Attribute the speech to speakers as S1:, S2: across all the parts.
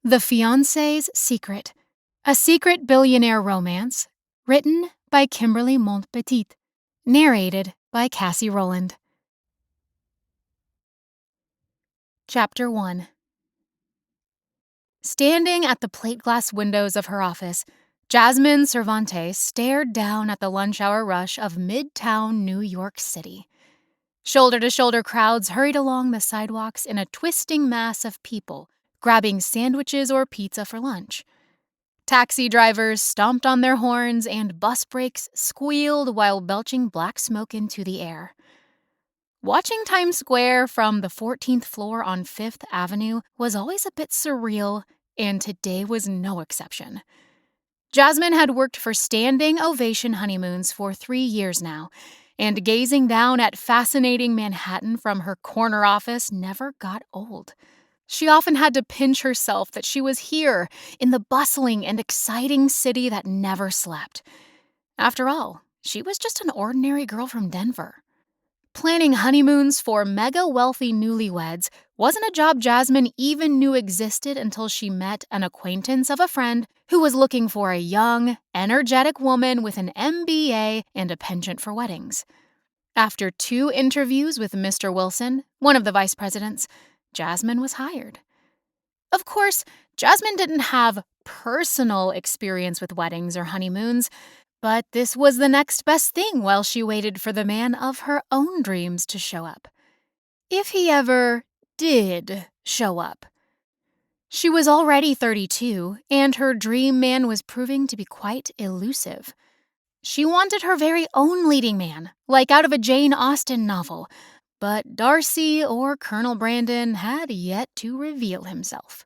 S1: The Fiancé's Secret, a secret billionaire romance, written by Kimberly Montpetit, narrated by Cassie Rowland. Chapter 1. Standing at the plate-glass windows of her office, Jasmine Cervantes stared down at the lunch-hour rush of Midtown New York City. Shoulder-to-shoulder crowds hurried along the sidewalks in a twisting mass of people, grabbing sandwiches or pizza for lunch. Taxi drivers stomped on their horns and bus brakes squealed while belching black smoke into the air. Watching Times Square from the 14th floor on 5th Avenue was always a bit surreal, and today was no exception. Jasmine had worked for standing ovation honeymoons for 3 years now, and gazing down at fascinating Manhattan from her corner office never got old. She often had to pinch herself that she was here in the bustling and exciting city that never slept. After all, she was just an ordinary girl from Denver. Planning honeymoons for mega-wealthy newlyweds wasn't a job Jasmine even knew existed until she met an acquaintance of a friend who was looking for a young, energetic woman with an MBA and a penchant for weddings. After 2 interviews with Mr. Wilson, one of the vice presidents, Jasmine was hired. Of course, Jasmine didn't have personal experience with weddings or honeymoons, but this was the next best thing while she waited for the man of her own dreams to show up. If he ever did show up. She was already 32, and her dream man was proving to be quite elusive. She wanted her very own leading man, like out of a Jane Austen novel, but Darcy or Colonel Brandon had yet to reveal himself.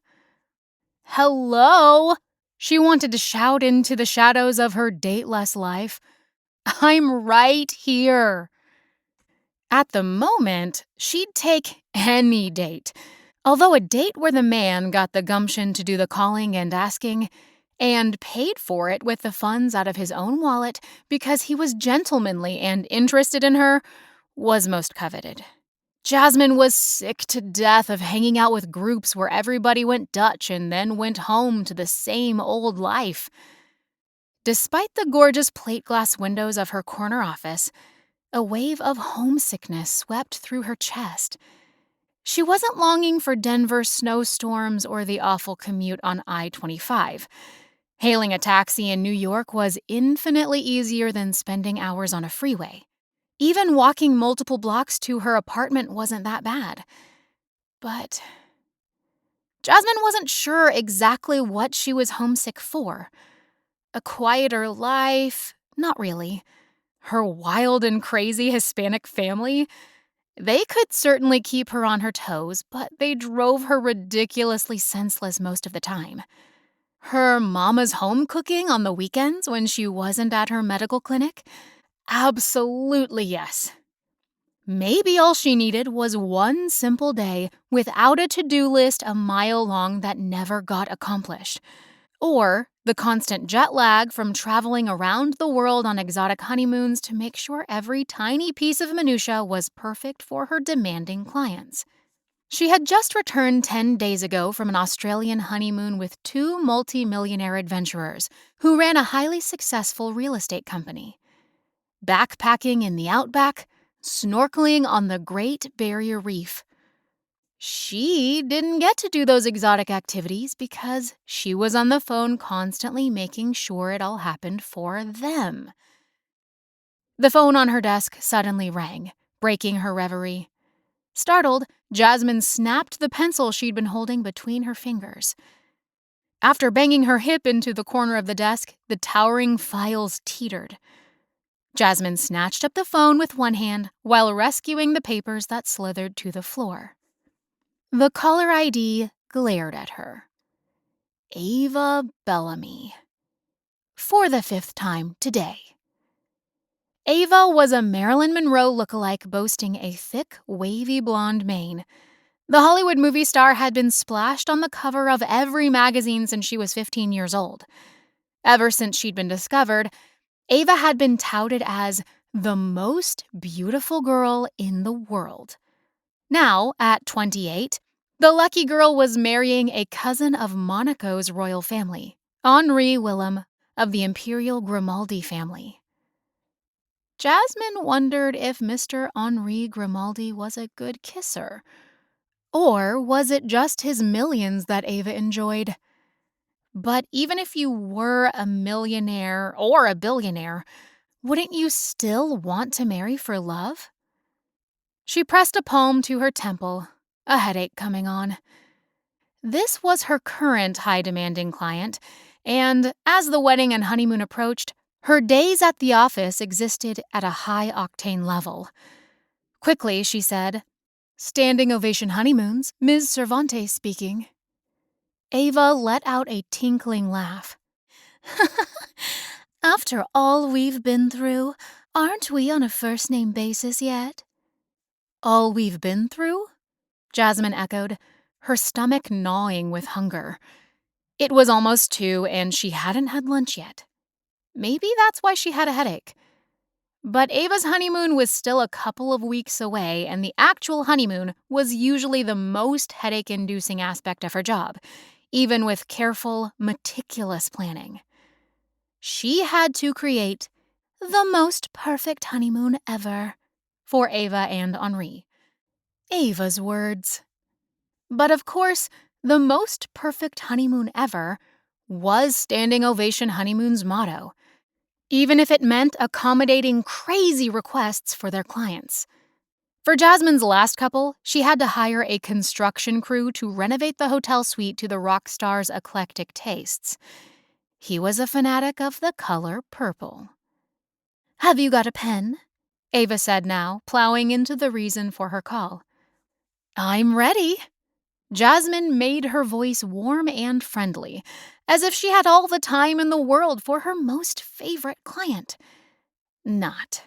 S1: "Hello!" She wanted to shout into the shadows of her dateless life. "I'm right here." At the moment, she'd take any date, although a date where the man got the gumption to do the calling and asking, and paid for it with the funds out of his own wallet because he was gentlemanly and interested in her, was most coveted. Jasmine was sick to death of hanging out with groups where everybody went Dutch and then went home to the same old life. Despite the gorgeous plate-glass windows of her corner office, a wave of homesickness swept through her chest. She wasn't longing for Denver snowstorms or the awful commute on I-25. Hailing a taxi in New York was infinitely easier than spending hours on a freeway. Even walking multiple blocks to her apartment wasn't that bad. But Jasmine wasn't sure exactly what she was homesick for. A quieter life? Not really. Her wild and crazy Hispanic family? They could certainly keep her on her toes, but they drove her ridiculously senseless most of the time. Her mama's home cooking on the weekends when she wasn't at her medical clinic? Absolutely yes. Maybe all she needed was one simple day without a to-do list a mile long that never got accomplished. Or the constant jet lag from traveling around the world on exotic honeymoons to make sure every tiny piece of minutia was perfect for her demanding clients. She had just returned 10 days ago from an Australian honeymoon with 2 multi-millionaire adventurers who ran a highly successful real estate company. Backpacking in the outback, snorkeling on the Great Barrier Reef. She didn't get to do those exotic activities because she was on the phone constantly making sure it all happened for them. The phone on her desk suddenly rang, breaking her reverie. Startled, Jasmine snapped the pencil she'd been holding between her fingers. After banging her hip into the corner of the desk, the towering files teetered. Jasmine snatched up the phone with one hand while rescuing the papers that slithered to the floor. The caller ID glared at her. Ava Bellamy. For the 5th time today. Ava was a Marilyn Monroe lookalike boasting a thick, wavy blonde mane. The Hollywood movie star had been splashed on the cover of every magazine since she was 15 years old. Ever since she'd been discovered, Ava had been touted as the most beautiful girl in the world. Now, at 28, The lucky girl was marrying a cousin of Monaco's royal family, Henri Willem of the Imperial Grimaldi family. Jasmine wondered if Mr. Henri Grimaldi was a good kisser. Or was it just his millions that Ava enjoyed? But even if you were a millionaire or a billionaire, wouldn't you still want to marry for love? She pressed a palm to her temple, a headache coming on. This was her current high-demanding client, and as the wedding and honeymoon approached, her days at the office existed at a high-octane level. Quickly, she said, "Standing ovation honeymoons, Ms. Cervantes speaking." Ava let out a tinkling laugh. "After all we've been through, aren't we on a first-name basis yet?" "All we've been through?" Jasmine echoed, her stomach gnawing with hunger. It was almost 2 and she hadn't had lunch yet. Maybe that's why she had a headache. But Ava's honeymoon was still a couple of weeks away, and the actual honeymoon was usually the most headache-inducing aspect of her job, even with careful, meticulous planning. She had to create the most perfect honeymoon ever for Ava and Henri. Ava's words. But of course, the most perfect honeymoon ever was Standing Ovation Honeymoon's motto, even if it meant accommodating crazy requests for their clients. For Jasmine's last couple, she had to hire a construction crew to renovate the hotel suite to the rock star's eclectic tastes. He was a fanatic of the color purple. "Have you got a pen?" Ava said now, plowing into the reason for her call. "I'm ready." Jasmine made her voice warm and friendly, as if she had all the time in the world for her most favorite client. Not.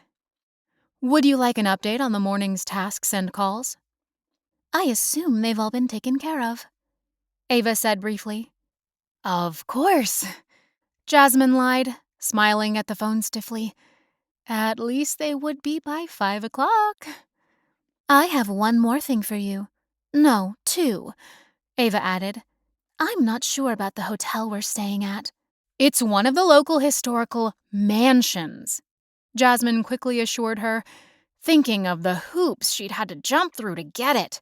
S1: "Would you like an update on the morning's tasks and calls?" "I assume they've all been taken care of," Ava said briefly. "Of course," Jasmine lied, smiling at the phone stiffly. "At least they would be by 5 o'clock. "I have one more thing for you. No, 2, Ava added. "I'm not sure about the hotel we're staying at." "It's one of the local historical mansions," Jasmine quickly assured her, thinking of the hoops she'd had to jump through to get it.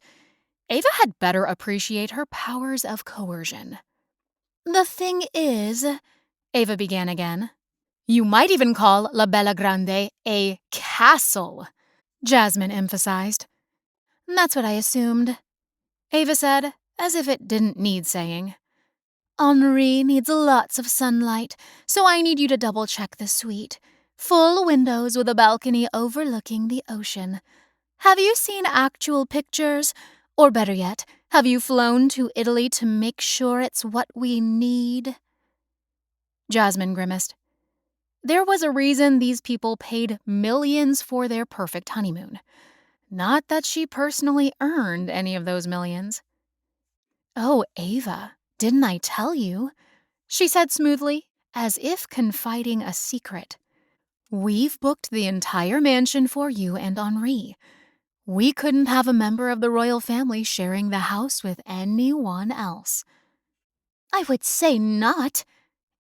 S1: Ava had better appreciate her powers of coercion. "The thing is," Ava began again, "you might even call La Bella Grande a castle," Jasmine emphasized. "That's what I assumed," Ava said, as if it didn't need saying. "Henri needs lots of sunlight, so I need you to double-check the suite. Full windows with a balcony overlooking the ocean. Have you seen actual pictures? Or better yet, have you flown to Italy to make sure it's what we need?" Jasmine grimaced. There was a reason these people paid millions for their perfect honeymoon. Not that she personally earned any of those millions. "Oh, Ava, didn't I tell you?" she said smoothly, as if confiding a secret. "We've booked the entire mansion for you and Henri. We couldn't have a member of the royal family sharing the house with anyone else." "I would say not,"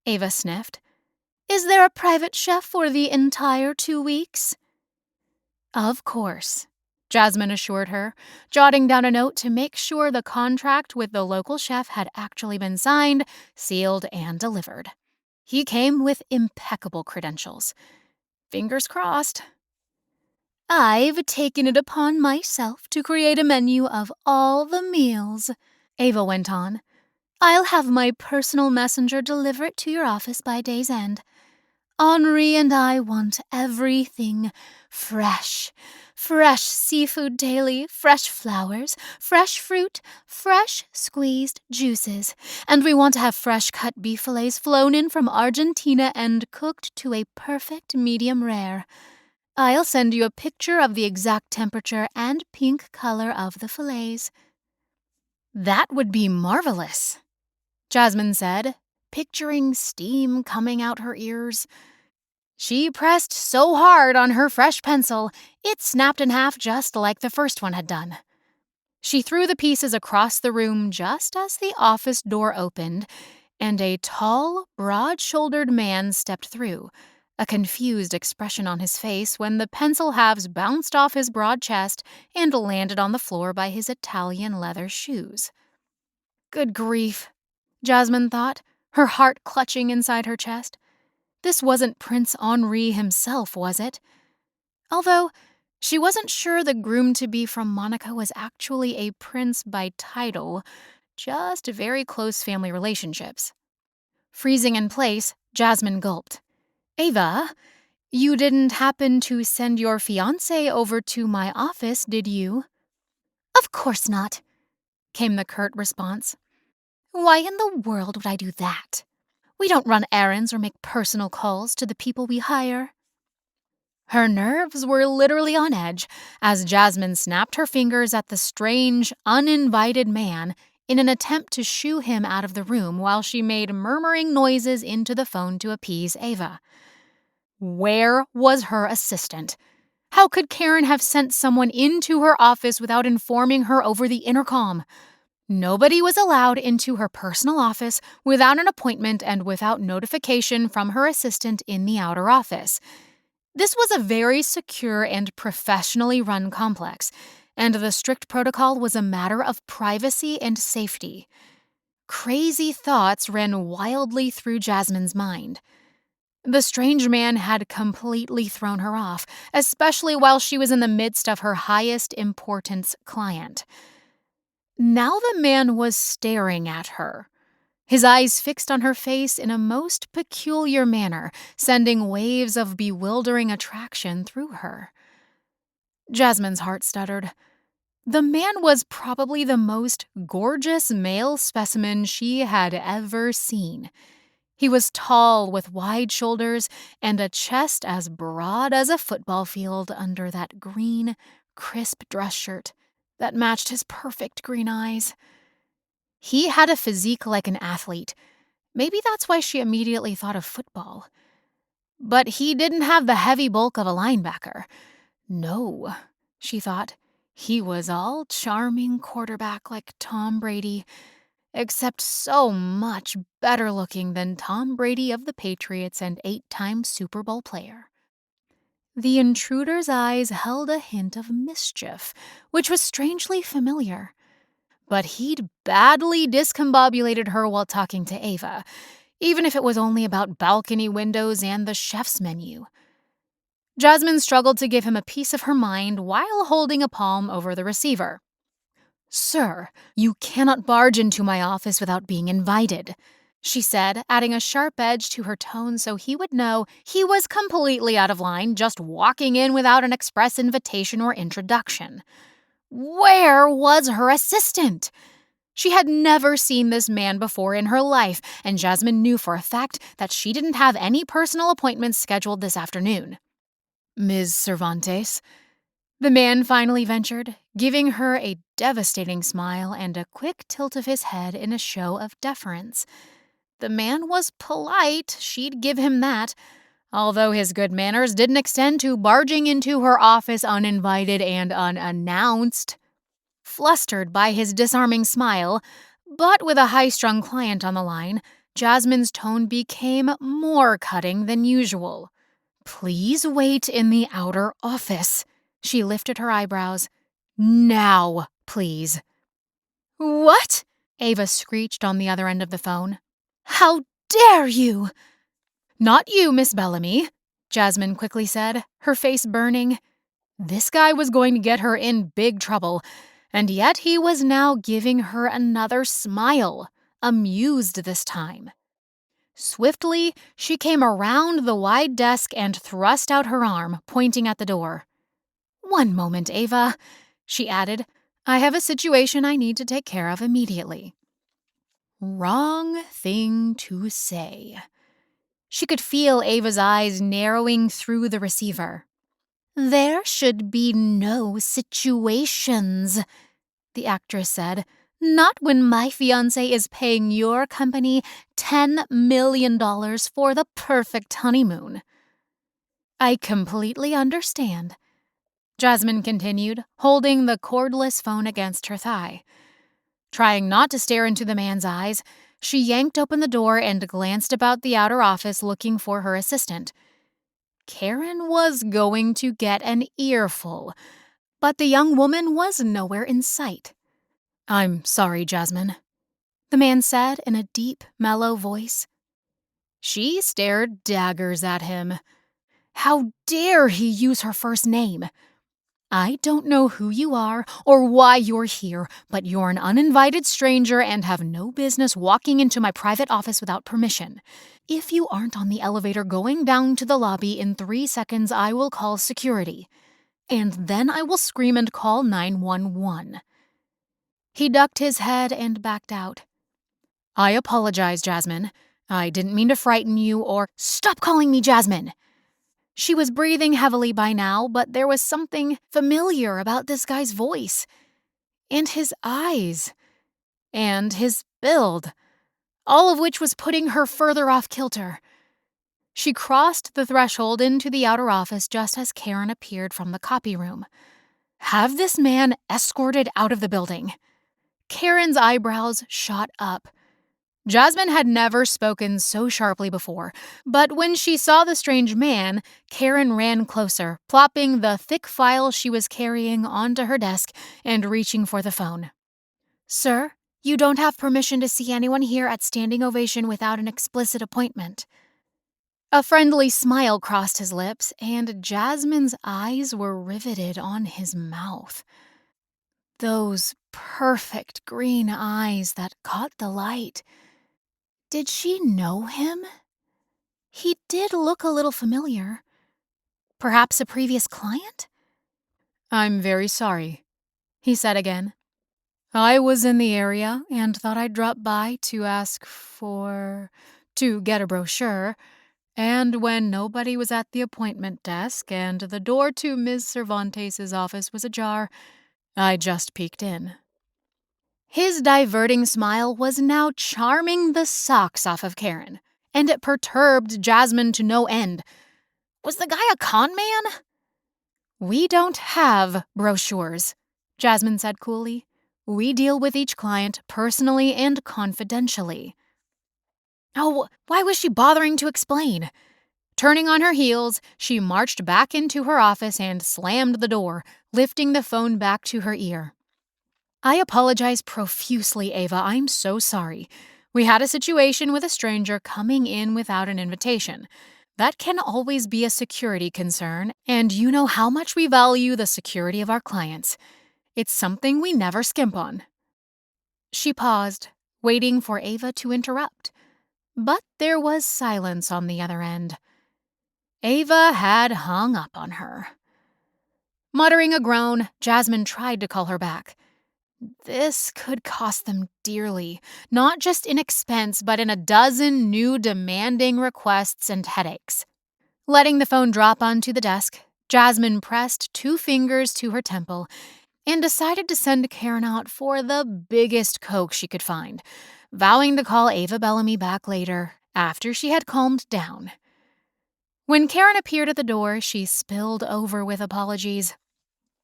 S1: Ava sniffed. "Is there a private chef for the entire 2 weeks?" "Of course," Jasmine assured her, jotting down a note to make sure the contract with the local chef had actually been signed, sealed, and delivered. He came with impeccable credentials. Fingers crossed. "I've taken it upon myself to create a menu of all the meals," Ava went on. "I'll have my personal messenger deliver it to your office by day's end. Henri and I want everything fresh. Fresh seafood daily, fresh flowers, fresh fruit, fresh squeezed juices. And we want to have fresh cut beef fillets flown in from Argentina and cooked to a perfect medium rare. I'll send you a picture of the exact temperature and pink color of the fillets." "That would be marvelous," Jasmine said, picturing steam coming out her ears. She pressed so hard on her fresh pencil, it snapped in half just like the first one had done. She threw the pieces across the room just as the office door opened, and a tall, broad-shouldered man stepped through, a confused expression on his face when the pencil halves bounced off his broad chest and landed on the floor by his Italian leather shoes. Good grief, Jasmine thought, her heart clutching inside her chest. This wasn't Prince Henri himself, was it? Although she wasn't sure the groom-to-be from Monaco was actually a prince by title, just very close family relationships. Freezing in place, Jasmine gulped. Ava, you didn't happen to send your fiancé over to my office, did you? Of course not, came the curt response. Why in the world would I do that? We don't run errands or make personal calls to the people we hire. Her nerves were literally on edge as Jasmine snapped her fingers at the strange, uninvited man in an attempt to shoo him out of the room while she made murmuring noises into the phone to appease Ava. Where was her assistant? How could Karen have sent someone into her office without informing her over the intercom? Nobody was allowed into her personal office without an appointment and without notification from her assistant in the outer office. This was a very secure and professionally run complex, and the strict protocol was a matter of privacy and safety. Crazy thoughts ran wildly through Jasmine's mind. The strange man had completely thrown her off, especially while she was in the midst of her highest importance client. Now the man was staring at her, his eyes fixed on her face in a most peculiar manner, sending waves of bewildering attraction through her. Jasmine's heart stuttered. The man was probably the most gorgeous male specimen she had ever seen. He was tall with wide shoulders and a chest as broad as a football field under that green, crisp dress shirt that matched his perfect green eyes. He had a physique like an athlete. Maybe that's why she immediately thought of football. But he didn't have the heavy bulk of a linebacker. No, she thought. He was all charming quarterback like Tom Brady, except so much better looking than Tom Brady of the Patriots and 8-time Super Bowl player. The intruder's eyes held a hint of mischief, which was strangely familiar. But he'd badly discombobulated her while talking to Ava, even if it was only about balcony windows and the chef's menu. Jasmine struggled to give him a piece of her mind while holding a palm over the receiver. Sir, you cannot barge into my office without being invited, she said, adding a sharp edge to her tone so he would know he was completely out of line just walking in without an express invitation or introduction. Where was her assistant? She had never seen this man before in her life, and Jasmine knew for a fact that she didn't have any personal appointments scheduled this afternoon. Ms. Cervantes, the man finally ventured, giving her a devastating smile and a quick tilt of his head in a show of deference. The man was polite, she'd give him that, although his good manners didn't extend to barging into her office uninvited and unannounced. Flustered by his disarming smile, but with a high-strung client on the line, Jasmine's tone became more cutting than usual. Please wait in the outer office. She lifted her eyebrows. Now, please. What? Ava screeched on the other end of the phone. How dare you? Not you, Miss Bellamy, Jasmine quickly said, her face burning. This guy was going to get her in big trouble, and yet he was now giving her another smile, amused this time. Swiftly, she came around the wide desk and thrust out her arm, pointing at the door. One moment, Ava, she added. I have a situation I need to take care of immediately. Wrong thing to say. She could feel Ava's eyes narrowing through the receiver. There should be no situations, the actress said. Not when my fiancé is paying your company $10 million for the perfect honeymoon. I completely understand. Jasmine continued, holding the cordless phone against her thigh. Trying not to stare into the man's eyes, she yanked open the door and glanced about the outer office looking for her assistant. Karen was going to get an earful, but the young woman was nowhere in sight. "I'm sorry, Jasmine," the man said in a deep, mellow voice. She stared daggers at him. How dare he use her first name? "I don't know who you are or why you're here, but you're an uninvited stranger and have no business walking into my private office without permission. If you aren't on the elevator going down to the lobby in 3 seconds, I will call security. And then I will scream and call 911. He ducked his head and backed out. "I apologize, Jasmine. I didn't mean to frighten you or—" "Stop calling me Jasmine!" She was breathing heavily by now, but there was something familiar about this guy's voice. And his eyes. And his build. All of which was putting her further off kilter. She crossed the threshold into the outer office just as Karen appeared from the copy room. Have this man escorted out of the building. Karen's eyebrows shot up. Jasmine had never spoken so sharply before, but when she saw the strange man, Karen ran closer, plopping the thick file she was carrying onto her desk and reaching for the phone. "Sir, you don't have permission to see anyone here at Standing Ovation without an explicit appointment." A friendly smile crossed his lips, and Jasmine's eyes were riveted on his mouth. Those perfect green eyes that caught the light. Did she know him? He did look a little familiar. Perhaps a previous client? "I'm very sorry," he said again. "I was in the area and thought I'd drop by to get a brochure, and when nobody was at the appointment desk and the door to Ms. Cervantes' office was ajar, I just peeked in." His diverting smile was now charming the socks off of Karen, and it perturbed Jasmine to no end. Was the guy a con man? "We don't have brochures," Jasmine said coolly. "We deal with each client personally and confidentially." Oh, why was she bothering to explain? Turning on her heels, she marched back into her office and slammed the door, lifting the phone back to her ear. "I apologize profusely, Ava. I'm so sorry. We had a situation with a stranger coming in without an invitation. That can always be a security concern, and you know how much we value the security of our clients. It's something we never skimp on." She paused, waiting for Ava to interrupt. But there was silence on the other end. Ava had hung up on her. Muttering a groan, Jasmine tried to call her back. This could cost them dearly, not just in expense, but in a dozen new demanding requests and headaches. Letting the phone drop onto the desk, Jasmine pressed 2 fingers to her temple and decided to send Karen out for the biggest Coke she could find, vowing to call Ava Bellamy back later, after she had calmed down. When Karen appeared at the door, she spilled over with apologies.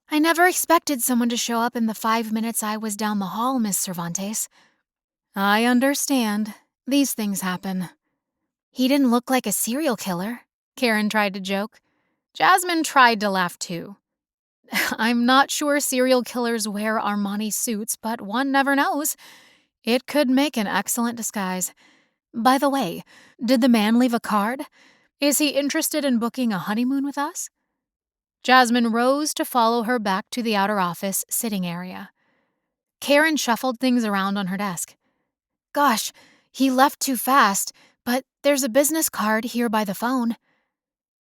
S1: "I never expected someone to show up in the 5 minutes I was down the hall, Miss Cervantes." "I understand. These things happen." "He didn't look like a serial killer," Karen tried to joke. Jasmine tried to laugh too. "I'm not sure serial killers wear Armani suits, but one never knows. It could make an excellent disguise. By the way, did the man leave a card? Is he interested in booking a honeymoon with us?" Jasmine rose to follow her back to the outer office sitting area. Karen shuffled things around on her desk. "Gosh, he left too fast, but there's a business card here by the phone."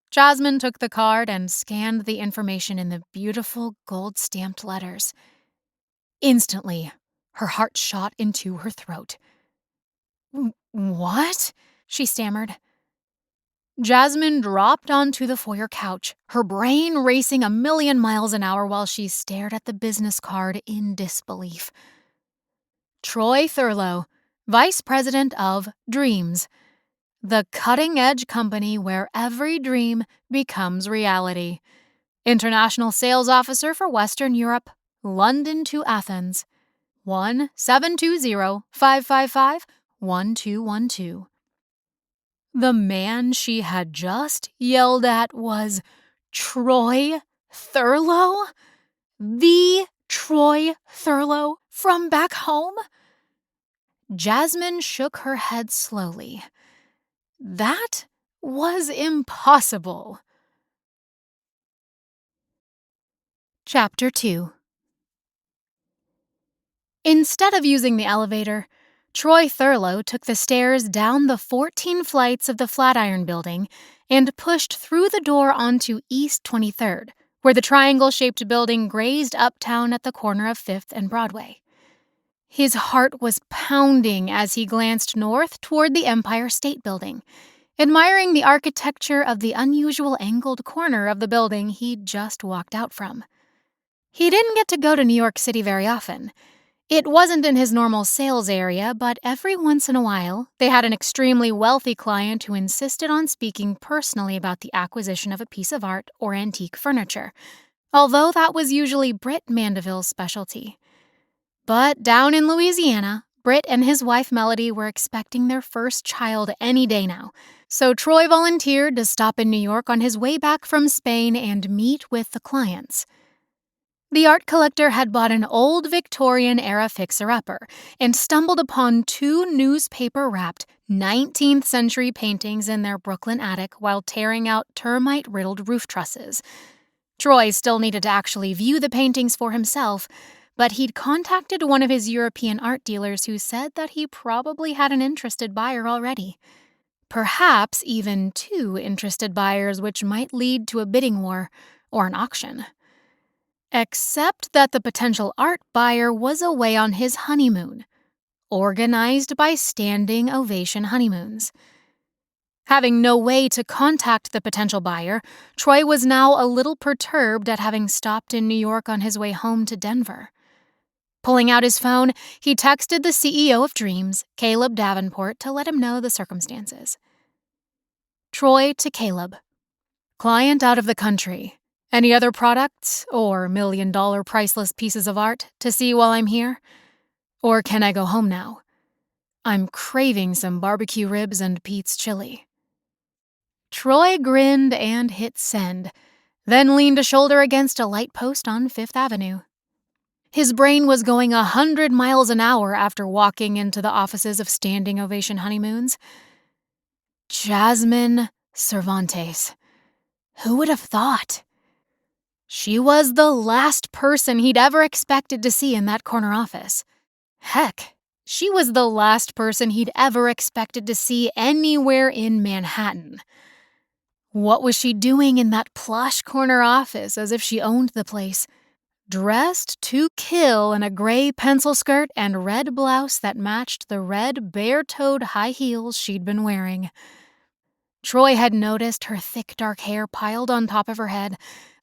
S1: Jasmine took the card and scanned the information in the beautiful gold-stamped letters. Instantly, her heart shot into her throat. "What?" she stammered. Jasmine dropped onto the foyer couch, her brain racing a million miles an hour while she stared at the business card in disbelief. Troy Thurlow, Vice President of Dreams, the cutting-edge company where every dream becomes reality. International Sales Officer for Western Europe, London to Athens. 1-720-555-1212. The man she had just yelled at was Troy Thurlow? The Troy Thurlow from back home? Jasmine shook her head slowly. That was impossible. Chapter 2. Instead of using the elevator, Troy Thurlow took the stairs down the 14 flights of the Flatiron Building and pushed through the door onto East 23rd, where the triangle-shaped building grazed uptown at the corner of 5th and Broadway. His heart was pounding as he glanced north toward the Empire State Building, admiring the architecture of the unusual angled corner of the building he'd just walked out from. He didn't get to go to New York City very often. It wasn't in his normal sales area, but every once in a while, they had an extremely wealthy client who insisted on speaking personally about the acquisition of a piece of art or antique furniture, although that was usually Britt Mandeville's specialty. But down in Louisiana, Britt and his wife Melody were expecting their first child any day now, so Troy volunteered to stop in New York on his way back from Spain and meet with the clients. The art collector had bought an old Victorian-era fixer-upper and stumbled upon 2 newspaper-wrapped 19th-century paintings in their Brooklyn attic while tearing out termite-riddled roof trusses. Troy still needed to actually view the paintings for himself, but he'd contacted one of his European art dealers who said that he probably had an interested buyer already. Perhaps even 2 interested buyers, which might lead to a bidding war or an auction. Except that the potential art buyer was away on his honeymoon, organized by Standing Ovation Honeymoons. Having no way to contact the potential buyer, Troy was now a little perturbed at having stopped in New York on his way home to Denver. Pulling out his phone, he texted the CEO of Dreams, Caleb Davenport, to let him know the circumstances. Troy to Caleb. Client out of the country. Any other products or $1,000,000 priceless pieces of art to see while I'm here? Or can I go home now? I'm craving some barbecue ribs and Pete's chili. Troy grinned and hit send, then leaned a shoulder against a light post on 5th Avenue. His brain was going 100 miles an hour after walking into the offices of Standing Ovation Honeymoons. Jasmine Cervantes. Who would have thought? She was the last person he'd ever expected to see in that corner office. Heck, she was the last person he'd ever expected to see anywhere in Manhattan. What was she doing in that plush corner office as if she owned the place? Dressed to kill in a gray pencil skirt and red blouse that matched the red bare-toed high heels she'd been wearing. Troy had noticed her thick dark hair piled on top of her head,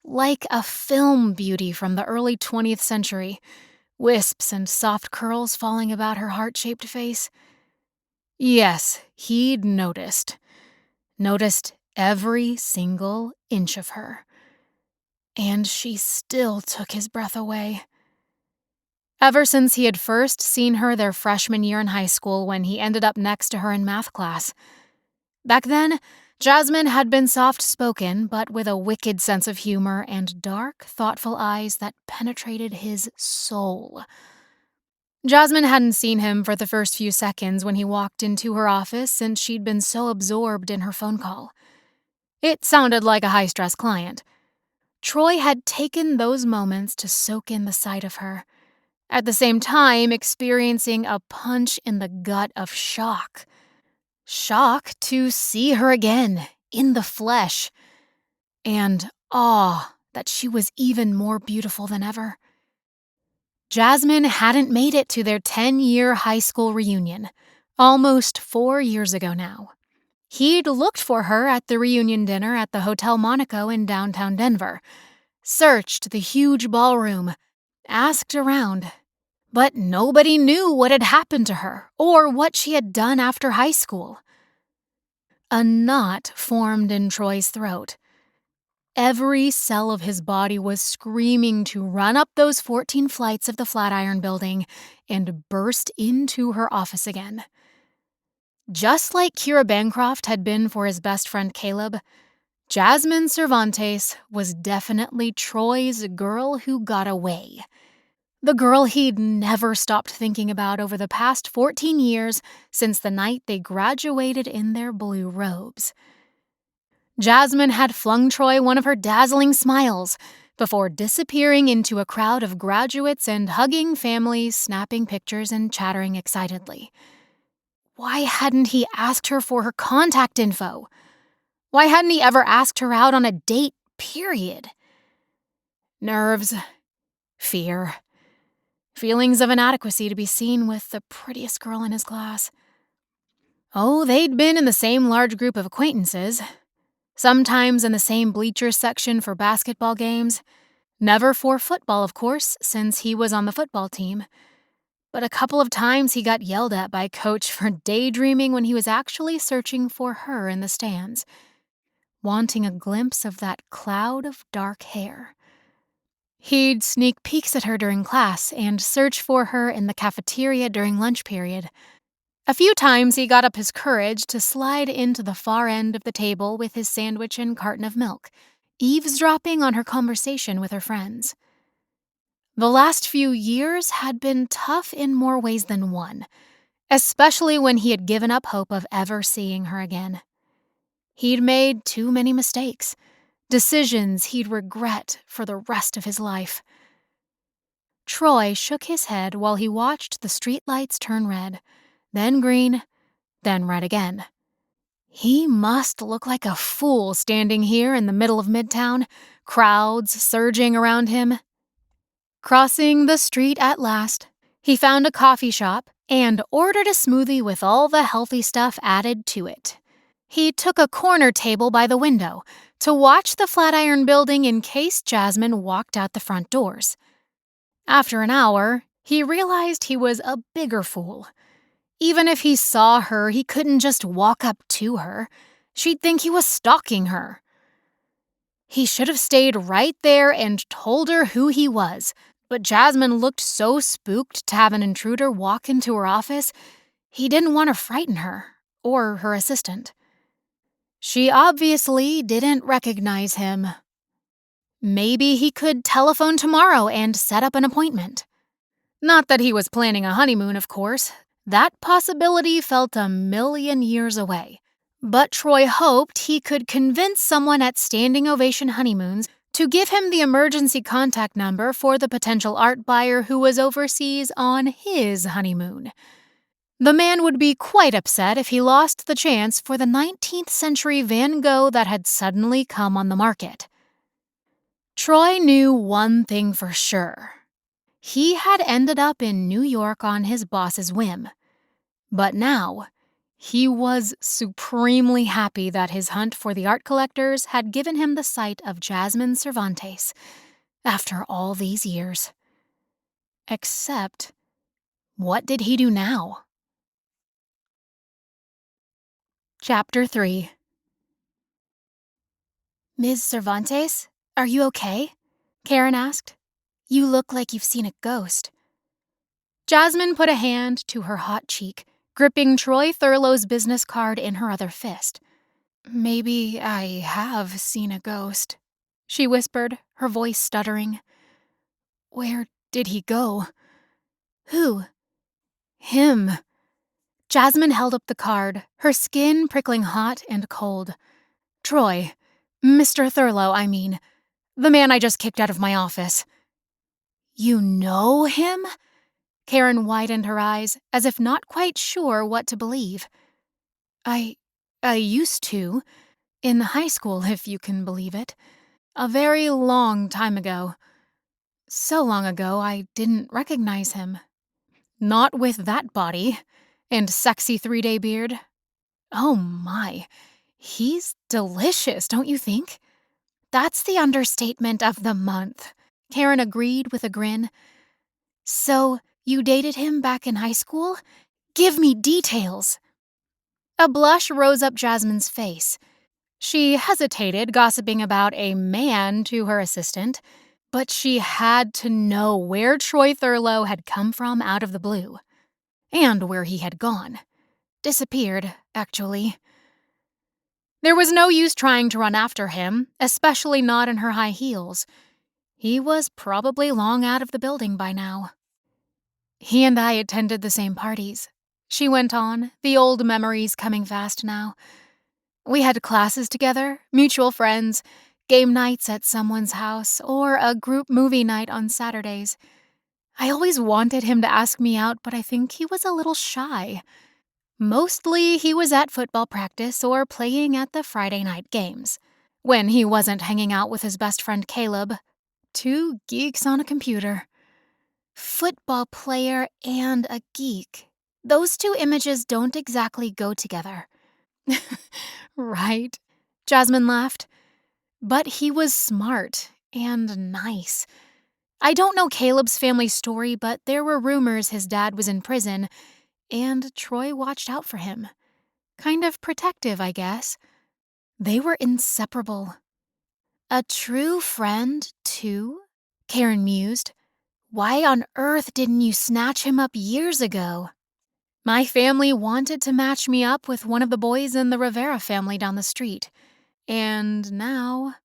S1: like a film beauty from the early 20th century, wisps and soft curls falling about her heart-shaped face. Yes, he'd noticed. Noticed every single inch of her. And she still took his breath away. Ever since he had first seen her their freshman year in high school when he ended up next to her in math class. Back then, Jasmine had been soft-spoken, but with a wicked sense of humor and dark, thoughtful eyes that penetrated his soul. Jasmine hadn't seen him for the first few seconds when he walked into her office since she'd been so absorbed in her phone call. It sounded like a high-stress client. Troy had taken those moments to soak in the sight of her, at the same time experiencing a punch in the gut of shock. Shock to see her again, in the flesh, and awe that she was even more beautiful than ever. Jasmine hadn't made it to their 10-year high school reunion, almost 4 years ago now. He'd looked for her at the reunion dinner at the Hotel Monaco in downtown Denver, searched the huge ballroom, asked around, but nobody knew what had happened to her or what she had done after high school. A knot formed in Troy's throat. Every cell of his body was screaming to run up those 14 flights of the Flatiron Building and burst into her office again. Just like Kira Bancroft had been for his best friend Caleb, Jasmine Cervantes was definitely Troy's girl who got away. The girl he'd never stopped thinking about over the past 14 years since the night they graduated in their blue robes. Jasmine had flung Troy one of her dazzling smiles before disappearing into a crowd of graduates and hugging families, snapping pictures and chattering excitedly. Why hadn't he asked her for her contact info? Why hadn't he ever asked her out on a date, period? Nerves, fear, feelings of inadequacy to be seen with the prettiest girl in his class. Oh, they'd been in the same large group of acquaintances, sometimes in the same bleachers section for basketball games. Never for football, of course, since he was on the football team. But a couple of times he got yelled at by Coach for daydreaming when he was actually searching for her in the stands, wanting a glimpse of that cloud of dark hair. He'd sneak peeks at her during class and search for her in the cafeteria during lunch period. A few times he got up his courage to slide into the far end of the table with his sandwich and carton of milk, eavesdropping on her conversation with her friends. The last few years had been tough in more ways than one, especially when he had given up hope of ever seeing her again. He'd made too many mistakes, decisions he'd regret for the rest of his life. Troy shook his head while he watched the streetlights turn red, then green, then red again. He must look like a fool standing here in the middle of Midtown, crowds surging around him. Crossing the street at last, he found a coffee shop and ordered a smoothie with all the healthy stuff added to it. He took a corner table by the window to watch the Flatiron Building in case Jasmine walked out the front doors. After an hour, he realized he was a bigger fool. Even if he saw her, he couldn't just walk up to her. She'd think he was stalking her. He should have stayed right there and told her who he was, but Jasmine looked so spooked to have an intruder walk into her office, he didn't want to frighten her, or her assistant. She obviously didn't recognize him. Maybe he could telephone tomorrow and set up an appointment. Not that he was planning a honeymoon, of course. That possibility felt a million years away. But Troy hoped he could convince someone at Standing Ovation Honeymoons to give him the emergency contact number for the potential art buyer who was overseas on his honeymoon. The man would be quite upset if he lost the chance for the 19th century Van Gogh that had suddenly come on the market. Troy knew one thing for sure. He had ended up in New York on his boss's whim. But now, he was supremely happy that his hunt for the art collectors had given him the sight of Jasmine Cervantes after all these years. Except, what did he do now? Chapter 3. Ms. Cervantes, are you okay? Karen asked. You look like you've seen a ghost. Jasmine put a hand to her hot cheek, gripping Troy Thurlow's business card in her other fist. Maybe I have seen a ghost, she whispered, her voice stuttering. Where did he go? Who? Him. Jasmine held up the card, her skin prickling hot and cold. Troy. Mr. Thurlow, I mean. The man I just kicked out of my office. You know him? Karen widened her eyes, as if not quite sure what to believe. I used to. In high school, if you can believe it. A very long time ago. So long ago, I didn't recognize him. Not with that body. And sexy 3-day beard. Oh my. He's delicious, don't you think? That's the understatement of the month, Karen agreed with a grin. So, you dated him back in high school? Give me details. A blush rose up Jasmine's face. She hesitated, gossiping about a man to her assistant, but she had to know where Troy Thurlow had come from out of the blue. And where he had gone. Disappeared, actually. There was no use trying to run after him, especially not in her high heels. He was probably long out of the building by now. He and I attended the same parties. She went on, the old memories coming fast now. We had classes together, mutual friends, game nights at someone's house, or a group movie night on Saturdays. I always wanted him to ask me out, but I think he was a little shy. Mostly he was at football practice or playing at the Friday night games. When he wasn't hanging out with his best friend Caleb. Two geeks on a computer. Football player and a geek. Those two images don't exactly go together. Right? Jasmine laughed. But he was smart and nice. I don't know Caleb's family story, but there were rumors his dad was in prison, and Troy watched out for him. Kind of protective, I guess. They were inseparable. A true friend, too? Karen mused. Why on earth didn't you snatch him up years ago? My family wanted to match me up with one of the boys in the Rivera family down the street. And now,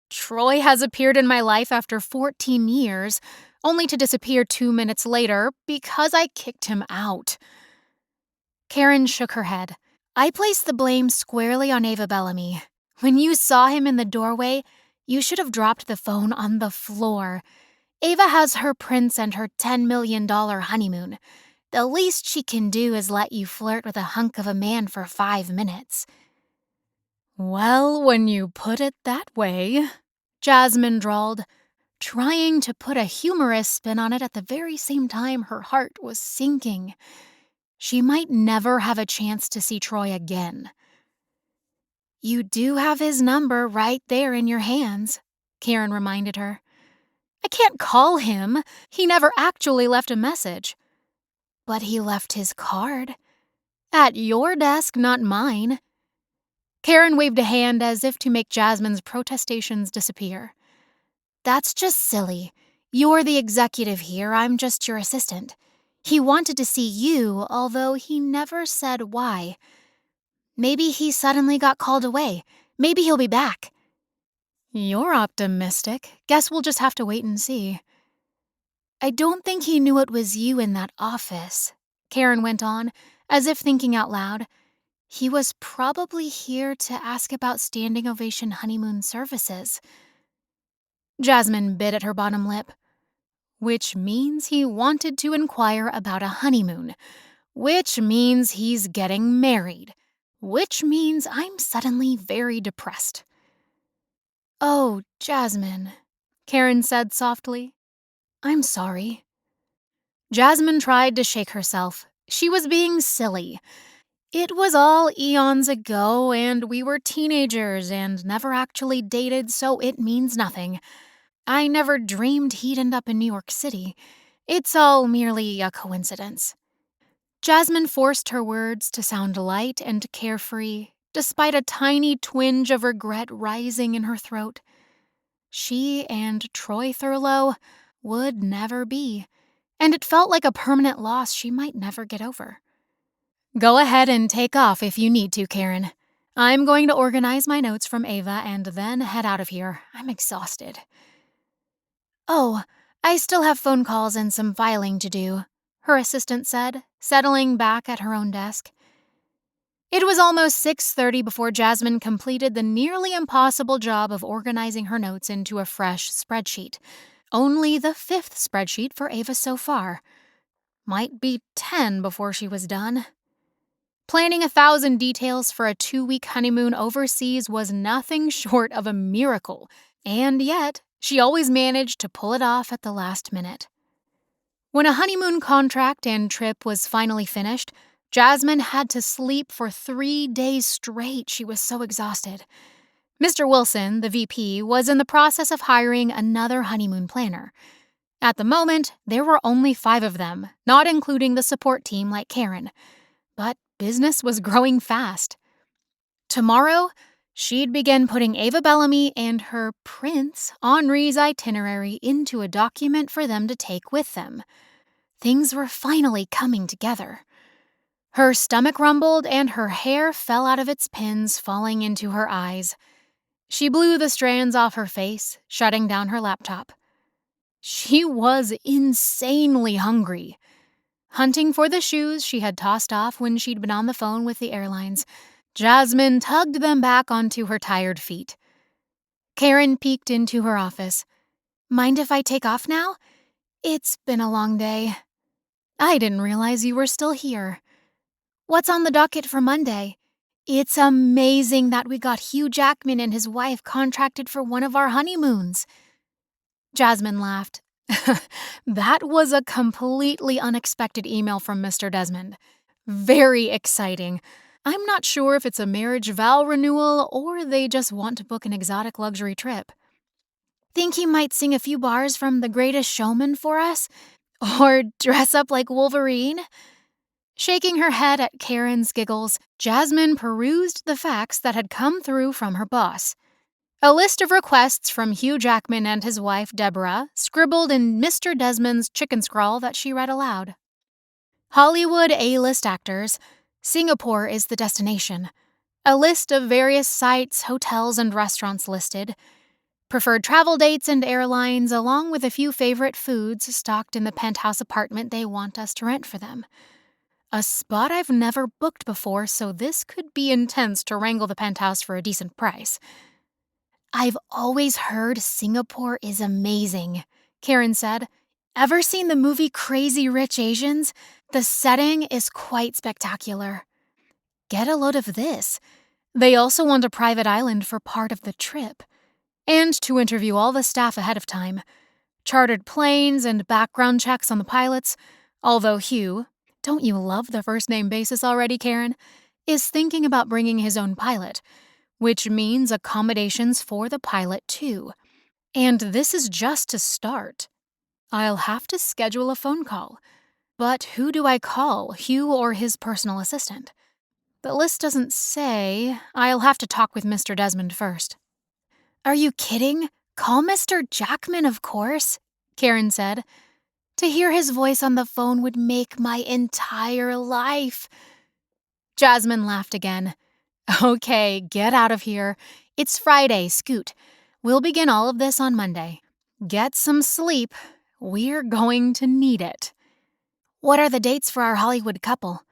S1: Troy has appeared in my life after 14 years, only to disappear 2 minutes later because I kicked him out. Karen shook her head. I placed the blame squarely on Ava Bellamy. When you saw him in the doorway, you should have dropped the phone on the floor. Ava has her prince and her $10 million honeymoon. The least she can do is let you flirt with a hunk of a man for 5 minutes. Well, when you put it that way, Jasmine drawled, trying to put a humorous spin on it at the very same time her heart was sinking. She might never have a chance to see Troy again. You do have his number right there in your hands, Karen reminded her. I can't call him. He never actually left a message. But he left his card. At your desk, not mine. Karen waved a hand as if to make Jasmine's protestations disappear. That's just silly. You're the executive here, I'm just your assistant. He wanted to see you, although he never said why. Maybe he suddenly got called away. Maybe he'll be back. You're optimistic. Guess we'll just have to wait and see. I don't think he knew it was you in that office, Karen went on, as if thinking out loud. He was probably here to ask about standing ovation honeymoon services. Jasmine bit at her bottom lip. Which means he wanted to inquire about a honeymoon. Which means he's getting married. Which means I'm suddenly very depressed. Oh, Jasmine, Karen said softly. I'm sorry. Jasmine tried to shake herself. She was being silly. It was all eons ago, and we were teenagers and never actually dated, so it means nothing. I never dreamed he'd end up in New York City. It's all merely a coincidence. Jasmine forced her words to sound light and carefree, despite a tiny twinge of regret rising in her throat. She and Troy Thurlow would never be, and it felt like a permanent loss she might never get over. Go ahead and take off if you need to, Karen. I'm going to organize my notes from Ava and then head out of here. I'm exhausted. Oh, I still have phone calls and some filing to do, her assistant said, settling back at her own desk. It was almost 6:30 before Jasmine completed the nearly impossible job of organizing her notes into a fresh spreadsheet. Only the 5th spreadsheet for Ava so far. Might be 10 before she was done. Planning 1,000 details for a 2-week honeymoon overseas was nothing short of a miracle, and yet she always managed to pull it off at the last minute. When a honeymoon contract and trip was finally finished, Jasmine had to sleep for 3 days straight. She was so exhausted. Mr. Wilson, the VP, was in the process of hiring another honeymoon planner. At the moment, there were only 5 of them, not including the support team like Karen. But business was growing fast. Tomorrow, She'd begin putting Ava Bellamy and her Prince Henri's itinerary into a document for them to take with them. Things were finally coming together. Her stomach rumbled and her hair fell out of its pins, falling into her eyes. She blew the strands off her face, shutting down her laptop. She was insanely hungry. Hunting for the shoes she had tossed off when she'd been on the phone with the airlines, Jasmine tugged them back onto her tired feet. Karen peeked into her office. "Mind if I take off now? It's been a long day. I didn't realize you were still here. What's on the docket for Monday? It's amazing that we got Hugh Jackman and his wife contracted for one of our honeymoons." Jasmine laughed. That was a completely unexpected email from Mr. Desmond. Very exciting. I'm not sure if it's a marriage vow renewal or they just want to book an exotic luxury trip. "Think he might sing a few bars from The Greatest Showman for us? Or dress up like Wolverine?" Shaking her head at Karen's giggles, Jasmine perused the facts that had come through from her boss. A list of requests from Hugh Jackman and his wife, Deborah, scribbled in Mr. Desmond's chicken scrawl that she read aloud. Hollywood A-list actors. Singapore is the destination. A list of various sites, hotels, and restaurants listed. Preferred travel dates and airlines, along with a few favorite foods stocked in the penthouse apartment they want us to rent for them. A spot I've never booked before, so this could be intense to wrangle the penthouse for a decent price. "I've always heard Singapore is amazing," Karen said. "Ever seen the movie Crazy Rich Asians? The setting is quite spectacular." Get a load of this. They also want a private island for part of the trip. And to interview all the staff ahead of time. Chartered planes and background checks on the pilots, although Hugh, don't you love the first-name basis already, Karen, is thinking about bringing his own pilot, which means accommodations for the pilot, too. And this is just to start. I'll have to schedule a phone call. But who do I call, Hugh or his personal assistant? The list doesn't say. I'll have to talk with Mr. Desmond first. "Are you kidding? Call Mr. Jackman, of course," Karen said. "To hear his voice on the phone would make my entire life." Jasmine laughed again. "Okay, get out of here. It's Friday, Scoot. We'll begin all of this on Monday. Get some sleep. We're going to need it." "What are the dates for our Hollywood couple?"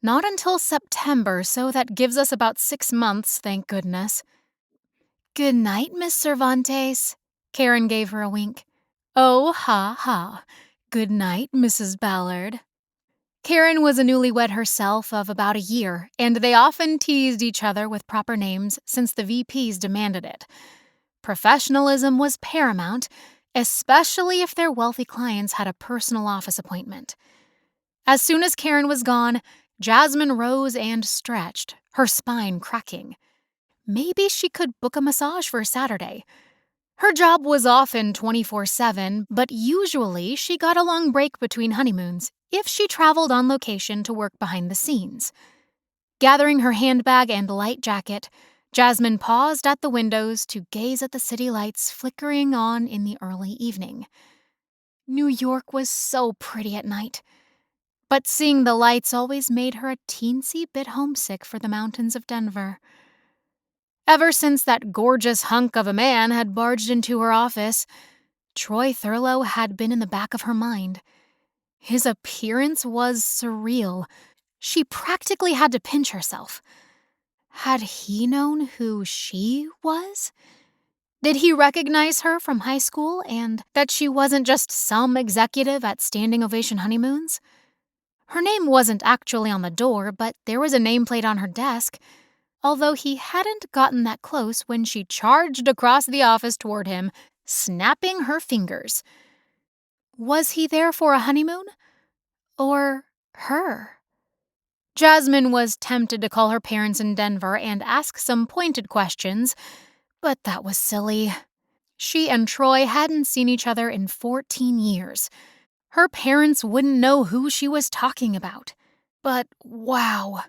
S1: "Not until September, so that gives us about 6 months, thank goodness." "Good night, Miss Cervantes." Karen gave her a wink. "Oh, ha, ha. Good night, Mrs. Ballard." Karen was a newlywed herself of about a year, and they often teased each other with proper names since the VPs demanded it. Professionalism was paramount, especially if their wealthy clients had a personal office appointment. As soon as Karen was gone, Jasmine rose and stretched, her spine cracking. Maybe she could book a massage for Saturday. Her job was often 24/7, but usually she got a long break between honeymoons if she traveled on location to work behind the scenes. Gathering her handbag and light jacket, Jasmine paused at the windows to gaze at the city lights flickering on in the early evening. New York was so pretty at night, but seeing the lights always made her a teensy bit homesick for the mountains of Denver. Ever since that gorgeous hunk of a man had barged into her office, Troy Thurlow had been in the back of her mind. His appearance was surreal. She practically had to pinch herself. Had he known who she was? Did he recognize her from high school and that she wasn't just some executive at standing ovation honeymoons? Her name wasn't actually on the door, but there was a nameplate on her desk, although he hadn't gotten that close when she charged across the office toward him, snapping her fingers. Was he there for a honeymoon? Or her? Jasmine was tempted to call her parents in Denver and ask some pointed questions, but that was silly. She and Troy hadn't seen each other in 14 years. Her parents wouldn't know who she was talking about. But wow,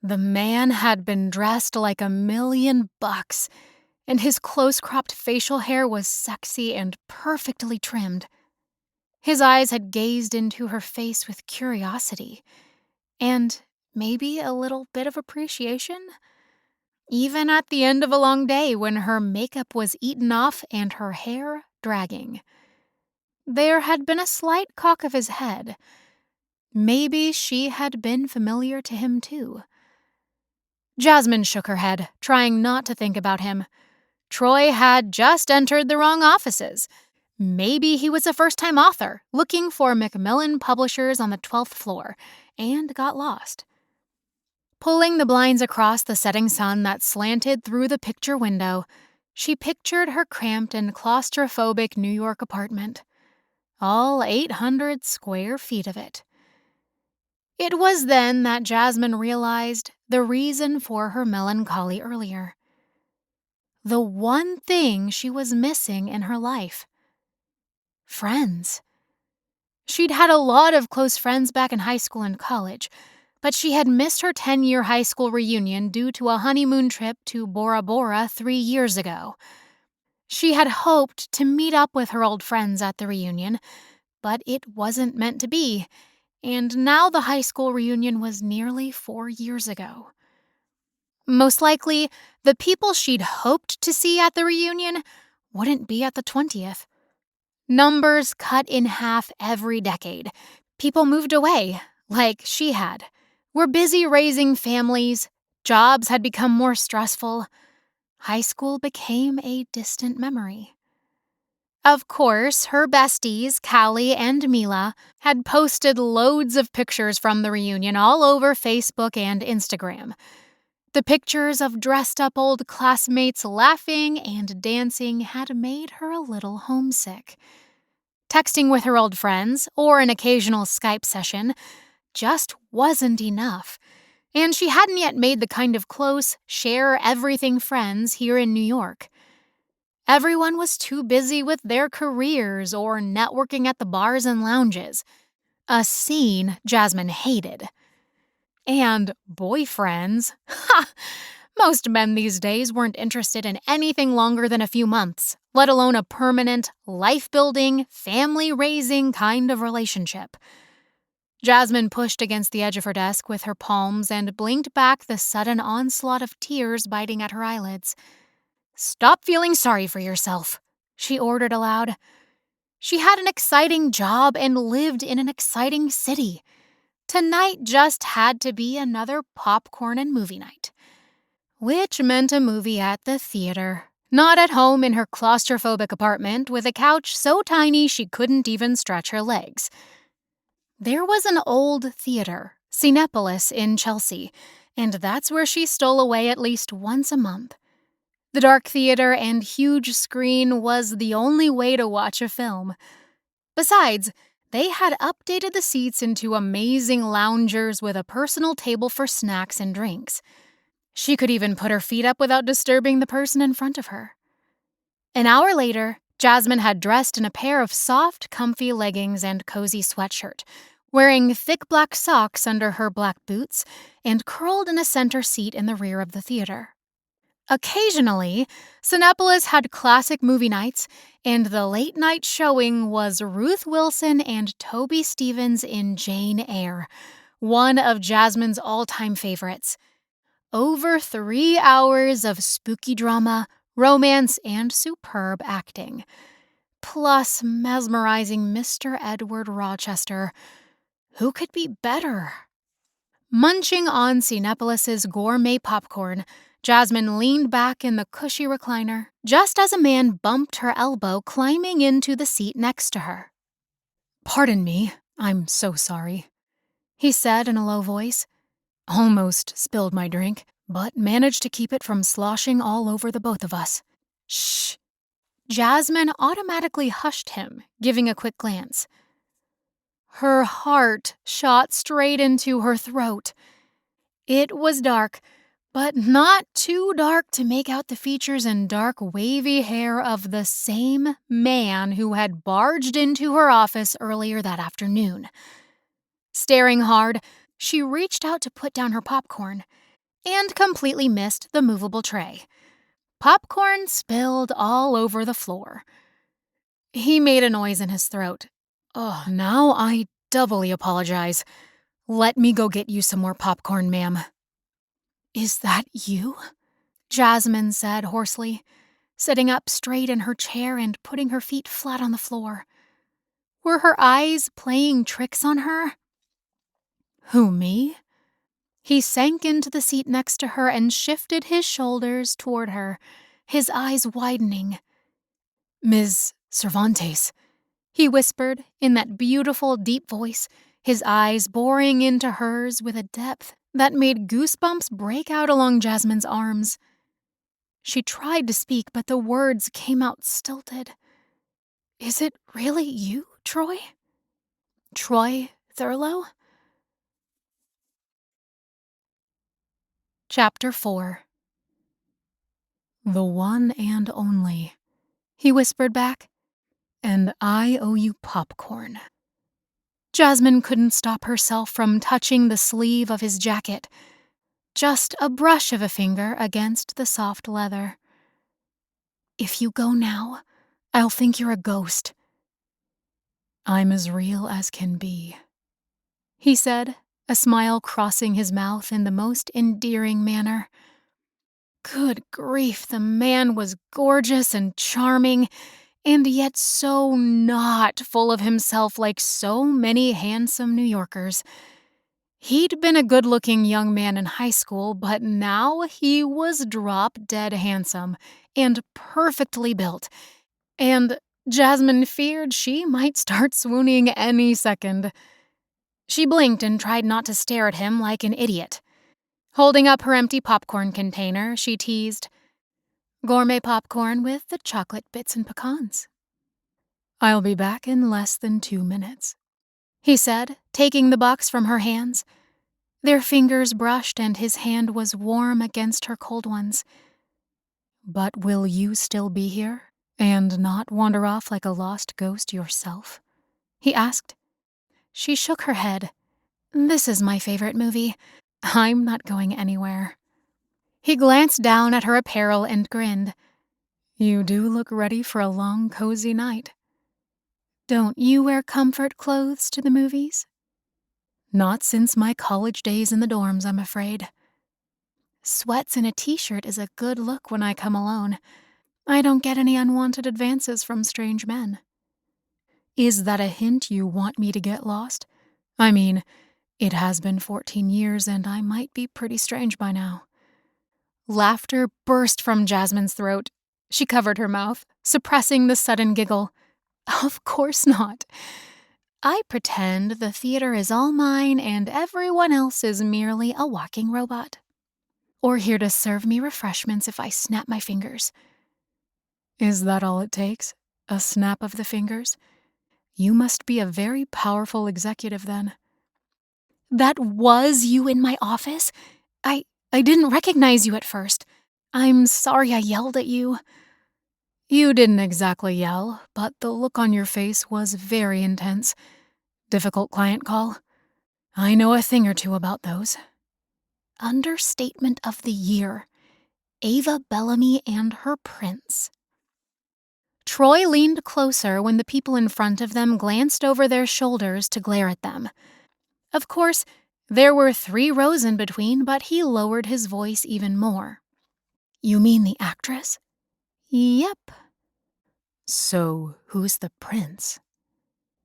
S1: The man had been dressed like $1,000,000, and his close-cropped facial hair was sexy and perfectly trimmed. His eyes had gazed into her face with curiosity and maybe a little bit of appreciation. Even at the end of a long day when her makeup was eaten off and her hair dragging. There had been a slight cock of his head. Maybe she had been familiar to him too. Jasmine shook her head, trying not to think about him. Troy had just entered the wrong offices. Maybe he was a first-time author looking for Macmillan Publishers on the 12th floor and got lost. Pulling the blinds across the setting sun that slanted through the picture window, she pictured her cramped and claustrophobic New York apartment. All 800 square feet of it. It was then that Jasmine realized the reason for her melancholy earlier. The one thing she was missing in her life. Friends. She'd had a lot of close friends back in high school and college, but she had missed her 10-year high school reunion due to a honeymoon trip to Bora Bora 3 years ago. She had hoped to meet up with her old friends at the reunion, but it wasn't meant to be, and now the high school reunion was nearly 4 years ago. Most likely, the people she'd hoped to see at the reunion wouldn't be at the 20th. Numbers cut in half every decade. People moved away, like she had. Were busy raising families. Jobs had become more stressful. High school became a distant memory. Of course, her besties, Callie and Mila, had posted loads of pictures from the reunion all over Facebook and Instagram. The pictures of dressed-up old classmates laughing and dancing had made her a little homesick. Texting with her old friends, or an occasional Skype session, just wasn't enough. And she hadn't yet made the kind of close, share-everything friends here in New York. Everyone was too busy with their careers or networking at the bars and lounges. A scene Jasmine hated. And boyfriends. Ha! Most men these days weren't interested in anything longer than a few months, let alone a permanent, life-building, family-raising kind of relationship. Jasmine pushed against the edge of her desk with her palms and blinked back the sudden onslaught of tears biting at her eyelids. "Stop feeling sorry for yourself," she ordered aloud. She had an exciting job and lived in an exciting city. Tonight just had to be another popcorn and movie night. Which meant a movie at the theater, not at home in her claustrophobic apartment with a couch so tiny she couldn't even stretch her legs. There was an old theater, Cinepolis in Chelsea, and that's where she stole away at least once a month. The dark theater and huge screen was the only way to watch a film. Besides, they had updated the seats into amazing loungers with a personal table for snacks and drinks. She could even put her feet up without disturbing the person in front of her. An hour later, Jasmine had dressed in a pair of soft, comfy leggings and cozy sweatshirt, wearing thick black socks under her black boots, and curled in a center seat in the rear of the theater. Occasionally, Cinepolis had classic movie nights, and the late-night showing was Ruth Wilson and Toby Stephens in Jane Eyre, one of Jasmine's all-time favorites. Over 3 hours of spooky drama, romance, and superb acting. Plus mesmerizing Mr. Edward Rochester. Who could be better? Munching on Cinepolis's gourmet popcorn, Jasmine leaned back in the cushy recliner just as a man bumped her elbow climbing into the seat next to her. "Pardon me, I'm so sorry," he said in a low voice. "Almost spilled my drink, but managed to keep it from sloshing all over the both of us." "Shh." Jasmine automatically hushed him, giving a quick glance. Her heart shot straight into her throat. It was dark, but not too dark to make out the features and dark, wavy hair of the same man who had barged into her office earlier that afternoon. Staring hard, she reached out to put down her popcorn, and completely missed the movable tray. Popcorn spilled all over the floor. He made a noise in his throat. Oh, now I doubly apologize. Let me go get you some more popcorn, ma'am. Is that you? Jasmine said hoarsely, sitting up straight in her chair and putting her feet flat on the floor. Were her eyes playing tricks on her? Who, me? He sank into the seat next to her and shifted his shoulders toward her, his eyes widening. Ms. Cervantes, he whispered in that beautiful, deep voice, his eyes boring into hers with a depth that made goosebumps break out along Jasmine's arms. She tried to speak, but the words came out stilted. Is it really you, Troy? Troy Thurlow? Chapter 4. The one and only, he whispered back, and I owe you popcorn. Jasmine couldn't stop herself from touching the sleeve of his jacket, just a brush of a finger against the soft leather. If you go now, I'll think you're a ghost. I'm as real as can be, he said, a smile crossing his mouth in the most endearing manner. Good grief, the man was gorgeous and charming, and yet so not full of himself like so many handsome New Yorkers. He'd been a good-looking young man in high school, but now he was drop-dead handsome and perfectly built, and Jasmine feared she might start swooning any second. She blinked and tried not to stare at him like an idiot. Holding up her empty popcorn container, she teased, "Gourmet popcorn with the chocolate bits and pecans." "I'll be back in less than 2 minutes," he said, taking the box from her hands. Their fingers brushed and his hand was warm against her cold ones. "But will you still be here and not wander off like a lost ghost yourself?" he asked. She shook her head. "This is my favorite movie. I'm not going anywhere." He glanced down at her apparel and grinned. "You do look ready for a long, cozy night." "Don't you wear comfort clothes to the movies?" "Not since my college days in the dorms, I'm afraid." "Sweats and a t-shirt is a good look when I come alone. I don't get any unwanted advances from strange men." "Is that a hint you want me to get lost? I mean, it has been 14 years and I might be pretty strange by now." Laughter burst from Jasmine's throat. She covered her mouth, suppressing the sudden giggle. "Of course not. I pretend the theater is all mine and everyone else is merely a walking robot. Or here to serve me refreshments if I snap my fingers." "Is that all it takes? A snap of the fingers? You must be a very powerful executive then." "That was you in my office? I didn't recognize you at first. I'm sorry I yelled at you." "You didn't exactly yell, but the look on your face was very intense. Difficult client call. I know a thing or two about those." Understatement of the year. Ava Bellamy and her prince. Troy leaned closer when the people in front of them glanced over their shoulders to glare at them. Of course, there were 3 rows in between, but he lowered his voice even more. "You mean the actress?" "Yep." "So, who's the prince?"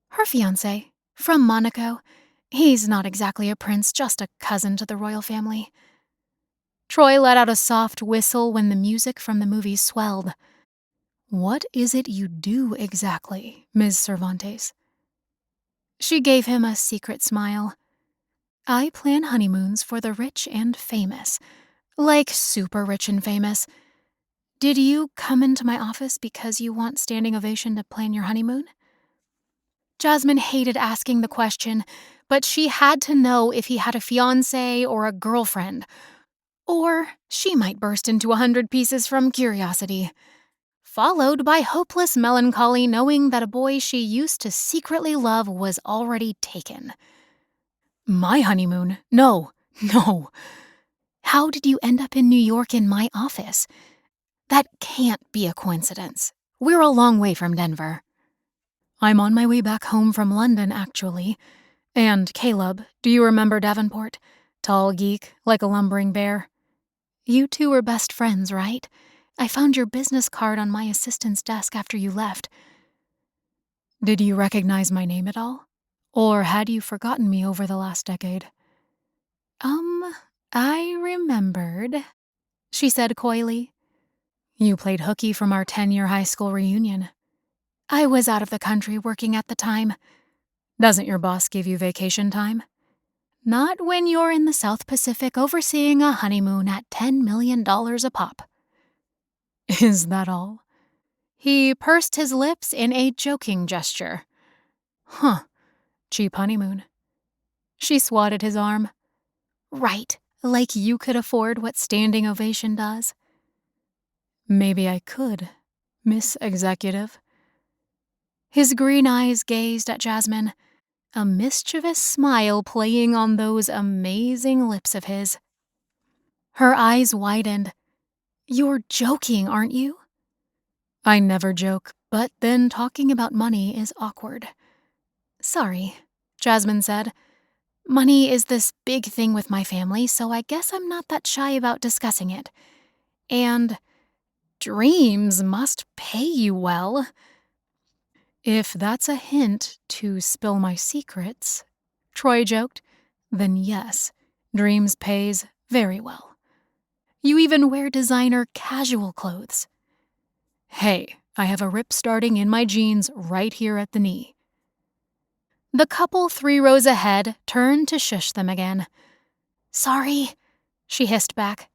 S1: "Her fiancé, from Monaco. He's not exactly a prince, just a cousin to the royal family." Troy let out a soft whistle when the music from the movie swelled. "What is it you do exactly, Ms. Cervantes?" She gave him a secret smile. "I plan honeymoons for the rich and famous. Like super rich and famous. Did you come into my office because you want standing ovation to plan your honeymoon?" Jasmine hated asking the question, but she had to know if he had a fiancé or a girlfriend. Or she might burst into 100 pieces from curiosity, followed by hopeless melancholy knowing that a boy she used to secretly love was already taken. "My honeymoon? No, no." How did you end up in New York in my office? That can't be a coincidence. We're a long way from Denver. I'm on my way back home from London, actually. And Caleb, do you remember Davenport? Tall geek, like a lumbering bear. You two were best friends, right? I found your business card on my assistant's desk after you left. Did you recognize my name at all? Or had you forgotten me over the last decade? I remembered, she said coyly. You played hooky from our 10-year high school reunion. I was out of the country working at the time. Doesn't your boss give you vacation time? Not when you're in the South Pacific overseeing a honeymoon at $10 million a pop. Is that all? He pursed his lips in a joking gesture. Huh, cheap honeymoon. She swatted his arm. Right, like you could afford what standing ovation does. Maybe I could, Miss Executive. His green eyes gazed at Jasmine, a mischievous smile playing on those amazing lips of his. Her eyes widened. You're joking, aren't you? I never joke, but then talking about money is awkward. Sorry, Jasmine said. Money is this big thing with my family, so I guess I'm not that shy about discussing it. And dreams must pay you well. If that's a hint to spill my secrets, Troy joked, then yes, dreams pays very well. You even wear designer casual clothes. Hey, I have a rip starting in my jeans right here at the knee. The couple 3 rows ahead turned to shush them again. Sorry, she hissed back.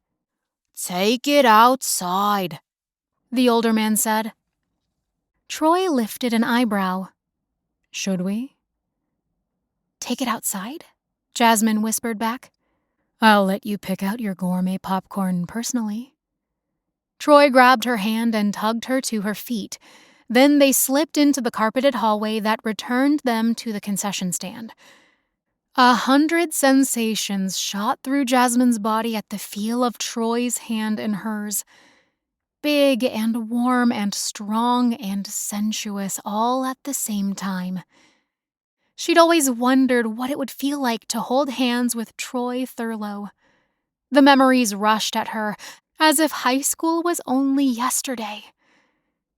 S1: Take it outside, the older man said. Troy lifted an eyebrow. Should we? Take it outside? Jasmine whispered back. I'll let you pick out your gourmet popcorn personally. Troy grabbed her hand and tugged her to her feet. Then they slipped into the carpeted hallway that returned them to the concession stand. 100 sensations shot through Jasmine's body at the feel of Troy's hand in hers. Big and warm and strong and sensuous all at the same time. She'd always wondered what it would feel like to hold hands with Troy Thurlow. The memories rushed at her, as if high school was only yesterday.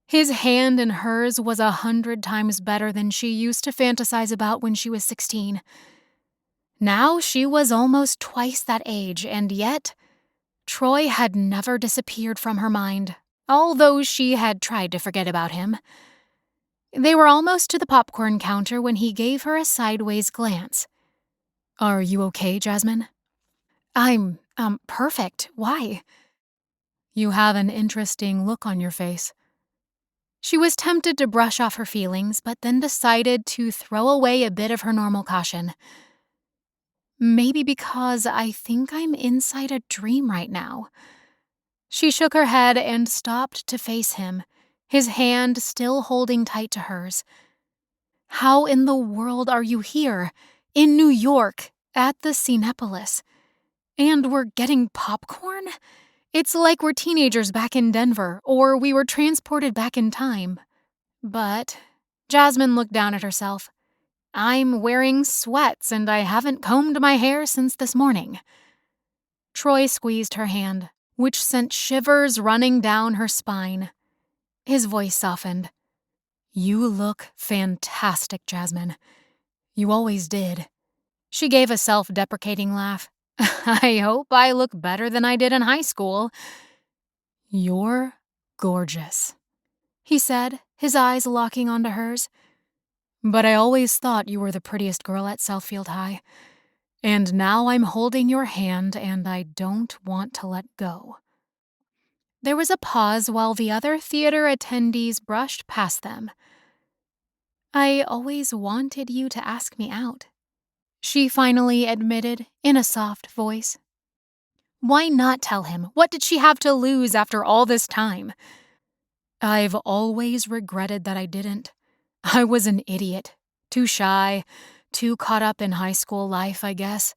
S1: His hand in hers was 100 times better than she used to fantasize about when she was 16. Now she was almost twice that age, and yet Troy had never disappeared from her mind, although she had tried to forget about him. They were almost to the popcorn counter when he gave her a sideways glance. Are you okay, Jasmine? I'm perfect. Why? You have an interesting look on your face. She was tempted to brush off her feelings, but then decided to throw away a bit of her normal caution. Maybe because I think I'm inside a dream right now. She shook her head and stopped to face him, his hand still holding tight to hers. How in the world are you here, in New York, at the Cinepolis? And we're getting popcorn? It's like we're teenagers back in Denver, or we were transported back in time. But Jasmine looked down at herself. I'm wearing sweats and I haven't combed my hair since this morning. Troy squeezed her hand, which sent shivers running down her spine. His voice softened. You look fantastic, Jasmine. You always did. She gave a self-deprecating laugh. I hope I look better than I did in high school. You're gorgeous, he said, his eyes locking onto hers. But I always thought you were the prettiest girl at Southfield High. And now I'm holding your hand and I don't want to let go. There was a pause while the other theater attendees brushed past them. I always wanted you to ask me out, she finally admitted in a soft voice. Why not tell him? What did she have to lose after all this time? I've always regretted that I didn't. I was an idiot. Too shy, too caught up in high school life, I guess.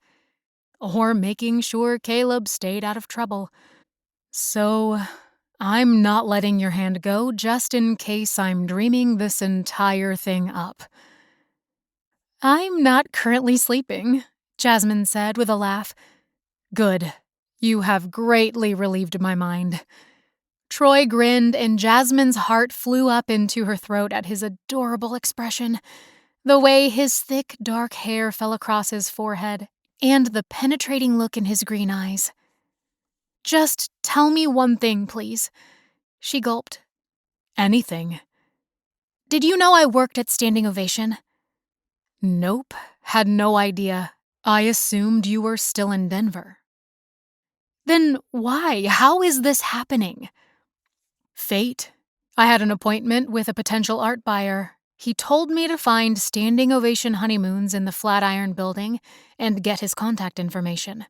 S1: or making sure Caleb stayed out of trouble. So, I'm not letting your hand go just in case I'm dreaming this entire thing up. I'm not currently sleeping, Jasmine said with a laugh. Good. You have greatly relieved my mind. Troy grinned, and Jasmine's heart flew up into her throat at his adorable expression. The way his thick, dark hair fell across his forehead, and the penetrating look in his green eyes. Just tell me one thing, please. She gulped. Anything. Did you know I worked at Standing Ovation? Nope, had no idea. I assumed you were still in Denver. Then why? How is this happening? Fate. I had an appointment with a potential art buyer. He told me to find Standing Ovation honeymoons in the Flatiron Building and get his contact information.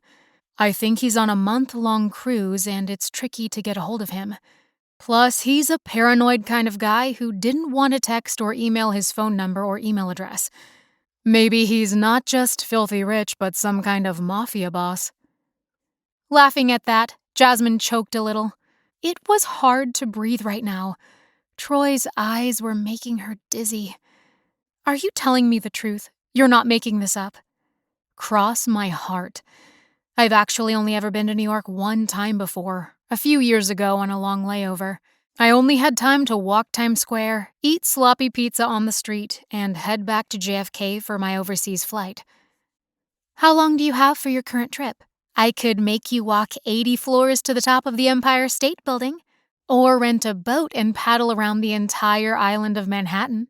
S1: I think he's on a month-long cruise and it's tricky to get a hold of him. Plus, he's a paranoid kind of guy who didn't want to text or email his phone number or email address. Maybe he's not just filthy rich, but some kind of mafia boss. Laughing at that, Jasmine choked a little. It was hard to breathe right now. Troy's eyes were making her dizzy. Are you telling me the truth? You're not making this up? Cross my heart. I've actually only ever been to New York one time before, a few years ago on a long layover. I only had time to walk Times Square, eat sloppy pizza on the street, and head back to JFK for my overseas flight. How long do you have for your current trip? I could make you walk 80 floors to the top of the Empire State Building, or rent a boat and paddle around the entire island of Manhattan.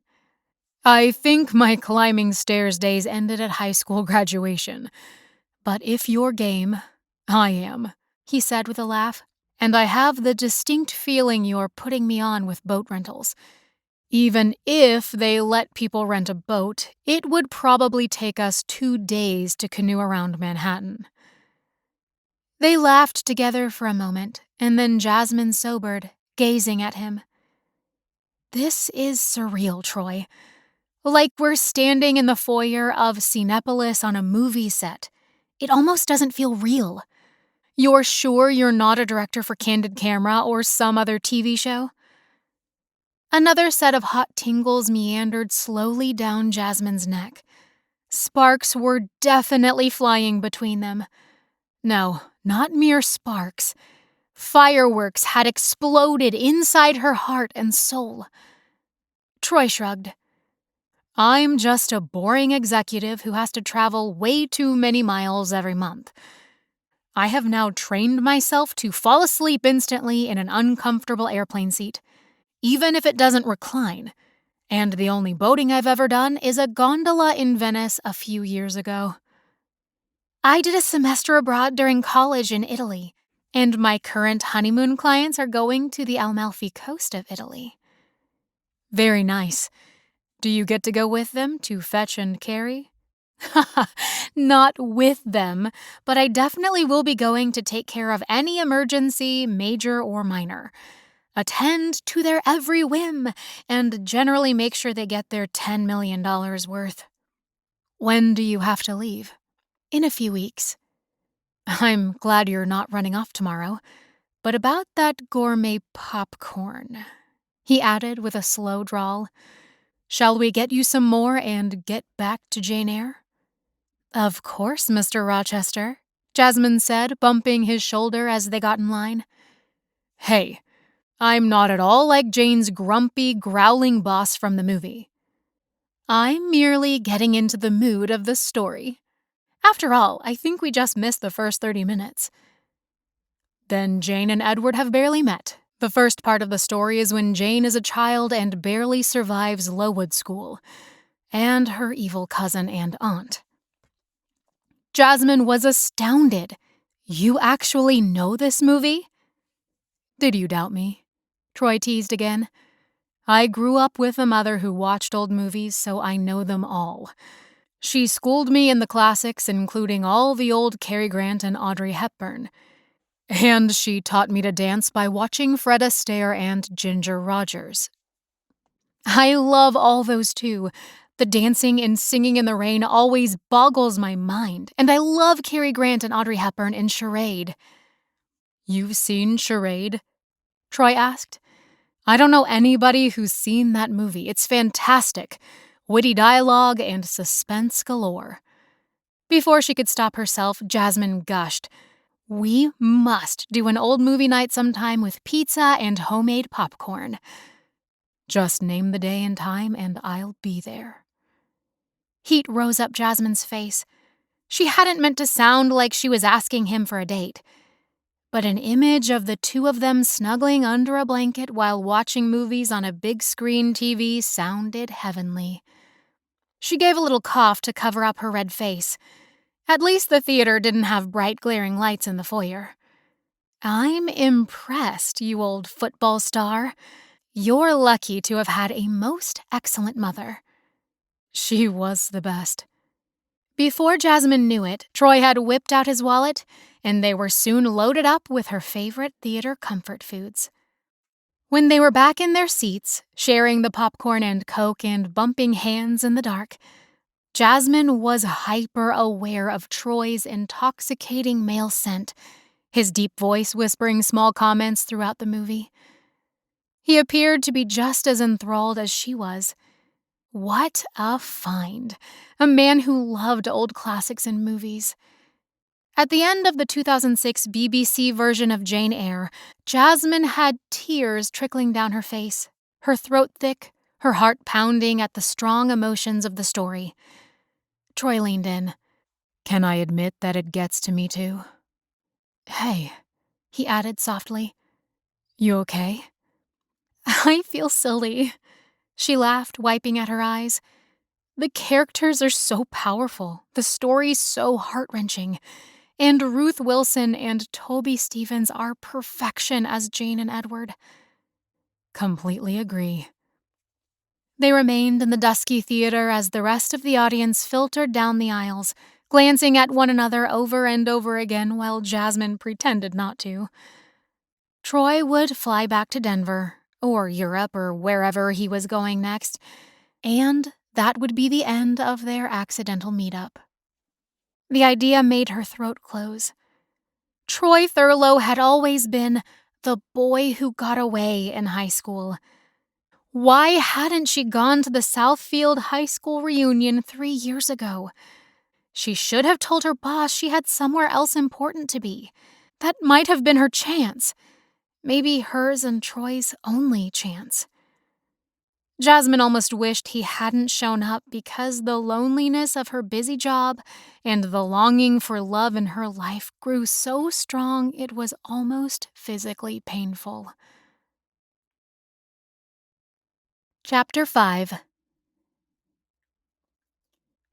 S1: I think my climbing stairs days ended at high school graduation. But if you're game, I am, he said with a laugh. And I have the distinct feeling you're putting me on with boat rentals. Even if they let people rent a boat, it would probably take us 2 days to canoe around Manhattan. They laughed together for a moment, and then Jasmine sobered, gazing at him. This is surreal, Troy. Like we're standing in the foyer of Cinepolis on a movie set. It almost doesn't feel real. You're sure you're not a director for Candid Camera or some other TV show? Another set of hot tingles meandered slowly down Jasmine's neck. Sparks were definitely flying between them. No, not mere sparks. Fireworks had exploded inside her heart and soul. Troy shrugged. I'm just a boring executive who has to travel way too many miles every month. I have now trained myself to fall asleep instantly in an uncomfortable airplane seat, even if it doesn't recline. And the only boating I've ever done is a gondola in Venice a few years ago. I did a semester abroad during college in Italy, and my current honeymoon clients are going to the Amalfi coast of Italy. Very nice. Do you get to go with them to fetch and carry? Haha, not with them, but I definitely will be going to take care of any emergency, major or minor. Attend to their every whim, and generally make sure they get their $10 million worth. When do you have to leave? In a few weeks. I'm glad you're not running off tomorrow, but about that gourmet popcorn, he added with a slow drawl. Shall we get you some more and get back to Jane Eyre? Of course, Mr. Rochester, Jasmine said, bumping his shoulder as they got in line. Hey, I'm not at all like Jane's grumpy, growling boss from the movie. I'm merely getting into the mood of the story. After all, I think we just missed the first 30 minutes. Then Jane and Edward have barely met. The first part of the story is when Jane is a child and barely survives Lowood School, and her evil cousin and aunt. Jasmine was astounded. You actually know this movie? Did you doubt me? Troy teased again. I grew up with a mother who watched old movies, so I know them all. She schooled me in the classics, including all the old Cary Grant and Audrey Hepburn. And she taught me to dance by watching Fred Astaire and Ginger Rogers. I love all those too, The dancing and singing in the rain always boggles my mind, and I love Cary Grant and Audrey Hepburn in Charade. You've seen Charade? Troy asked. I don't know anybody who's seen that movie. It's fantastic. Witty dialogue and suspense galore. Before she could stop herself, Jasmine gushed. We must do an old movie night sometime with pizza and homemade popcorn. Just name the day and time and I'll be there. Heat rose up Jasmine's face. She hadn't meant to sound like she was asking him for a date. But an image of the two of them snuggling under a blanket while watching movies on a big screen TV sounded heavenly. She gave a little cough to cover up her red face. At least the theater didn't have bright glaring lights in the foyer. I'm impressed, you old football star. You're lucky to have had a most excellent mother. She was the best. Before Jasmine knew it, Troy had whipped out his wallet, and they were soon loaded up with her favorite theater comfort foods. When they were back in their seats, sharing the popcorn and Coke and bumping hands in the dark, Jasmine was hyper-aware of Troy's intoxicating male scent, his deep voice whispering small comments throughout the movie. He appeared to be just as enthralled as she was. What a find! A man who loved old classics and movies. At the end of the 2006 BBC version of Jane Eyre, Jasmine had tears trickling down her face, her throat thick, her heart pounding at the strong emotions of the story. Troy leaned in. Can I admit that it gets to me too? Hey, he added softly. You okay? I feel silly. She laughed, wiping at her eyes. The characters are so powerful, the story's so heart-wrenching, and Ruth Wilson and Toby Stephens are perfection as Jane and Edward. Completely agree. They remained in the dusky theater as the rest of the audience filtered down the aisles, glancing at one another over and over again while Jasmine pretended not to. Troy would fly back to Denver, or Europe, or wherever he was going next, and that would be the end of their accidental meetup. The idea made her throat close. Troy Thurlow had always been the boy who got away in high school. Why hadn't she gone to the Southfield High School reunion 3 years ago? She should have told her boss she had somewhere else important to be. That might have been her chance. Maybe hers and Troy's only chance. Jasmine almost wished he hadn't shown up because the loneliness of her busy job and the longing for love in her life grew so strong it was almost physically painful. Chapter 5.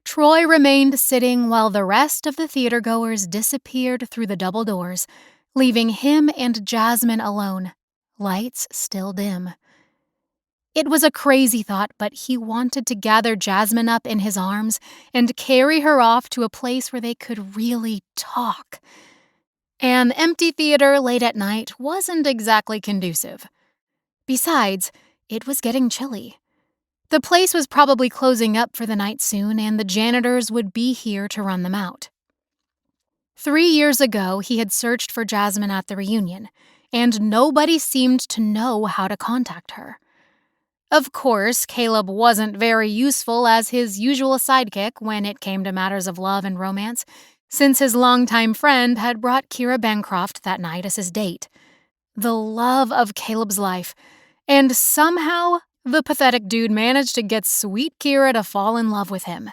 S1: Troy remained sitting while the rest of the theatergoers disappeared through the double doors, leaving him and Jasmine alone, lights still dim. It was a crazy thought, but he wanted to gather Jasmine up in his arms and carry her off to a place where they could really talk. An empty theater late at night wasn't exactly conducive. Besides, it was getting chilly. The place was probably closing up for the night soon, and the janitors would be here to run them out. 3 years ago, he had searched for Jasmine at the reunion, and nobody seemed to know how to contact her. Of course, Caleb wasn't very useful as his usual sidekick when it came to matters of love and romance, since his longtime friend had brought Kira Bancroft that night as his date. The love of Caleb's life. And somehow, the pathetic dude managed to get sweet Kira to fall in love with him.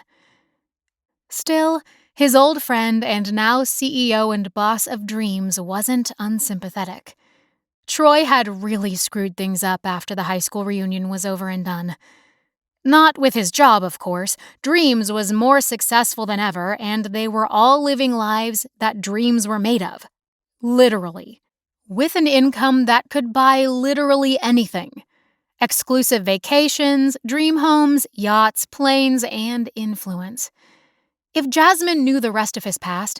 S1: Still, his old friend and now CEO and boss of Dreams wasn't unsympathetic. Troy had really screwed things up after the high school reunion was over and done. Not with his job, of course. Dreams was more successful than ever, and they were all living lives that dreams were made of. Literally. With an income that could buy literally anything. Exclusive vacations, dream homes, yachts, planes, and influence. If Jasmine knew the rest of his past,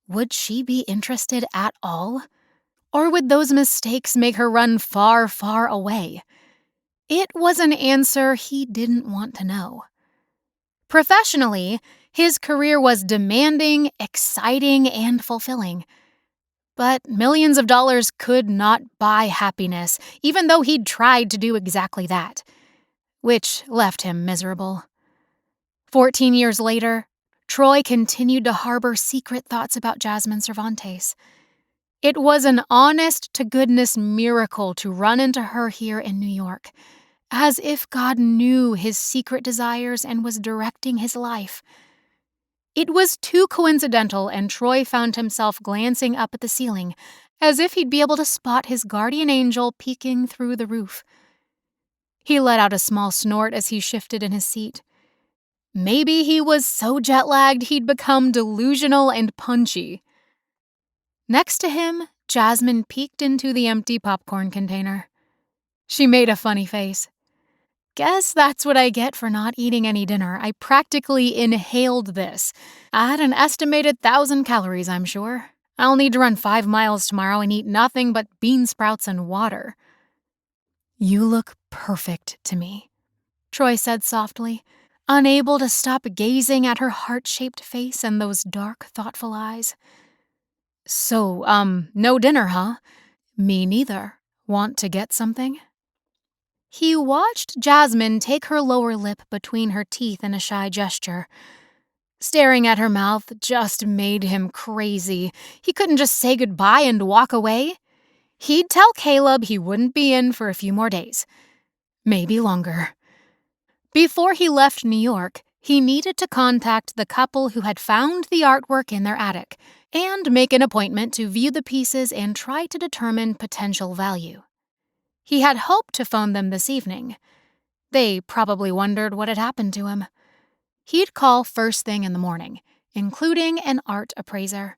S1: would she be interested at all? Or would those mistakes make her run far, far away? It was an answer he didn't want to know. Professionally, his career was demanding, exciting, and fulfilling. But millions of dollars could not buy happiness, even though he'd tried to do exactly that, which left him miserable. 14 years later, Troy continued to harbor secret thoughts about Jasmine Cervantes. It was an honest-to-goodness miracle to run into her here in New York, as if God knew his secret desires and was directing his life. It was too coincidental, and Troy found himself glancing up at the ceiling, as if he'd be able to spot his guardian angel peeking through the roof. He let out a small snort as he shifted in his seat. Maybe he was so jet-lagged he'd become delusional and punchy. Next to him, Jasmine peeked into the empty popcorn container. She made a funny face. Guess that's what I get for not eating any dinner. I practically inhaled this. At an estimated 1,000 calories, I'm sure. I'll need to run 5 miles tomorrow and eat nothing but bean sprouts and water. You look perfect to me, Troy said softly, unable to stop gazing at her heart-shaped face and those dark, thoughtful eyes. So, no dinner, huh? Me neither. Want to get something? He watched Jasmine take her lower lip between her teeth in a shy gesture. Staring at her mouth just made him crazy. He couldn't just say goodbye and walk away. He'd tell Caleb he wouldn't be in for a few more days. Maybe longer. Before he left New York, he needed to contact the couple who had found the artwork in their attic and make an appointment to view the pieces and try to determine potential value. He had hoped to phone them this evening. They probably wondered what had happened to him. He'd call first thing in the morning, including an art appraiser.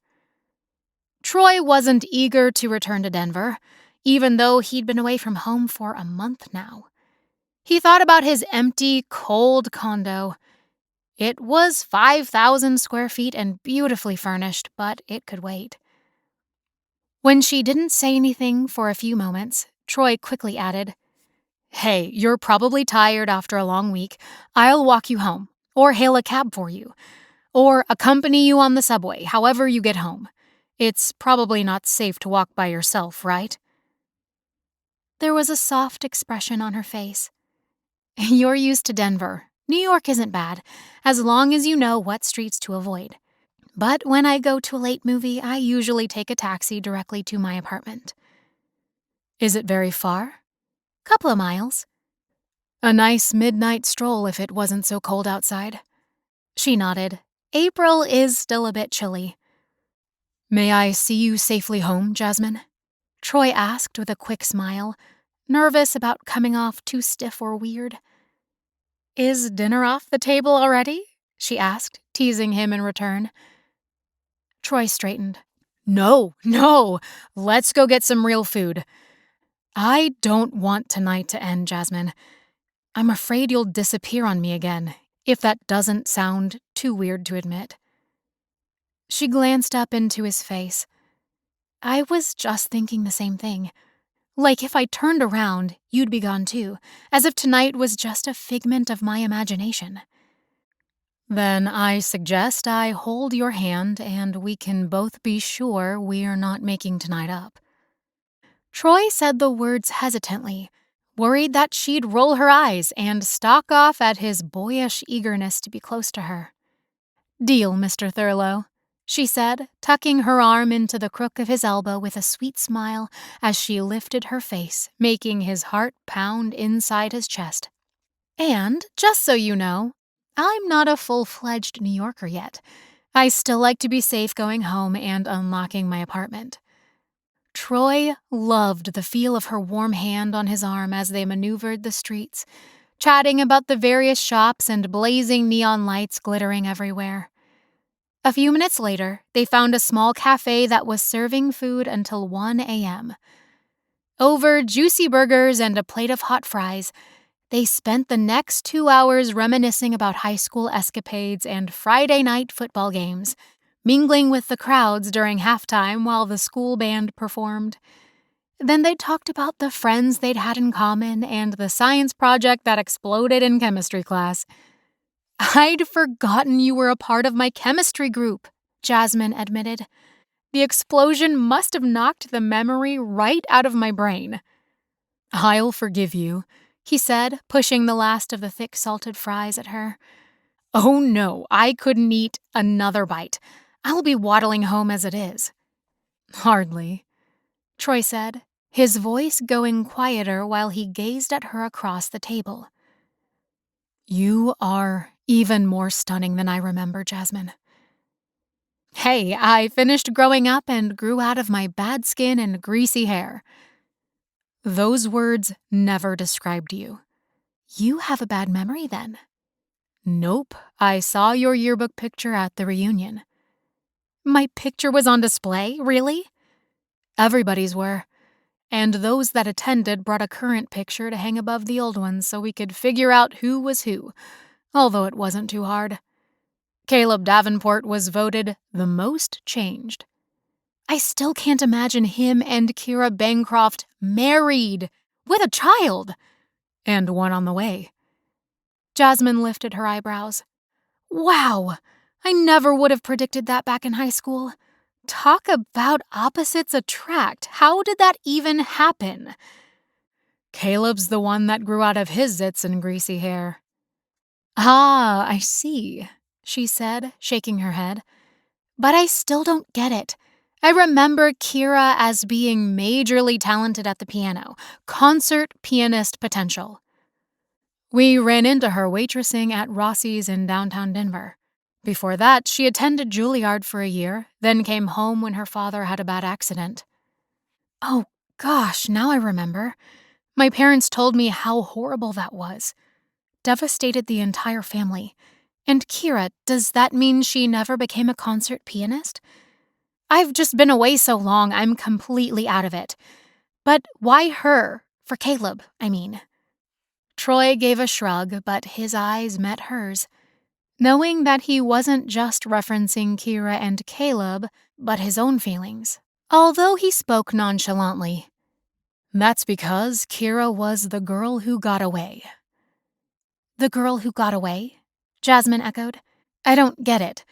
S1: Troy wasn't eager to return to Denver, even though he'd been away from home for a month now. He thought about his empty, cold condo. It was 5,000 square feet and beautifully furnished, but it could wait. When she didn't say anything for a few moments, Troy quickly added, "Hey, you're probably tired after a long week. I'll walk you home, or hail a cab for you, or accompany you on the subway, however you get home. It's probably not safe to walk by yourself, right?" There was a soft expression on her face. "You're used to Denver. New York isn't bad, as long as you know what streets to avoid. But when I go to a late movie, I usually take a taxi directly to my apartment." "Is it very far?" "Couple of miles." "A nice midnight stroll if it wasn't so cold outside." She nodded. April is still a bit chilly. "May I see you safely home, Jasmine?" Troy asked with a quick smile, nervous about coming off too stiff or weird. "Is dinner off the table already?" she asked, teasing him in return. Troy straightened. No, let's go get some real food. I don't want tonight to end, Jasmine. I'm afraid you'll disappear on me again, if that doesn't sound too weird to admit. She glanced up into his face. I was just thinking the same thing. Like if I turned around, you'd be gone too, as if tonight was just a figment of my imagination. Then I suggest I hold your hand and we can both be sure we're not making tonight up. Troy said the words hesitantly, worried that she'd roll her eyes and stalk off at his boyish eagerness to be close to her. "Deal, Mr. Thurlow," she said, tucking her arm into the crook of his elbow with a sweet smile as she lifted her face, making his heart pound inside his chest. "And, just so you know, I'm not a full-fledged New Yorker yet. I still like to be safe going home and unlocking my apartment." Troy loved the feel of her warm hand on his arm as they maneuvered the streets, chatting about the various shops and blazing neon lights glittering everywhere. A few minutes later, they found a small cafe that was serving food until 1 a.m. Over juicy burgers and a plate of hot fries, they spent the next 2 hours reminiscing about high school escapades and Friday night football games, mingling with the crowds during halftime while the school band performed. Then they talked about the friends they'd had in common and the science project that exploded in chemistry class. I'd forgotten you were a part of my chemistry group, Jasmine admitted. The explosion must have knocked the memory right out of my brain. I'll forgive you, he said, pushing the last of the thick salted fries at her. Oh no, I couldn't eat another bite. I'll be waddling home as it is. Hardly, Troy said, his voice going quieter while he gazed at her across the table. You are even more stunning than I remember, Jasmine. Hey, I finished growing up and grew out of my bad skin and greasy hair. Those words never described you. You have a bad memory then. Nope, I saw your yearbook picture at the reunion. My picture was on display, really? Everybody's were. And those that attended brought a current picture to hang above the old ones so we could figure out who was who, although it wasn't too hard. Caleb Davenport was voted the most changed. I still can't imagine him and Kira Bancroft married, with a child, and one on the way. Jasmine lifted her eyebrows. Wow, I never would have predicted that back in high school. Talk about opposites attract. How did that even happen? Caleb's the one that grew out of his zits and greasy hair. Ah, I see, she said, shaking her head. But I still don't get it. I remember Kira as being majorly talented at the piano, concert pianist potential. We ran into her waitressing at Rossi's in downtown Denver. Before that, she attended Juilliard for a year, then came home when her father had a bad accident. Oh, gosh, now I remember. My parents told me how horrible that was. Devastated the entire family. And Kira, does that mean she never became a concert pianist? I've just been away so long, I'm completely out of it. But why her? For Caleb, I mean. Troy gave a shrug, but his eyes met hers, knowing that he wasn't just referencing Kira and Caleb, but his own feelings, although he spoke nonchalantly. That's because Kira was the girl who got away. The girl who got away? Jasmine echoed. I don't get it.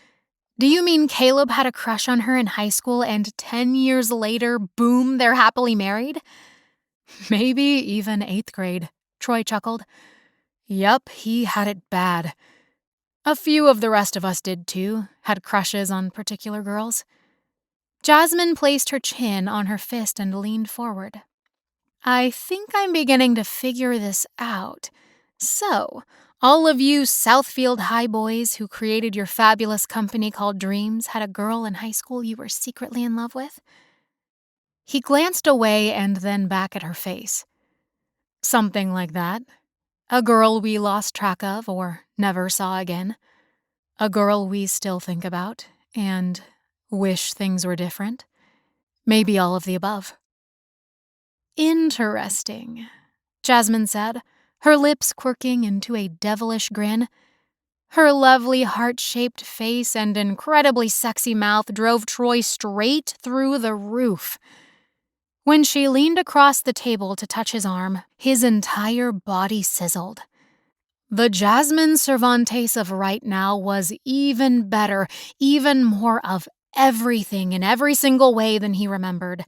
S1: Do you mean Caleb had a crush on her in high school and 10 years later, boom, they're happily married? Maybe even 8th grade, Troy chuckled. Yup, he had it bad. A few of the rest of us did too, had crushes on particular girls. Jasmine placed her chin on her fist and leaned forward. I think I'm beginning to figure this out. So, all of you Southfield High boys who created your fabulous company called Dreams had a girl in high school you were secretly in love with? He glanced away and then back at her face. Something like that. A girl we lost track of or never saw again. A girl we still think about and wish things were different. Maybe all of the above. Interesting, Jasmine said, her lips quirking into a devilish grin. Her lovely heart-shaped face and incredibly sexy mouth drove Troy straight through the roof. When she leaned across the table to touch his arm, his entire body sizzled. The Jasmine Cervantes of right now was even better, even more of everything in every single way than he remembered.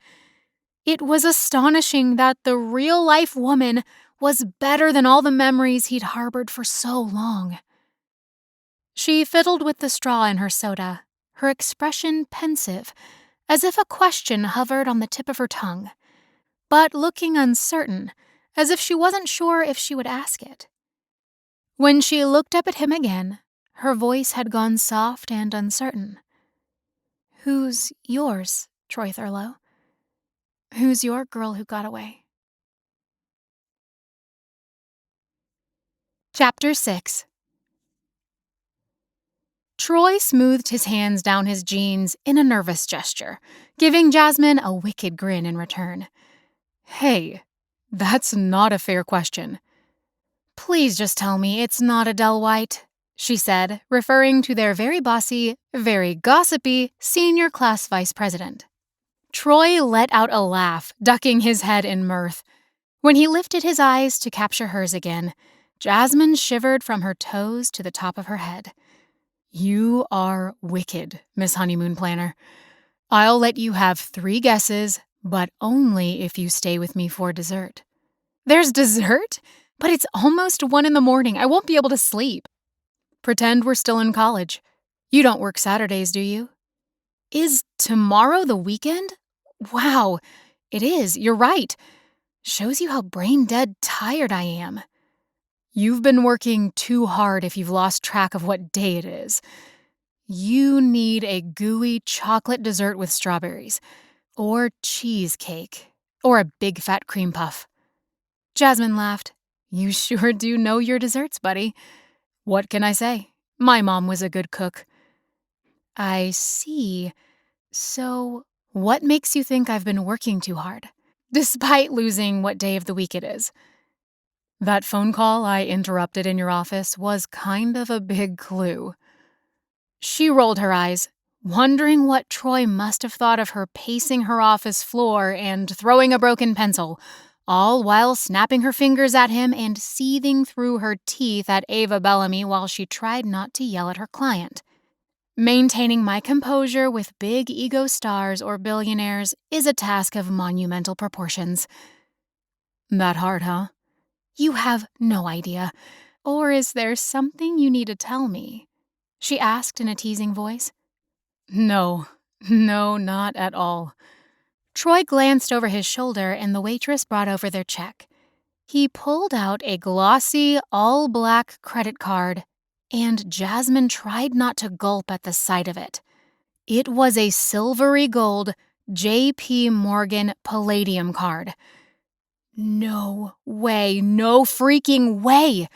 S1: It was astonishing that the real-life woman was better than all the memories he'd harbored for so long. She fiddled with the straw in her soda, her expression pensive, as if a question hovered on the tip of her tongue, but looking uncertain, as if she wasn't sure if she would ask it. When she looked up at him again, her voice had gone soft and uncertain. Who's yours, Troy Thurlow? Who's your girl who got away? Chapter 6. Troy smoothed his hands down his jeans in a nervous gesture, giving Jasmine a wicked grin in return. Hey, that's not a fair question. Please just tell me it's not Adele White, she said, referring to their very bossy, very gossipy senior class vice president. Troy let out a laugh, ducking his head in mirth. When he lifted his eyes to capture hers again, Jasmine shivered from her toes to the top of her head. You are wicked, Miss Honeymoon Planner. I'll let you have 3 guesses, but only if you stay with me for dessert. There's dessert? But it's almost 1 in the morning. I won't be able to sleep. Pretend we're still in college. You don't work Saturdays, do you? Is tomorrow the weekend? Wow, it is. You're right. Shows you how brain-dead tired I am. You've been working too hard if you've lost track of what day it is. You need a gooey chocolate dessert with strawberries, or cheesecake, or a big fat cream puff. Jasmine laughed. You sure do know your desserts, buddy. What can I say? My mom was a good cook. I see. So, what makes you think I've been working too hard, despite losing what day of the week it is? That phone call I interrupted in your office was kind of a big clue. She rolled her eyes, wondering what Troy must have thought of her pacing her office floor and throwing a broken pencil, all while snapping her fingers at him and seething through her teeth at Ava Bellamy while she tried not to yell at her client. Maintaining my composure with big ego stars or billionaires is a task of monumental proportions. That hard, huh? You have no idea. Or is there something you need to tell me? She asked in a teasing voice. No, not at all. Troy glanced over his shoulder and the waitress brought over their check. He pulled out a glossy, all-black credit card, and Jasmine tried not to gulp at the sight of it. It was a silvery gold J.P. Morgan Palladium card. No way, no freaking way!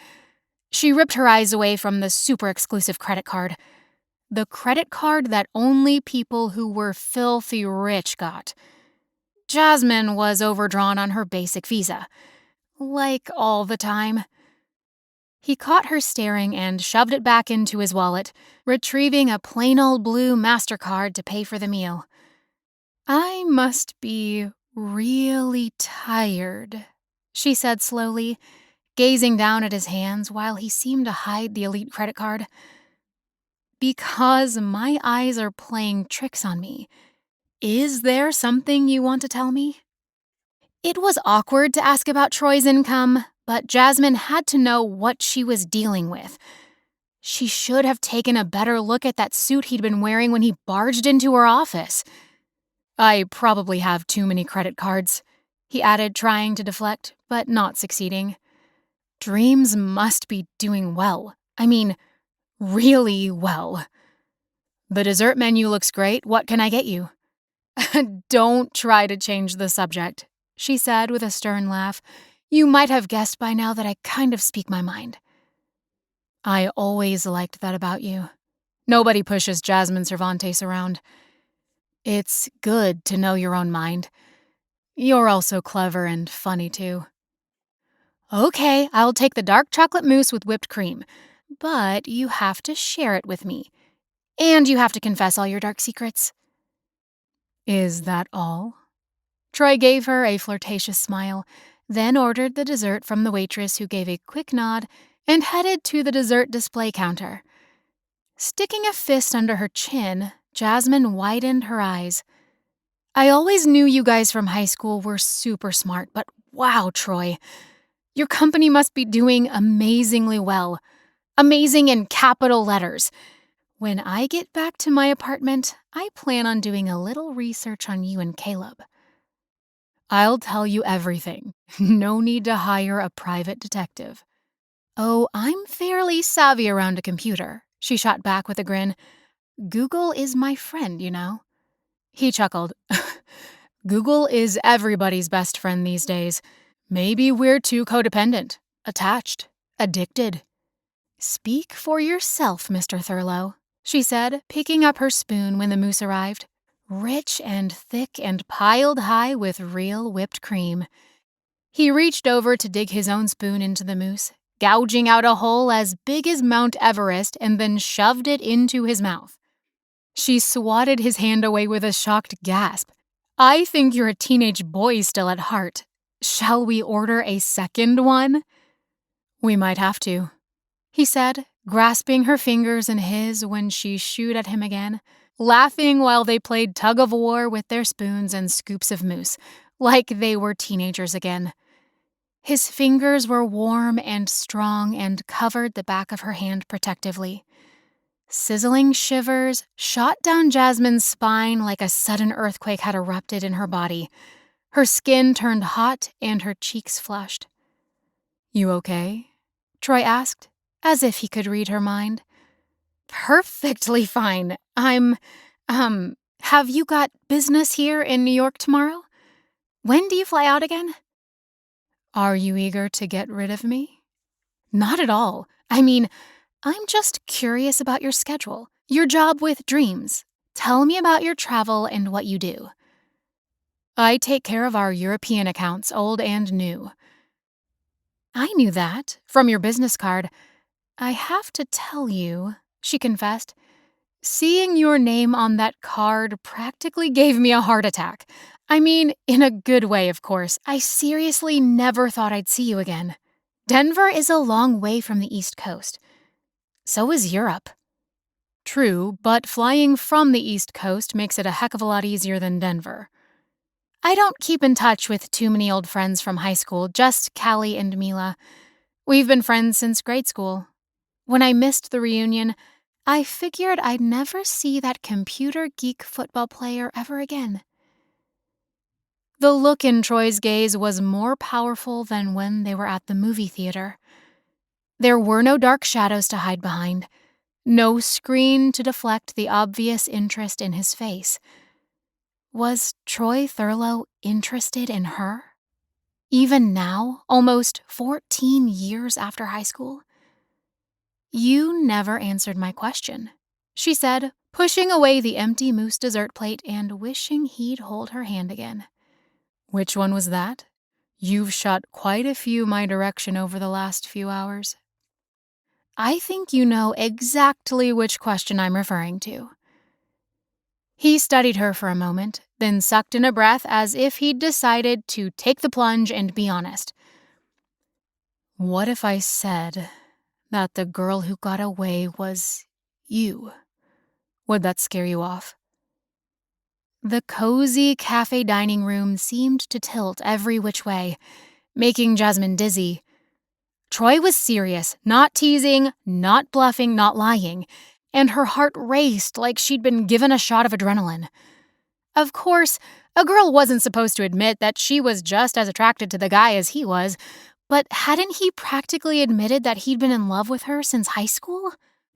S1: She ripped her eyes away from the super exclusive credit card. The credit card that only people who were filthy rich got. Jasmine was overdrawn on her basic visa. Like all the time. He caught her staring and shoved it back into his wallet, retrieving a plain old blue MasterCard to pay for the meal. I must be really tired, she said slowly, gazing down at his hands while he seemed to hide the elite credit card. Because my eyes are playing tricks on me. Is there something you want to tell me? It was awkward to ask about Troy's income, but Jasmine had to know what she was dealing with. She should have taken a better look at that suit he'd been wearing when he barged into her office. I probably have too many credit cards, he added, trying to deflect, but not succeeding. Dreams must be doing well. I mean, really well. The dessert menu looks great. What can I get you? Don't try to change the subject, she said with a stern laugh. You might have guessed by now that I kind of speak my mind. I always liked that about you. Nobody pushes Jasmine Cervantes around. It's good to know your own mind. You're also clever and funny, too. Okay, I'll take the dark chocolate mousse with whipped cream, but you have to share it with me. And you have to confess all your dark secrets. Is that all? Troy gave her a flirtatious smile, then ordered the dessert from the waitress, who gave a quick nod and headed to the dessert display counter. Sticking a fist under her chin, Jasmine widened her eyes. I always knew you guys from high school were super smart, but wow, Troy. Your company must be doing amazingly well. Amazing in capital letters. When I get back to my apartment, I plan on doing a little research on you and Caleb. I'll tell you everything. No need to hire a private detective. Oh, I'm fairly savvy around a computer, she shot back with a grin. Google is my friend, you know. He chuckled. Google is everybody's best friend these days. Maybe we're too codependent, attached, addicted. Speak for yourself, Mr. Thurlow, she said, picking up her spoon when the mousse arrived. Rich and thick and piled high with real whipped cream. He reached over to dig his own spoon into the mousse, gouging out a hole as big as Mount Everest, and then shoved it into his mouth. She swatted his hand away with a shocked gasp. I think you're a teenage boy still at heart. Shall we order a second one? "We might have to," he said, grasping her fingers in his when she shooed at him again, laughing while they played tug-of-war with their spoons and scoops of mousse, like they were teenagers again. His fingers were warm and strong and covered the back of her hand protectively. Sizzling shivers shot down Jasmine's spine like a sudden earthquake had erupted in her body. Her skin turned hot and her cheeks flushed. "You okay?" Troy asked, as if he could read her mind. "Perfectly fine. Have you got business here in New York tomorrow? When do you fly out again?" "Are you eager to get rid of me?" "Not at all. I mean, I'm just curious about your schedule, your job with Dreams. Tell me about your travel and what you do." "I take care of our European accounts, old and new." "I knew that, from your business card. I have to tell you," she confessed, "seeing your name on that card practically gave me a heart attack. I mean, in a good way, of course. I seriously never thought I'd see you again. Denver is a long way from the East Coast. So is Europe." "True, but flying from the East Coast makes it a heck of a lot easier than Denver." "I don't keep in touch with too many old friends from high school, just Callie and Mila. We've been friends since grade school. When I missed the reunion, I figured I'd never see that computer geek football player ever again." The look in Troy's gaze was more powerful than when they were at the movie theater. There were no dark shadows to hide behind, no screen to deflect the obvious interest in his face. Was Troy Thurlow interested in her? Even now, almost 14 years after high school? "You never answered my question," she said, pushing away the empty mousse dessert plate and wishing he'd hold her hand again. "Which one was that? You've shot quite a few my direction over the last few hours." "I think you know exactly which question I'm referring to." He studied her for a moment, then sucked in a breath as if he'd decided to take the plunge and be honest. "What if I said that the girl who got away was you? Would that scare you off?" The cozy cafe dining room seemed to tilt every which way, making Jasmine dizzy. Troy was serious, not teasing, not bluffing, not lying, and her heart raced like she'd been given a shot of adrenaline. Of course, a girl wasn't supposed to admit that she was just as attracted to the guy as he was, but hadn't he practically admitted that he'd been in love with her since high school?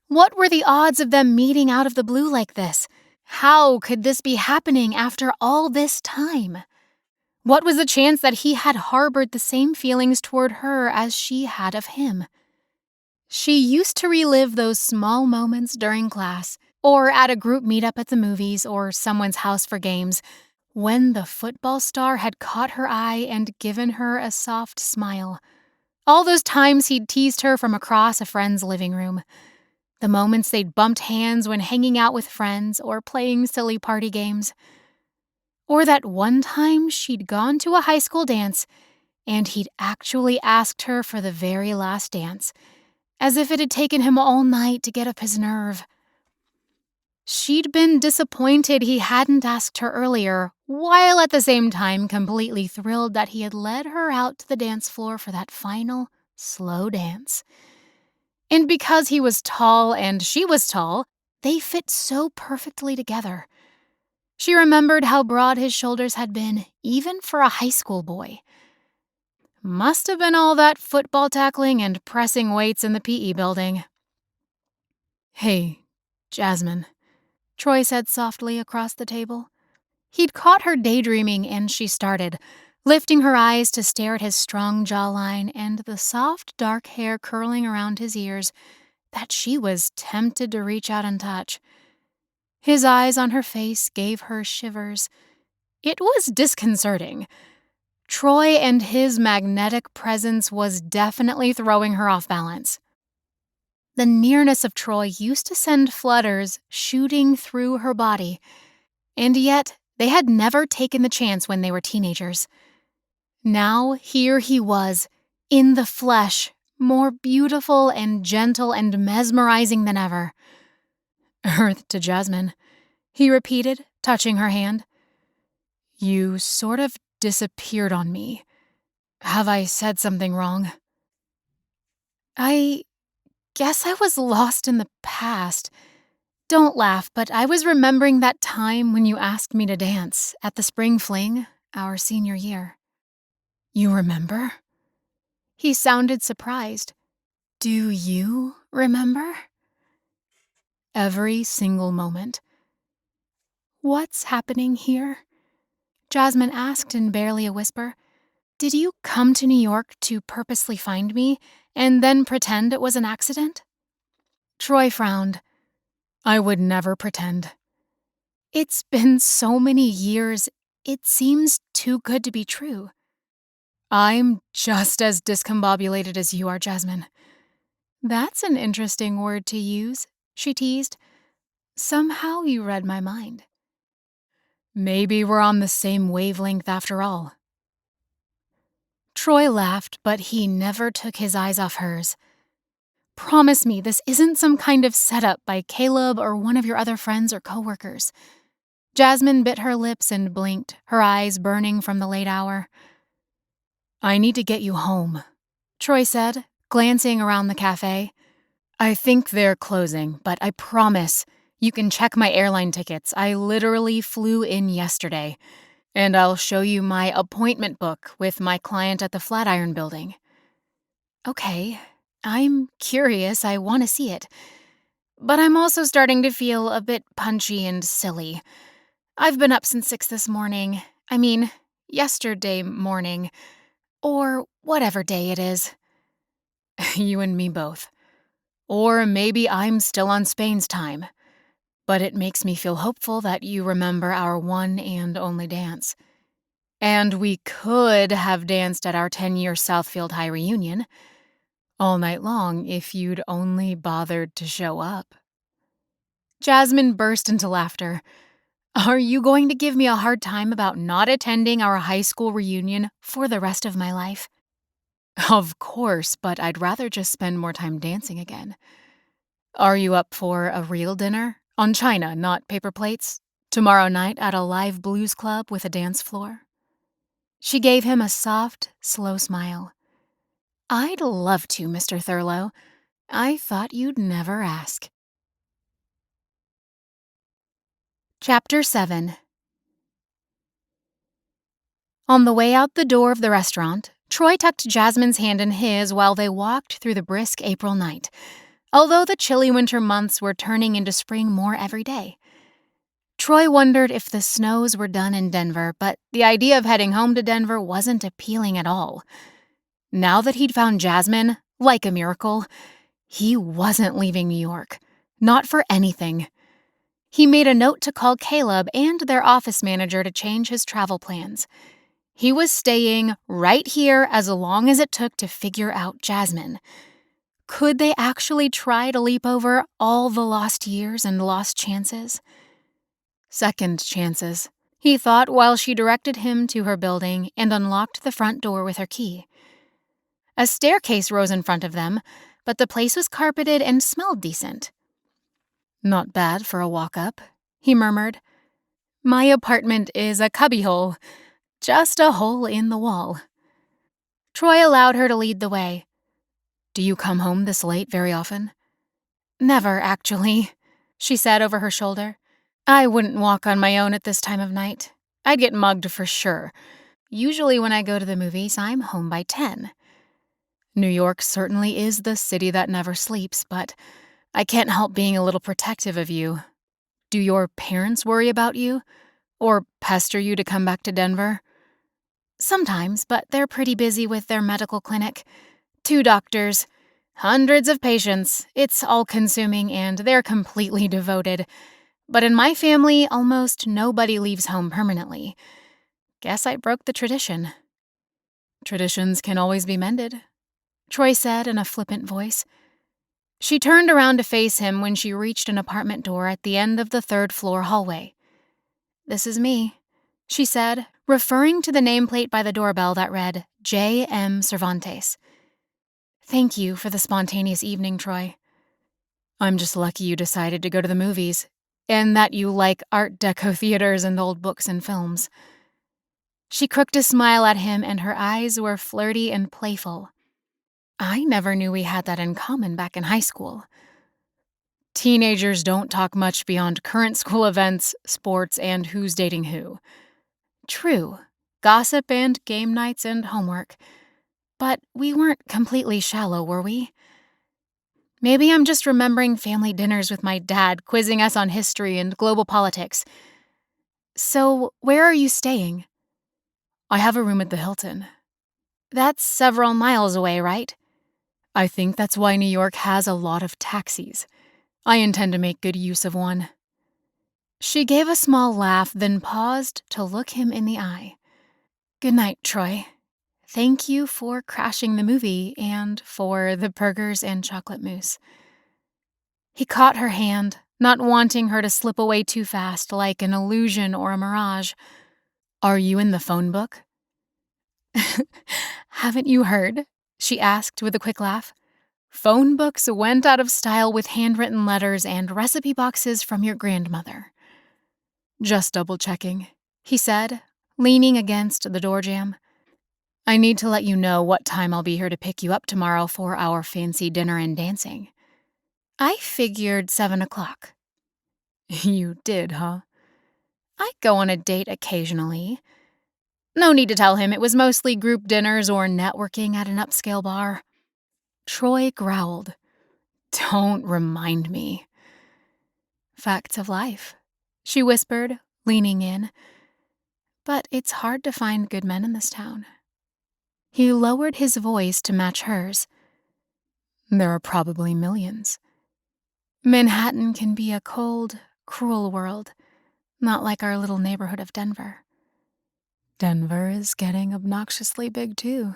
S1: What were the odds of them meeting out of the blue like this? How could this be happening after all this time? What was the chance that he had harbored the same feelings toward her as she had of him? She used to relive those small moments during class, or at a group meetup at the movies or someone's house for games, when the football star had caught her eye and given her a soft smile. All those times he'd teased her from across a friend's living room. The moments they'd bumped hands when hanging out with friends or playing silly party games. Or that one time she'd gone to a high school dance and he'd actually asked her for the very last dance, as if it had taken him all night to get up his nerve. She'd been disappointed he hadn't asked her earlier, while at the same time completely thrilled that he had led her out to the dance floor for that final, slow dance. And because he was tall and she was tall, they fit so perfectly together. She remembered how broad his shoulders had been, even for a high school boy. Must have been all that football tackling and pressing weights in the PE building. "Hey, Jasmine," Troy said softly across the table. He'd caught her daydreaming and she started, lifting her eyes to stare at his strong jawline and the soft, dark hair curling around his ears that she was tempted to reach out and touch. His eyes on her face gave her shivers. It was disconcerting. Troy and his magnetic presence was definitely throwing her off balance. The nearness of Troy used to send flutters shooting through her body, and yet they had never taken the chance when they were teenagers. Now here he was, in the flesh, more beautiful and gentle and mesmerizing than ever. Earth to Jasmine, he repeated, touching her hand. You sort of disappeared on me. Have I said something wrong? I guess I was lost in the past. Don't laugh, but I was remembering that time when you asked me to dance at the spring fling, our senior year. You remember? He sounded surprised. Do you remember? Every single moment. What's happening here? Jasmine asked in barely a whisper. Did you come to New York to purposely find me and then pretend it was an accident? Troy frowned. I would never pretend. It's been so many years, it seems too good to be true. I'm just as discombobulated as you are, Jasmine. That's an interesting word to use, she teased. Somehow you read my mind. Maybe we're on the same wavelength after all. Troy laughed, but he never took his eyes off hers. Promise me this isn't some kind of setup by Caleb or one of your other friends or coworkers. Jasmine bit her lips and blinked, her eyes burning from the late hour. I need to get you home, Troy said, glancing around the cafe. I think they're closing, but I promise you can check my airline tickets. I literally flew in yesterday. And I'll show you my appointment book with my client at the Flatiron Building. Okay, I'm curious. I want to see it. But I'm also starting to feel a bit punchy and silly. I've been up since 6 this morning. I mean, yesterday morning. Or whatever day it is. You and me both. Or maybe I'm still on Spain's time. But it makes me feel hopeful that you remember our one and only dance. And we could have danced at our 10-year Southfield High reunion. All night long if you'd only bothered to show up. Jasmine burst into laughter. Are you going to give me a hard time about not attending our high school reunion for the rest of my life? Of course, but I'd rather just spend more time dancing again. Are you up for a real dinner? On china, not paper plates? Tomorrow night at a live blues club with a dance floor? She gave him a soft, slow smile. I'd love to, Mr. Thurlow. I thought you'd never ask. Chapter 7. On the way out the door of the restaurant, Troy tucked Jasmine's hand in his while they walked through the brisk April night, although the chilly winter months were turning into spring more every day. Troy wondered if the snows were done in Denver, but the idea of heading home to Denver wasn't appealing at all. Now that he'd found Jasmine, like a miracle, he wasn't leaving New York. Not for anything. He made a note to call Caleb and their office manager to change his travel plans. He was staying right here as long as it took to figure out Jasmine. Could they actually try to leap over all the lost years and lost chances? Second chances, he thought while she directed him to her building and unlocked the front door with her key. A staircase rose in front of them, but the place was carpeted and smelled decent. Not bad for a walk-up, he murmured. My apartment is a cubbyhole, just a hole in the wall. Troy allowed her to lead the way. Do you come home this late very often? Never, actually, she said over her shoulder. I wouldn't walk on my own at this time of night. I'd get mugged for sure. Usually when I go to the movies, I'm home by 10. New York certainly is the city that never sleeps, but I can't help being a little protective of you. Do your parents worry about you? Or pester you to come back to Denver? Sometimes, but they're pretty busy with their medical clinic. 2 doctors, hundreds of patients. It's all-consuming and they're completely devoted. But in my family, almost nobody leaves home permanently. Guess I broke the tradition. Traditions can always be mended, Troy said in a flippant voice. She turned around to face him when she reached an apartment door at the end of the 3rd-floor hallway. This is me, she said, referring to the nameplate by the doorbell that read J.M. Cervantes. Thank you for the spontaneous evening, Troy. I'm just lucky you decided to go to the movies, and that you like Art Deco theaters and old books and films. She crooked a smile at him, and her eyes were flirty and playful. I never knew we had that in common back in high school. Teenagers don't talk much beyond current school events, sports, and who's dating who. True, gossip and game nights and homework. But we weren't completely shallow, were we? Maybe I'm just remembering family dinners with my dad quizzing us on history and global politics. So, where are you staying? I have a room at the Hilton. That's several miles away, right? I think that's why New York has a lot of taxis. I intend to make good use of one. She gave a small laugh, then paused to look him in the eye. Good night, Troy. Thank you for crashing the movie and for the burgers and chocolate mousse. He caught her hand, not wanting her to slip away too fast like an illusion or a mirage. Are you in the phone book? Haven't you heard? She asked with a quick laugh. Phone books went out of style with handwritten letters and recipe boxes from your grandmother. Just double-checking, he said, leaning against the door jamb. I need to let you know what time I'll be here to pick you up tomorrow for our fancy dinner and dancing. I figured 7 o'clock. You did, huh? I go on a date occasionally. No need to tell him it was mostly group dinners or networking at an upscale bar. Troy growled. Don't remind me. Facts of life, she whispered, leaning in. But it's hard to find good men in this town. He lowered his voice to match hers. There are probably millions. Manhattan can be a cold, cruel world, not like our little neighborhood of Denver. Denver is getting obnoxiously big, too.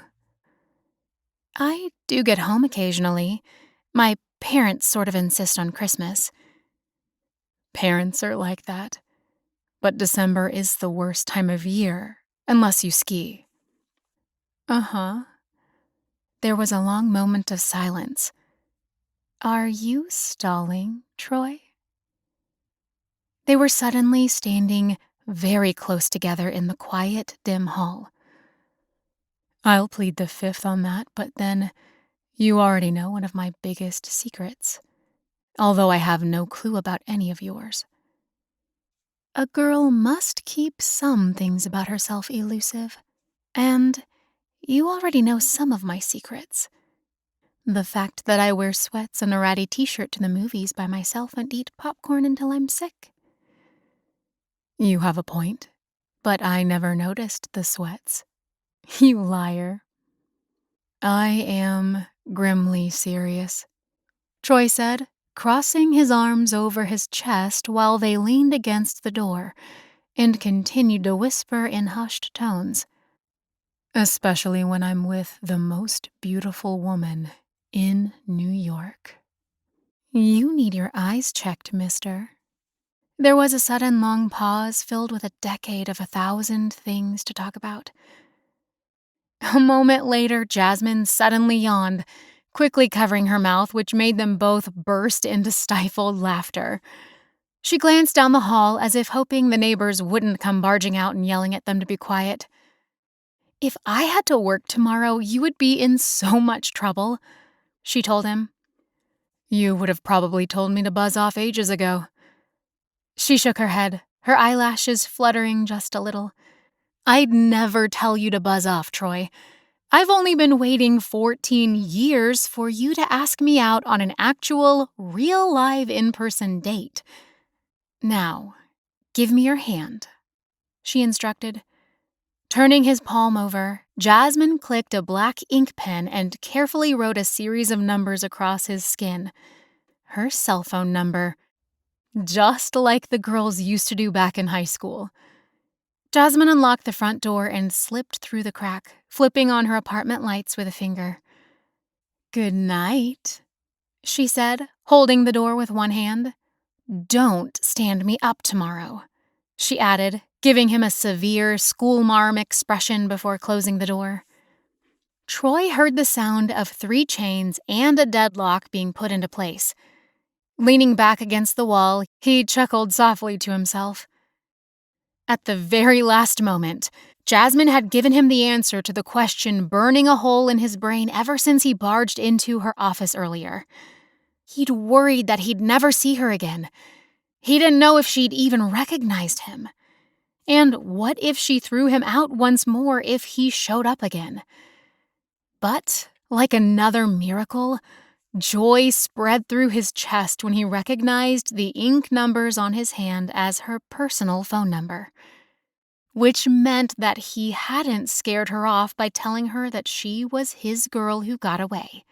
S1: I do get home occasionally. My parents sort of insist on Christmas. Parents are like that. But December is the worst time of year, unless you ski. Uh-huh. There was a long moment of silence. Are you stalling, Troy? They were suddenly standing very close together in the quiet, dim hall. I'll plead the fifth on that, but then you already know one of my biggest secrets, although I have no clue about any of yours. A girl must keep some things about herself elusive, and you already know some of my secrets. The fact that I wear sweats and a ratty t-shirt to the movies by myself and eat popcorn until I'm sick. You have a point, but I never noticed the sweats. You liar. I am grimly serious, Troy said, crossing his arms over his chest while they leaned against the door and continued to whisper in hushed tones. Especially when I'm with the most beautiful woman in New York. You need your eyes checked, mister. There was a sudden long pause filled with a decade of 1,000 things to talk about. A moment later, Jasmine suddenly yawned, quickly covering her mouth, which made them both burst into stifled laughter. She glanced down the hall as if hoping the neighbors wouldn't come barging out and yelling at them to be quiet. If I had to work tomorrow, you would be in so much trouble, she told him. You would have probably told me to buzz off ages ago. She shook her head, her eyelashes fluttering just a little. I'd never tell you to buzz off, Troy. I've only been waiting 14 years for you to ask me out on an actual, real live in-person date. Now, give me your hand, she instructed. Turning his palm over, Jasmine clicked a black ink pen and carefully wrote a series of numbers across his skin. Her cell phone number, just like the girls used to do back in high school. Jasmine unlocked the front door and slipped through the crack, flipping on her apartment lights with a finger. Good night, she said, holding the door with one hand. Don't stand me up tomorrow, she added, giving him a severe schoolmarm expression before closing the door. Troy heard the sound of 3 chains and a deadlock being put into place. Leaning back against the wall, he chuckled softly to himself. At the very last moment, Jasmine had given him the answer to the question burning a hole in his brain ever since he barged into her office earlier. He'd worried that he'd never see her again. He didn't know if she'd even recognized him. And what if she threw him out once more if he showed up again? But, like another miracle, joy spread through his chest when he recognized the ink numbers on his hand as her personal phone number. Which meant that he hadn't scared her off by telling her that she was his girl who got away.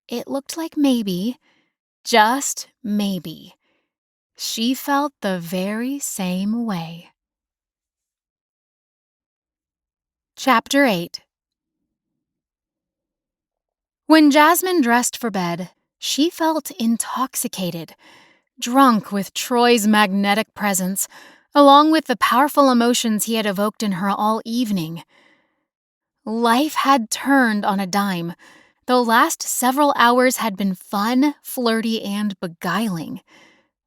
S1: It looked like maybe, just maybe, she felt the very same way. Chapter 8. When Jasmine dressed for bed, she felt intoxicated, drunk with Troy's magnetic presence, along with the powerful emotions he had evoked in her all evening. Life had turned on a dime. The last several hours had been fun, flirty, and beguiling.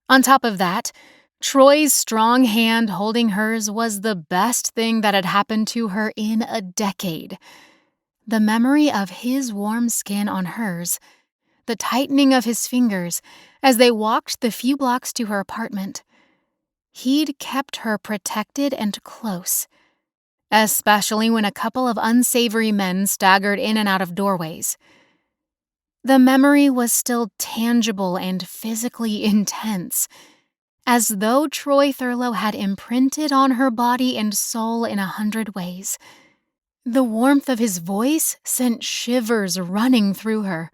S1: On top of that, Troy's strong hand holding hers was the best thing that had happened to her in a decade. The memory of his warm skin on hers, the tightening of his fingers as they walked the few blocks to her apartment. He'd kept her protected and close, especially when a couple of unsavory men staggered in and out of doorways. The memory was still tangible and physically intense, as though Troy Thurlow had imprinted on her body and soul in 100 ways. The warmth of his voice sent shivers running through her.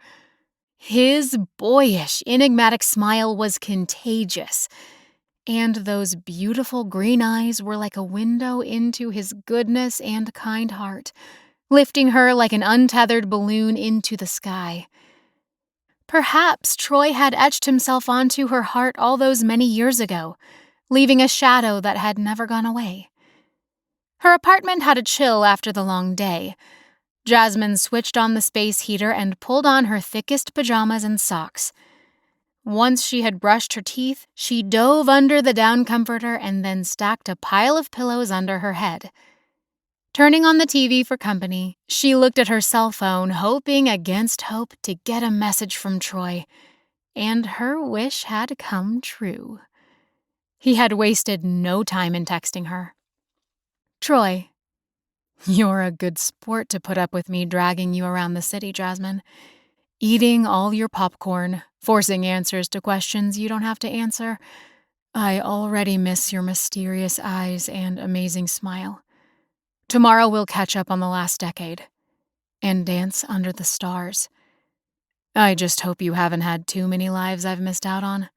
S1: His boyish, enigmatic smile was contagious, and those beautiful green eyes were like a window into his goodness and kind heart, lifting her like an untethered balloon into the sky. Perhaps Troy had etched himself onto her heart all those many years ago, leaving a shadow that had never gone away. Her apartment had a chill after the long day. Jasmine switched on the space heater and pulled on her thickest pajamas and socks. Once she had brushed her teeth, she dove under the down comforter and then stacked a pile of pillows under her head. Turning on the TV for company, she looked at her cell phone, hoping against hope to get a message from Troy. And her wish had come true. He had wasted no time in texting her. Troy, you're a good sport to put up with me dragging you around the city, Jasmine. Eating all your popcorn, forcing answers to questions you don't have to answer. I already miss your mysterious eyes and amazing smile. Tomorrow we'll catch up on the last decade and dance under the stars. I just hope you haven't had too many lives I've missed out on.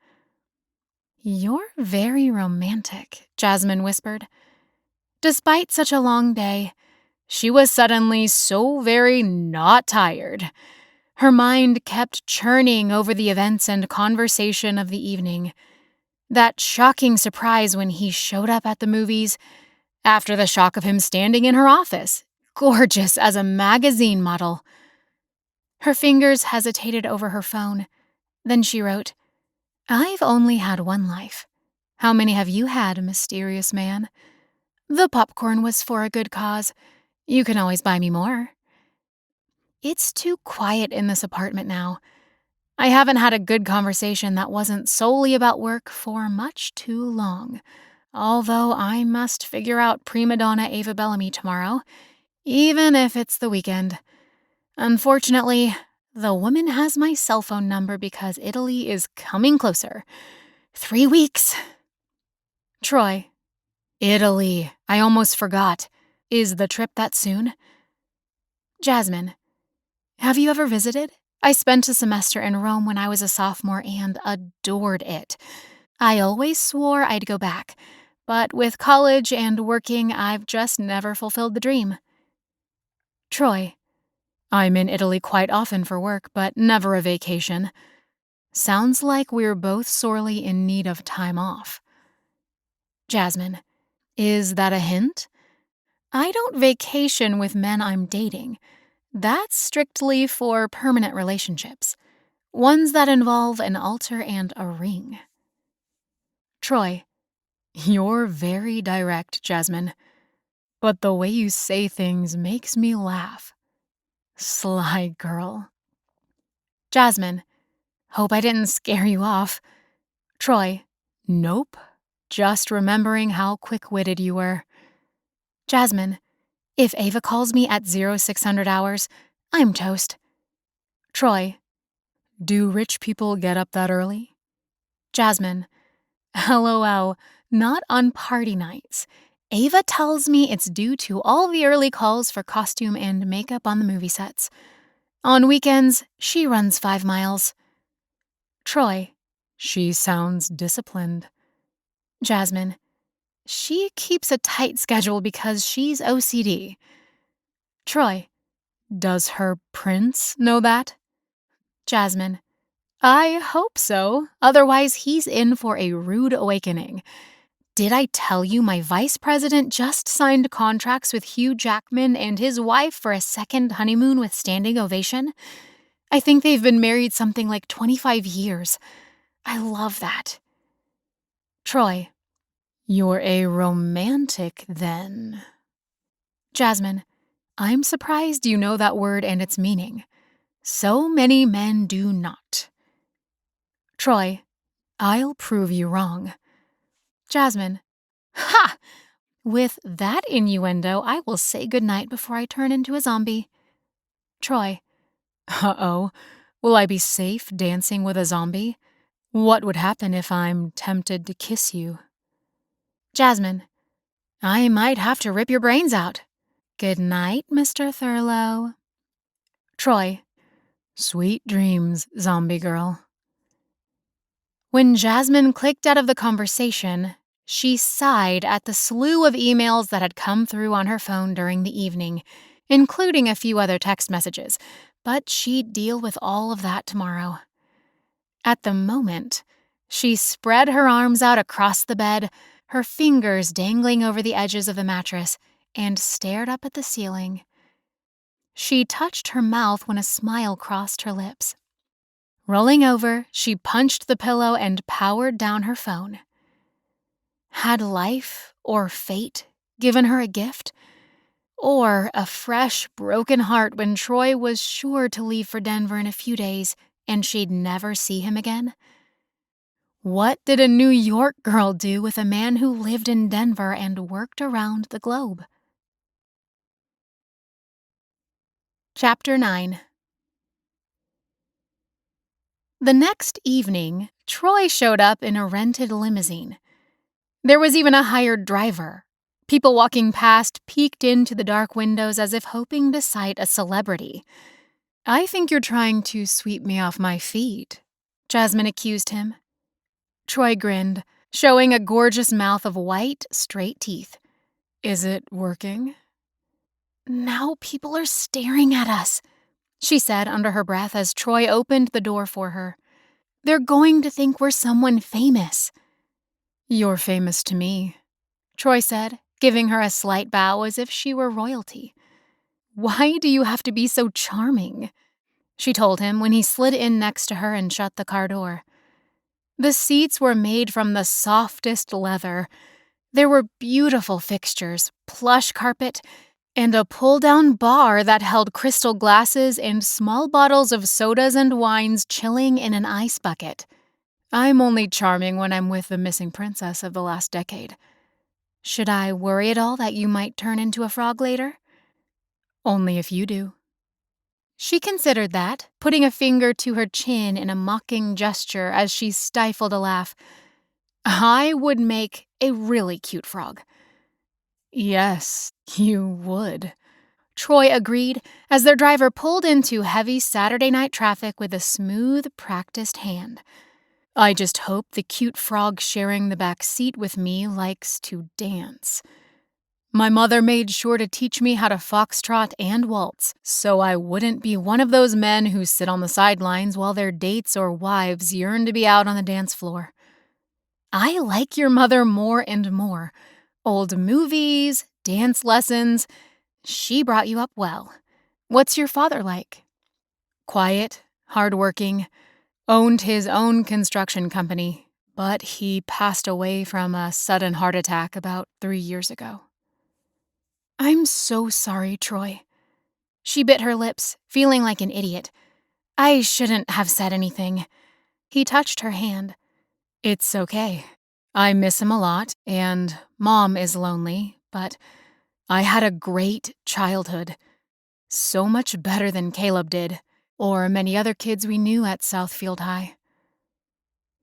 S1: You're very romantic, Jasmine whispered. Despite such a long day, she was suddenly so very not tired. Her mind kept churning over the events and conversation of the evening. That shocking surprise when he showed up at the movies, after the shock of him standing in her office, gorgeous as a magazine model. Her fingers hesitated over her phone. Then she wrote, I've only had one life. How many have you had, mysterious man? The popcorn was for a good cause. You can always buy me more. It's too quiet in this apartment now. I haven't had a good conversation that wasn't solely about work for much too long. Although I must figure out prima donna Ava Bellamy tomorrow, even if it's the weekend. Unfortunately, the woman has my cell phone number because Italy is coming closer. 3 weeks. Troy. Italy. I almost forgot. Is the trip that soon? Jasmine. Have you ever visited? I spent a semester in Rome when I was a sophomore and adored it. I always swore I'd go back, but with college and working, I've just never fulfilled the dream. Troy. I'm in Italy quite often for work, but never a vacation. Sounds like we're both sorely in need of time off. Jasmine. Is that a hint? I don't vacation with men I'm dating. That's strictly for permanent relationships, ones that involve an altar and a ring. Troy, you're very direct, Jasmine, but the way you say things makes me laugh. Sly girl. Jasmine, hope I didn't scare you off. Troy, nope, just remembering how quick-witted you were. Jasmine, if Ava calls me at 0600 hours, I'm toast. Troy, do rich people get up that early? Jasmine, LOL, not on party nights. Ava tells me it's due to all the early calls for costume and makeup on the movie sets. On weekends, she runs 5 miles. Troy, she sounds disciplined. Jasmine, she keeps a tight schedule because she's OCD. Troy, does her prince know that? Jasmine, I hope so, otherwise he's in for a rude awakening. Did I tell you my vice president just signed contracts with Hugh Jackman and his wife for a second honeymoon with standing ovation? I think they've been married something like 25 years. I love that. Troy, you're a romantic then. Jasmine, I'm surprised you know that word and its meaning. So many men do not. Troy, I'll prove you wrong. Jasmine, ha! With that innuendo, I will say goodnight before I turn into a zombie. Troy, uh-oh, will I be safe dancing with a zombie? What would happen if I'm tempted to kiss you? Jasmine, I might have to rip your brains out. Good night, Mr. Thurlow. Troy, sweet dreams, zombie girl. When Jasmine clicked out of the conversation, she sighed at the slew of emails that had come through on her phone during the evening, including a few other text messages, but she'd deal with all of that tomorrow. At the moment, she spread her arms out across the bed, her fingers dangling over the edges of the mattress, and stared up at the ceiling. She touched her mouth when a smile crossed her lips. Rolling over, she punched the pillow and powered down her phone. Had life or fate given her a gift? Or a fresh, broken heart when Troy was sure to leave for Denver in a few days and she'd never see him again? What did a New York girl do with a man who lived in Denver and worked around the globe? Chapter 9. The next evening, Troy showed up in a rented limousine. There was even a hired driver. People walking past peeked into the dark windows as if hoping to sight a celebrity. I think you're trying to sweep me off my feet, Jasmine accused him. Troy grinned, showing a gorgeous mouth of white, straight teeth. Is it working? Now people are staring at us, she said under her breath as Troy opened the door for her. They're going to think we're someone famous. You're famous to me, Troy said, giving her a slight bow as if she were royalty. Why do you have to be so charming? She told him when he slid in next to her and shut the car door. The seats were made from the softest leather. There were beautiful fixtures, plush carpet, and a pull-down bar that held crystal glasses and small bottles of sodas and wines chilling in an ice bucket. I'm only charming when I'm with the missing princess of the last decade. Should I worry at all that you might turn into a frog later? Only if you do. She considered that, putting a finger to her chin in a mocking gesture as she stifled a laugh. I would make a really cute frog. Yes, you would, Troy agreed as their driver pulled into heavy Saturday night traffic with a smooth, practiced hand. I just hope the cute frog sharing the back seat with me likes to dance. My mother made sure to teach me how to foxtrot and waltz, so I wouldn't be one of those men who sit on the sidelines while their dates or wives yearn to be out on the dance floor. I like your mother more and more. Old movies, dance lessons. She brought you up well. What's your father like? Quiet, hardworking, owned his own construction company, but he passed away from a sudden heart attack about 3 years ago. I'm so sorry, Troy. She bit her lips, feeling like an idiot. I shouldn't have said anything. He touched her hand. It's okay. I miss him a lot, and Mom is lonely, but I had a great childhood. So much better than Caleb did, or many other kids we knew at Southfield High.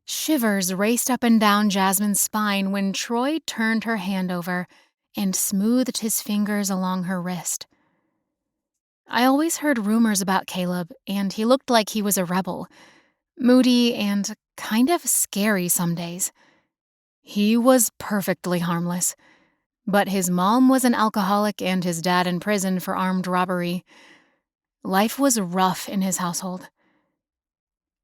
S1: Shivers raced up and down Jasmine's spine when Troy turned her hand over and smoothed his fingers along her wrist. I always heard rumors about Caleb, and he looked like he was a rebel, moody and kind of scary some days. He was perfectly harmless, but his mom was an alcoholic and his dad in prison for armed robbery. Life was rough in his household.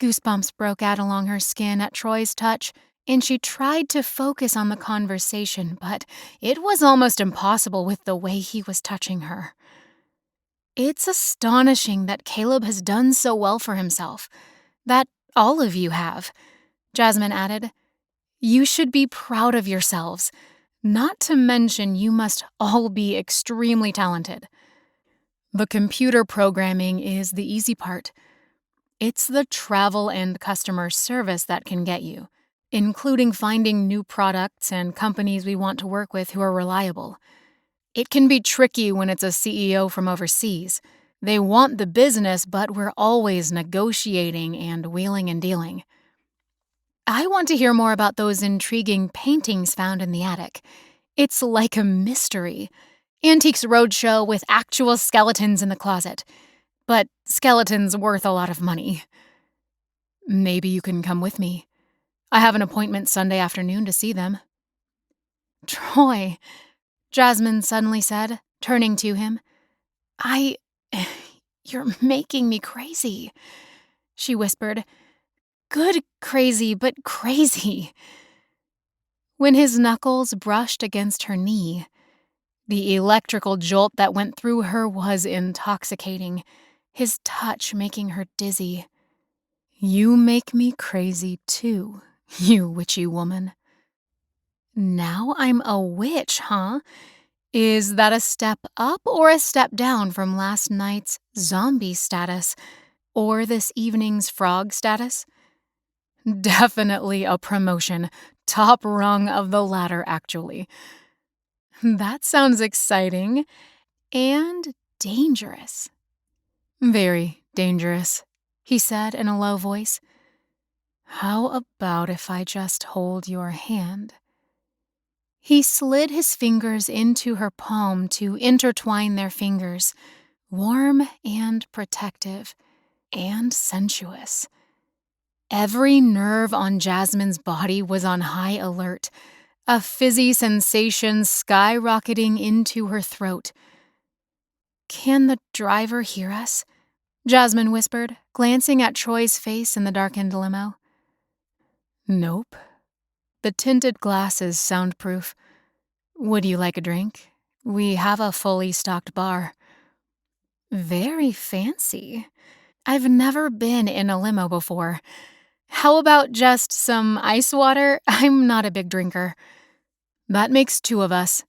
S1: Goosebumps broke out along her skin at Troy's touch, and she tried to focus on the conversation, but it was almost impossible with the way he was touching her. It's astonishing that Caleb has done so well for himself. That all of you have, Jasmine added. You should be proud of yourselves. Not to mention you must all be extremely talented. The computer programming is the easy part. It's the travel and customer service that can get you, including finding new products and companies we want to work with who are reliable. It can be tricky when it's a CEO from overseas. They want the business, but we're always negotiating and wheeling and dealing. I want to hear more about those intriguing paintings found in the attic. It's like a mystery. Antiques Roadshow with actual skeletons in the closet. But skeletons worth a lot of money. Maybe you can come with me. I have an appointment Sunday afternoon to see them. Troy, Jasmine suddenly said, turning to him. You're making me crazy, she whispered. Good crazy, but crazy. When his knuckles brushed against her knee, the electrical jolt that went through her was intoxicating, his touch making her dizzy. You make me crazy too, you witchy woman. Now I'm a witch, huh? Is that a step up or a step down from last night's zombie status, or this evening's frog status? Definitely a promotion, top rung of the ladder, actually. That sounds exciting and dangerous. Very dangerous, he said in a low voice. How about if I just hold your hand? He slid his fingers into her palm to intertwine their fingers, warm and protective and sensuous. Every nerve on Jasmine's body was on high alert, a fizzy sensation skyrocketing into her throat. Can the driver hear us? Jasmine whispered, glancing at Troy's face in the darkened limo. Nope. The tinted glass is soundproof. Would you like a drink? We have a fully stocked bar. Very fancy. I've never been in a limo before. How about just some ice water? I'm not a big drinker. That makes two of us.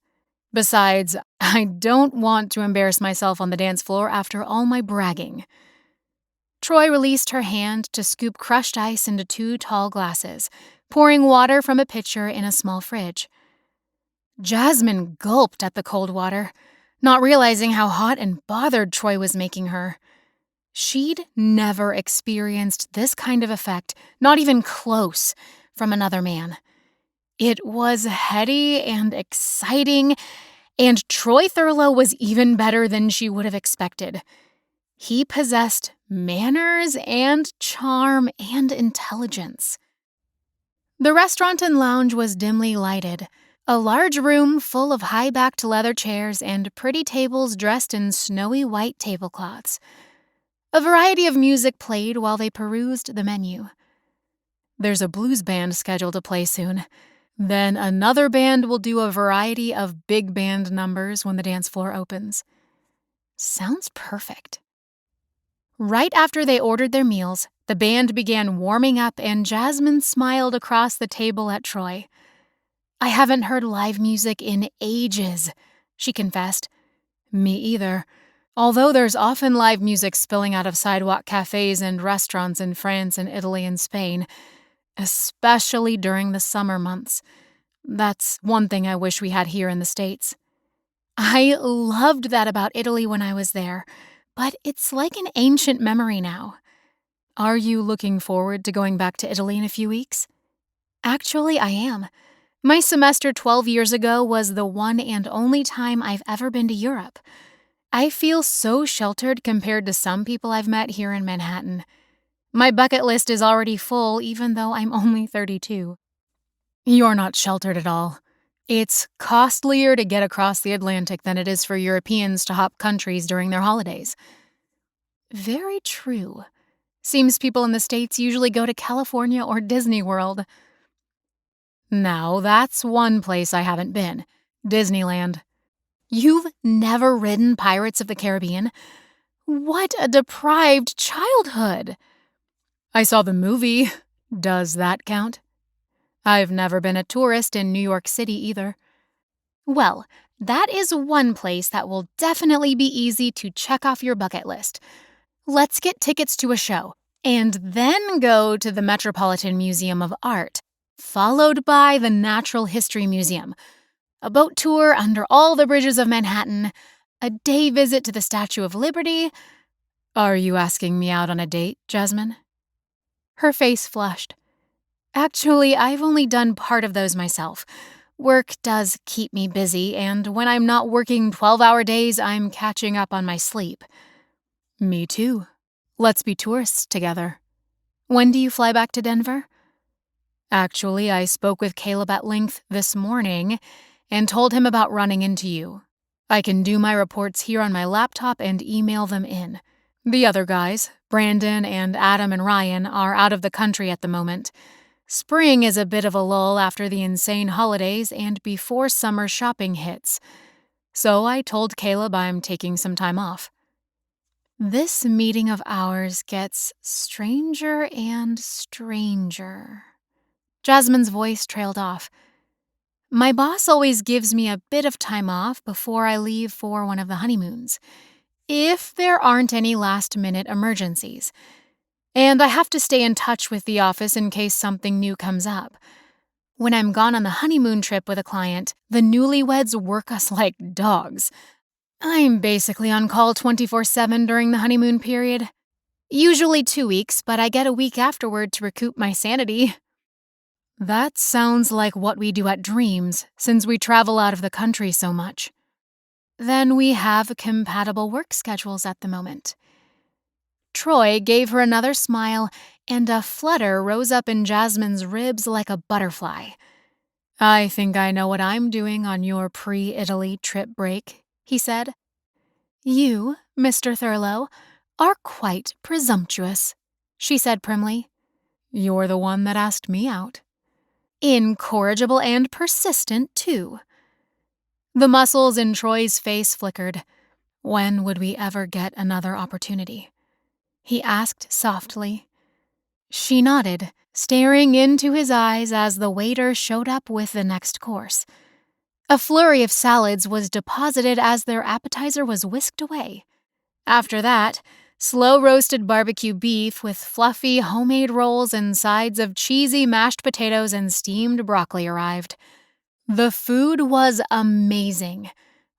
S1: Besides, I don't want to embarrass myself on the dance floor after all my bragging. Troy released her hand to scoop crushed ice into 2 tall glasses, pouring water from a pitcher in a small fridge. Jasmine gulped at the cold water, not realizing how hot and bothered Troy was making her. She'd never experienced this kind of effect, not even close, from another man. It was heady and exciting, and Troy Thurlow was even better than she would have expected. He possessed manners and charm and intelligence. The restaurant and lounge was dimly lighted, a large room full of high-backed leather chairs and pretty tables dressed in snowy white tablecloths. A variety of music played while they perused the menu. There's a blues band scheduled to play soon. Then another band will do a variety of big band numbers when the dance floor opens. Sounds perfect. Right after they ordered their meals, the band began warming up and Jasmine smiled across the table at Troy. "I haven't heard live music in ages," she confessed. "Me either. Although there's often live music spilling out of sidewalk cafes and restaurants in France and Italy and Spain, especially during the summer months. That's one thing I wish we had here in the States. I loved that about Italy when I was there, but it's like an ancient memory now." "Are you looking forward to going back to Italy in a few weeks?" "Actually, I am. My semester 12 years ago was the one and only time I've ever been to Europe. I feel so sheltered compared to some people I've met here in Manhattan. My bucket list is already full, even though I'm only 32. "You're not sheltered at all. It's costlier to get across the Atlantic than it is for Europeans to hop countries during their holidays." "Very true. Seems people in the States usually go to California or Disney World." "Now, that's one place I haven't been. Disneyland." "You've never ridden Pirates of the Caribbean? What a deprived childhood." "I saw the movie. Does that count?" "I've never been a tourist in New York City either." "Well, that is one place that will definitely be easy to check off your bucket list. Let's get tickets to a show, and then go to the Metropolitan Museum of Art, followed by the Natural History Museum, a boat tour under all the bridges of Manhattan, a day visit to the Statue of Liberty." "Are you asking me out on a date, Jasmine?" Her face flushed. "Actually, I've only done part of those myself. Work does keep me busy, and when I'm not working 12-hour days, I'm catching up on my sleep." "Me too. Let's be tourists together." "When do you fly back to Denver?" "Actually, I spoke with Caleb at length this morning and told him about running into you. I can do my reports here on my laptop and email them in. The other guys, Brandon and Adam and Ryan, are out of the country at the moment. Spring is a bit of a lull after the insane holidays and before summer shopping hits. So I told Caleb I'm taking some time off." This meeting of ours gets stranger and stranger. Jasmine's voice trailed off. "My boss always gives me a bit of time off before I leave for one of the honeymoons, if there aren't any last-minute emergencies. And I have to stay in touch with the office in case something new comes up. When I'm gone on the honeymoon trip with a client, the newlyweds work us like dogs. I'm basically on call 24/7 during the honeymoon period. Usually 2 weeks, but I get a week afterward to recoup my sanity." "That sounds like what we do at Dreams, since we travel out of the country so much." "Then we have compatible work schedules at the moment." Troy gave her another smile, and a flutter rose up in Jasmine's ribs like a butterfly. "I think I know what I'm doing on your pre-Italy trip break," he said. "You, Mr. Thurlow, are quite presumptuous," she said primly. "You're the one that asked me out." "Incorrigible and persistent, too." The muscles in Troy's face flickered. "When would we ever get another opportunity?" he asked softly. She nodded, staring into his eyes as the waiter showed up with the next course. A flurry of salads was deposited as their appetizer was whisked away. After that, slow-roasted barbecue beef with fluffy homemade rolls and sides of cheesy mashed potatoes and steamed broccoli arrived. The food was amazing.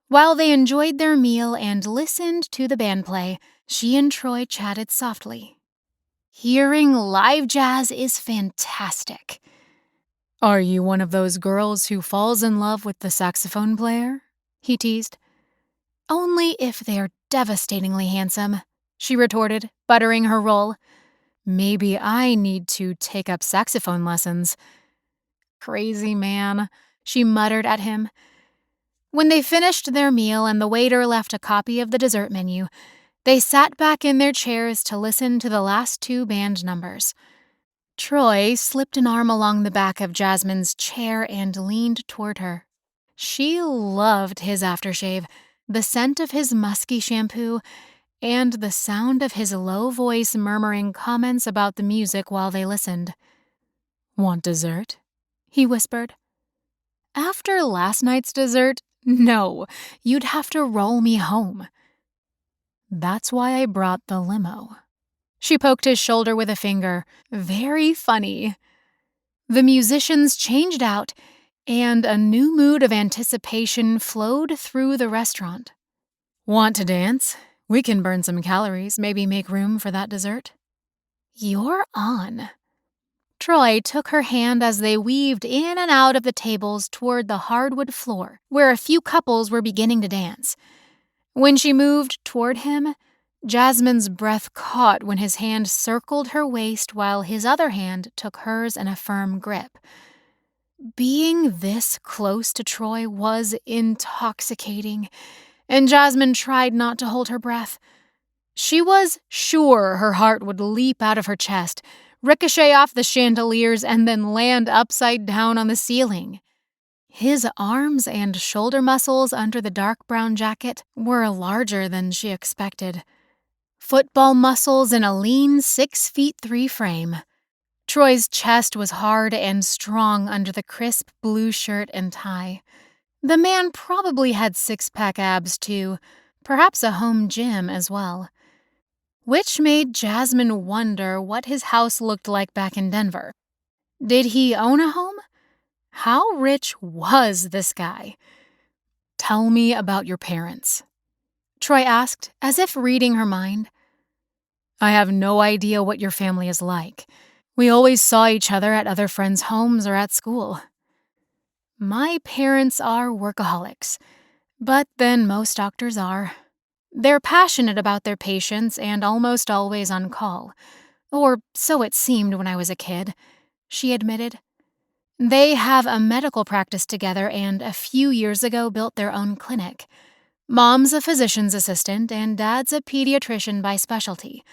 S1: While they enjoyed their meal and listened to the band play, she and Troy chatted softly. "Hearing live jazz is fantastic." "Are you one of those girls who falls in love with the saxophone player?" he teased. "Only if they're devastatingly handsome," she retorted, buttering her roll. "Maybe I need to take up saxophone lessons." "Crazy man," she muttered at him. When they finished their meal and the waiter left a copy of the dessert menu, they sat back in their chairs to listen to the last 2 band numbers. Troy slipped an arm along the back of Jasmine's chair and leaned toward her. She loved his aftershave, the scent of his musky shampoo, and the sound of his low voice murmuring comments about the music while they listened. "Want dessert?" he whispered. "After last night's dessert, no, you'd have to roll me home." "That's why I brought the limo." She poked his shoulder with a finger. "Very funny." The musicians changed out, and a new mood of anticipation flowed through the restaurant. "Want to dance? We can burn some calories, maybe make room for that dessert." "You're on." Troy took her hand as they weaved in and out of the tables toward the hardwood floor, where a few couples were beginning to dance. When she moved toward him, Jasmine's breath caught when his hand circled her waist while his other hand took hers in a firm grip. Being this close to Troy was intoxicating, and Jasmine tried not to hold her breath. She was sure her heart would leap out of her chest, ricochet off the chandeliers, and then land upside down on the ceiling. His arms and shoulder muscles under the dark brown jacket were larger than she expected. Football muscles in a lean 6'3" frame. Troy's chest was hard and strong under the crisp blue shirt and tie. The man probably had six-pack abs too, perhaps a home gym as well. Which made Jasmine wonder what his house looked like back in Denver. Did he own a home? How rich was this guy? "Tell me about your parents," Troy asked, as if reading her mind. "I have no idea what your family is like. We always saw each other at other friends' homes or at school." "My parents are workaholics, but then most doctors are. They're passionate about their patients and almost always on call. Or so it seemed when I was a kid," she admitted. "They have a medical practice together and a few years ago built their own clinic. Mom's a physician's assistant and Dad's a pediatrician by specialty,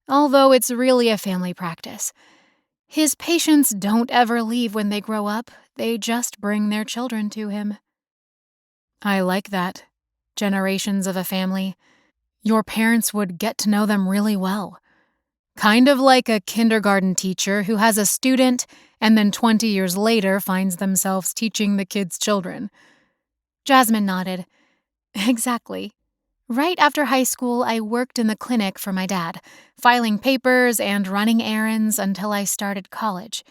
S1: although it's really a family practice. His patients don't ever leave when they grow up, they just bring their children to him." "I like that. Generations of a family. Your parents would get to know them really well. Kind of like a kindergarten teacher who has a student and then 20 years later finds themselves teaching the kid's children." Jasmine nodded. "Exactly. Right after high school, I worked in the clinic for my dad, filing papers and running errands until I started college.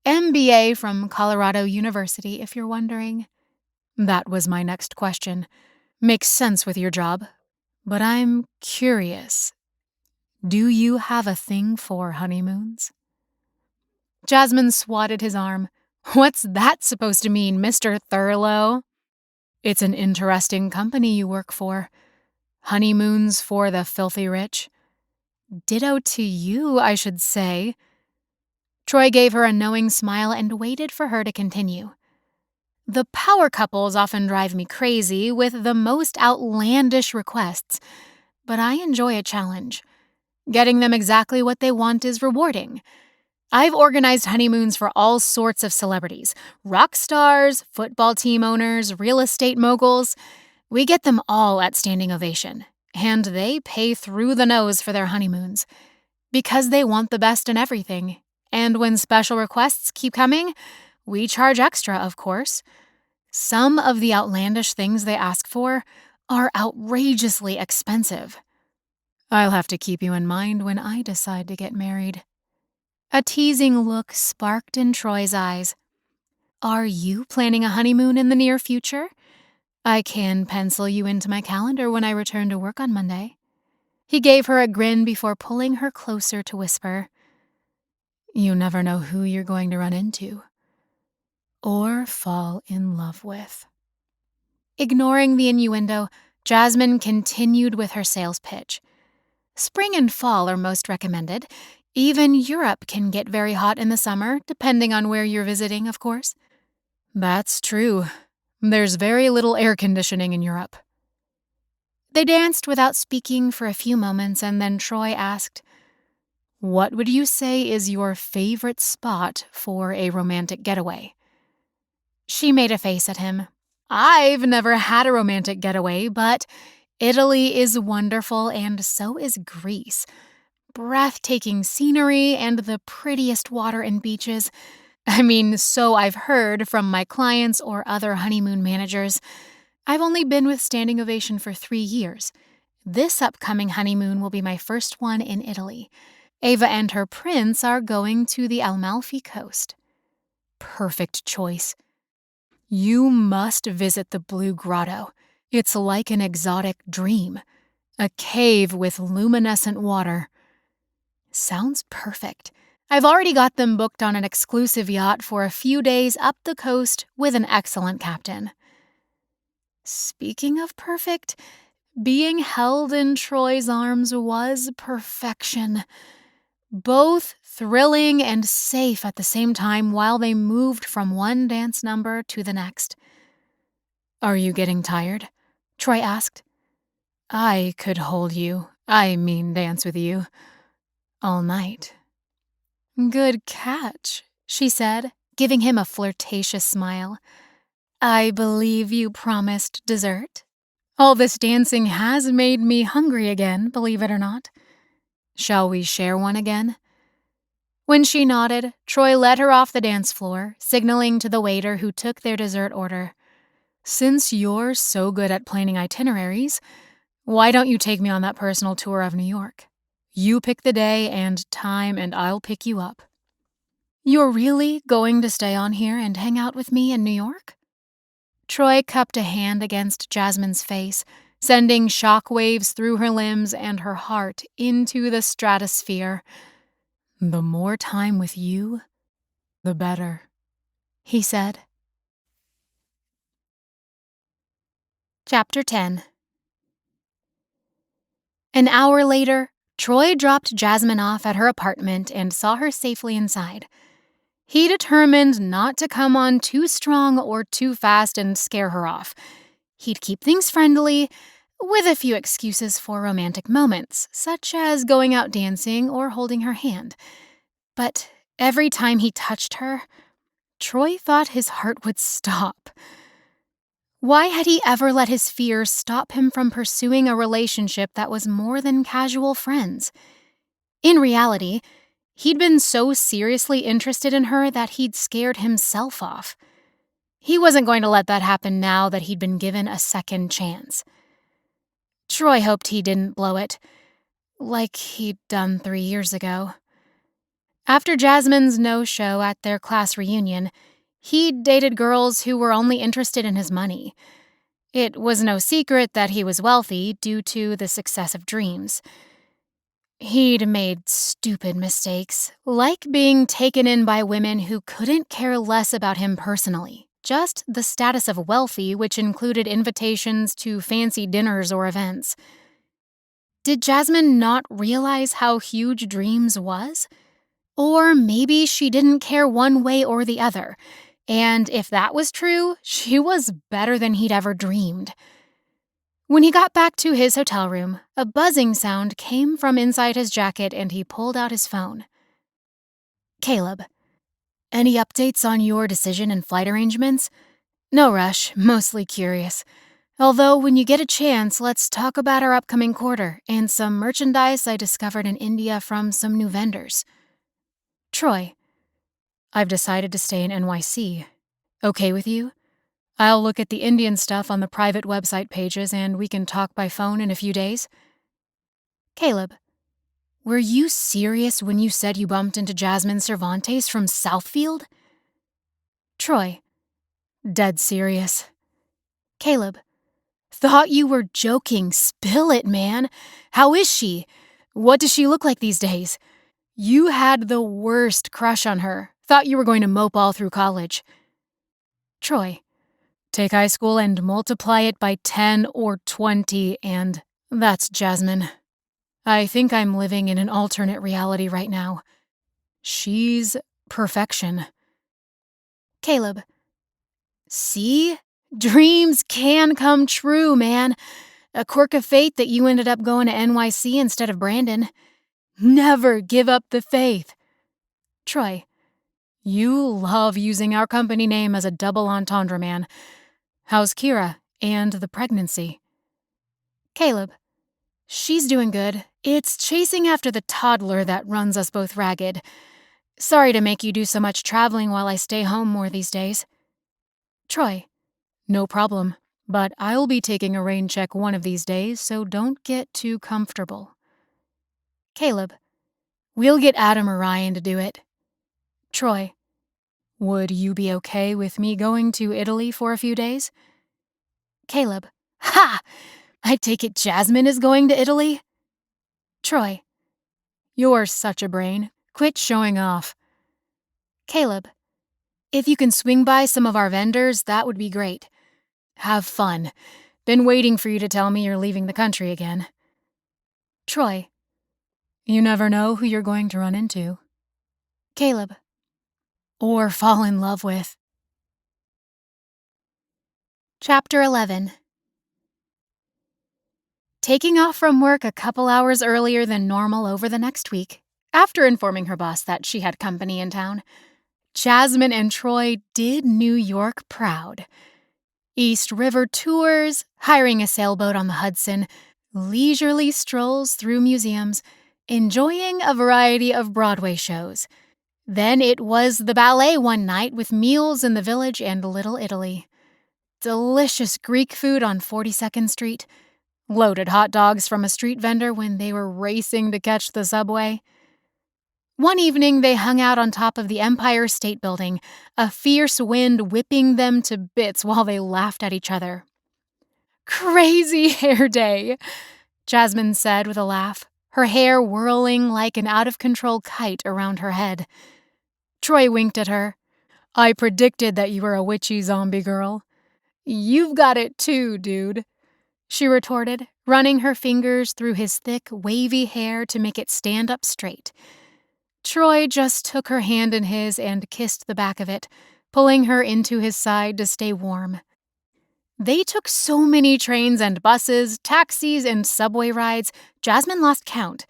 S1: MBA from Colorado University, if you're wondering." "That was my next question. Makes sense with your job. But I'm curious. Do you have a thing for honeymoons?" Jasmine swatted his arm. "What's that supposed to mean, Mr. Thurlow?" "It's an interesting company you work for. Honeymoons for the filthy rich." "Ditto to you, I should say." Troy gave her a knowing smile and waited for her to continue. "The power couples often drive me crazy with the most outlandish requests, but I enjoy a challenge. Getting them exactly what they want is rewarding. I've organized honeymoons for all sorts of celebrities, rock stars, football team owners, real estate moguls. We get them all at standing ovation, and they pay through the nose for their honeymoons because they want the best in everything. And when special requests keep coming, we charge extra, of course. Some of the outlandish things they ask for are outrageously expensive. I'll have to keep you in mind when I decide to get married." A teasing look sparked in Troy's eyes. "Are you planning a honeymoon in the near future? I can pencil you into my calendar when I return to work on Monday." He gave her a grin before pulling her closer to whisper, "You never know who you're going to run into or fall in love with." Ignoring the innuendo, Jasmine continued with her sales pitch. "Spring and fall are most recommended. Even Europe can get very hot in the summer, depending on where you're visiting, of course." "That's true. There's very little air conditioning in Europe." They danced without speaking for a few moments, and then Troy asked, "What would you say is your favorite spot for a romantic getaway?" She made a face at him. "I've never had a romantic getaway, but Italy is wonderful, and so is Greece. Breathtaking scenery and the prettiest water and beaches. I mean, so I've heard from my clients or other honeymoon managers. I've only been with Standing Ovation for 3 years. This upcoming honeymoon will be my first one in Italy. Ava and her prince are going to the Amalfi coast. Perfect choice. You must visit the Blue Grotto. It's like an exotic dream. A cave with luminescent water. Sounds perfect. I've already got them booked on an exclusive yacht for a few days up the coast with an excellent captain. Speaking of perfect, being held in Troy's arms was perfection. Both thrilling and safe at the same time while they moved from one dance number to the next. "Are you getting tired?" Troy asked. "I could hold you, dance with you, all night." "Good catch," she said, giving him a flirtatious smile. "I believe you promised dessert. All this dancing has made me hungry again, believe it or not. Shall we share one again?" When she nodded, Troy led her off the dance floor, signaling to the waiter who took their dessert order. "Since you're so good at planning itineraries, why don't you take me on that personal tour of New York? You pick the day and time, and I'll pick you up." "You're really going to stay on here and hang out with me in New York?" Troy cupped a hand against Jasmine's face, sending shockwaves through her limbs and her heart into the stratosphere. "The more time with you, the better," he said. Chapter 10. An hour later, Troy dropped Jasmine off at her apartment and saw her safely inside. He determined not to come on too strong or too fast and scare her off. He'd keep things friendly, with a few excuses for romantic moments, such as going out dancing or holding her hand. But every time he touched her, Troy thought his heart would stop. Why had he ever let his fears stop him from pursuing a relationship that was more than casual friends? In reality, he'd been so seriously interested in her that he'd scared himself off. He wasn't going to let that happen now that he'd been given a second chance. Troy hoped he didn't blow it, like he'd done 3 years ago. After Jasmine's no-show at their class reunion, he'd dated girls who were only interested in his money. It was no secret that he was wealthy due to the success of dreams. He'd made stupid mistakes, like being taken in by women who couldn't care less about him personally, just the status of wealthy, which included invitations to fancy dinners or events. Did Jasmine not realize how huge dreams was? Or maybe she didn't care one way or the other, and if that was true, she was better than he'd ever dreamed. When he got back to his hotel room, a buzzing sound came from inside his jacket and he pulled out his phone. "Caleb, any updates on your decision and flight arrangements? No rush, mostly curious. Although, when you get a chance, let's talk about our upcoming quarter and some merchandise I discovered in India from some new vendors." Troy, "I've decided to stay in NYC. Okay with you? I'll look at the Indian stuff on the private website pages and we can talk by phone in a few days." Caleb, "Were you serious when you said you bumped into Jasmine Cervantes from Southfield?" Troy, "Dead serious." Caleb, "Thought you were joking. Spill it, man. How is she? What does she look like these days? You had the worst crush on her. Thought you were going to mope all through college." Troy, "Take high school and multiply it by 10 or 20, and that's Jasmine. I think I'm living in an alternate reality right now. She's perfection." Caleb, "See? Dreams can come true, man. A quirk of fate that you ended up going to NYC instead of Brandon. Never give up the faith." Troy, "You love using our company name as a double entendre, man. How's Kira and the pregnancy?" Caleb. She's doing good. It's chasing after the toddler that runs us both ragged. Sorry to make you do so much traveling while I stay home more these days. Troy. No problem, but I'll be taking a rain check one of these days, so don't get too comfortable. Caleb. We'll get Adam or Ryan to do it. Troy. Would you be okay with me going to Italy for a few days? Caleb. Ha! I take it Jasmine is going to Italy? Troy. You're such a brain. Quit showing off. Caleb. If you can swing by some of our vendors, that would be great. Have fun. Been waiting for you to tell me you're leaving the country again. Troy. You never know who you're going to run into. Caleb. Or fall in love with. Chapter 11. Taking off from work a couple hours earlier than normal over the next week, after informing her boss that she had company in town, Jasmine and Troy did New York proud. East River tours, hiring a sailboat on the Hudson, leisurely strolls through museums, enjoying a variety of Broadway shows. Then it was the ballet one night with meals in the Village and Little Italy. Delicious Greek food on 42nd Street. Loaded hot dogs from a street vendor when they were racing to catch the subway. One evening, they hung out on top of the Empire State Building, a fierce wind whipping them to bits while they laughed at each other. Crazy hair day, Jasmine said with a laugh, her hair whirling like an out-of-control kite around her head. Troy winked at her. I predicted that you were a witchy zombie girl. You've got it too, dude, she retorted, running her fingers through his thick, wavy hair to make it stand up straight. Troy just took her hand in his and kissed the back of it, pulling her into his side to stay warm. They took so many trains and buses, taxis, and subway rides, Jasmine lost count.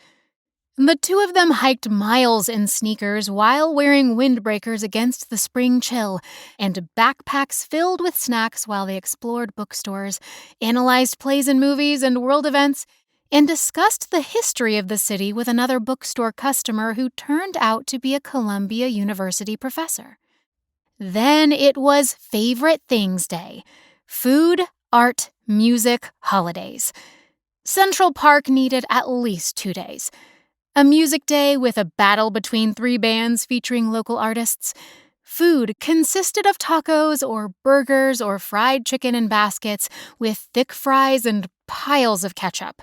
S1: The two of them hiked miles in sneakers while wearing windbreakers against the spring chill, and backpacks filled with snacks while they explored bookstores, analyzed plays and movies and world events, and discussed the history of the city with another bookstore customer who turned out to be a Columbia University professor. Then it was Favorite Things Day. Food, art, music, holidays. Central Park needed at least 2 days. A music day with a battle between 3 bands featuring local artists. Food consisted of tacos or burgers or fried chicken in baskets with thick fries and piles of ketchup.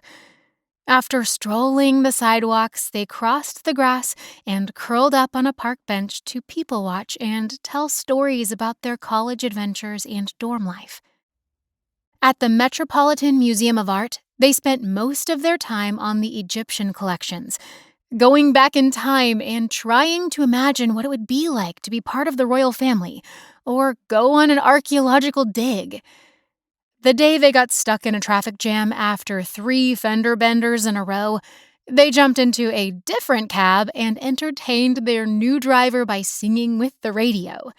S1: After strolling the sidewalks, they crossed the grass and curled up on a park bench to people watch and tell stories about their college adventures and dorm life. At the Metropolitan Museum of Art, they spent most of their time on the Egyptian collections, going back in time and trying to imagine what it would be like to be part of the royal family, or go on an archaeological dig. The day they got stuck in a traffic jam after 3 fender benders in a row, they jumped into a different cab and entertained their new driver by singing with the radio.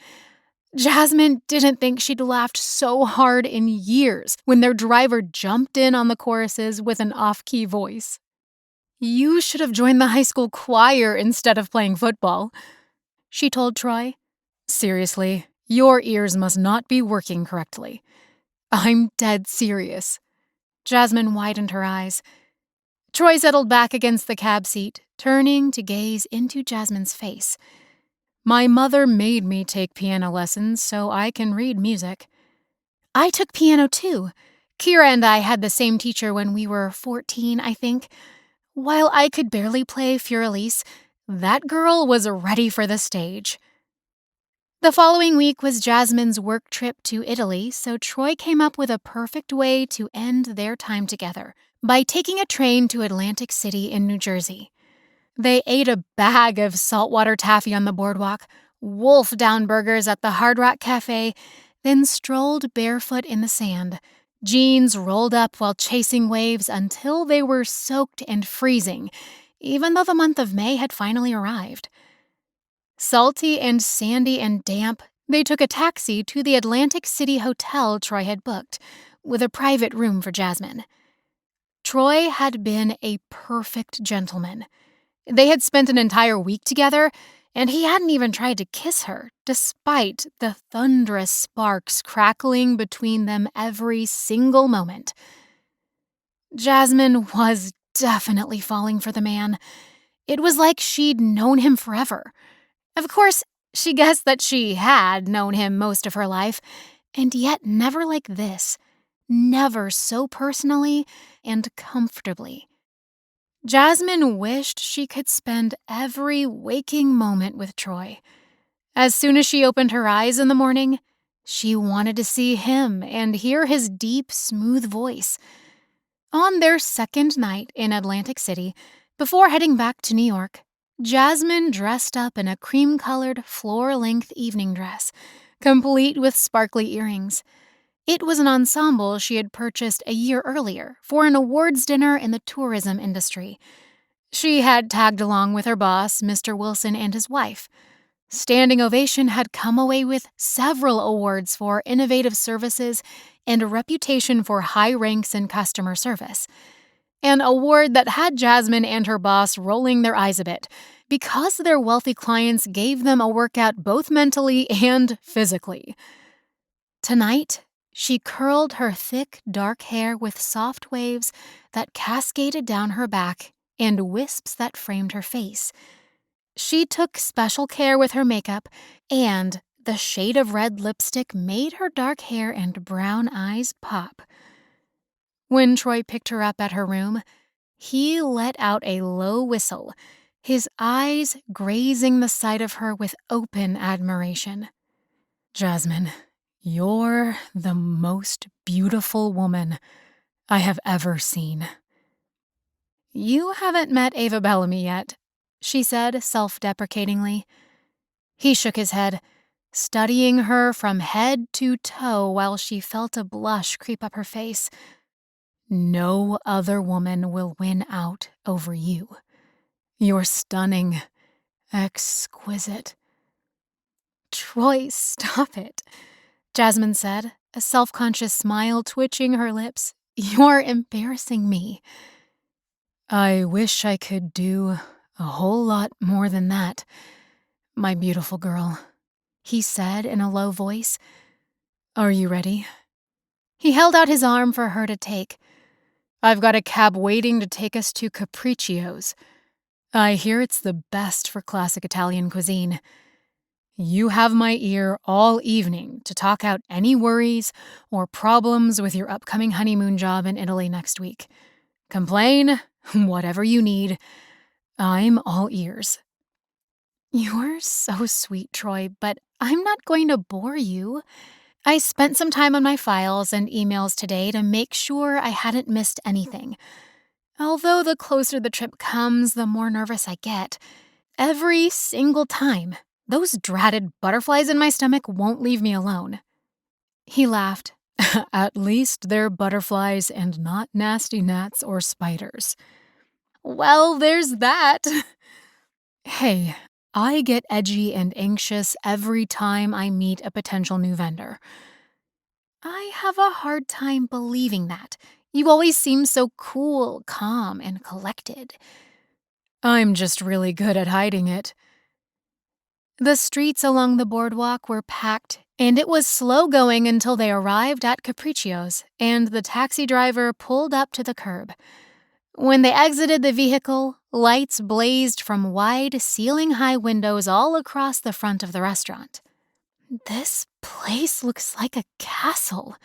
S1: Jasmine didn't think she'd laughed so hard in years when their driver jumped in on the choruses with an off-key voice. You should have joined the high school choir instead of playing football, she told Troy. Seriously, your ears must not be working correctly. I'm dead serious. Jasmine widened her eyes. Troy settled back against the cab seat, turning to gaze into Jasmine's face. My mother made me take piano lessons so I can read music. I took piano too. Kira and I had the same teacher when we were 14, I think. While I could barely play Furelise, that girl was ready for the stage. The following week was Jasmine's work trip to Italy, so Troy came up with a perfect way to end their time together by taking a train to Atlantic City in New Jersey. They ate a bag of saltwater taffy on the boardwalk, wolfed down burgers at the Hard Rock Cafe, then strolled barefoot in the sand, jeans rolled up while chasing waves until they were soaked and freezing, even though the month of May had finally arrived. Salty and sandy and damp, they took a taxi to the Atlantic City hotel Troy had booked, with a private room for Jasmine. Troy had been a perfect gentleman. They had spent an entire week together, and he hadn't even tried to kiss her, despite the thunderous sparks crackling between them every single moment. Jasmine was definitely falling for the man. It was like she'd known him forever. Of course, she guessed that she had known him most of her life, and yet never like this. Never so personally and comfortably. Jasmine wished she could spend every waking moment with Troy. As soon as she opened her eyes in the morning, she wanted to see him and hear his deep, smooth voice. On their second night in Atlantic City, before heading back to New York, Jasmine dressed up in a cream-colored, floor-length evening dress, complete with sparkly earrings. It was an ensemble she had purchased a year earlier for an awards dinner in the tourism industry. She had tagged along with her boss, Mr. Wilson, and his wife. Standing Ovation had come away with several awards for innovative services and a reputation for high ranks in customer service. An award that had Jasmine and her boss rolling their eyes a bit, because their wealthy clients gave them a workout both mentally and physically. Tonight, she curled her thick, dark hair with soft waves that cascaded down her back and wisps that framed her face. She took special care with her makeup, and the shade of red lipstick made her dark hair and brown eyes pop. When Troy picked her up at her room, he let out a low whistle, his eyes grazing the sight of her with open admiration. "Jasmine, you're the most beautiful woman I have ever seen." "You haven't met Ava Bellamy yet," she said self-deprecatingly. He shook his head, studying her from head to toe while she felt a blush creep up her face. "No other woman will win out over you. You're stunning, exquisite." "Troy, stop it," Jasmine said, a self-conscious smile twitching her lips. "You're embarrassing me." "I wish I could do a whole lot more than that, my beautiful girl," he said in a low voice. "Are you ready?" He held out his arm for her to take. "I've got a cab waiting to take us to Capriccio's. I hear it's the best for classic Italian cuisine. You have my ear all evening to talk out any worries or problems with your upcoming honeymoon job in Italy next week. Complain, whatever you need. I'm all ears." "You're so sweet, Troy, but I'm not going to bore you. I spent some time on my files and emails today to make sure I hadn't missed anything. Although the closer the trip comes, the more nervous I get. Every single time. Those dratted butterflies in my stomach won't leave me alone." He laughed. "At least they're butterflies and not nasty gnats or spiders." "Well, there's that." "Hey, I get edgy and anxious every time I meet a potential new vendor." "I have a hard time believing that. You always seem so cool, calm, and collected." "I'm just really good at hiding it." The streets along the boardwalk were packed, and it was slow going until they arrived at Capriccio's, and the taxi driver pulled up to the curb. When they exited the vehicle, lights blazed from wide, ceiling-high windows all across the front of the restaurant. "This place looks like a castle,"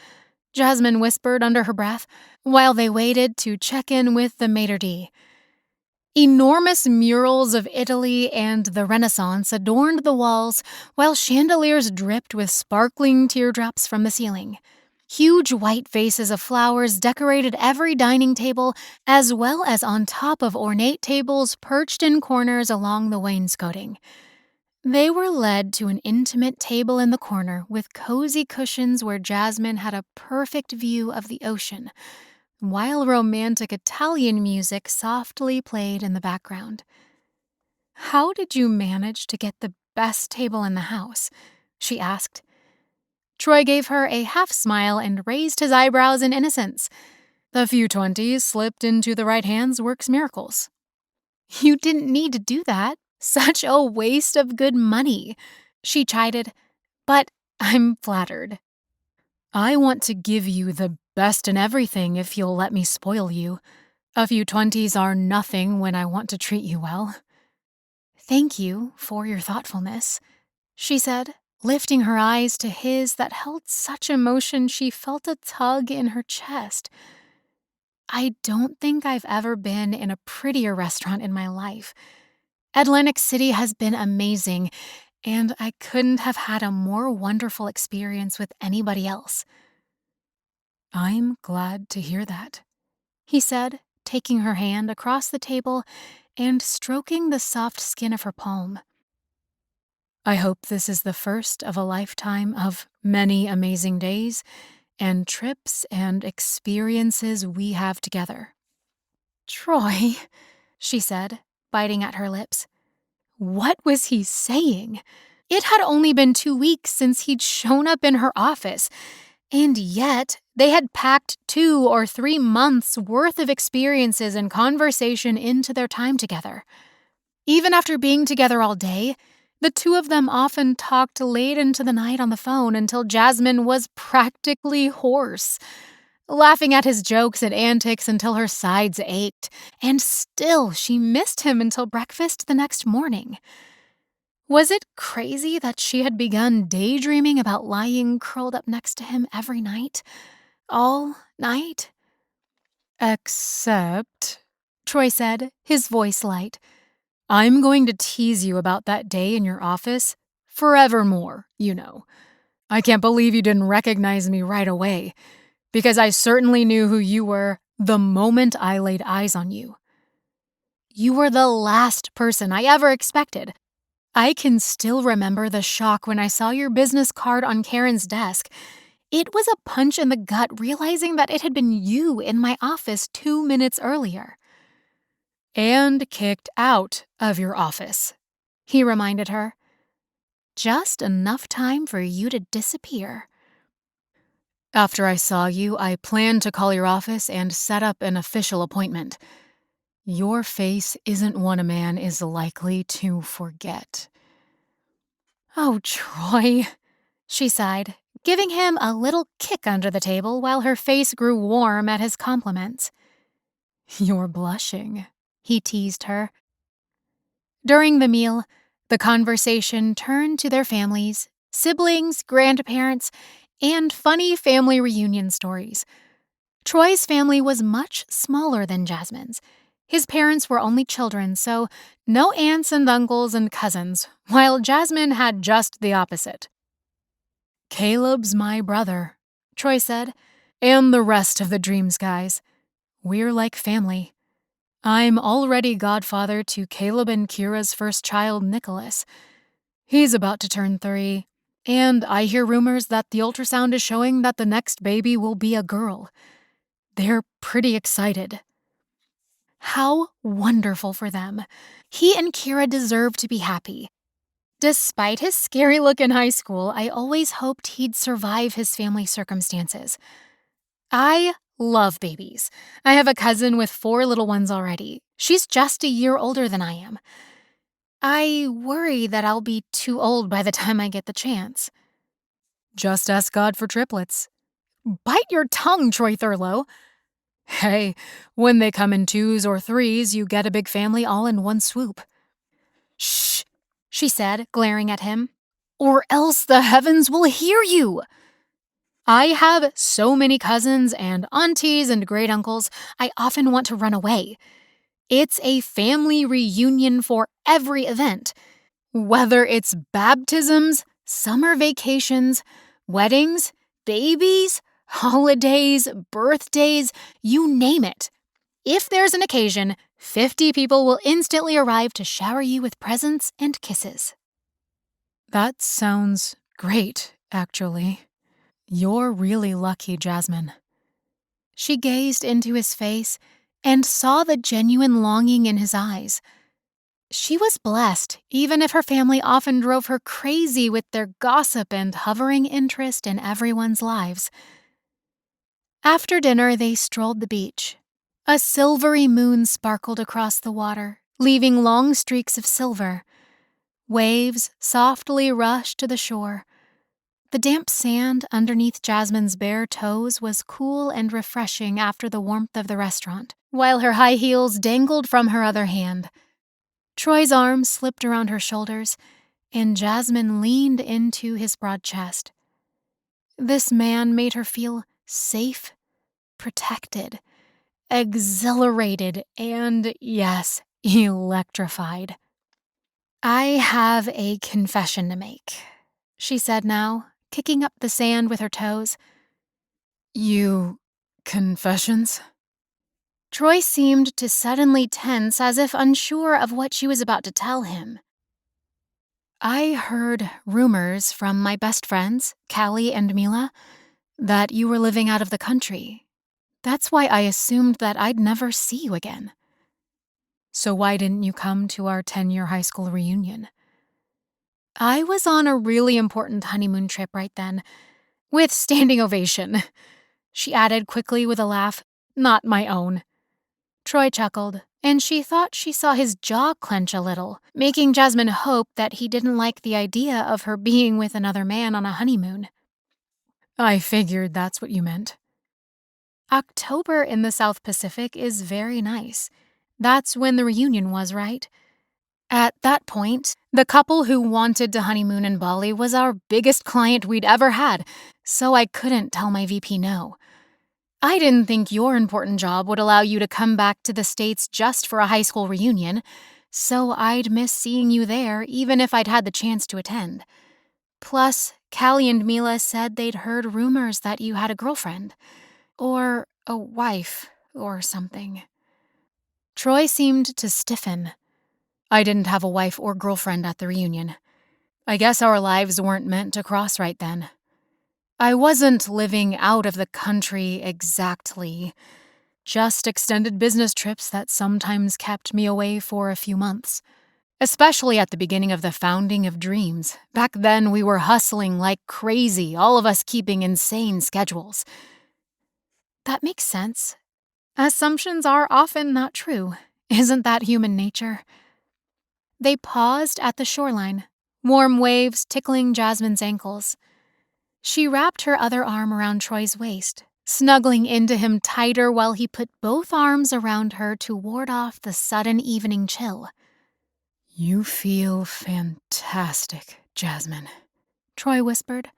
S1: Jasmine whispered under her breath, while they waited to check in with the maitre d'. Enormous murals of Italy and the Renaissance adorned the walls, while chandeliers dripped with sparkling teardrops from the ceiling. Huge white vases of flowers decorated every dining table, as well as on top of ornate tables perched in corners along the wainscoting. They were led to an intimate table in the corner with cozy cushions where Jasmine had a perfect view of the ocean, while romantic Italian music softly played in the background. "How did you manage to get the best table in the house?" she asked. Troy gave her a half smile and raised his eyebrows in innocence. The few 20s slipped into the right hands works miracles. You didn't need to do that. Such a waste of good money, she chided, but I'm flattered. I want to give you the best in everything if you'll let me spoil you. A few 20s are nothing when I want to treat you well. Thank you for your thoughtfulness, she said, lifting her eyes to his that held such emotion she felt a tug in her chest. I don't think I've ever been in a prettier restaurant in my life. Atlantic City has been amazing, and I couldn't have had a more wonderful experience with anybody else. I'm glad to hear that, he said, taking her hand across the table and stroking the soft skin of her palm. I hope this is the first of a lifetime of many amazing days and trips and experiences we have together. Troy, she said, biting at her lips. What was he saying? It had only been 2 weeks since he'd shown up in her office, and yet they had packed 2 or 3 months' worth of experiences and conversation into their time together. Even after being together all day, the two of them often talked late into the night on the phone until Jasmine was practically hoarse, laughing at his jokes and antics until her sides ached, and still she missed him until breakfast the next morning. Was it crazy that she had begun daydreaming about lying curled up next to him every night? All night? Except, Troy said, his voice light, I'm going to tease you about that day in your office forevermore, you know. I can't believe you didn't recognize me right away, because I certainly knew who you were the moment I laid eyes on you. You were the last person I ever expected. I can still remember the shock when I saw your business card on Karen's desk. It was a punch in the gut realizing that it had been you in my office 2 minutes earlier. And kicked out of your office, he reminded her. Just enough time for you to disappear. After I saw you, I planned to call your office and set up an official appointment. Your face isn't one a man is likely to forget. Oh, Troy, she sighed, giving him a little kick under the table while her face grew warm at his compliments. You're blushing, he teased her. During the meal, the conversation turned to their families, siblings, grandparents, and funny family reunion stories. Troy's family was much smaller than Jasmine's. His parents were only children, so no aunts and uncles and cousins, while Jasmine had just the opposite. Caleb's my brother, Troy said, and the rest of the Dreams guys. We're like family. I'm already godfather to Caleb and Kira's first child, Nicholas. He's about to turn 3, and I hear rumors that the ultrasound is showing that the next baby will be a girl. They're pretty excited. How wonderful for them. He and Kira deserve to be happy. Despite his scary look in high school, I always hoped he'd survive his family circumstances. I love babies. I have a cousin with 4 little ones already. She's just a year older than I am. I worry that I'll be too old by the time I get the chance. Just ask God for triplets. Bite your tongue, Troy Thurlow. Hey, when they come in 2s or 3s, you get a big family all in one swoop. Shh, she said, glaring at him. Or else the heavens will hear you. I have so many cousins and aunties and great uncles, I often want to run away. It's a family reunion for every event. Whether it's baptisms, summer vacations, weddings, babies, holidays, birthdays, you name it. If there's an occasion, 50 people will instantly arrive to shower you with presents and kisses. That sounds great, actually. You're really lucky, Jasmine. She gazed into his face and saw the genuine longing in his eyes. She was blessed, even if her family often drove her crazy with their gossip and hovering interest in everyone's lives. After dinner, they strolled the beach. A silvery moon sparkled across the water, leaving long streaks of silver. Waves softly rushed to the shore. The damp sand underneath Jasmine's bare toes was cool and refreshing after the warmth of the restaurant, while her high heels dangled from her other hand. Troy's arms slipped around her shoulders, and Jasmine leaned into his broad chest. This man made her feel safe, protected, exhilarated, and, yes, electrified. "I have a confession to make," she said now, kicking up the sand with her toes. "You... confessions?" Troy seemed to suddenly tense as if unsure of what she was about to tell him. "I heard rumors from my best friends, Callie and Mila, that you were living out of the country. That's why I assumed that I'd never see you again." "So why didn't you come to our 10-year high school reunion?" "I was on a really important honeymoon trip right then, with standing ovation," she added quickly with a laugh. "Not my own." Troy chuckled, and she thought she saw his jaw clench a little, making Jasmine hope that he didn't like the idea of her being with another man on a honeymoon. "I figured that's what you meant." "October in the South Pacific is very nice. That's when the reunion was, right?" At that point, the couple who wanted to honeymoon in Bali was our biggest client we'd ever had, so I couldn't tell my VP no. "I didn't think your important job would allow you to come back to the States just for a high school reunion, so I'd miss seeing you there even if I'd had the chance to attend. Plus, Callie and Mila said they'd heard rumors that you had a girlfriend. Or a wife, or something." Troy seemed to stiffen. "I didn't have a wife or girlfriend at the reunion. I guess our lives weren't meant to cross right then. I wasn't living out of the country exactly. Just extended business trips that sometimes kept me away for a few months. Especially at the beginning of the founding of Dreams. Back then, we were hustling like crazy, all of us keeping insane schedules." "That makes sense. Assumptions are often not true. Isn't that human nature?" They paused at the shoreline, warm waves tickling Jasmine's ankles. She wrapped her other arm around Troy's waist, snuggling into him tighter while he put both arms around her to ward off the sudden evening chill. "You feel fantastic, Jasmine," Troy whispered,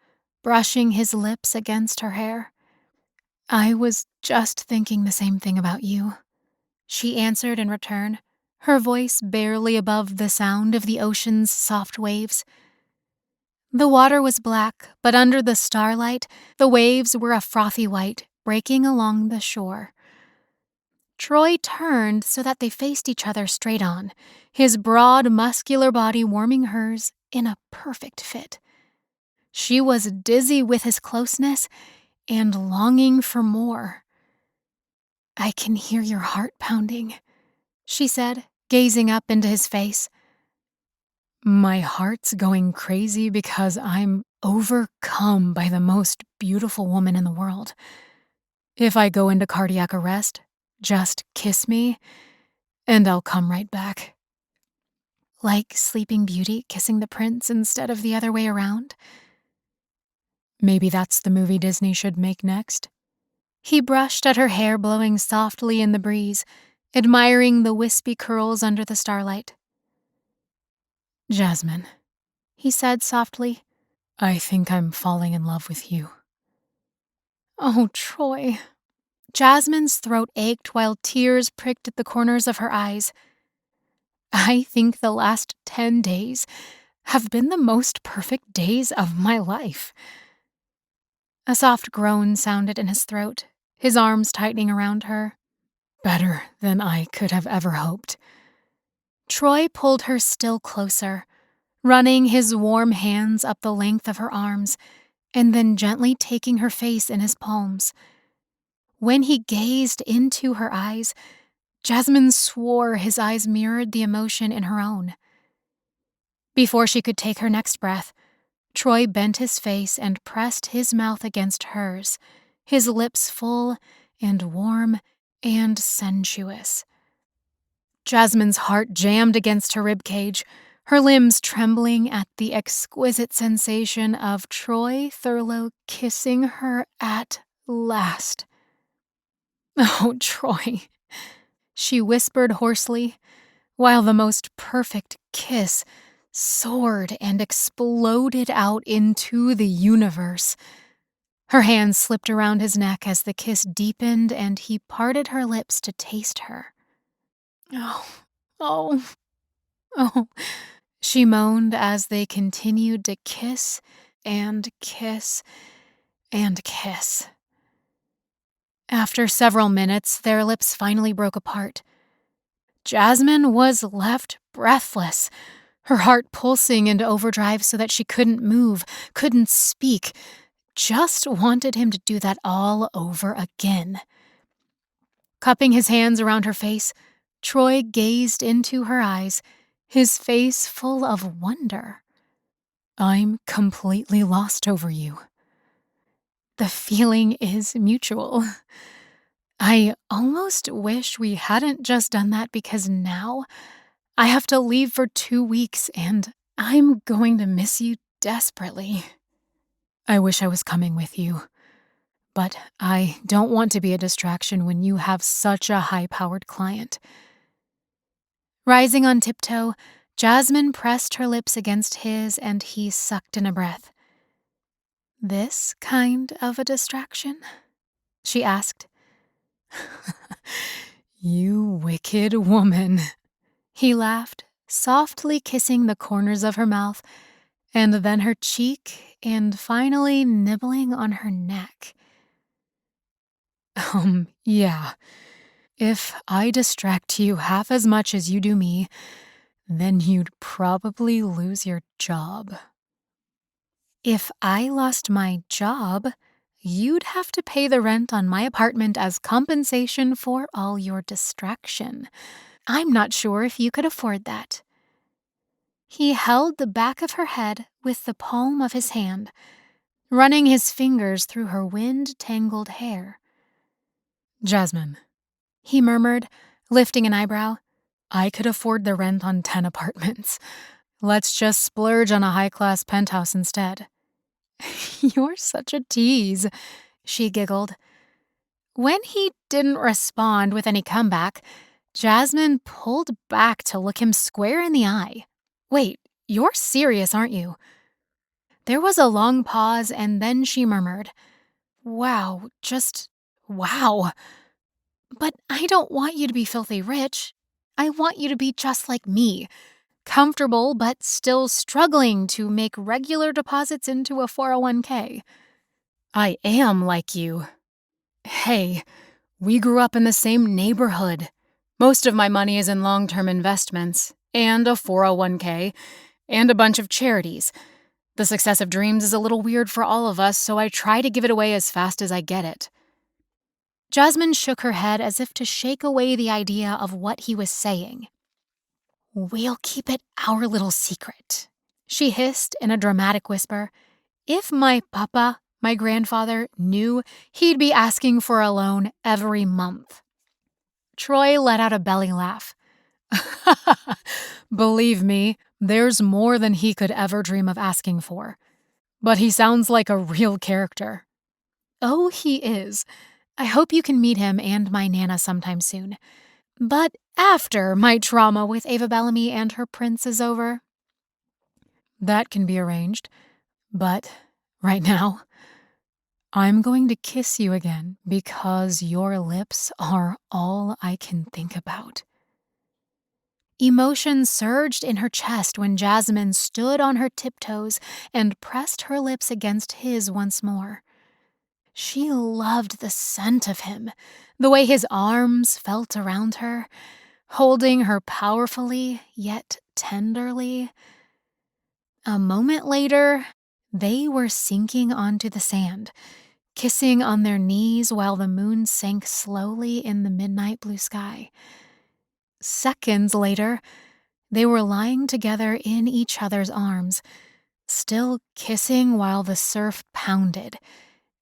S1: brushing his lips against her hair. "I was just thinking the same thing about you," she answered in return, her voice barely above the sound of the ocean's soft waves. The water was black, but under the starlight, the waves were a frothy white, breaking along the shore. Troy turned so that they faced each other straight on, his broad, muscular body warming hers in a perfect fit. She was dizzy with his closeness and longing for more. "I can hear your heart pounding," she said, gazing up into his face. "My heart's going crazy because I'm overcome by the most beautiful woman in the world. If I go into cardiac arrest, just kiss me, and I'll come right back." "Like Sleeping Beauty kissing the prince instead of the other way around?" "Maybe that's the movie Disney should make next." He brushed at her hair blowing softly in the breeze, admiring the wispy curls under the starlight. "Jasmine," he said softly, "I think I'm falling in love with you." "Oh, Troy." Jasmine's throat ached while tears pricked at the corners of her eyes. "I think the last 10 days have been the most perfect days of my life." A soft groan sounded in his throat, his arms tightening around her. "Better than I could have ever hoped." Troy pulled her still closer, running his warm hands up the length of her arms, and then gently taking her face in his palms. When he gazed into her eyes, Jasmine swore his eyes mirrored the emotion in her own. Before she could take her next breath, Troy bent his face and pressed his mouth against hers, his lips full and warm and sensuous. Jasmine's heart jammed against her ribcage, her limbs trembling at the exquisite sensation of Troy Thurlow kissing her at last. "Oh, Troy," she whispered hoarsely, while the most perfect kiss soared and exploded out into the universe. Her hand slipped around his neck as the kiss deepened and he parted her lips to taste her. "Oh, oh, oh," she moaned as they continued to kiss and kiss and kiss. After several minutes, their lips finally broke apart. Jasmine was left breathless, her heart pulsing into overdrive so that she couldn't move, couldn't speak, just wanted him to do that all over again. Cupping his hands around her face, Troy gazed into her eyes, his face full of wonder. "I'm completely lost over you. The feeling is mutual. I almost wish we hadn't just done that because now I have to leave for 2 weeks and I'm going to miss you desperately. I wish I was coming with you, but I don't want to be a distraction when you have such a high-powered client." Rising on tiptoe, Jasmine pressed her lips against his and he sucked in a breath. "This kind of a distraction?" she asked. "You wicked woman," he laughed, softly kissing the corners of her mouth, and then her cheek, and finally nibbling on her neck. Yeah. If I distract you half as much as you do me, then you'd probably lose your job." "If I lost my job, you'd have to pay the rent on my apartment as compensation for all your distraction. I'm not sure if you could afford that." He held the back of her head with the palm of his hand, running his fingers through her wind-tangled hair. "Jasmine," he murmured, lifting an eyebrow, "I could afford the rent on 10 apartments. Let's just splurge on a high-class penthouse instead." "You're such a tease," she giggled. When he didn't respond with any comeback, Jasmine pulled back to look him square in the eye. "Wait, you're serious, aren't you?" There was a long pause, and then she murmured, "Wow, just wow. But I don't want you to be filthy rich. I want you to be just like me, comfortable but still struggling to make regular deposits into a 401k. I am like you. Hey, we grew up in the same neighborhood. Most of my money is in long-term investments, and a 401k, and a bunch of charities. The success of dreams is a little weird for all of us, so I try to give it away as fast as I get it." Jasmine shook her head as if to shake away the idea of what he was saying. "We'll keep it our little secret," she hissed in a dramatic whisper. "If my papa, my grandfather, knew, he'd be asking for a loan every month." Troy let out a belly laugh. "Believe me, there's more than he could ever dream of asking for. But he sounds like a real character." "Oh, he is. I hope you can meet him and my Nana sometime soon. But after my trauma with Ava Bellamy and her prince is over." "That can be arranged. But right now, I'm going to kiss you again because your lips are all I can think about." Emotion surged in her chest when Jasmine stood on her tiptoes and pressed her lips against his once more. She loved the scent of him, the way his arms felt around her, holding her powerfully yet tenderly. A moment later, they were sinking onto the sand, kissing on their knees while the moon sank slowly in the midnight blue sky. Seconds later, they were lying together in each other's arms, still kissing while the surf pounded,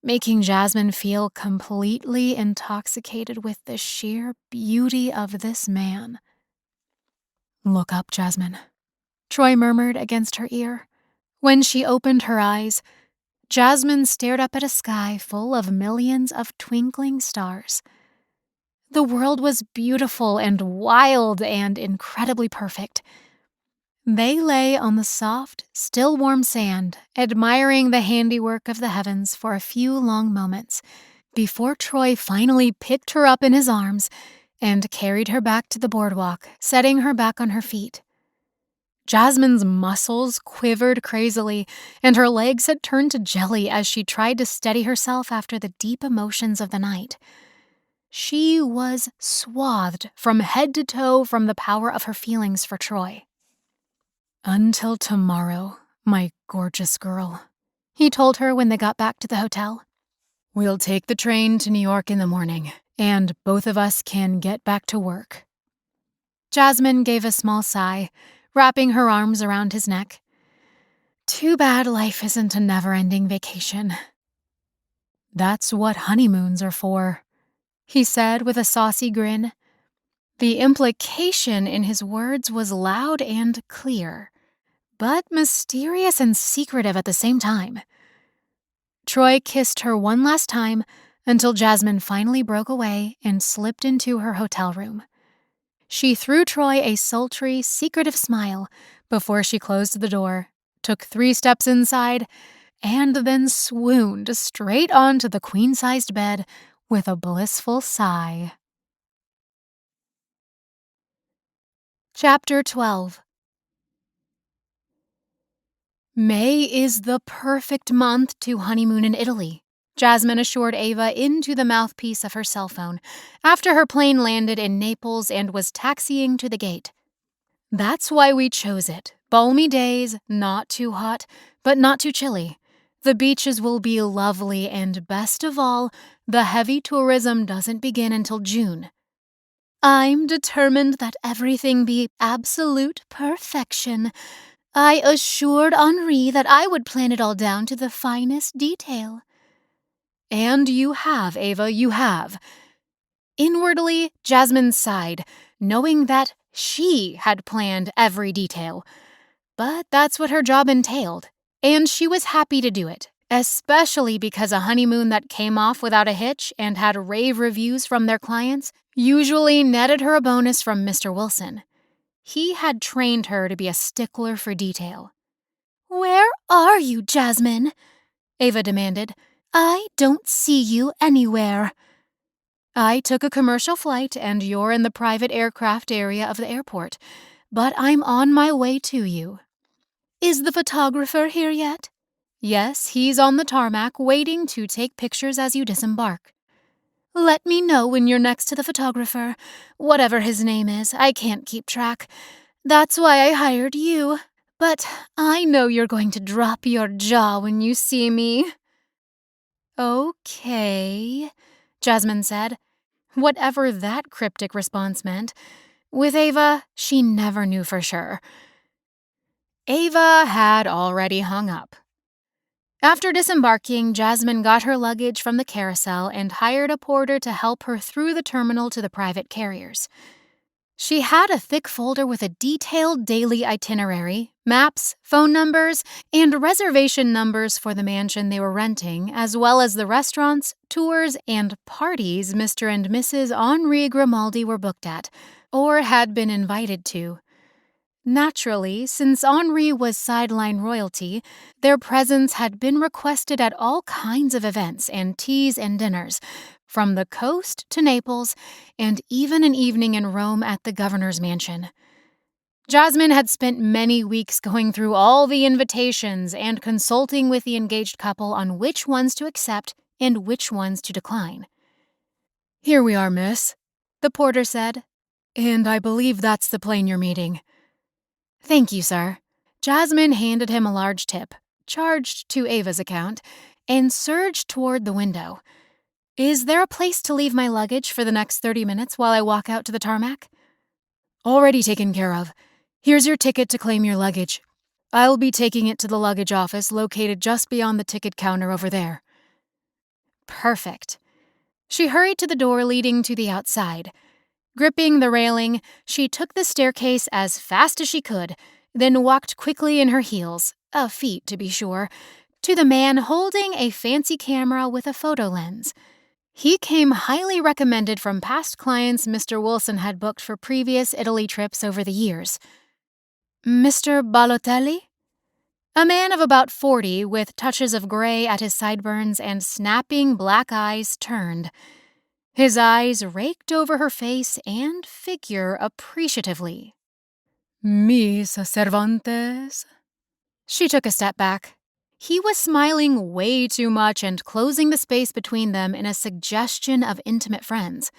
S1: making Jasmine feel completely intoxicated with the sheer beauty of this man. "Look up, Jasmine," Troy murmured against her ear. When she opened her eyes, Jasmine stared up at a sky full of millions of twinkling stars. The world was beautiful and wild and incredibly perfect. They lay on the soft, still warm sand, admiring the handiwork of the heavens for a few long moments, before Troy finally picked her up in his arms and carried her back to the boardwalk, setting her back on her feet. Jasmine's muscles quivered crazily, and her legs had turned to jelly as she tried to steady herself after the deep emotions of the night. She was swathed from head to toe from the power of her feelings for Troy. "Until tomorrow, my gorgeous girl," he told her when they got back to the hotel. "We'll take the train to New York in the morning, and both of us can get back to work." Jasmine gave a small sigh, wrapping her arms around his neck. "Too bad life isn't a never-ending vacation." "That's what honeymoons are for," he said with a saucy grin. The implication in his words was loud and clear, but mysterious and secretive at the same time. Troy kissed her one last time until Jasmine finally broke away and slipped into her hotel room. She threw Troy a sultry, secretive smile before she closed the door, took 3 steps inside, and then swooned straight onto the queen-sized bed with a blissful sigh. Chapter 12. May is the perfect month to honeymoon in Italy, Jasmine assured Ava into the mouthpiece of her cell phone after her plane landed in Naples and was taxiing to the gate. "That's why we chose it. Balmy days, not too hot, but not too chilly. The beaches will be lovely, and best of all, the heavy tourism doesn't begin until June." "I'm determined that everything be absolute perfection. I assured Henri that I would plan it all down to the finest detail." "And you have, Ava, you have." Inwardly, Jasmine sighed, knowing that she had planned every detail. But that's what her job entailed, and she was happy to do it, especially because a honeymoon that came off without a hitch and had rave reviews from their clients usually netted her a bonus from Mr. Wilson. He had trained her to be a stickler for detail. "Where are you, Jasmine?" Ava demanded. "I don't see you anywhere." "I took a commercial flight, and you're in the private aircraft area of the airport, but I'm on my way to you." "Is the photographer here yet?" "Yes, he's on the tarmac, waiting to take pictures as you disembark." "Let me know when you're next to the photographer. Whatever his name is, I can't keep track. That's why I hired you. But I know you're going to drop your jaw when you see me." "Okay," Jasmine said, whatever that cryptic response meant. With Ava, she never knew for sure. Ava had already hung up. After disembarking, Jasmine got her luggage from the carousel and hired a porter to help her through the terminal to the private carriers. She had a thick folder with a detailed daily itinerary, maps, phone numbers, and reservation numbers for the mansion they were renting, as well as the restaurants, tours, and parties Mr. and Mrs. Henri Grimaldi were booked at, or had been invited to. Naturally, since Henri was sideline royalty, their presence had been requested at all kinds of events and teas and dinners, from the coast to Naples, and even an evening in Rome at the governor's mansion. Jasmine had spent many weeks going through all the invitations and consulting with the engaged couple on which ones to accept and which ones to decline. "Here we are, miss," the porter said, "and I believe that's the plane you're meeting." "Thank you, sir." Jasmine handed him a large tip, charged to Ava's account, and surged toward the window. "Is there a place to leave my luggage for the next 30 minutes while I walk out to the tarmac?" "Already taken care of. Here's your ticket to claim your luggage. I'll be taking it to the luggage office located just beyond the ticket counter over there." Perfect. She hurried to the door leading to the outside. Gripping the railing, she took the staircase as fast as she could, then walked quickly in her heels, a feat to be sure, to the man holding a fancy camera with a photo lens. He came highly recommended from past clients Mr. Wilson had booked for previous Italy trips over the years. Mr. Balotelli? A man of about 40 with touches of gray at his sideburns and snapping black eyes turned. His eyes raked over her face and figure appreciatively. Miss Cervantes? She took a step back. He was smiling way too much and closing the space between them in a suggestion of intimate friends.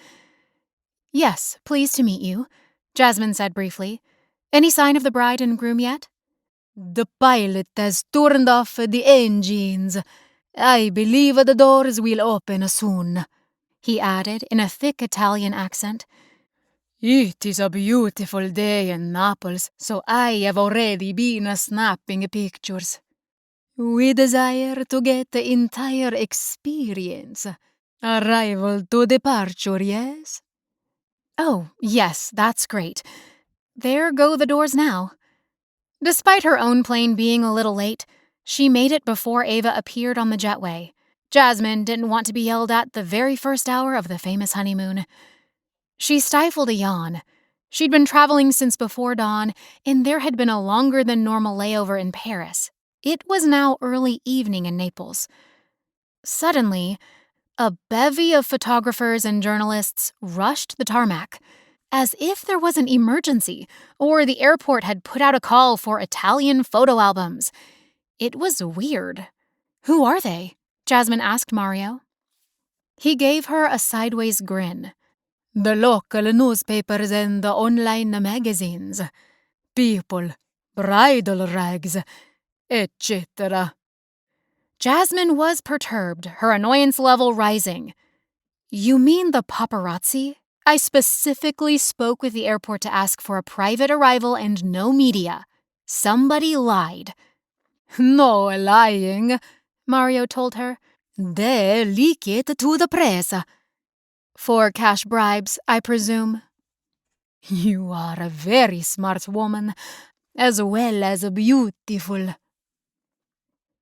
S1: Yes, pleased to meet you, Jasmine said briefly. Any sign of the bride and groom yet? The pilot has turned off the engines. I believe the doors will open soon, he added in a thick Italian accent. It is a beautiful day in Naples, so I have already been snapping pictures. We desire to get the entire experience. Arrival to departure, yes? Oh, yes, that's great. There go the doors now. Despite her own plane being a little late, she made it before Ava appeared on the jetway. Jasmine didn't want to be yelled at the very first hour of the famous honeymoon. She stifled a yawn. She'd been traveling since before dawn, and there had been a longer-than-normal layover in Paris. It was now early evening in Naples. Suddenly, a bevy of photographers and journalists rushed the tarmac, as if there was an emergency or the airport had put out a call for Italian photo albums. It was weird. Who are they? Jasmine asked Mario. He gave her a sideways grin. The local newspapers and the online magazines. People, bridal rags, etc. Jasmine was perturbed, her annoyance level rising. You mean the paparazzi? I specifically spoke with the airport to ask for a private arrival and no media. Somebody lied. No lying, Mario told her. They leak it to the press. For cash bribes, I presume. You are a very smart woman, as well as beautiful.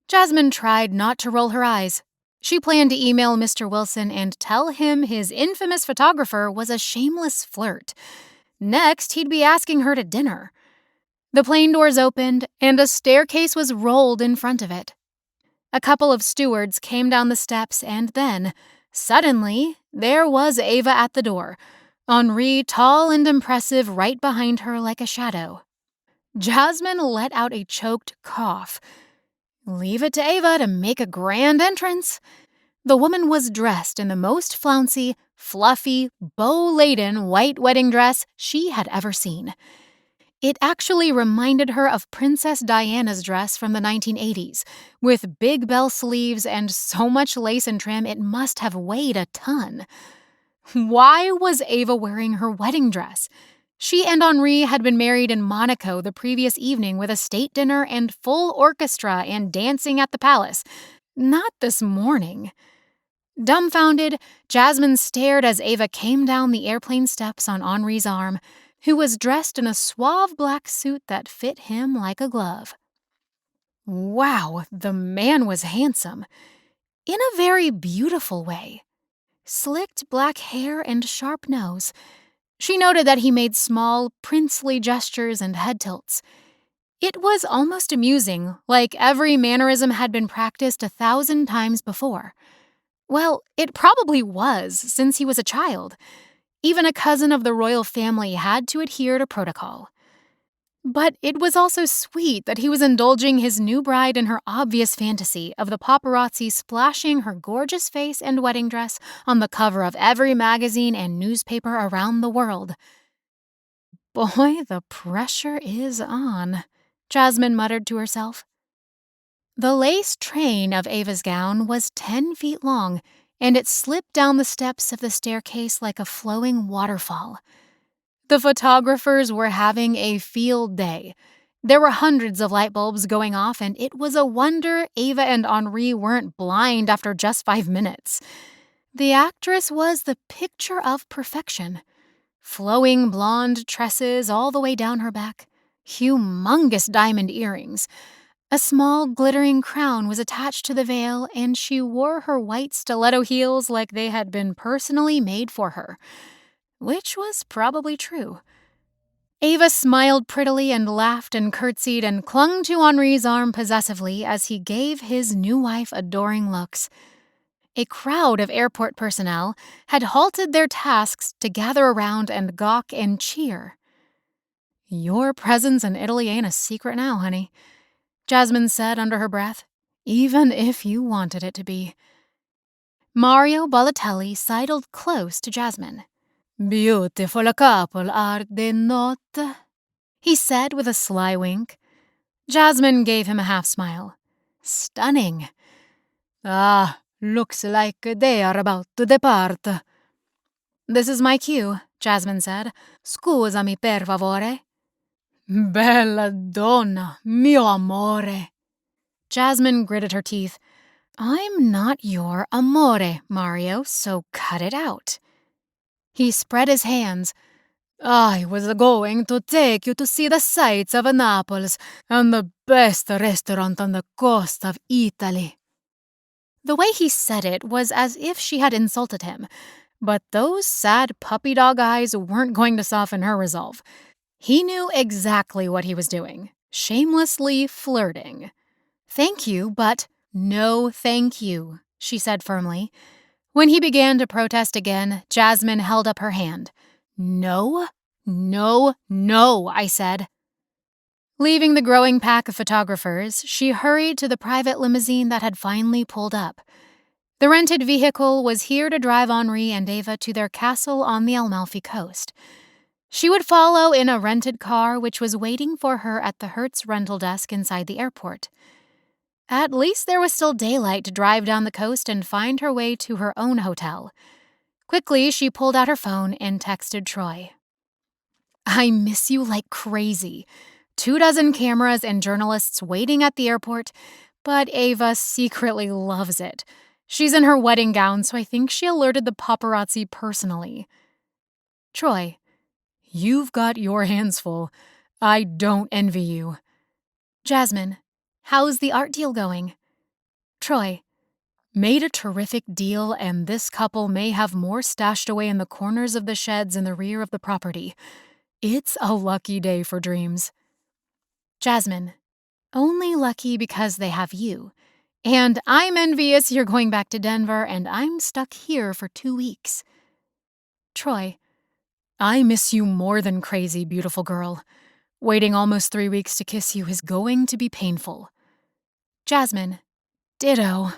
S1: Jasmine tried not to roll her eyes. She planned to email Mr. Wilson and tell him his infamous photographer was a shameless flirt. Next, he'd be asking her to dinner. The plane doors opened, and a staircase was rolled in front of it. A couple of stewards came down the steps, and then, suddenly, there was Ava at the door, Henri tall and impressive right behind her like a shadow. Jasmine let out a choked cough. Leave it to Ava to make a grand entrance. The woman was dressed in the most flouncy, fluffy, bow-laden white wedding dress she had ever seen. It actually reminded her of Princess Diana's dress from the 1980s, with big bell sleeves and so much lace and trim it must have weighed a ton. Why was Ava wearing her wedding dress? She and Henri had been married in Monaco the previous evening with a state dinner and full orchestra and dancing at the palace. Not this morning. Dumbfounded, Jasmine stared as Ava came down the airplane steps on Henri's arm, who was dressed in a suave black suit that fit him like a glove. Wow, the man was handsome. In a very beautiful way. Slicked black hair and sharp nose. She noted that he made small, princely gestures and head tilts. It was almost amusing, like every mannerism had been practiced 1,000 times before. Well, it probably was, since he was a child. Even a cousin of the royal family had to adhere to protocol. But it was also sweet that he was indulging his new bride in her obvious fantasy of the paparazzi splashing her gorgeous face and wedding dress on the cover of every magazine and newspaper around the world. Boy, the pressure is on, Jasmine muttered to herself. The lace train of Ava's gown was 10 feet long, and it slipped down the steps of the staircase like a flowing waterfall. The photographers were having a field day. There were hundreds of light bulbs going off, and it was a wonder Ava and Henri weren't blind after just 5 minutes. The actress was the picture of perfection. Flowing blonde tresses all the way down her back, humongous diamond earrings. A small glittering crown was attached to the veil, and she wore her white stiletto heels like they had been personally made for her. Which was probably true. Ava smiled prettily and laughed and curtsied and clung to Henri's arm possessively as he gave his new wife adoring looks. A crowd of airport personnel had halted their tasks to gather around and gawk and cheer. "Your presence in Italy ain't a secret now, honey," Jasmine said under her breath, "even if you wanted it to be." Mario Balotelli sidled close to Jasmine. "Beautiful couple are they not?" he said with a sly wink. Jasmine gave him a half-smile. "Stunning." "Ah, looks like they are about to depart." "This is my cue," Jasmine said. "Scusami per favore." "Bella donna, mio amore." Jasmine gritted her teeth. "I'm not your amore, Mario, so cut it out." He spread his hands. "I was going to take you to see the sights of Naples and the best restaurant on the coast of Italy." The way he said it was as if she had insulted him, but those sad puppy dog eyes weren't going to soften her resolve. He knew exactly what he was doing, shamelessly flirting. "Thank you, but no thank you," she said firmly. When he began to protest again, Jasmine held up her hand. "No, no, no," I said. Leaving the growing pack of photographers, she hurried to the private limousine that had finally pulled up. The rented vehicle was here to drive Henri and Ava to their castle on the Amalfi coast. She would follow in a rented car which was waiting for her at the Hertz rental desk inside the airport. At least there was still daylight to drive down the coast and find her way to her own hotel. Quickly, she pulled out her phone and texted Troy. "I miss you like crazy. 24 cameras and journalists waiting at the airport, but Ava secretly loves it. She's in her wedding gown, so I think she alerted the paparazzi personally." Troy, "You've got your hands full. I don't envy you." Jasmine, "How's the art deal going?" Troy, "Made a terrific deal, and this couple may have more stashed away in the corners of the sheds in the rear of the property. It's a lucky day for dreams." Jasmine, "Only lucky because they have you. And I'm envious you're going back to Denver, and I'm stuck here for 2 weeks." Troy, "I miss you more than crazy, beautiful girl. Waiting almost 3 weeks to kiss you is going to be painful." Jasmine, "Ditto."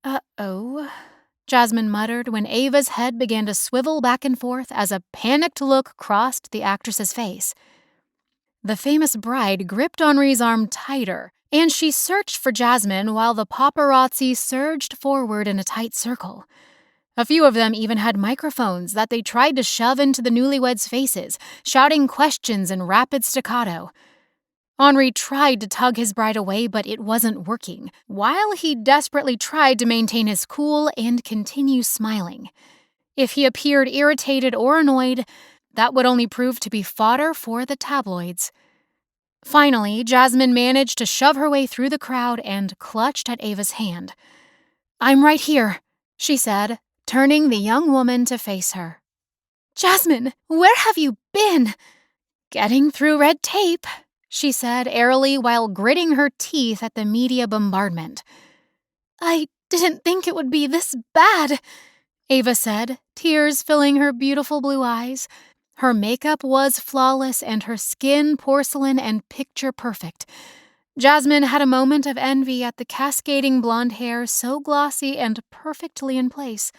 S1: "Uh-oh," Jasmine muttered when Ava's head began to swivel back and forth as a panicked look crossed the actress's face. The famous bride gripped Henri's arm tighter, and she searched for Jasmine while the paparazzi surged forward in a tight circle. A few of them even had microphones that they tried to shove into the newlyweds' faces, shouting questions in rapid staccato. Henri tried to tug his bride away, but it wasn't working, while he desperately tried to maintain his cool and continue smiling. If he appeared irritated or annoyed, that would only prove to be fodder for the tabloids. Finally, Jasmine managed to shove her way through the crowd and clutched at Ava's hand. "I'm right here," she said, turning the young woman to face her. "Jasmine, where have you been?" "Getting through red tape," she said airily while gritting her teeth at the media bombardment. "I didn't think it would be this bad," Ava said, tears filling her beautiful blue eyes. Her makeup was flawless and her skin porcelain and picture perfect. Jasmine had a moment of envy at the cascading blonde hair so glossy and perfectly in place.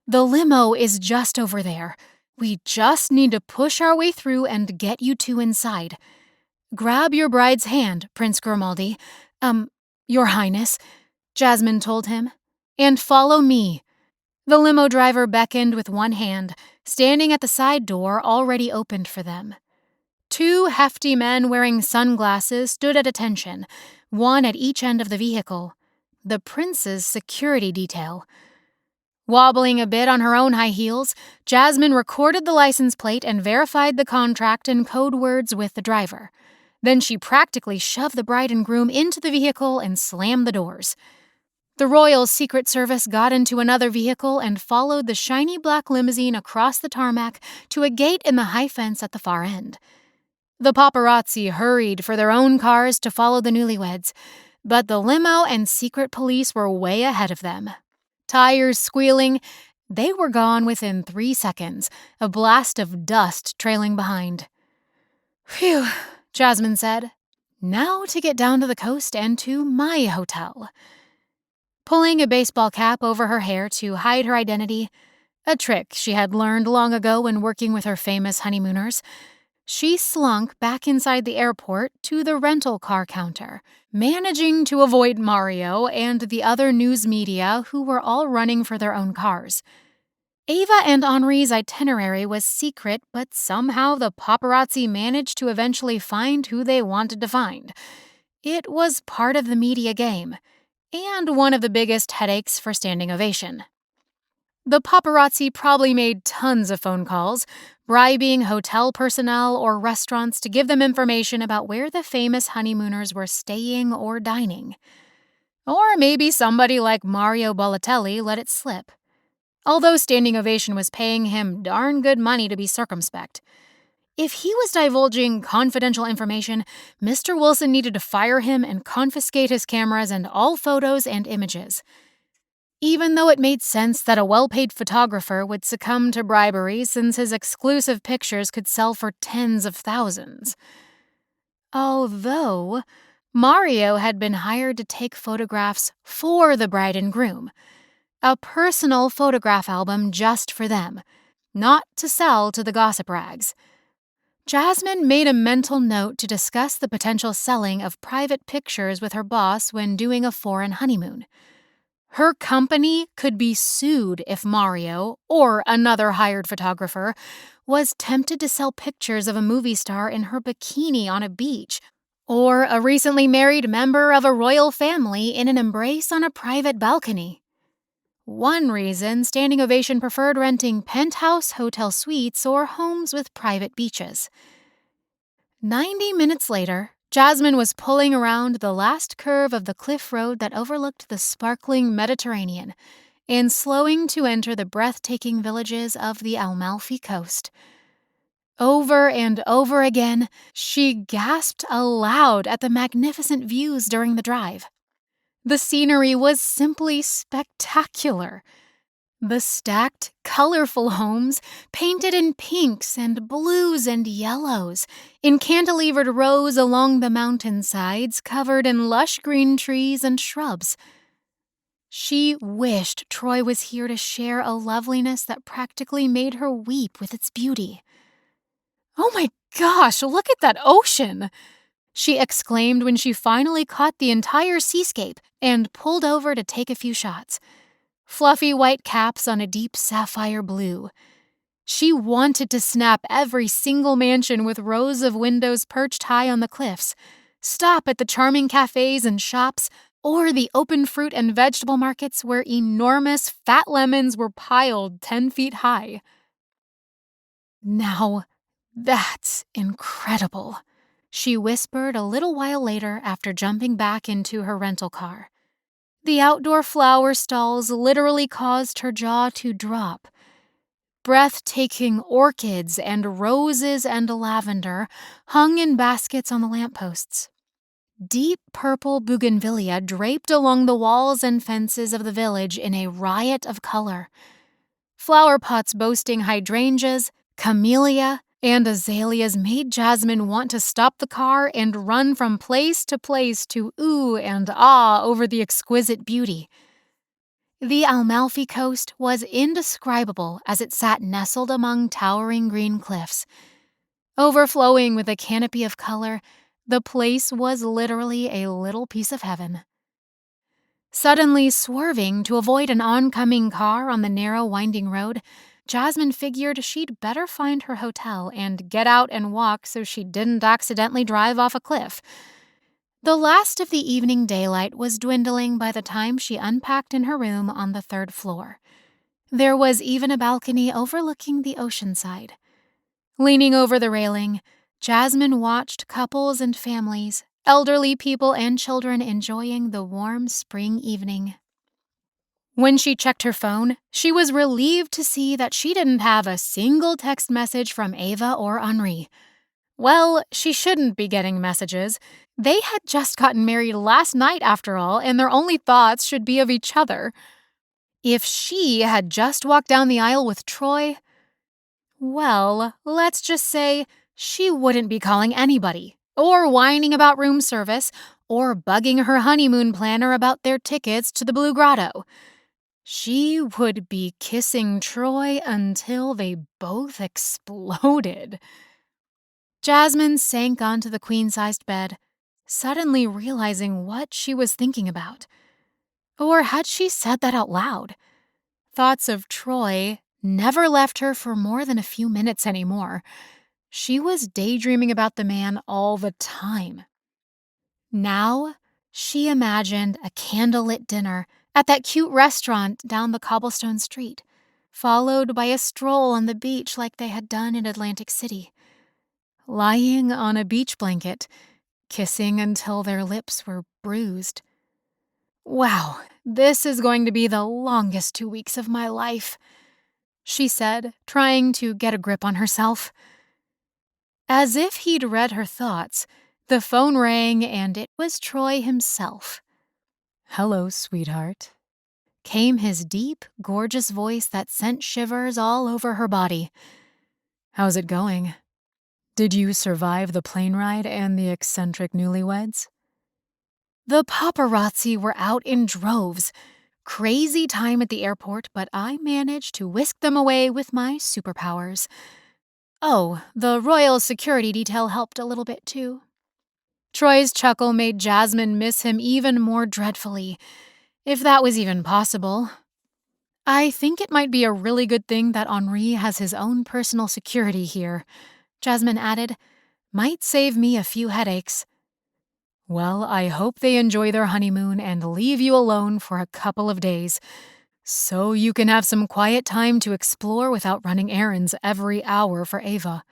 S1: "The limo is just over there. We just need to push our way through and get you two inside. Grab your bride's hand, Prince Grimaldi. Your Highness," Jasmine told him. "And follow me." The limo driver beckoned with one hand, standing at the side door already opened for them. Two hefty men wearing sunglasses stood at attention, one at each end of the vehicle. The prince's security detail. Wobbling a bit on her own high heels, Jasmine recorded the license plate and verified the contract in code words with the driver. Then she practically shoved the bride and groom into the vehicle and slammed the doors. The Royal Secret Service got into another vehicle and followed the shiny black limousine across the tarmac to a gate in the high fence at the far end. The paparazzi hurried for their own cars to follow the newlyweds, but the limo and secret police were way ahead of them. Tires squealing, they were gone within 3 seconds, a blast of dust trailing behind. "Phew," Jasmine said. "Now to get down to the coast and to my hotel." Pulling a baseball cap over her hair to hide her identity, a trick she had learned long ago when working with her famous honeymooners, she slunk back inside the airport to the rental car counter, managing to avoid Mario and the other news media who were all running for their own cars. Ava and Henri's itinerary was secret, but somehow the paparazzi managed to eventually find who they wanted to find. It was part of the media game, and one of the biggest headaches for Standing Ovation. The paparazzi probably made tons of phone calls, bribing hotel personnel or restaurants to give them information about where the famous honeymooners were staying or dining. Or maybe somebody like Mario Balotelli let it slip. Although Standing Ovation was paying him darn good money to be circumspect. If he was divulging confidential information, Mr. Wilson needed to fire him and confiscate his cameras and all photos and images. Even though it made sense that a well-paid photographer would succumb to bribery since his exclusive pictures could sell for tens of thousands. Although Mario had been hired to take photographs for the bride and groom, a personal photograph album just for them, not to sell to the gossip rags. Jasmine made a mental note to discuss the potential selling of private pictures with her boss when doing a foreign honeymoon. Her company could be sued if Mario, or another hired photographer, was tempted to sell pictures of a movie star in her bikini on a beach, or a recently married member of a royal family in an embrace on a private balcony. One reason Standing Ovation preferred renting penthouse hotel suites or homes with private beaches. 90 minutes later, Jasmine was pulling around the last curve of the cliff road that overlooked the sparkling Mediterranean and slowing to enter the breathtaking villages of the Amalfi coast. Over and over again, she gasped aloud at the magnificent views during the drive. The scenery was simply spectacular. The stacked, colorful homes, painted in pinks and blues and yellows, in cantilevered rows along the mountainsides covered in lush green trees and shrubs. She wished Troy was here to share a loveliness that practically made her weep with its beauty. "Oh my gosh, look at that ocean!" she exclaimed when she finally caught the entire seascape and pulled over to take a few shots. Fluffy white caps on a deep sapphire blue. She wanted to snap every single mansion with rows of windows perched high on the cliffs, stop at the charming cafes and shops, or the open fruit and vegetable markets where enormous fat lemons were piled 10 feet high. "Now, that's incredible," she whispered a little while later after jumping back into her rental car. The outdoor flower stalls literally caused her jaw to drop. Breathtaking orchids and roses and lavender hung in baskets on the lampposts. Deep purple bougainvillea draped along the walls and fences of the village in a riot of color. Flower pots boasting hydrangeas, camellia, and azaleas made Jasmine want to stop the car and run from place to ooh and ah over the exquisite beauty. The Amalfi coast was indescribable as it sat nestled among towering green cliffs. Overflowing with a canopy of color, the place was literally a little piece of heaven. Suddenly swerving to avoid an oncoming car on the narrow, winding road, Jasmine figured she'd better find her hotel and get out and walk so she didn't accidentally drive off a cliff. The last of the evening daylight was dwindling by the time she unpacked in her room on the third floor. There was even a balcony overlooking the ocean side. Leaning over the railing, Jasmine watched couples and families, elderly people and children enjoying the warm spring evening. When she checked her phone, she was relieved to see that she didn't have a single text message from Ava or Henri. Well, she shouldn't be getting messages. They had just gotten married last night, after all, and their only thoughts should be of each other. If she had just walked down the aisle with Troy, well, let's just say she wouldn't be calling anybody, or whining about room service, or bugging her honeymoon planner about their tickets to the Blue Grotto. She would be kissing Troy until they both exploded. Jasmine sank onto the queen-sized bed, suddenly realizing what she was thinking about. Or had she said that out loud? Thoughts of Troy never left her for more than a few minutes anymore. She was daydreaming about the man all the time. Now, she imagined a candlelit dinner at that cute restaurant down the cobblestone street, followed by a stroll on the beach like they had done in Atlantic City. Lying on a beach blanket, kissing until their lips were bruised. Wow, this is going to be the longest 2 weeks of my life, she said, trying to get a grip on herself. As if he'd read her thoughts, the phone rang and it was Troy himself. "Hello, sweetheart," came his deep, gorgeous voice that sent shivers all over her body. "How's it going? Did you survive the plane ride and the eccentric newlyweds?" The paparazzi were out in droves. Crazy time at the airport, but I managed to whisk them away with my superpowers. Oh, the royal security detail helped a little bit too. Troy's chuckle made Jasmine miss him even more dreadfully, if that was even possible. "I think it might be a really good thing that Henri has his own personal security here," Jasmine added. "Might save me a few headaches." "Well, I hope they enjoy their honeymoon and leave you alone for a couple of days, so you can have some quiet time to explore without running errands every hour for Ava."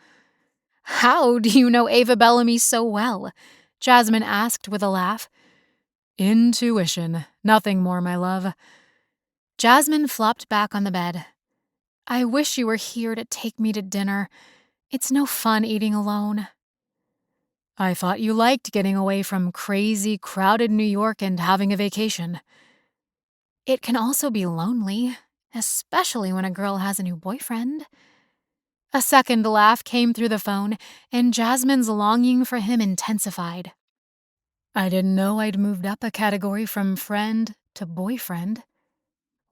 S1: "How do you know Ava Bellamy so well?" Jasmine asked with a laugh. "Intuition, nothing more, my love." Jasmine flopped back on the bed. "I wish you were here to take me to dinner. It's no fun eating alone." "I thought you liked getting away from crazy, crowded New York and having a vacation." "It can also be lonely, especially when a girl has a new boyfriend." A second laugh came through the phone, and Jasmine's longing for him intensified. "I didn't know I'd moved up a category from friend to boyfriend."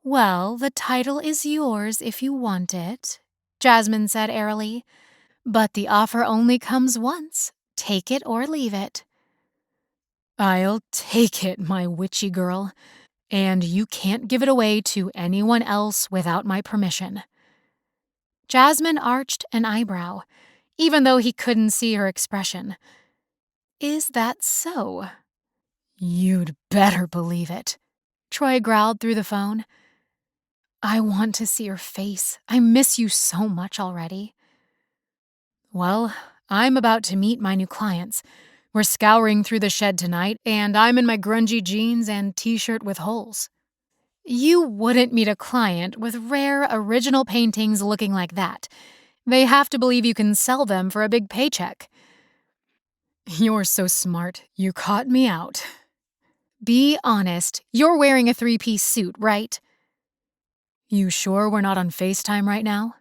S1: "Well, the title is yours if you want it," Jasmine said airily. "But the offer only comes once. Take it or leave it." "I'll take it, my witchy girl. And you can't give it away to anyone else without my permission." Jasmine arched an eyebrow, even though he couldn't see her expression. "Is that so?" "You'd better believe it," Troy growled through the phone. "I want to see your face. I miss you so much already." "Well, I'm about to meet my new clients. We're scouring through the shed tonight, and I'm in my grungy jeans and t-shirt with holes." "You wouldn't meet a client with rare, original paintings looking like that. They have to believe you can sell them for a big paycheck." "You're so smart. You caught me out." "Be honest. You're wearing a three-piece suit, right?" "You sure we're not on FaceTime right now?"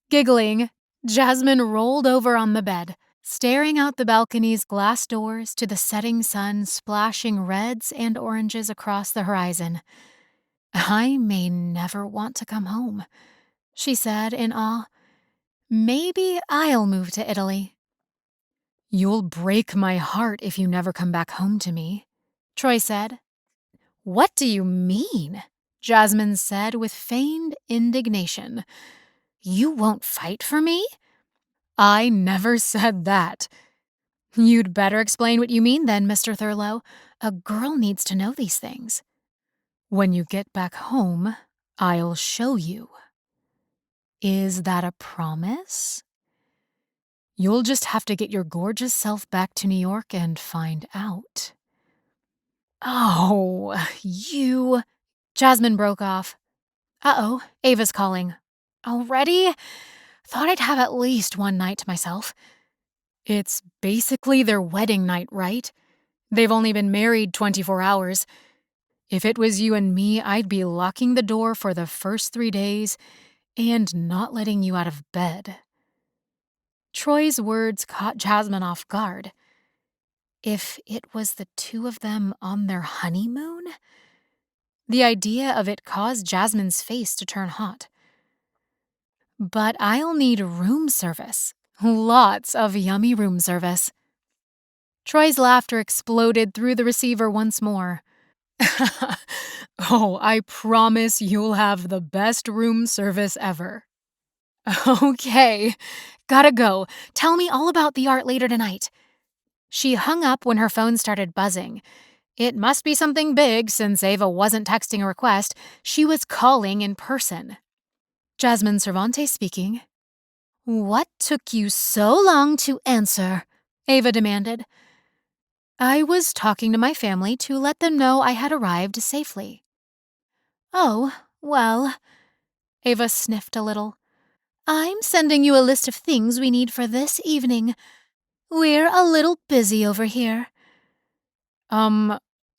S1: Giggling, Jasmine rolled over on the bed, staring out the balcony's glass doors to the setting sun splashing reds and oranges across the horizon. "I may never want to come home," she said in awe. "Maybe I'll move to Italy." "You'll break my heart if you never come back home to me," Troy said. "What do you mean?" Jasmine said with feigned indignation. You won't fight for me? I never said that. You'd better explain what you mean then, Mr. Thurlow. A girl needs to know these things. When you get back home, I'll show you. Is that a promise? You'll just have to get your gorgeous self back to New York and find out. Oh, you... Jasmine broke off. Uh-oh, Ava's calling. Already? Thought I'd have at least one night to myself. It's basically their wedding night, right? They've only been married 24 hours. If it was you and me, I'd be locking the door for the first 3 days and not letting you out of bed. Troy's words caught Jasmine off guard. If it was the two of them on their honeymoon? The idea of it caused Jasmine's face to turn hot. But I'll need room service. Lots of yummy room service. Troy's laughter exploded through the receiver once more. Oh, I promise you'll have the best room service ever. Okay, gotta go. Tell me all about the art later tonight. She hung up when her phone started buzzing. It must be something big since Ava wasn't texting a request. She was calling in person. Jasmine Cervantes speaking. What took you so long to answer? Ava demanded. I was talking to my family to let them know I had arrived safely. Oh, well, Ava sniffed a little. I'm sending you a list of things we need for this evening. We're a little busy over here.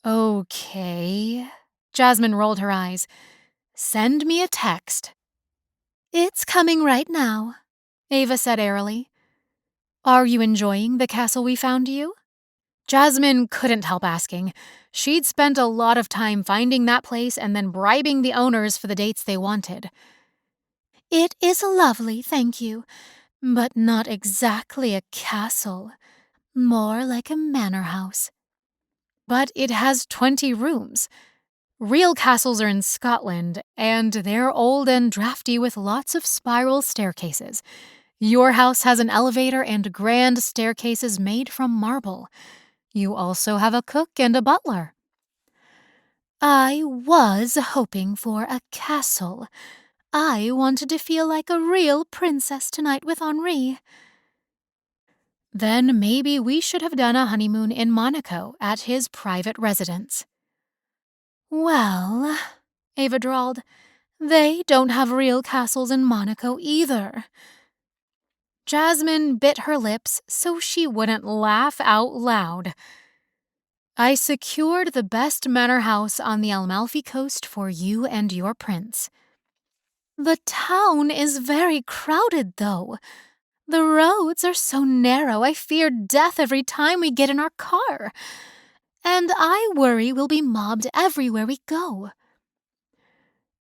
S1: Okay. Jasmine rolled her eyes. Send me a text. It's coming right now, Ava said airily. Are you enjoying the castle we found you? Jasmine couldn't help asking. She'd spent a lot of time finding that place and then bribing the owners for the dates they wanted. It is lovely, thank you, but not exactly a castle. More like a manor house. But it has 20 rooms. Real castles are in Scotland, and they're old and drafty with lots of spiral staircases. Your house has an elevator and grand staircases made from marble. You also have a cook and a butler. I was hoping for a castle. I wanted to feel like a real princess tonight with Henri. Then maybe we should have done a honeymoon in Monaco at his private residence. Well, Ava drawled, they don't have real castles in Monaco either. Jasmine bit her lips so she wouldn't laugh out loud. I secured the best manor house on the Amalfi coast for you and your prince. The town is very crowded, though. The roads are so narrow I fear death every time we get in our car. And I worry we'll be mobbed everywhere we go.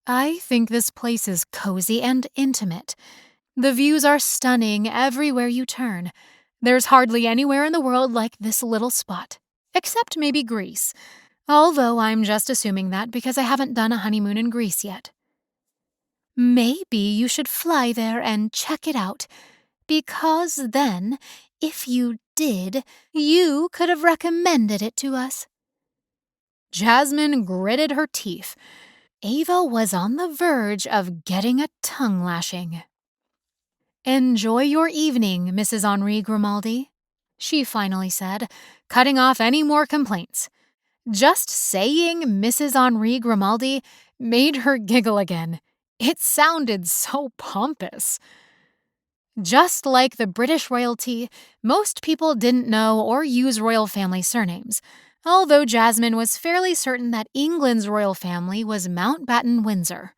S1: I think this place is cozy and intimate. The views are stunning everywhere you turn. There's hardly anywhere in the world like this little spot, except maybe Greece, although I'm just assuming that because I haven't done a honeymoon in Greece yet. Maybe you should fly there and check it out, because then, if you did, you could have recommended it to us. Jasmine gritted her teeth. Ava was on the verge of getting a tongue lashing. Enjoy your evening, Mrs. Henri Grimaldi, she finally said, cutting off any more complaints. Just saying Mrs. Henri Grimaldi made her giggle again. It sounded so pompous. Just like the British royalty, most people didn't know or use royal family surnames, although Jasmine was fairly certain that England's royal family was Mountbatten-Windsor.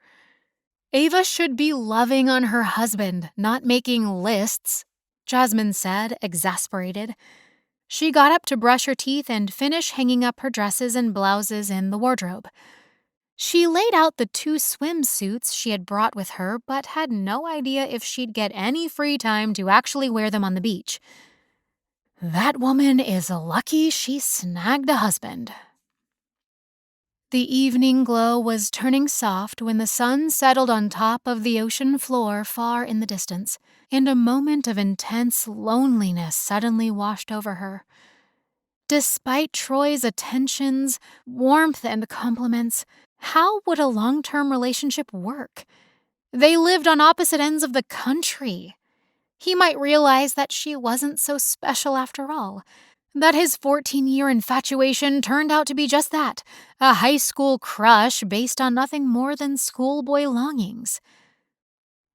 S1: Ava should be loving on her husband, not making lists, Jasmine said, exasperated. She got up to brush her teeth and finish hanging up her dresses and blouses in the wardrobe. She laid out the 2 swimsuits she had brought with her, but had no idea if she'd get any free time to actually wear them on the beach. That woman is lucky she snagged a husband. The evening glow was turning soft when the sun settled on top of the ocean floor far in the distance, and a moment of intense loneliness suddenly washed over her. Despite Troy's attentions, warmth, and compliments, how would a long-term relationship work? They lived on opposite ends of the country. He might realize that she wasn't so special after all, that his 14-year infatuation turned out to be just that, a high school crush based on nothing more than schoolboy longings.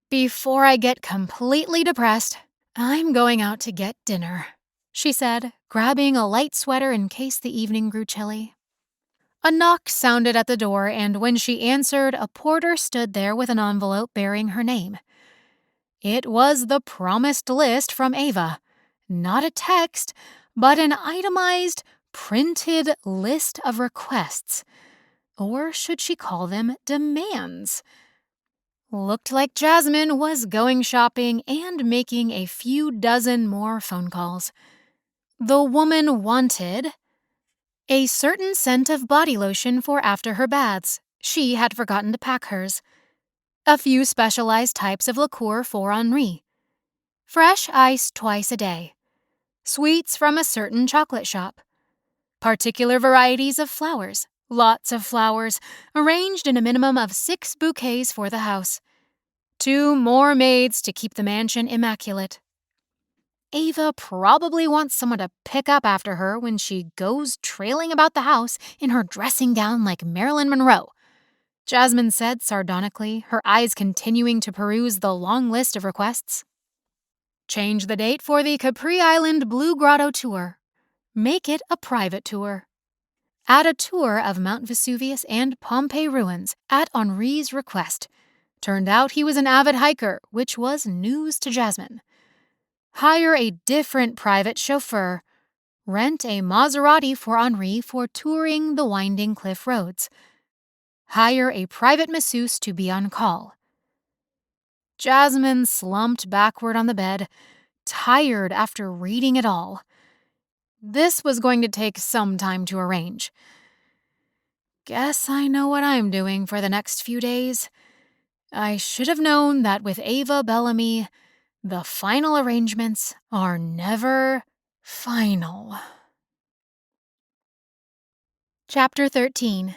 S1: Before I get completely depressed, I'm going out to get dinner, she said, grabbing a light sweater in case the evening grew chilly. A knock sounded at the door, and when she answered, a porter stood there with an envelope bearing her name. It was the promised list from Ava. Not a text, but an itemized, printed list of requests. Or should she call them demands? Looked like Jasmine was going shopping and making a few dozen more phone calls. The woman wanted a certain scent of body lotion for after her baths. She had forgotten to pack hers. A few specialized types of liqueur for Henri. Fresh ice twice a day. Sweets from a certain chocolate shop. Particular varieties of flowers. Lots of flowers, arranged in a minimum of 6 bouquets for the house. 2 more maids to keep the mansion immaculate. Ava probably wants someone to pick up after her when she goes trailing about the house in her dressing gown like Marilyn Monroe, Jasmine said sardonically, her eyes continuing to peruse the long list of requests. Change the date for the Capri Island Blue Grotto tour. Make it a private tour. Add a tour of Mount Vesuvius and Pompeii ruins at Henri's request. Turned out he was an avid hiker, which was news to Jasmine. Hire a different private chauffeur. Rent a Maserati for Henri for touring the winding cliff roads. Hire a private masseuse to be on call. Jasmine slumped backward on the bed, tired after reading it all. This was going to take some time to arrange. Guess I know what I'm doing for the next few days. I should have known that with Ava Bellamy, the final arrangements are never final. Chapter 13.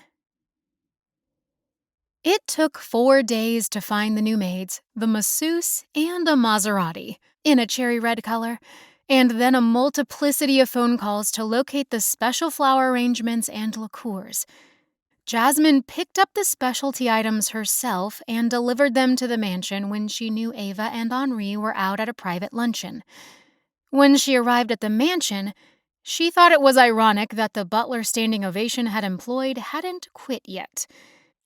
S1: It took 4 days to find the new maids, the masseuse, and a Maserati, in a cherry red color, and then a multiplicity of phone calls to locate the special flower arrangements and liqueurs. Jasmine picked up the specialty items herself and delivered them to the mansion when she knew Ava and Henri were out at a private luncheon. When she arrived at the mansion, she thought it was ironic that the butler standing ovation had employed hadn't quit yet.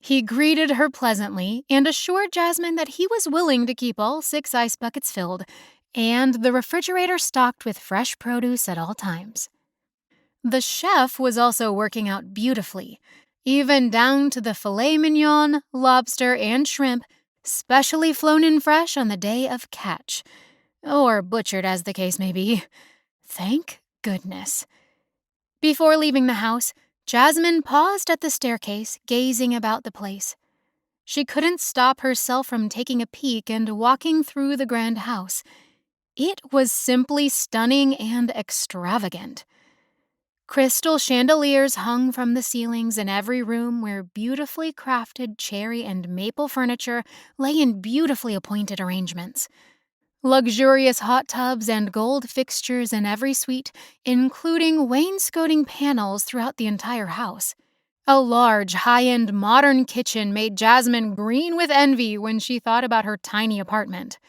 S1: He greeted her pleasantly and assured Jasmine that he was willing to keep all 6 ice buckets filled and the refrigerator stocked with fresh produce at all times. The chef was also working out beautifully, even down to the filet mignon, lobster, and shrimp, specially flown in fresh on the day of catch, or butchered as the case may be. Thank goodness. Before leaving the house, Jasmine paused at the staircase, gazing about the place. She couldn't stop herself from taking a peek and walking through the grand house. It was simply stunning and extravagant. Crystal chandeliers hung from the ceilings in every room where beautifully crafted cherry and maple furniture lay in beautifully appointed arrangements. Luxurious hot tubs and gold fixtures in every suite, including wainscoting panels throughout the entire house. A large, high-end modern kitchen made Jasmine green with envy when she thought about her tiny apartment.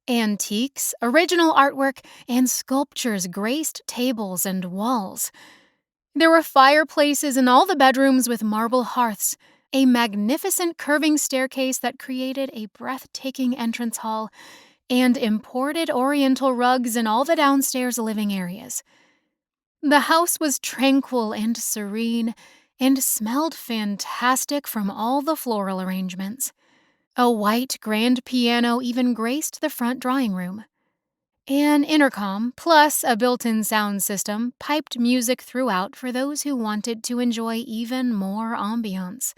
S1: Antiques, original artwork, and sculptures graced tables and walls. There were fireplaces in all the bedrooms with marble hearths, a magnificent curving staircase that created a breathtaking entrance hall, and imported oriental rugs in all the downstairs living areas. The house was tranquil and serene, and smelled fantastic from all the floral arrangements. A white grand piano even graced the front drawing room. An intercom, plus a built-in sound system, piped music throughout for those who wanted to enjoy even more ambiance.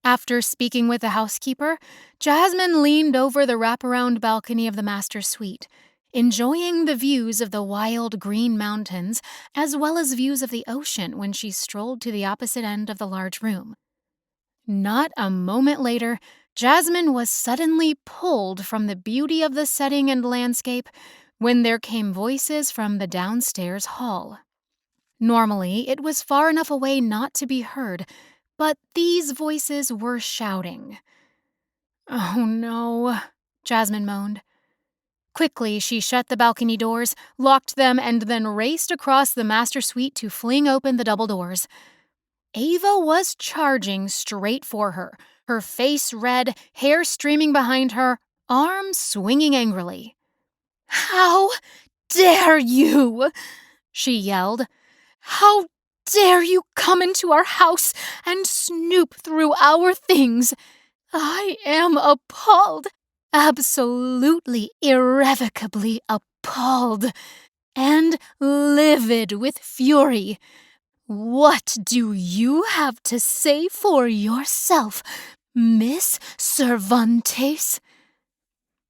S1: After speaking with the housekeeper, Jasmine leaned over the wraparound balcony of the master suite, enjoying the views of the wild green mountains as well as views of the ocean when she strolled to the opposite end of the large room. Not a moment later, Jasmine was suddenly pulled from the beauty of the setting and landscape when there came voices from the downstairs hall. Normally, it was far enough away not to be heard, but these voices were shouting. "Oh no," Jasmine moaned. Quickly, she shut the balcony doors, locked them, and then raced across the master suite to fling open the double doors. Ava was charging straight for her, her face red, hair streaming behind her, arms swinging angrily. "How dare you?" she yelled. "How dare you come into our house and snoop through our things? I am appalled, absolutely irrevocably appalled, and livid with fury. What do you have to say for yourself, Miss Cervantes?"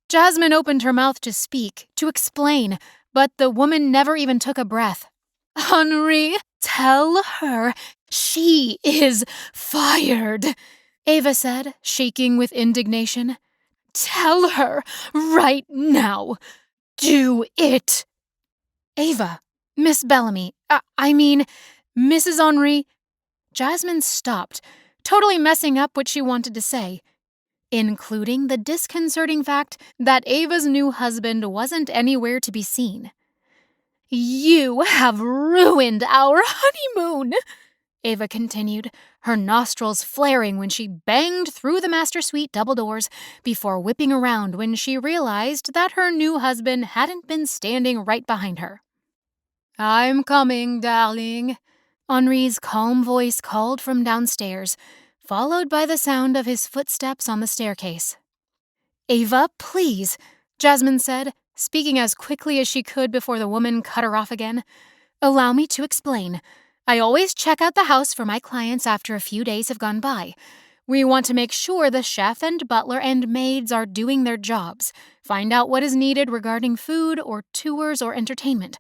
S1: Jasmine opened her mouth to speak, to explain, but the woman never even took a breath. "Henri, tell her she is fired," Ava said, shaking with indignation. "Tell her right now. Do it." "Ava, Miss Bellamy, I mean, Mrs. Henri." Jasmine stopped, totally messing up what she wanted to say, including the disconcerting fact that Ava's new husband wasn't anywhere to be seen. "You have ruined our honeymoon," Ava continued, her nostrils flaring when she banged through the master suite double doors before whipping around when she realized that her new husband hadn't been standing right behind her. "I'm coming, darling," Henri's calm voice called from downstairs, followed by the sound of his footsteps on the staircase. "Ava, please," Jasmine said, speaking as quickly as she could before the woman cut her off again. "Allow me to explain. I always check out the house for my clients after a few days have gone by. We want to make sure the chef and butler and maids are doing their jobs, find out what is needed regarding food or tours or entertainment.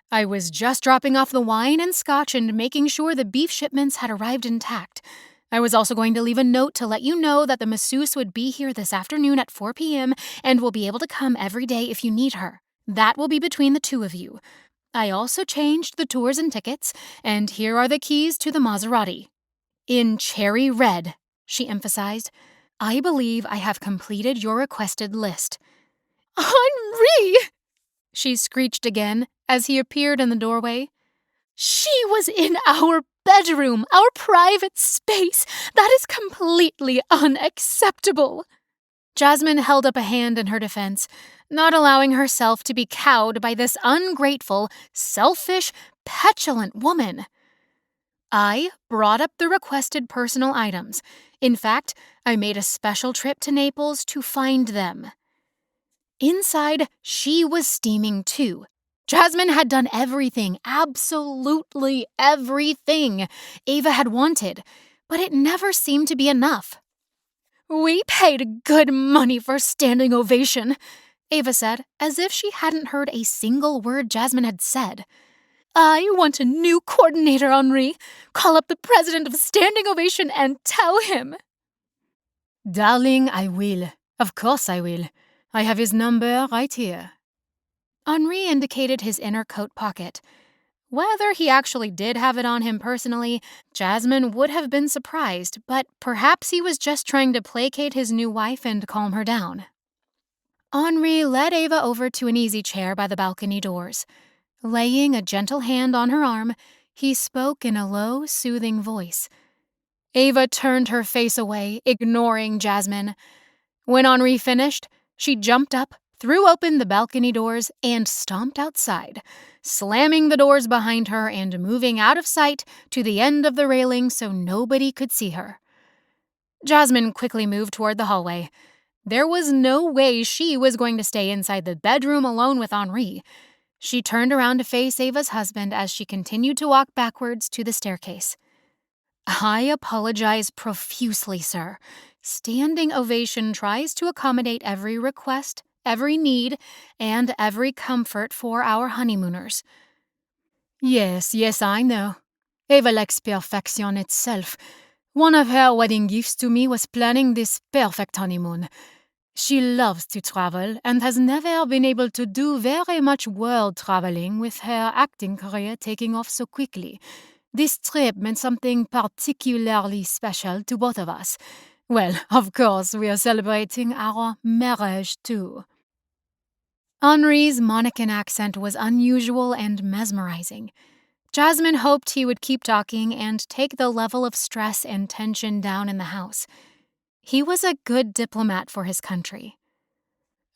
S1: I was just dropping off the wine and scotch and making sure the beef shipments had arrived intact. I was also going to leave a note to let you know that the masseuse would be here this afternoon at 4 p.m. and will be able to come every day if you need her. That will be between the two of you. I also changed the tours and tickets, and here are the keys to the Maserati. In cherry red," she emphasized. "I believe I have completed your requested list." "Henri!" she screeched again as he appeared in the doorway. "She was in our bedroom, our private space. That is completely unacceptable." Jasmine held up a hand in her defense, not allowing herself to be cowed by this ungrateful, selfish, petulant woman. "I brought up the requested personal items. In fact, I made a special trip to Naples to find them." Inside, she was steaming too. Jasmine had done everything, absolutely everything, Ava had wanted, but it never seemed to be enough. "We paid good money for standing ovation," Ava said, as if she hadn't heard a single word Jasmine had said. "I want a new coordinator, Henri. Call up the president of Standing Ovation and tell him." "Darling, I will. Of course I will. I have his number right here." Henri indicated his inner coat pocket. Whether he actually did have it on him personally, Jasmine would have been surprised, but perhaps he was just trying to placate his new wife and calm her down. Henri led Ava over to an easy chair by the balcony doors. Laying a gentle hand on her arm, he spoke in a low, soothing voice. Ava turned her face away, ignoring Jasmine. When Henri finished, she jumped up, threw open the balcony doors, and stomped outside, slamming the doors behind her and moving out of sight to the end of the railing so nobody could see her. Jasmine quickly moved toward the hallway. There was no way she was going to stay inside the bedroom alone with Henri. She turned around to face Ava's husband as she continued to walk backwards to the staircase. "I apologize profusely, sir. Standing ovation tries to accommodate every request, every need, and every comfort for our honeymooners." Yes, I know. Ava likes perfection itself. One of her wedding gifts to me was planning this perfect honeymoon. She loves to travel and has never been able to do very much world traveling with her acting career taking off so quickly. This trip meant something particularly special to both of us. Well, of course, we are celebrating our marriage too. Henri's Monacan accent was unusual and mesmerizing. Jasmine hoped he would keep talking and take the level of stress and tension down in the house. He was a good diplomat for his country.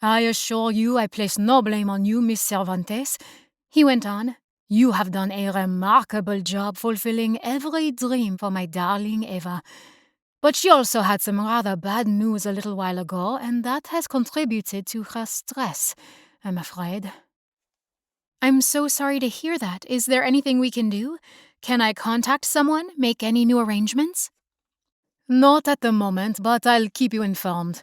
S1: "I assure you I place no blame on you, Miss Cervantes," he went on. "You have done a remarkable job fulfilling every dream for my darling Ava. But she also had some rather bad news a little while ago, and that has contributed to her stress, I'm afraid." "I'm so sorry to hear that. Is there anything we can do? Can I contact someone, make any new arrangements?" "Not at the moment, but I'll keep you informed.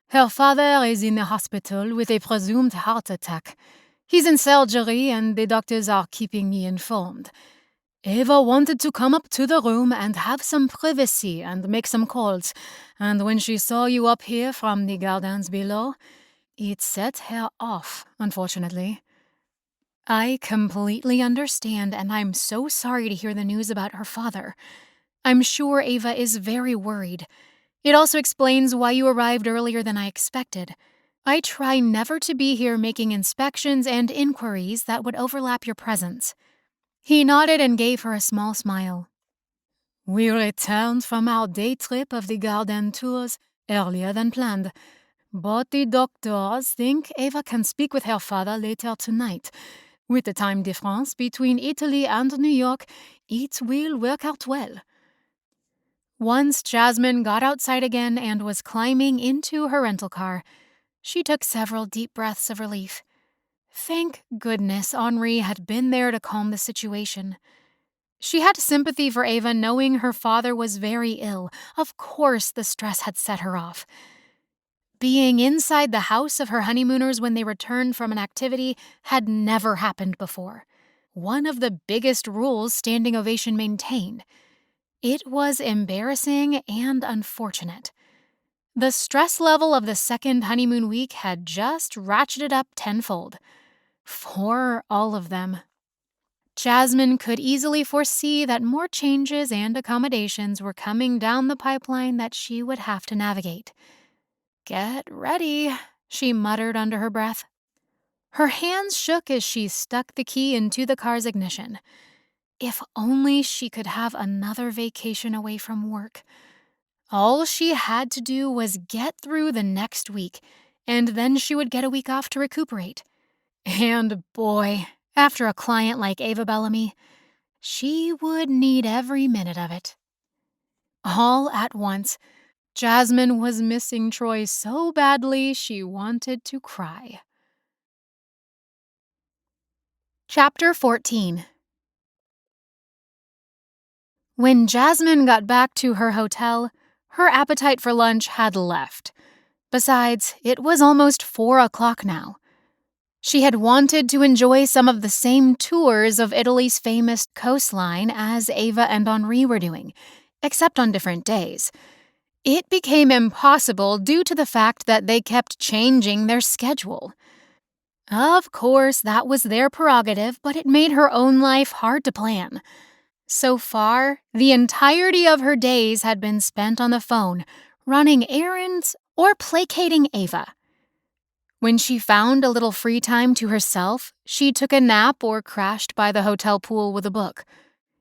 S1: Her father is in the hospital with a presumed heart attack. He's in surgery, and the doctors are keeping me informed. Ava wanted to come up to the room and have some privacy and make some calls, and when she saw you up here from the gardens below, it set her off, unfortunately." "I completely understand, and I'm so sorry to hear the news about her father. I'm sure Ava is very worried. It also explains why you arrived earlier than I expected. I try never to be here making inspections and inquiries that would overlap your presence." He nodded and gave her a small smile. "We returned from our day trip of the garden tours earlier than planned, but the doctors think Ava can speak with her father later tonight. With the time difference between Italy and New York, it will work out well." Once Jasmine got outside again and was climbing into her rental car, she took several deep breaths of relief. Thank goodness Henri had been there to calm the situation. She had sympathy for Ava, knowing her father was very ill. Of course the stress had set her off. Being inside the house of her honeymooners when they returned from an activity had never happened before. One of the biggest rules Standing Ovation maintained. It was embarrassing and unfortunate. The stress level of the second honeymoon week had just ratcheted up tenfold. For all of them. Jasmine could easily foresee that more changes and accommodations were coming down the pipeline that she would have to navigate. "Get ready," she muttered under her breath. Her hands shook as she stuck the key into the car's ignition. If only she could have another vacation away from work. All she had to do was get through the next week, and then she would get a week off to recuperate. And boy, after a client like Ava Bellamy, she would need every minute of it. All at once, Jasmine was missing Troy so badly she wanted to cry. Chapter 14. When Jasmine got back to her hotel, her appetite for lunch had left. Besides, it was almost 4 o'clock now. She had wanted to enjoy some of the same tours of Italy's famous coastline as Ava and Henri were doing, except on different days. It became impossible due to the fact that they kept changing their schedule. Of course, that was their prerogative, but it made her own life hard to plan. So far, the entirety of her days had been spent on the phone, running errands or placating Ava. When she found a little free time to herself, she took a nap or crashed by the hotel pool with a book.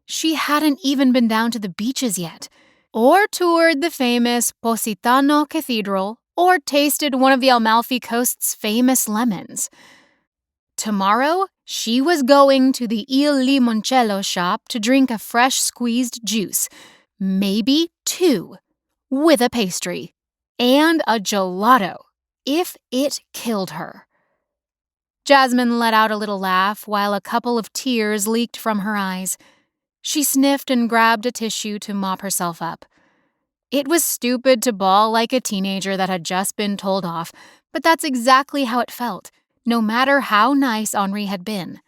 S1: She hadn't even been down to the beaches yet, or toured the famous Positano Cathedral, or tasted one of the Amalfi coast's famous lemons. Tomorrow, she was going to the Il Limoncello shop to drink a fresh squeezed juice, maybe 2, with a pastry, and a gelato. if it killed her? Jasmine let out a little laugh while a couple of tears leaked from her eyes. She sniffed and grabbed a tissue to mop herself up. It was stupid to bawl like a teenager that had just been told off, but that's exactly how it felt, no matter how nice Henri had been.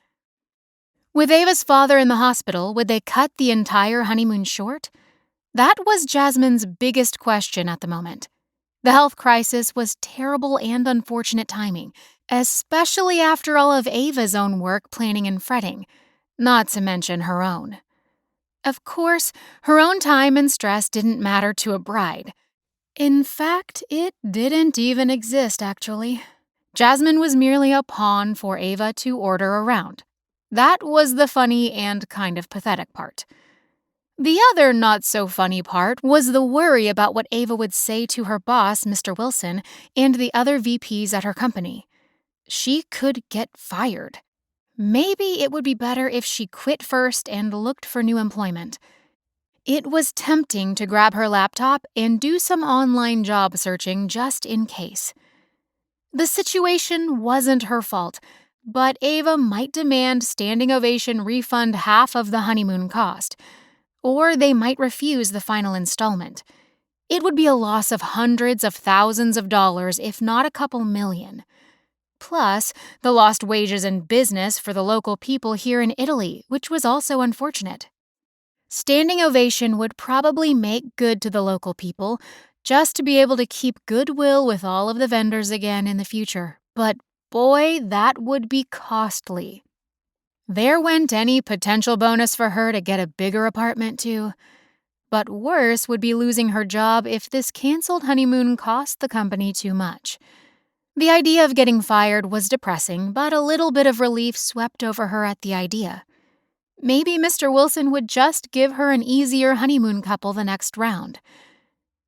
S1: With Ava's father in the hospital, would they cut the entire honeymoon short? That was Jasmine's biggest question at the moment. The health crisis was terrible and unfortunate timing, especially after all of Ava's own work planning and fretting, not to mention her own. Of course, her own time and stress didn't matter to a bride. In fact, it didn't even exist, actually. Jasmine was merely a pawn for Ava to order around. That was the funny and kind of pathetic part. The other not-so-funny part was the worry about what Ava would say to her boss, Mr. Wilson, and the other VPs at her company. She could get fired. Maybe it would be better if she quit first and looked for new employment. It was tempting to grab her laptop and do some online job searching just in case. The situation wasn't her fault, but Ava might demand standing ovation refund half of the honeymoon cost, or they might refuse the final installment. It would be a loss of hundreds of thousands of dollars, if not a couple million. Plus, the lost wages and business for the local people here in Italy, which was also unfortunate. Standing ovation would probably make good to the local people, just to be able to keep goodwill with all of the vendors again in the future. But boy, that would be costly. There went any potential bonus for her to get a bigger apartment, too. But worse would be losing her job if this canceled honeymoon cost the company too much. The idea of getting fired was depressing, but a little bit of relief swept over her at the idea. Maybe Mr. Wilson would just give her an easier honeymoon couple the next round.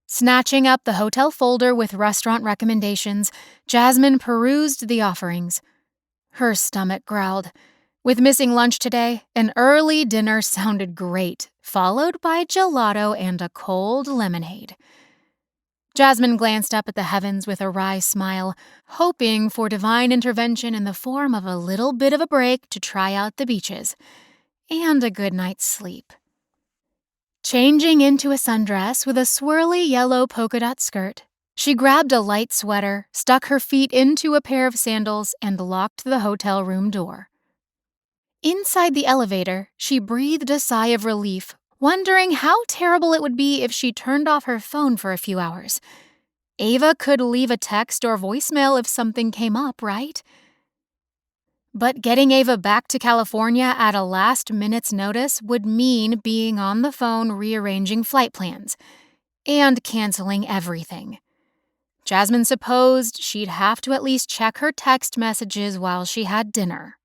S1: Snatching up the hotel folder with restaurant recommendations, Jasmine perused the offerings. Her stomach growled. With missing lunch today, an early dinner sounded great, followed by gelato and a cold lemonade. Jasmine glanced up at the heavens with a wry smile, hoping for divine intervention in the form of a little bit of a break to try out the beaches, and a good night's sleep. Changing into a sundress with a swirly yellow polka dot skirt, she grabbed a light sweater, stuck her feet into a pair of sandals, and locked the hotel room door. Inside the elevator, she breathed a sigh of relief, wondering how terrible it would be if she turned off her phone for a few hours. Ava could leave a text or voicemail if something came up, right? But getting Ava back to California at a last minute's notice would mean being on the phone rearranging flight plans and canceling everything. Jasmine supposed she'd have to at least check her text messages while she had dinner.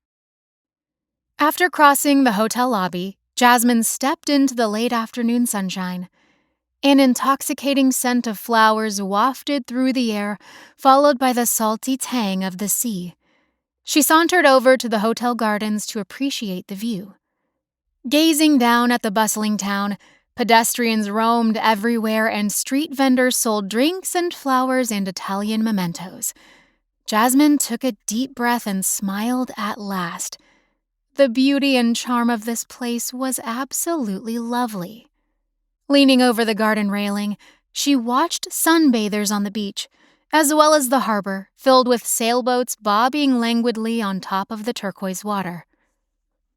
S1: After crossing the hotel lobby, Jasmine stepped into the late afternoon sunshine. An intoxicating scent of flowers wafted through the air, followed by the salty tang of the sea. She sauntered over to the hotel gardens to appreciate the view. Gazing down at the bustling town, pedestrians roamed everywhere and street vendors sold drinks and flowers and Italian mementos. Jasmine took a deep breath and smiled at last. The beauty and charm of this place was absolutely lovely. Leaning over the garden railing, she watched sunbathers on the beach, as well as the harbor, filled with sailboats bobbing languidly on top of the turquoise water.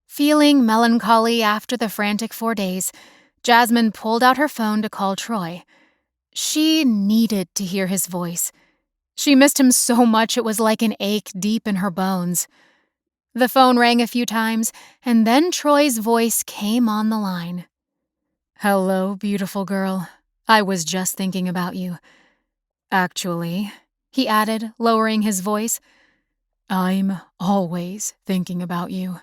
S1: Feeling melancholy after the frantic 4 days, Jasmine pulled out her phone to call Troy. She needed to hear his voice. She missed him so much it was like an ache deep in her bones. The phone rang a few times, and then Troy's voice came on the line. "Hello, beautiful girl. I was just thinking about you. Actually," he added, lowering his voice, "I'm always thinking about you."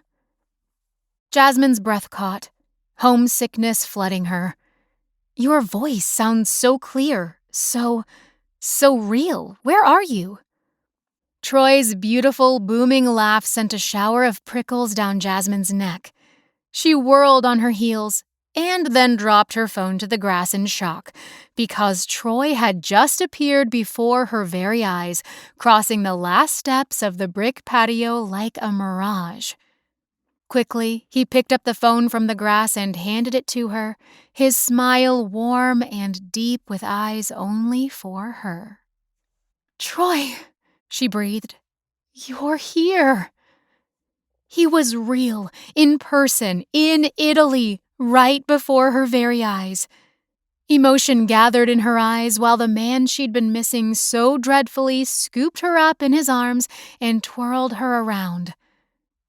S1: Jasmine's breath caught, homesickness flooding her. "Your voice sounds so clear, so real. Where are you?" Troy's beautiful, booming laugh sent a shower of prickles down Jasmine's neck. She whirled on her heels, and then dropped her phone to the grass in shock, because Troy had just appeared before her very eyes, crossing the last steps of the brick patio like a mirage. Quickly, he picked up the phone from the grass and handed it to her, his smile warm and deep with eyes only for her. "Troy," she breathed, "you're here." He was real, in person, in Italy, right before her very eyes. Emotion gathered in her eyes while the man she'd been missing so dreadfully scooped her up in his arms and twirled her around.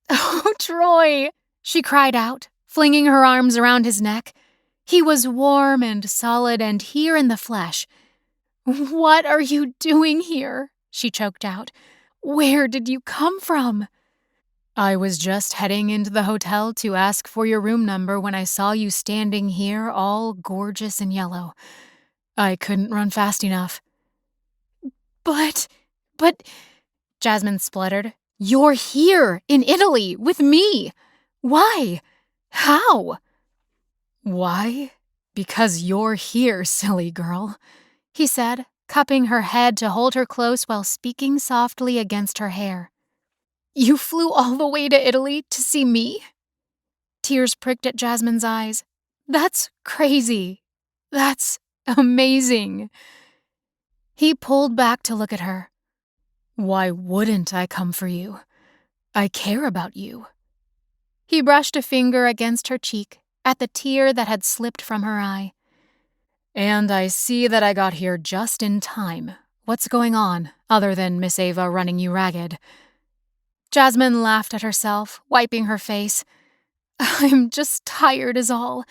S1: "Oh, Troy!" she cried out, flinging her arms around his neck. He was warm and solid and here in the flesh. "What are you doing here?" she choked out. "Where did you come from?" "I was just heading into the hotel to ask for your room number when I saw you standing here all gorgeous in yellow. I couldn't run fast enough." But, Jasmine spluttered. "You're here, in Italy, with me. Why? How?" "Why? Because you're here, silly girl," he said, cupping her head to hold her close while speaking softly against her hair. "You flew all the way to Italy to see me?" Tears pricked at Jasmine's eyes. "That's crazy. That's amazing." He pulled back to look at her. "Why wouldn't I come for you? I care about you." He brushed a finger against her cheek, at the tear that had slipped from her eye. "And I see that I got here just in time. What's going on, other than Miss Ava running you ragged?" Jasmine laughed at herself, wiping her face. "I'm just tired is all.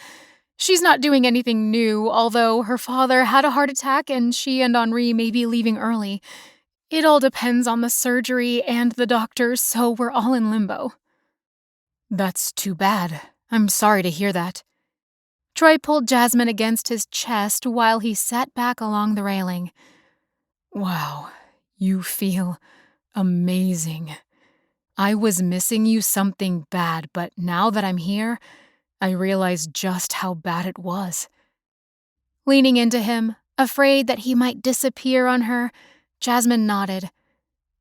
S1: She's not doing anything new, although her father had a heart attack and she and Henri may be leaving early. It all depends on the surgery and the doctors, so we're all in limbo." "That's too bad. I'm sorry to hear that." Troy pulled Jasmine against his chest while he sat back along the railing. "Wow, you feel amazing. I was missing you something bad, but now that I'm here, I realize just how bad it was." Leaning into him, afraid that he might disappear on her, Jasmine nodded.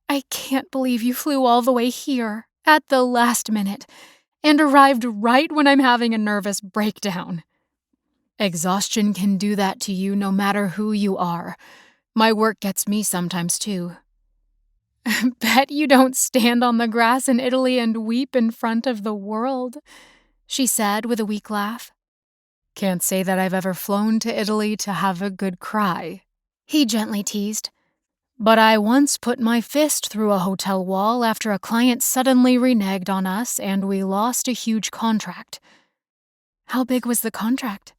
S1: "I can't believe you flew all the way here, at the last minute, and arrived right when I'm having a nervous breakdown." "Exhaustion can do that to you no matter who you are. My work gets me sometimes, too." "Bet you don't stand on the grass in Italy and weep in front of the world," she said with a weak laugh. "Can't say that I've ever flown to Italy to have a good cry," he gently teased. "But I once put my fist through a hotel wall after a client suddenly reneged on us and we lost a huge contract." "How big was the contract?"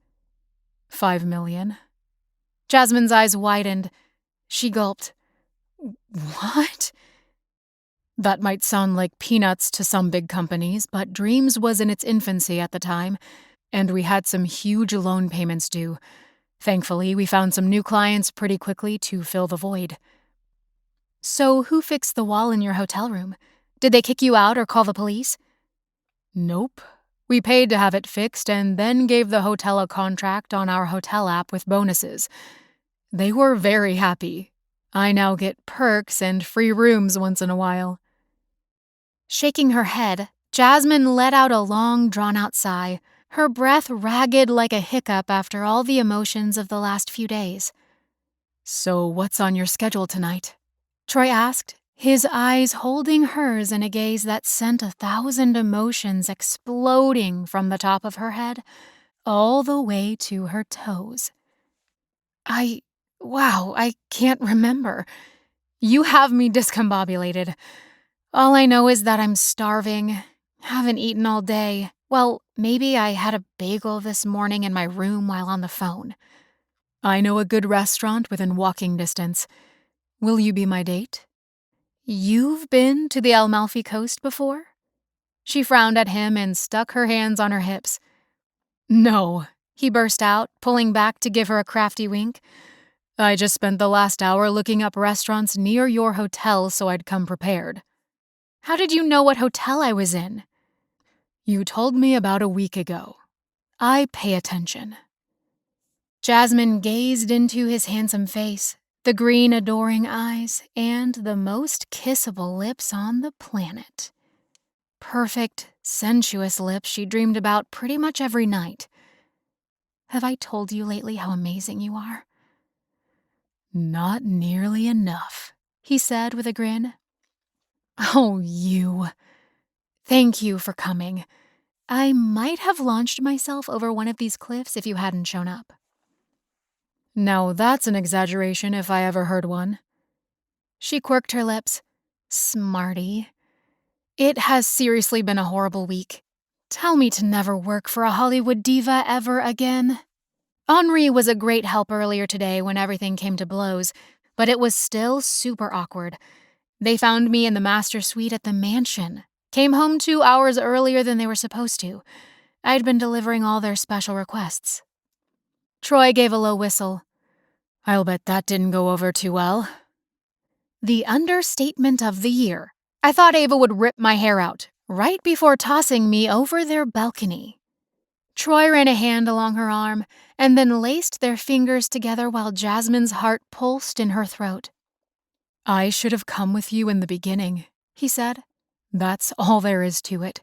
S1: $5 million. Jasmine's eyes widened. She gulped. "What?" That might sound like peanuts to some big companies, but Dreams was in its infancy at the time, and we had some huge loan payments due. Thankfully, we found some new clients pretty quickly to fill the void. "So who fixed the wall in your hotel room? Did they kick you out or call the police?" "Nope. We paid to have it fixed and then gave the hotel a contract on our hotel app with bonuses. They were very happy. I now get perks and free rooms once in a while." Shaking her head, Jasmine let out a long, drawn-out sigh, her breath ragged like a hiccup after all the emotions of the last few days. "So what's on your schedule tonight?" Troy asked, his eyes holding hers in a gaze that sent 1,000 emotions exploding from the top of her head all the way to her toes. I can't remember. You have me discombobulated. All I know is that I'm starving, haven't eaten all day. Well, maybe I had a bagel this morning in my room while on the phone. I know a good restaurant within walking distance. Will you be my date? You've been to the Amalfi coast before? She frowned at him and stuck her hands on her hips. "No," he burst out, pulling back to give her a crafty wink. "I just spent the last hour looking up restaurants near your hotel so I'd come prepared." "How did you know what hotel I was in?" "You told me about a week ago. I pay attention." Jasmine gazed into his handsome face, the green, adoring eyes, and the most kissable lips on the planet. Perfect, sensuous lips she dreamed about pretty much every night. "Have I told you lately how amazing you are?" "Not nearly enough," he said with a grin. "Oh, you. Thank you for coming. I might have launched myself over one of these cliffs if you hadn't shown up." "Now that's an exaggeration if I ever heard one." She quirked her lips. "Smarty. It has seriously been a horrible week. Tell me to never work for a Hollywood diva ever again." Henri was a great help earlier today when everything came to blows, but it was still super awkward. They found me in the master suite at the mansion. Came home 2 hours earlier than they were supposed to. I'd been delivering all their special requests. Troy gave a low whistle. "I'll bet that didn't go over too well." The understatement of the year. I thought Ava would rip my hair out, right before tossing me over their balcony. Troy ran a hand along her arm, and then laced their fingers together while Jasmine's heart pulsed in her throat. "I should have come with you in the beginning," he said. "That's all there is to it."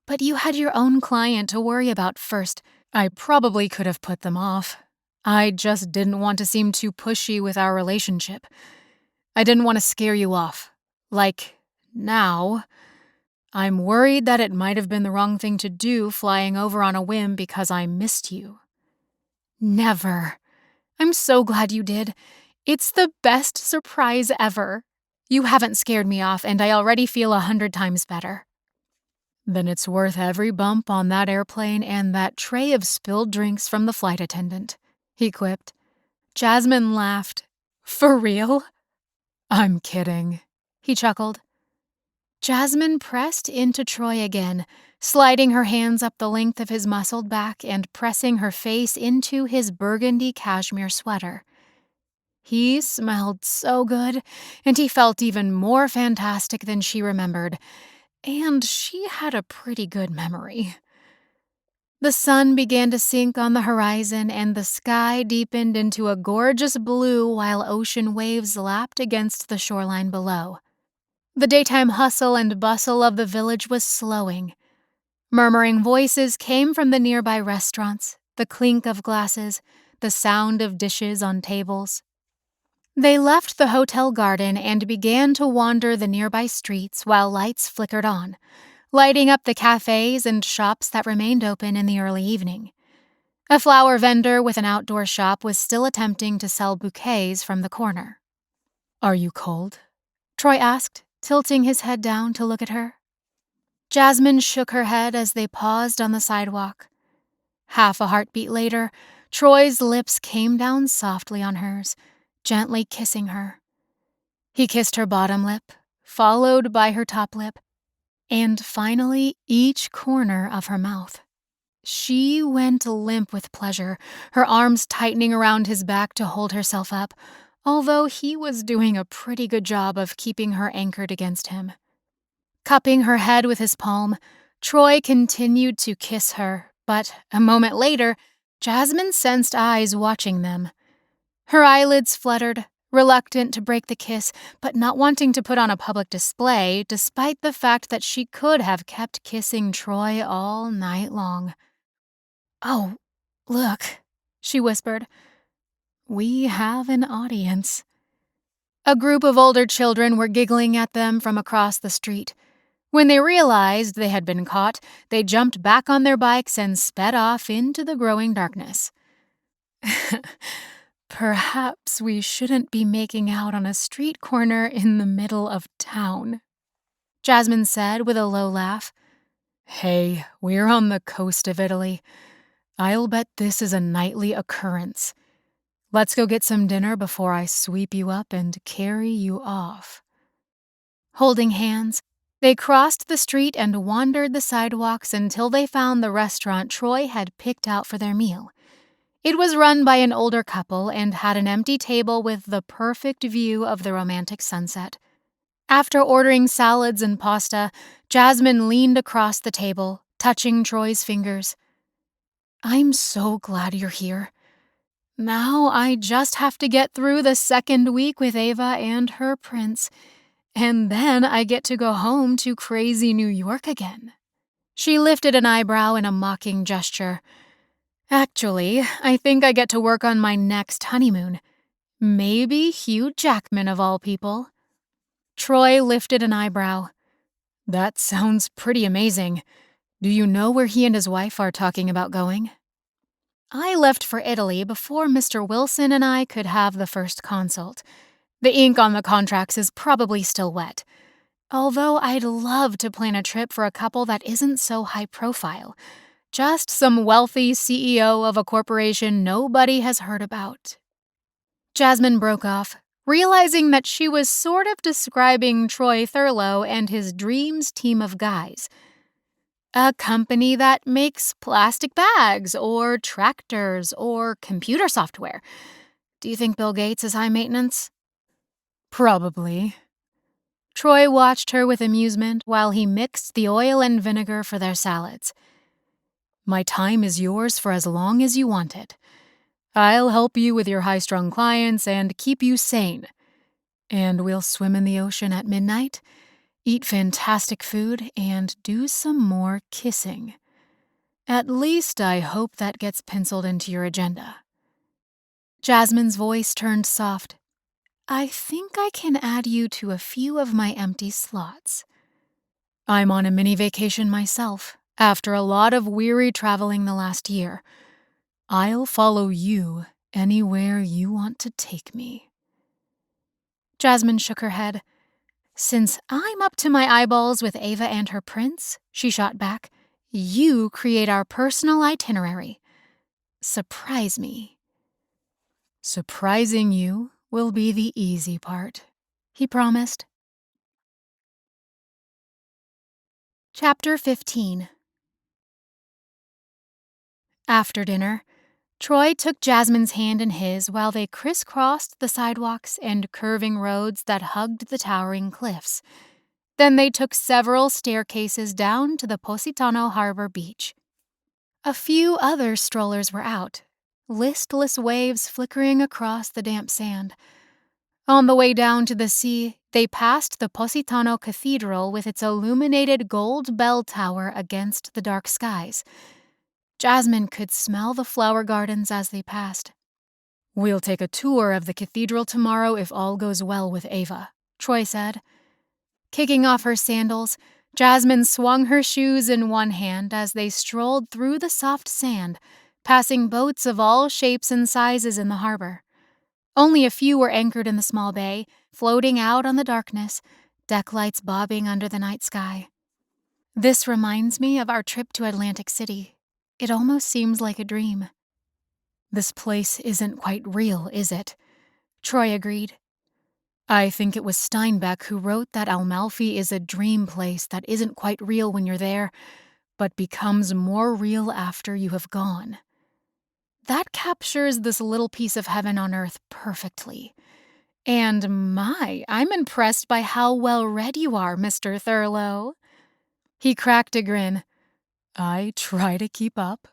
S1: "But you had your own client to worry about first." "I probably could have put them off. I just didn't want to seem too pushy with our relationship. I didn't want to scare you off. Like, now. I'm worried that it might have been the wrong thing to do flying over on a whim because I missed you." "Never. I'm so glad you did. It's the best surprise ever. You haven't scared me off, and I already feel 100 times better." "Then it's worth every bump on that airplane and that tray of spilled drinks from the flight attendant," he quipped. Jasmine laughed. "For real?" "I'm kidding," he chuckled. Jasmine pressed into Troy again, sliding her hands up the length of his muscled back and pressing her face into his burgundy cashmere sweater. He smelled so good, and he felt even more fantastic than she remembered, and she had a pretty good memory. The sun began to sink on the horizon, and the sky deepened into a gorgeous blue while ocean waves lapped against the shoreline below. The daytime hustle and bustle of the village was slowing. Murmuring voices came from the nearby restaurants, the clink of glasses, the sound of dishes on tables. They left the hotel garden and began to wander the nearby streets while lights flickered on, lighting up the cafes and shops that remained open in the early evening. A flower vendor with an outdoor shop was still attempting to sell bouquets from the corner. "Are you cold?" Troy asked, tilting his head down to look at her. Jasmine shook her head as they paused on the sidewalk. Half a heartbeat later, Troy's lips came down softly on hers, gently kissing her. He kissed her bottom lip, followed by her top lip, and finally each corner of her mouth. She went limp with pleasure, her arms tightening around his back to hold herself up, although he was doing a pretty good job of keeping her anchored against him. Cupping her head with his palm, Troy continued to kiss her, but a moment later, Jasmine sensed eyes watching them. Her eyelids fluttered, reluctant to break the kiss, but not wanting to put on a public display, despite the fact that she could have kept kissing Troy all night long. "Oh, look," she whispered. "We have an audience." A group of older children were giggling at them from across the street. When they realized they had been caught, they jumped back on their bikes and sped off into the growing darkness. "Perhaps we shouldn't be making out on a street corner in the middle of town," Jasmine said with a low laugh. "Hey, we're on the coast of Italy. I'll bet this is a nightly occurrence. Let's go get some dinner before I sweep you up and carry you off." Holding hands, they crossed the street and wandered the sidewalks until they found the restaurant Troy had picked out for their meal. It was run by an older couple and had an empty table with the perfect view of the romantic sunset. After ordering salads and pasta, Jasmine leaned across the table, touching Troy's fingers. I'm so glad you're here. Now I just have to get through the second week with Ava and her prince, and then I get to go home to crazy New York again. She lifted an eyebrow in a mocking gesture. Actually, I think I get to work on my next honeymoon. Maybe Hugh Jackman of all people. Troy lifted an eyebrow. That sounds pretty amazing. Do you know where he and his wife are talking about going? I left for Italy before Mr. Wilson and I could have the first consult. The ink on the contracts is probably still wet. Although I'd love to plan a trip for a couple that isn't so high profile. Just some wealthy CEO of a corporation nobody has heard about. Jasmine broke off, realizing that she was sort of describing Troy Thurlow and his dreams team of guys. A company that makes plastic bags or tractors or computer software. Do you think Bill Gates is high maintenance? Probably. Troy watched her with amusement while he mixed the oil and vinegar for their salads. My time is yours for as long as you want it. I'll help you with your high-strung clients and keep you sane. And we'll swim in the ocean at midnight, eat fantastic food, and do some more kissing. At least I hope that gets penciled into your agenda. Jasmine's voice turned soft. I think I can add you to a few of my empty slots. I'm on a mini vacation myself, after a lot of weary traveling the last year. I'll follow you anywhere you want to take me. Jasmine shook her head. Since I'm up to my eyeballs with Ava and her prince, she shot back, you create our personal itinerary. Surprise me. Surprising you will be the easy part, he promised. Chapter 15. After dinner, Troy took Jasmine's hand in his while they crisscrossed the sidewalks and curving roads that hugged the towering cliffs. Then they took several staircases down to the Positano Harbor beach. A few other strollers were out, listless waves flickering across the damp sand. On the way down to the sea, they passed the Positano Cathedral with its illuminated gold bell tower against the dark skies. Jasmine could smell the flower gardens as they passed. We'll take a tour of the cathedral tomorrow if all goes well with Ava, Troy said. Kicking off her sandals, Jasmine swung her shoes in one hand as they strolled through the soft sand, passing boats of all shapes and sizes in the harbor. Only a few were anchored in the small bay, floating out on the darkness, deck lights bobbing under the night sky. This reminds me of our trip to Atlantic City. It almost seems like a dream. This place isn't quite real, is it? Troy agreed. I think it was Steinbeck who wrote that Amalfi is a dream place that isn't quite real when you're there, but becomes more real after you have gone. That captures this little piece of heaven on earth perfectly. And I'm impressed by how well read you are, Mr. Thurlow. He cracked a grin. I try to keep up.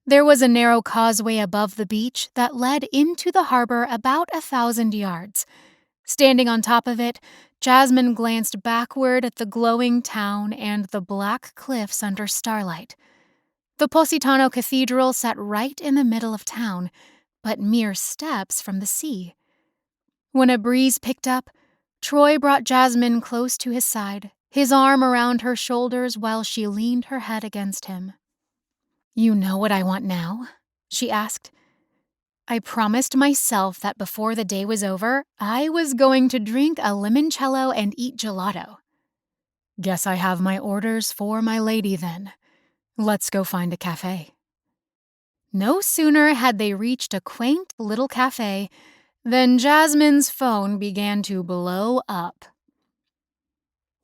S1: There was a narrow causeway above the beach that led into the harbor about 1,000 yards. Standing on top of it, Jasmine glanced backward at the glowing town and the black cliffs under starlight. The Positano Cathedral sat right in the middle of town, but mere steps from the sea. When a breeze picked up, Troy brought Jasmine close to his side, his arm around her shoulders while she leaned her head against him. You know what I want now? She asked. I promised myself that before the day was over, I was going to drink a limoncello and eat gelato. Guess I have my orders for my lady then. Let's go find a cafe. No sooner had they reached a quaint little cafe than Jasmine's phone began to blow up.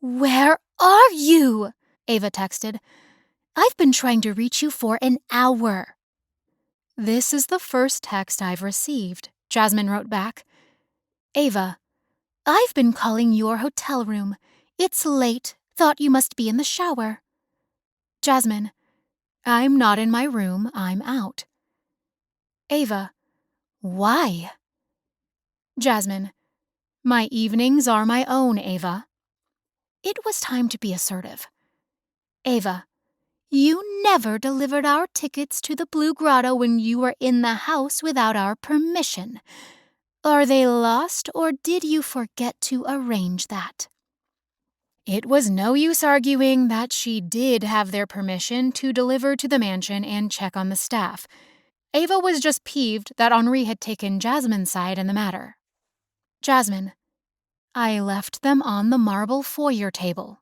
S1: Where are you? Ava texted. I've been trying to reach you for an hour. This is the first text I've received, Jasmine wrote back. Ava, I've been calling your hotel room. It's late. Thought you must be in the shower. Jasmine, I'm not in my room, I'm out. Ava, why? Jasmine, my evenings are my own, Ava. It was time to be assertive. Ava, you never delivered our tickets to the Blue Grotto when you were in the house without our permission. Are they lost, or did you forget to arrange that? It was no use arguing that she did have their permission to deliver to the mansion and check on the staff. Ava was just peeved that Henri had taken Jasmine's side in the matter. Jasmine, I left them on the marble foyer table.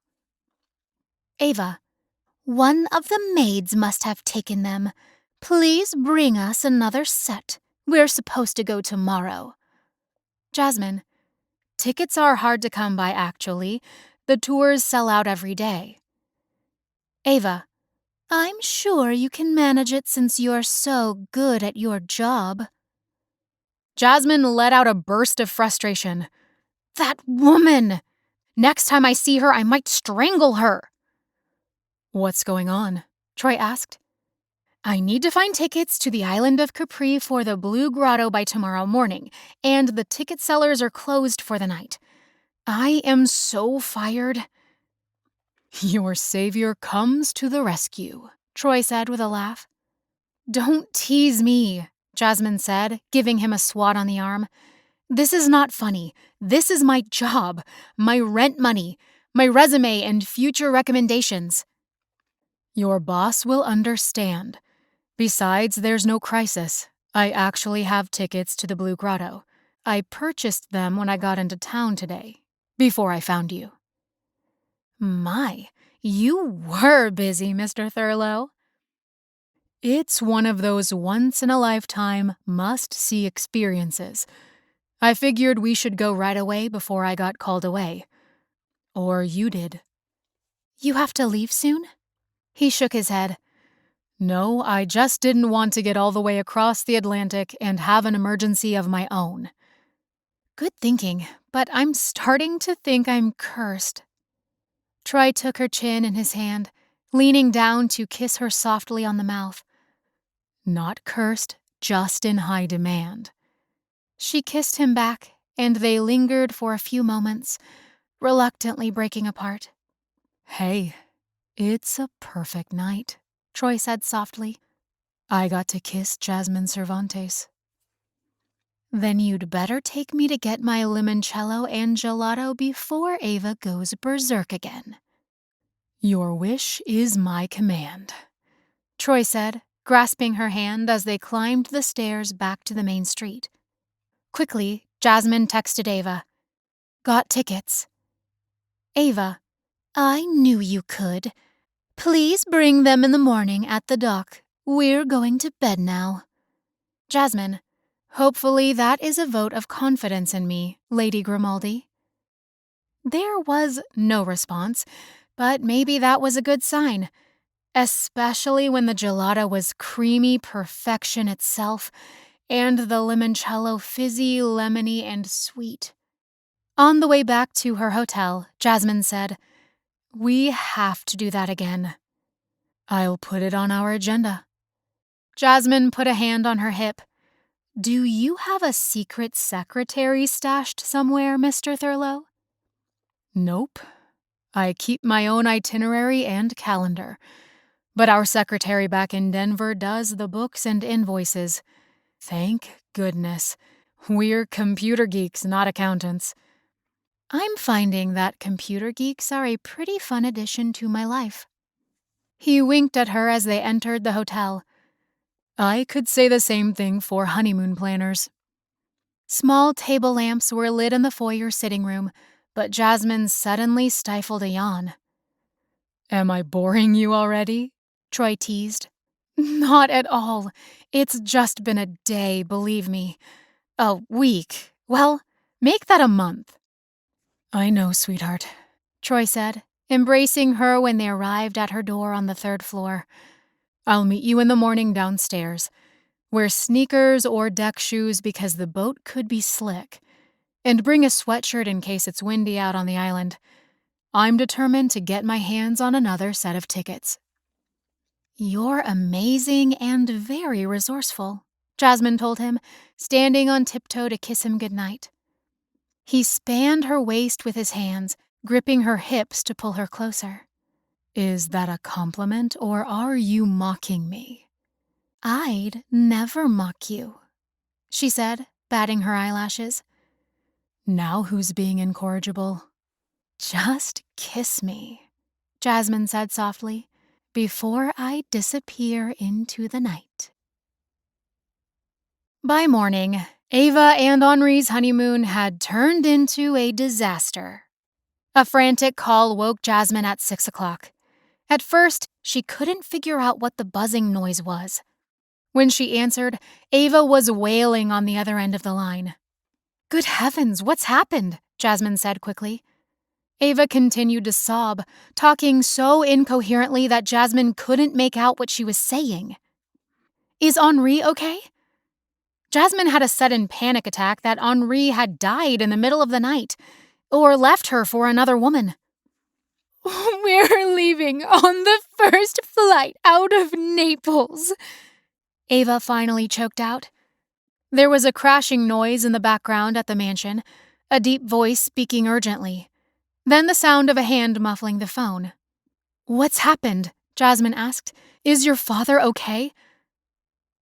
S1: Ava, one of the maids must have taken them. Please bring us another set. We're supposed to go tomorrow. Jasmine, tickets are hard to come by, actually. The tours sell out every day. Ava, I'm sure you can manage it since you're so good at your job. Jasmine let out a burst of frustration. That woman! Next time I see her, I might strangle her. What's going on? Troy asked. I need to find tickets to the island of Capri for the Blue Grotto by tomorrow morning, and the ticket sellers are closed for the night. I am so fired. Your savior comes to the rescue, Troy said with a laugh. Don't tease me, Jasmine said, giving him a swat on the arm. This is not funny. This is my job, my rent money, my resume, and future recommendations. Your boss will understand. Besides, there's no crisis. I actually have tickets to the Blue Grotto. I purchased them when I got into town today, before I found you. My, you were busy, Mr. Thurlow. It's one of those once-in-a-lifetime, must-see experiences. I figured we should go right away before I got called away. Or you did. You have to leave soon? He shook his head. No, I just didn't want to get all the way across the Atlantic and have an emergency of my own. Good thinking, but I'm starting to think I'm cursed. Troy took her chin in his hand, leaning down to kiss her softly on the mouth. Not cursed, just in high demand. She kissed him back, and they lingered for a few moments, reluctantly breaking apart. Hey, it's a perfect night, Troy said softly. I got to kiss Jasmine Cervantes. Then you'd better take me to get my limoncello and gelato before Ava goes berserk again. Your wish is my command, Troy said, grasping her hand as they climbed the stairs back to the main street. Quickly, Jasmine texted Ava. Got tickets. Ava, I knew you could. Please bring them in the morning at the dock. We're going to bed now. Jasmine, hopefully that is a vote of confidence in me, Lady Grimaldi. There was no response, but maybe that was a good sign, especially when the gelato was creamy perfection itself and the limoncello fizzy, lemony, and sweet. On the way back to her hotel, Jasmine said, We have to do that again. I'll put it on our agenda. Jasmine put a hand on her hip. Do you have a secret secretary stashed somewhere, Mr. Thurlow? Nope. I keep my own itinerary and calendar. But our secretary back in Denver does the books and invoices. Thank goodness. We're computer geeks, not accountants. I'm finding that computer geeks are a pretty fun addition to my life. He winked at her as they entered the hotel. I could say the same thing for honeymoon planners. Small table lamps were lit in the foyer sitting room, but Jasmine suddenly stifled a yawn. Am I boring you already? Troy teased. Not at all. It's just been a day, believe me. A week. Well, make that a month. I know, sweetheart, Troy said, embracing her when they arrived at her door on the 3rd floor. I'll meet you in the morning downstairs. Wear sneakers or deck shoes because the boat could be slick. And bring a sweatshirt in case it's windy out on the island. I'm determined to get my hands on another set of tickets. "You're amazing and very resourceful," Jasmine told him, standing on tiptoe to kiss him goodnight. He spanned her waist with his hands, gripping her hips to pull her closer. "Is that a compliment, or are you mocking me?" "I'd never mock you," she said, batting her eyelashes. "Now who's being incorrigible?" "Just kiss me," Jasmine said softly, "before I disappear into the night." By morning, Ava and Henri's honeymoon had turned into a disaster. A frantic call woke Jasmine at 6 o'clock. At first, she couldn't figure out what the buzzing noise was. When she answered, Ava was wailing on the other end of the line. "Good heavens, what's happened?" Jasmine said quickly. Ava continued to sob, talking so incoherently that Jasmine couldn't make out what she was saying. "Is Henri okay?" Jasmine had a sudden panic attack that Henri had died in the middle of the night, or left her for another woman. "We're leaving on the first flight out of Naples," Ava finally choked out. There was a crashing noise in the background at the mansion, a deep voice speaking urgently. Then the sound of a hand muffling the phone. "What's happened?" Jasmine asked. "Is your father okay?"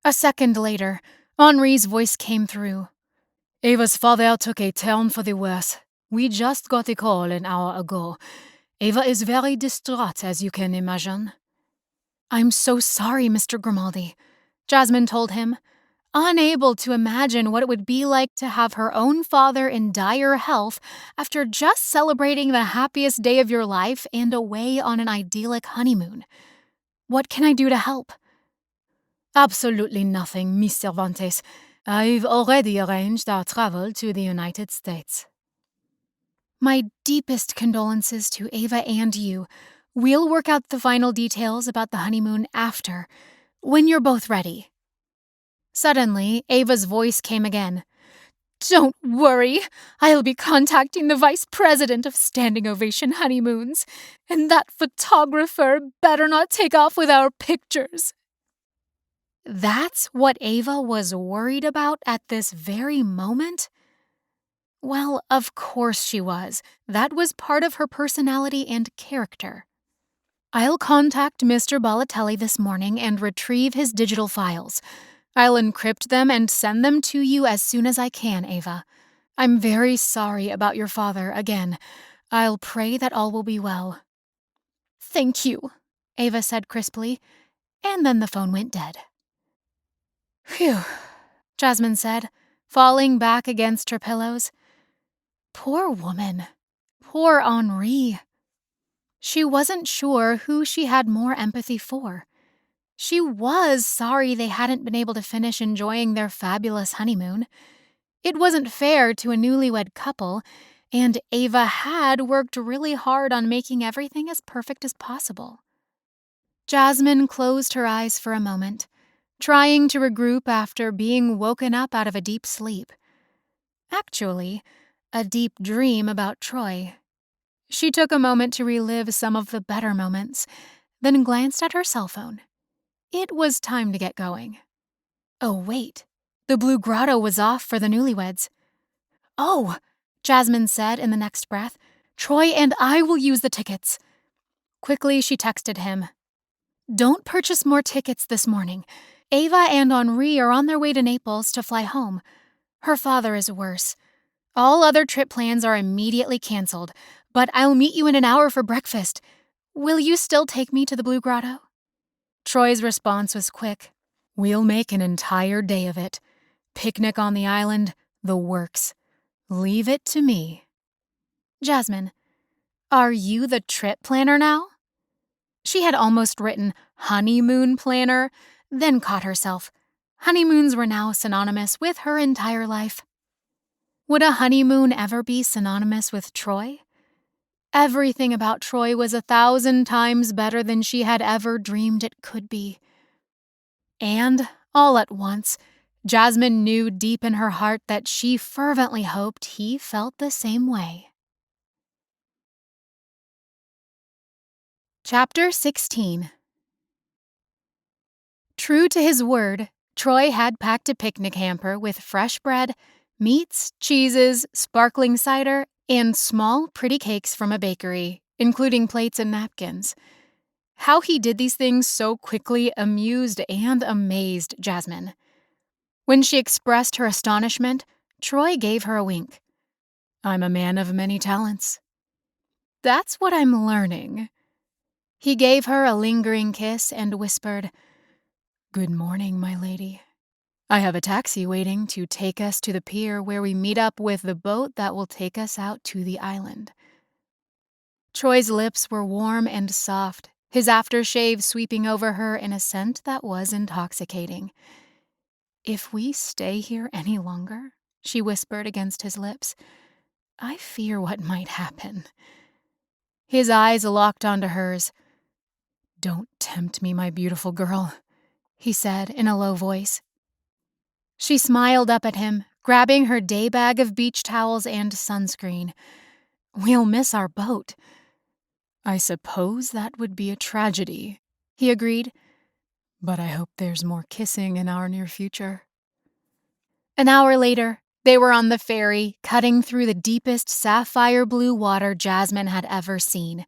S1: A second later, Henri's voice came through. "Ava's father took a turn for the worse. We just got a call an hour ago. Ava is very distraught, as you can imagine." "I'm so sorry, Mr. Grimaldi," Jasmine told him, unable to imagine what it would be like to have her own father in dire health after just celebrating the happiest day of your life and away on an idyllic honeymoon. "What can I do to help?" "Absolutely nothing, Miss Cervantes. I've already arranged our travel to the United States." "My deepest condolences to Ava and you. We'll work out the final details about the honeymoon after, when you're both ready." Suddenly, Ava's voice came again. "Don't worry. I'll be contacting the vice president of Standing Ovation Honeymoons, and that photographer better not take off with our pictures." That's what Ava was worried about at this very moment? Well, of course she was. That was part of her personality and character. "I'll contact Mr. Bolatelli this morning and retrieve his digital files. I'll encrypt them and send them to you as soon as I can, Ava. I'm very sorry about your father again. I'll pray that all will be well." "Thank you," Ava said crisply, and then the phone went dead. "Phew," Jasmine said, falling back against her pillows. Poor woman. Poor Henri. She wasn't sure who she had more empathy for. She was sorry they hadn't been able to finish enjoying their fabulous honeymoon. It wasn't fair to a newlywed couple, and Ava had worked really hard on making everything as perfect as possible. Jasmine closed her eyes for a moment, trying to regroup after being woken up out of a deep sleep. Actually, a deep dream about Troy. She took a moment to relive some of the better moments, then glanced at her cell phone. It was time to get going. Oh, wait. The Blue Grotto was off for the newlyweds. "Oh," Jasmine said in the next breath, "Troy and I will use the tickets." Quickly, she texted him. "Don't purchase more tickets this morning. Ava and Henri are on their way to Naples to fly home. Her father is worse. All other trip plans are immediately canceled, but I'll meet you in an hour for breakfast. Will you still take me to the Blue Grotto?" Troy's response was quick. "We'll make an entire day of it. Picnic on the island, the works. Leave it to me." "Jasmine, are you the trip planner now?" She had almost written honeymoon planner, then caught herself. Honeymoons were now synonymous with her entire life. Would a honeymoon ever be synonymous with Troy? Everything about Troy was 1,000 times better than she had ever dreamed it could be. And, all at once, Jasmine knew deep in her heart that she fervently hoped he felt the same way. Chapter 16. True to his word, Troy had packed a picnic hamper with fresh bread, meats, cheeses, sparkling cider, and small, pretty cakes from a bakery, including plates and napkins. How he did these things so quickly amused and amazed Jasmine. When she expressed her astonishment, Troy gave her a wink. "I'm a man of many talents." "That's what I'm learning." He gave her a lingering kiss and whispered, "Good morning, my lady. I have a taxi waiting to take us to the pier where we meet up with the boat that will take us out to the island." Troy's lips were warm and soft, his aftershave sweeping over her in a scent that was intoxicating. "If we stay here any longer," she whispered against his lips, "I fear what might happen." His eyes locked onto hers. "Don't tempt me, my beautiful girl," he said in a low voice. She smiled up at him, grabbing her day bag of beach towels and sunscreen. "We'll miss our boat." "I suppose that would be a tragedy," he agreed. "But I hope there's more kissing in our near future." An hour later, they were on the ferry, cutting through the deepest sapphire blue water Jasmine had ever seen.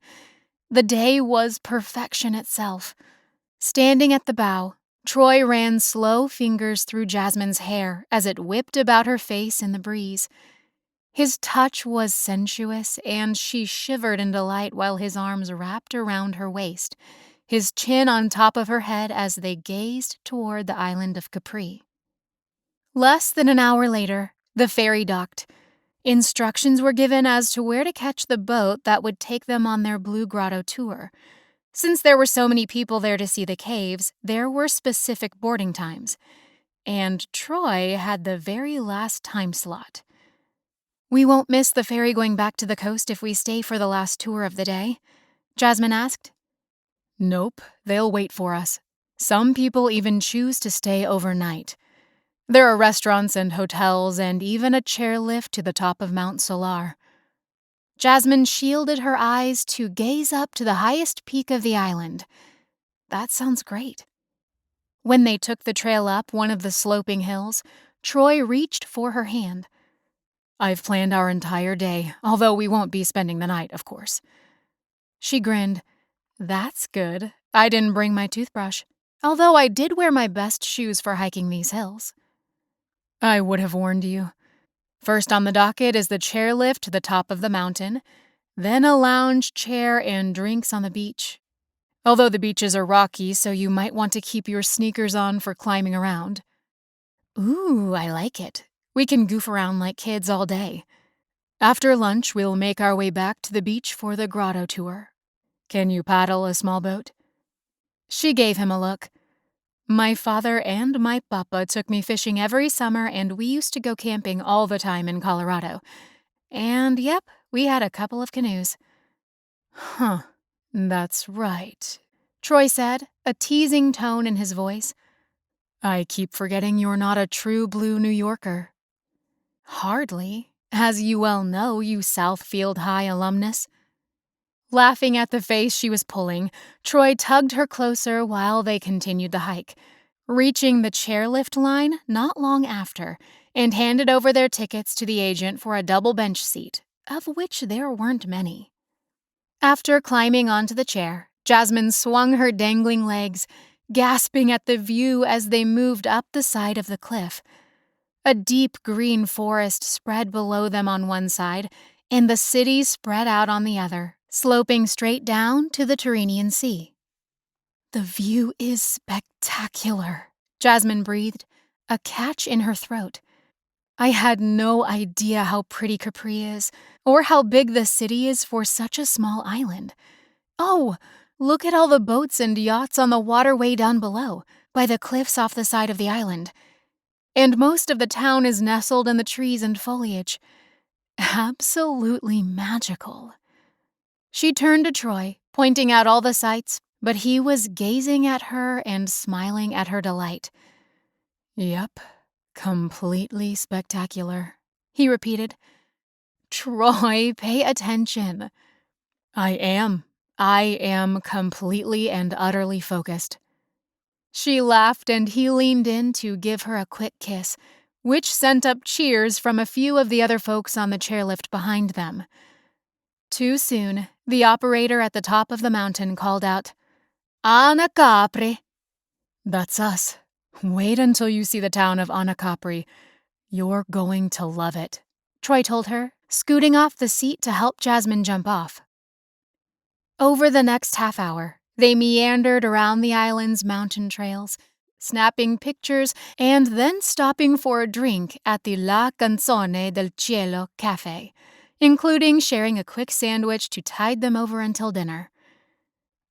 S1: The day was perfection itself. Standing at the bow, Troy ran slow fingers through Jasmine's hair as it whipped about her face in the breeze. His touch was sensuous, and she shivered in delight while his arms wrapped around her waist, his chin on top of her head as they gazed toward the island of Capri. Less than an hour later, the ferry docked. Instructions were given as to where to catch the boat that would take them on their Blue Grotto tour. Since there were so many people there to see the caves, there were specific boarding times. And Troy had the very last time slot. "We won't miss the ferry going back to the coast if we stay for the last tour of the day?" Jasmine asked. "Nope, they'll wait for us. Some people even choose to stay overnight. There are restaurants and hotels and even a chairlift to the top of Mount Solar." Jasmine shielded her eyes to gaze up to the highest peak of the island. That sounds great. When they took the trail up one of the sloping hills, Troy reached for her hand. "I've planned our entire day, although we won't be spending the night, of course." She grinned. "That's good. I didn't bring my toothbrush, although I did wear my best shoes for hiking these hills." "I would have warned you. First on the docket is the chairlift to the top of the mountain, then a lounge chair and drinks on the beach. Although the beaches are rocky, so you might want to keep your sneakers on for climbing around." "Ooh, I like it. We can goof around like kids all day. After lunch, we'll make our way back to the beach for the grotto tour. Can you paddle a small boat?" She gave him a look. "My father and my papa took me fishing every summer, and we used to go camping all the time in Colorado. And yep, we had a couple of canoes." "Huh, that's right," Troy said, a teasing tone in his voice. "I keep forgetting you're not a true blue New Yorker." "Hardly, as you well know, you Southfield High alumnus." Laughing at the face she was pulling, Troy tugged her closer while they continued the hike, reaching the chairlift line not long after, and handed over their tickets to the agent for a double bench seat, of which there weren't many. After climbing onto the chair, Jasmine swung her dangling legs, gasping at the view as they moved up the side of the cliff. A deep green forest spread below them on one side, and the city spread out on the other, sloping straight down to the Tyrrhenian Sea. "The view is spectacular," Jasmine breathed, a catch in her throat. "I had no idea how pretty Capri is, or how big the city is for such a small island. Oh, look at all the boats and yachts on the waterway down below, by the cliffs off the side of the island. And most of the town is nestled in the trees and foliage. Absolutely magical." She turned to Troy, pointing out all the sights, but he was gazing at her and smiling at her delight. "Yep, completely spectacular," he repeated. "Troy, pay attention." I am completely and utterly focused." She laughed and he leaned in to give her a quick kiss, which sent up cheers from a few of the other folks on the chairlift behind them. Too soon, the operator at the top of the mountain called out, "Anacapri." "That's us. Wait until you see the town of Anacapri. You're going to love it," Troy told her, scooting off the seat to help Jasmine jump off. Over the next half hour, they meandered around the island's mountain trails, snapping pictures and then stopping for a drink at the La Canzone del Cielo cafe, including sharing a quick sandwich to tide them over until dinner.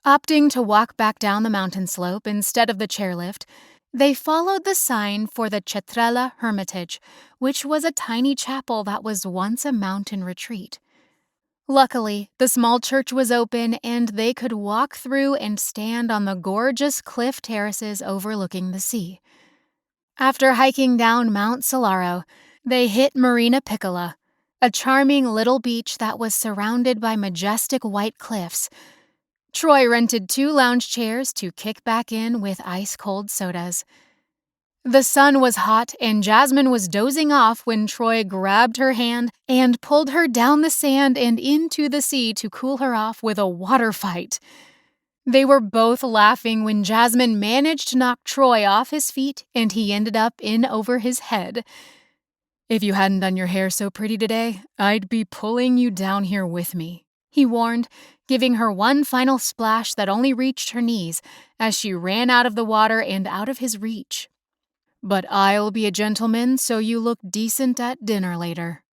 S1: Opting to walk back down the mountain slope instead of the chairlift, they followed the sign for the Cetrella Hermitage, which was a tiny chapel that was once a mountain retreat. Luckily, the small church was open and they could walk through and stand on the gorgeous cliff terraces overlooking the sea. After hiking down Mount Solaro, they hit Marina Piccola, a charming little beach that was surrounded by majestic white cliffs. Troy rented 2 lounge chairs to kick back in with ice-cold sodas. The sun was hot and Jasmine was dozing off when Troy grabbed her hand and pulled her down the sand and into the sea to cool her off with a water fight. They were both laughing when Jasmine managed to knock Troy off his feet and he ended up in over his head. "If you hadn't done your hair so pretty today, I'd be pulling you down here with me," he warned, giving her one final splash that only reached her knees as she ran out of the water and out of his reach. "But I'll be a gentleman so you look decent at dinner later."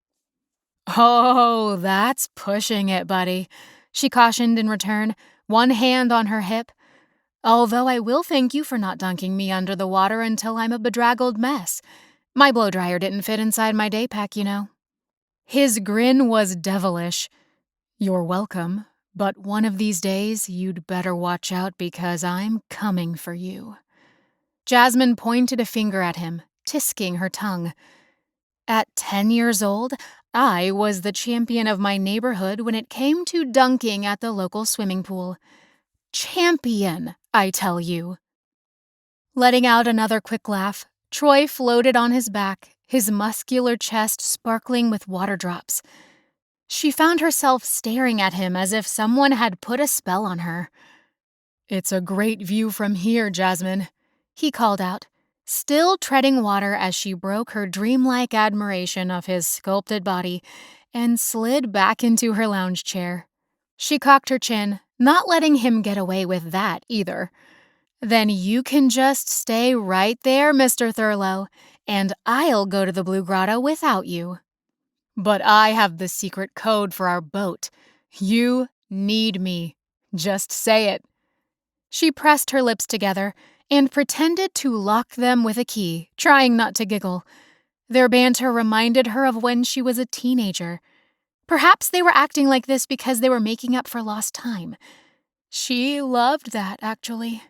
S1: "Oh, that's pushing it, buddy," she cautioned in return, one hand on her hip. "Although I will thank you for not dunking me under the water until I'm a bedraggled mess. My blow-dryer didn't fit inside my day pack, you know." His grin was devilish. "You're welcome, but one of these days you'd better watch out because I'm coming for you." Jasmine pointed a finger at him, tisking her tongue. At 10 years old, I was the champion of my neighborhood when it came to dunking at the local swimming pool. Champion, I tell you. Letting out another quick laugh, Troy floated on his back, his muscular chest sparkling with water drops. She found herself staring at him as if someone had put a spell on her. "It's a great view from here, Jasmine," he called out, still treading water as she broke her dreamlike admiration of his sculpted body and slid back into her lounge chair. She cocked her chin, not letting him get away with that either. "Then you can just stay right there, Mr. Thurlow, and I'll go to the Blue Grotto without you." "But I have the secret code for our boat. You need me. Just say it." She pressed her lips together and pretended to lock them with a key, trying not to giggle. Their banter reminded her of when she was a teenager. Perhaps they were acting like this because they were making up for lost time. She loved that, actually.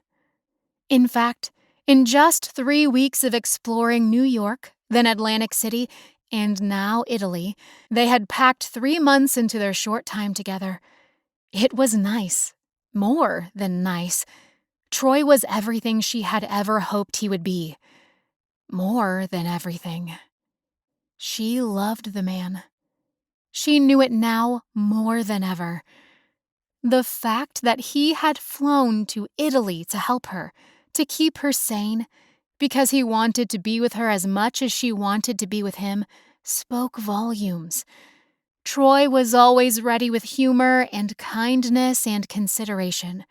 S1: In fact, in just 3 weeks of exploring New York, then Atlantic City, and now Italy, they had packed 3 months into their short time together. It was nice. More than nice. Troy was everything she had ever hoped he would be. More than everything. She loved the man. She knew it now more than ever. The fact that he had flown to Italy to help her, to keep her sane, because he wanted to be with her as much as she wanted to be with him, spoke volumes. Troy was always ready with humor and kindness and consideration.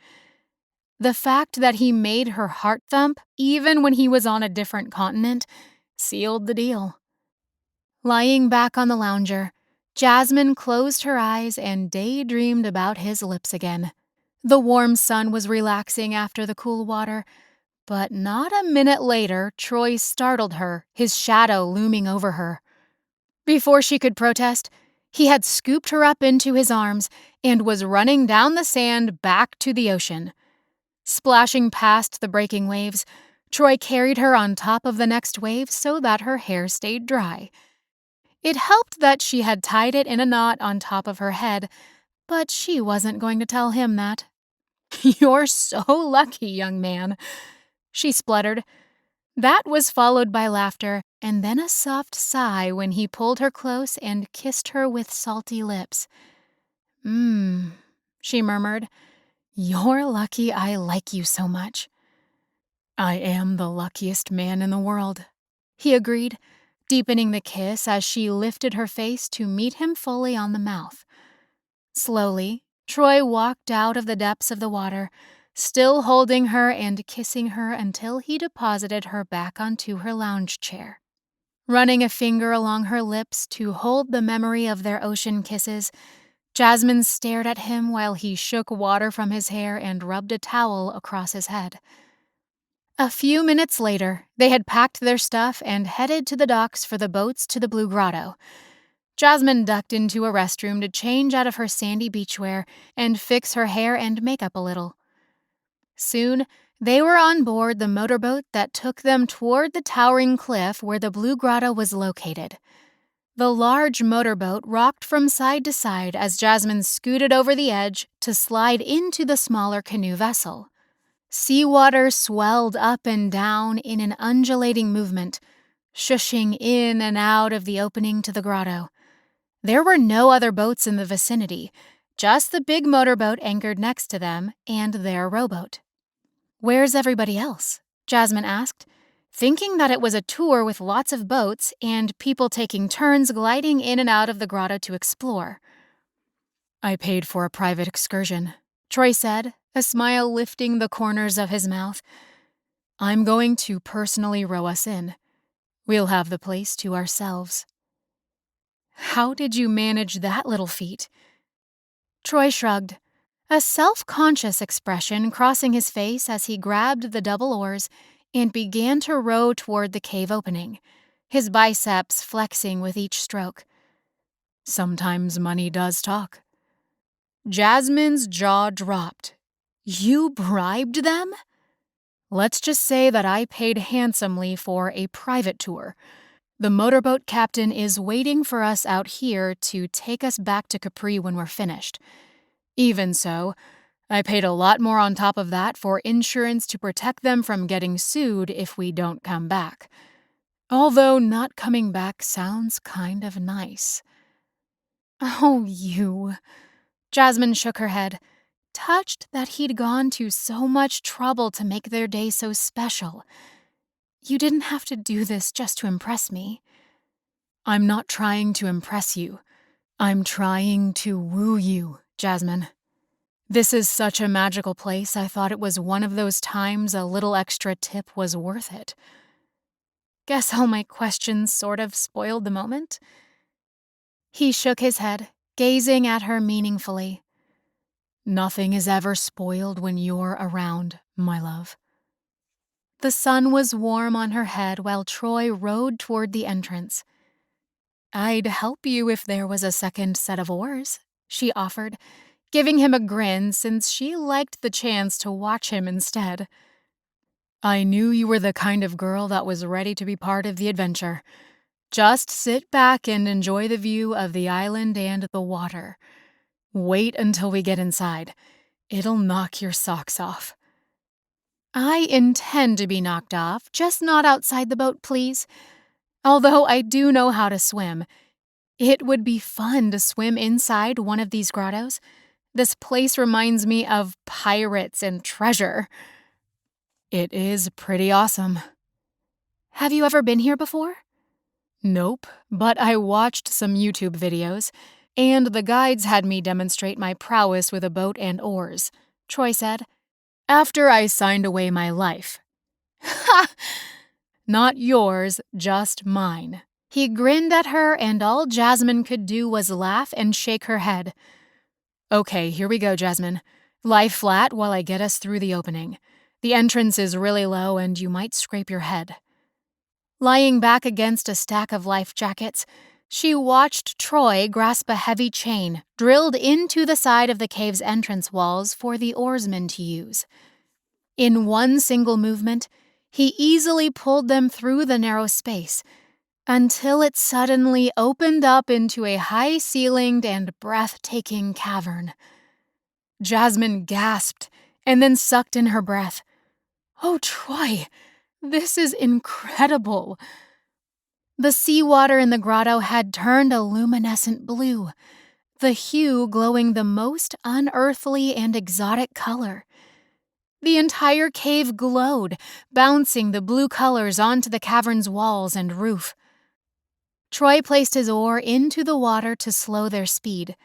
S1: The fact that he made her heart thump, even when he was on a different continent, sealed the deal. Lying back on the lounger, Jasmine closed her eyes and daydreamed about his lips again. The warm sun was relaxing after the cool water, but not a minute later, Troy startled her, his shadow looming over her. Before she could protest, he had scooped her up into his arms and was running down the sand back to the ocean. Splashing past the breaking waves, Troy carried her on top of the next wave so that her hair stayed dry. It helped that she had tied it in a knot on top of her head, but she wasn't going to tell him that. "You're so lucky, young man." she spluttered. That was followed by laughter and then a soft sigh when he pulled her close and kissed her with salty lips. She murmured. You're lucky I like you so much. I am the luckiest man in the world, he agreed, deepening the kiss as she lifted her face to meet him fully on the mouth. Slowly, Troy walked out of the depths of the water, still holding her and kissing her until he deposited her back onto her lounge chair. Running a finger along her lips to hold the memory of their ocean kisses, Jasmine stared at him while he shook water from his hair and rubbed a towel across his head. A few minutes later, they had packed their stuff and headed to the docks for the boats to the Blue Grotto. Jasmine ducked into a restroom to change out of her sandy beachwear and fix her hair and makeup a little. Soon, they were on board the motorboat that took them toward the towering cliff where the Blue Grotto was located. The large motorboat rocked from side to side as Jasmine scooted over the edge to slide into the smaller canoe vessel. Seawater swelled up and down in an undulating movement, shushing in and out of the opening to the grotto. There were no other boats in the vicinity, just the big motorboat anchored next to them and their rowboat. "Where's everybody else?" Jasmine asked, thinking that it was a tour with lots of boats and people taking turns gliding in and out of the grotto to explore. "I paid for a private excursion," Troy said, a smile lifting the corners of his mouth. "I'm going to personally row us in. We'll have the place to ourselves." "How did you manage that little feat?" Troy shrugged, a self-conscious expression crossing his face as he grabbed the double oars and began to row toward the cave opening, his biceps flexing with each stroke. "Sometimes money does talk." Jasmine's jaw dropped. "You bribed them?" "Let's just say that I paid handsomely for a private tour. The motorboat captain is waiting for us out here to take us back to Capri when we're finished. Even so, I paid a lot more on top of that for insurance to protect them from getting sued if we don't come back. Although not coming back sounds kind of nice." "Oh, you." Jasmine shook her head, touched that he'd gone to so much trouble to make their day so special. "You didn't have to do this just to impress me." "I'm not trying to impress you. I'm trying to woo you, Jasmine. This is such a magical place, I thought it was one of those times a little extra tip was worth it." "Guess all my questions sort of spoiled the moment." He shook his head, gazing at her meaningfully. "Nothing is ever spoiled when you're around, my love." The sun was warm on her head while Troy rowed toward the entrance. "I'd help you if there was a second set of oars," she offered, giving him a grin since she liked the chance to watch him instead. "I knew you were the kind of girl that was ready to be part of the adventure. Just sit back and enjoy the view of the island and the water. Wait until we get inside. It'll knock your socks off." "I intend to be knocked off, just not outside the boat, please. Although I do know how to swim. It would be fun to swim inside one of these grottos. This place reminds me of pirates and treasure." "It is pretty awesome." "Have you ever been here before?" "Nope, but I watched some YouTube videos, and the guides had me demonstrate my prowess with a boat and oars," Troy said. "After I signed away my life." "Ha!" "Not yours, just mine." He grinned at her, and all Jasmine could do was laugh and shake her head. "Okay, here we go, Jasmine. Lie flat while I get us through the opening. The entrance is really low and you might scrape your head." Lying back against a stack of life jackets, she watched Troy grasp a heavy chain drilled into the side of the cave's entrance walls for the oarsmen to use. In one single movement, he easily pulled them through the narrow space until it suddenly opened up into a high-ceilinged and breathtaking cavern. Jasmine gasped and then sucked in her breath. Oh, Troy, this is incredible. The seawater in the grotto had turned a luminescent blue, the hue glowing the most unearthly and exotic color. The entire cave glowed, bouncing the blue colors onto the cavern's walls and roof. Troy placed his oar into the water to slow their speed.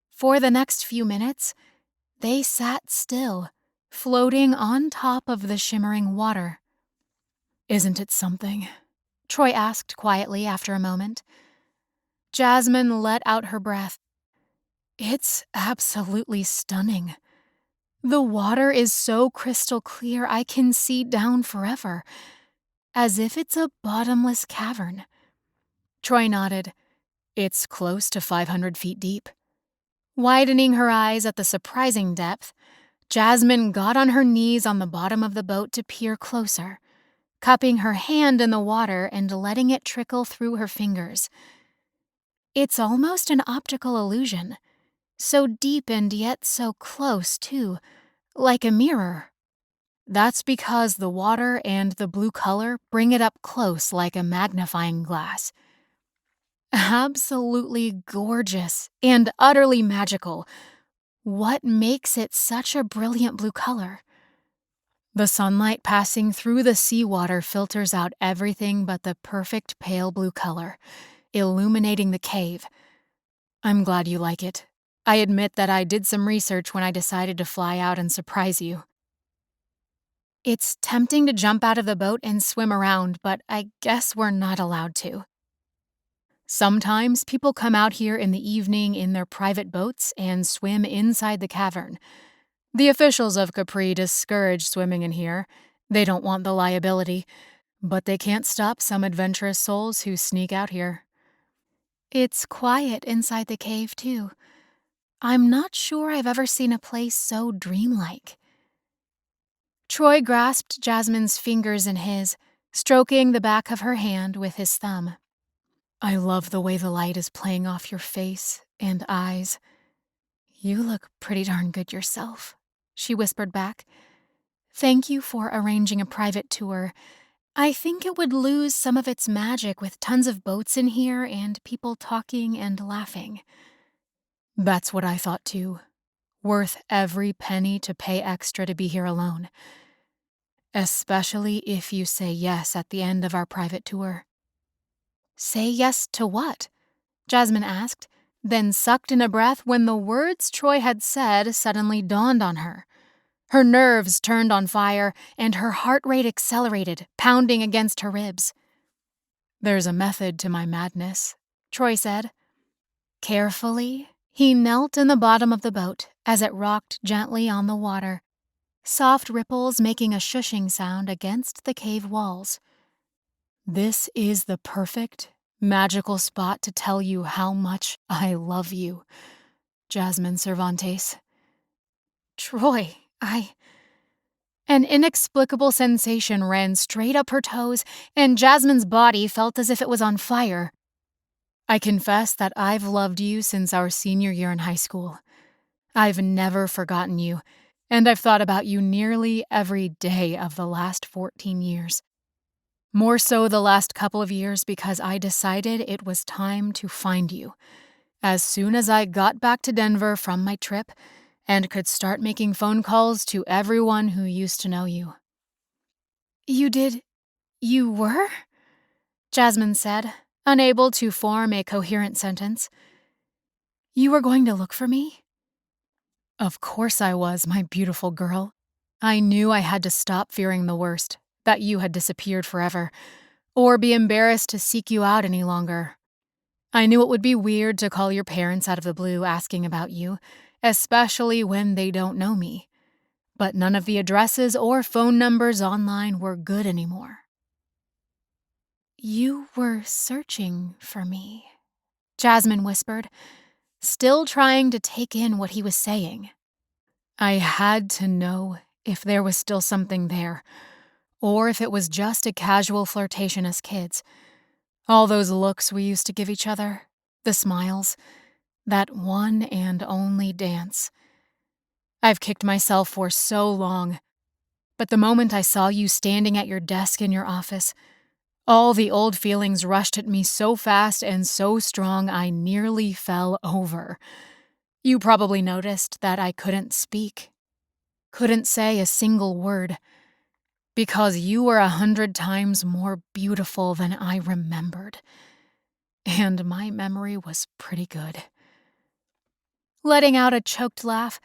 S1: For the next few minutes, they sat still, floating on top of the shimmering water. "Isn't it something?" Troy asked quietly after a moment. Jasmine let out her breath. "It's absolutely stunning. The water is so crystal clear I can see down forever, as if it's a bottomless cavern." Troy nodded. "It's close to 500 feet deep." Widening her eyes at the surprising depth, Jasmine got on her knees on the bottom of the boat to peer closer, cupping her hand in the water and letting it trickle through her fingers. It's almost an optical illusion, so deep and yet so close, too, like a mirror. That's because the water and the blue color bring it up close like a magnifying glass. Absolutely gorgeous and utterly magical. What makes it such a brilliant blue color? The sunlight passing through the seawater filters out everything but the perfect pale blue color, illuminating the cave. I'm glad you like it. I admit that I did some research when I decided to fly out and surprise you. It's tempting to jump out of the boat and swim around, but I guess we're not allowed to. Sometimes people come out here in the evening in their private boats and swim inside the cavern. The officials of Capri discourage swimming in here. They don't want the liability, but they can't stop some adventurous souls who sneak out here. It's quiet inside the cave, too. I'm not sure I've ever seen a place so dreamlike. Troy grasped Jasmine's fingers in his, stroking the back of her hand with his thumb. "I love the way the light is playing off your face and eyes. You look pretty darn good yourself," she whispered back. "Thank you for arranging a private tour. I think it would lose some of its magic with tons of boats in here and people talking and laughing." "That's what I thought too. Worth every penny to pay extra to be here alone. Especially if you say yes at the end of our private tour." "Say yes to what?" Jasmine asked, then sucked in a breath when the words Troy had said suddenly dawned on her. Her nerves turned on fire, and her heart rate accelerated, pounding against her ribs. "There's a method to my madness," Troy said. Carefully, he knelt in the bottom of the boat as it rocked gently on the water, soft ripples making a shushing sound against the cave walls. "This is the perfect, magical spot to tell you how much I love you, Jasmine Cervantes." "Troy, An inexplicable sensation ran straight up her toes, and Jasmine's body felt as if it was on fire. "I confess that I've loved you since our senior year in high school. I've never forgotten you, and I've thought about you nearly every day of the last 14 years. More so the last couple of years because I decided it was time to find you. As soon as I got back to Denver from my trip and could start making phone calls to everyone who used to know you." You were?" Jasmine said, unable to form a coherent sentence. "You were going to look for me?" "Of course I was, my beautiful girl. I knew I had to stop fearing the worst, that you had disappeared forever, or be embarrassed to seek you out any longer. I knew it would be weird to call your parents out of the blue asking about you, especially when they don't know me. But none of the addresses or phone numbers online were good anymore." "You were searching for me," Jasmine whispered, still trying to take in what he was saying. "I had to know if there was still something there, or if it was just a casual flirtation as kids. All those looks we used to give each other, the smiles, that one and only dance. I've kicked myself for so long. But the moment I saw you standing at your desk in your office, all the old feelings rushed at me so fast and so strong I nearly fell over. You probably noticed that I couldn't speak, couldn't say a single word, because you were 100 times more beautiful than I remembered. And my memory was pretty good. Letting out a choked laugh,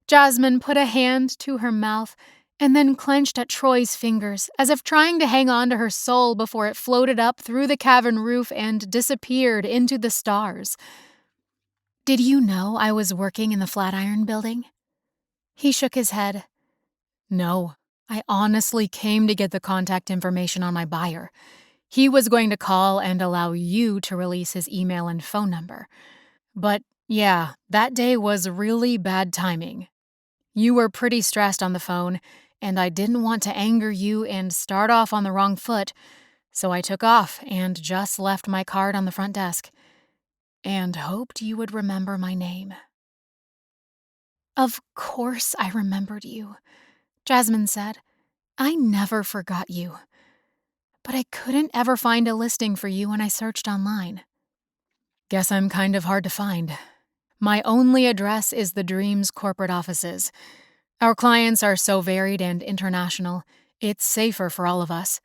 S1: Jasmine put a hand to her mouth and then clenched at Troy's fingers, as if trying to hang on to her soul before it floated up through the cavern roof and disappeared into the stars. "Did you know I was working in the Flatiron Building?" He shook his head. "No, I honestly came to get the contact information on my buyer. He was going to call and allow you to release his email and phone number. But yeah, that day was really bad timing. You were pretty stressed on the phone, and I didn't want to anger you and start off on the wrong foot, so I took off and just left my card on the front desk, and hoped you would remember my name." "Of course I remembered you," Jasmine said. "I never forgot you. But I couldn't ever find a listing for you when I searched online." "Guess I'm kind of hard to find. My only address is the Dreams corporate offices. Our clients are so varied and international, it's safer for all of us.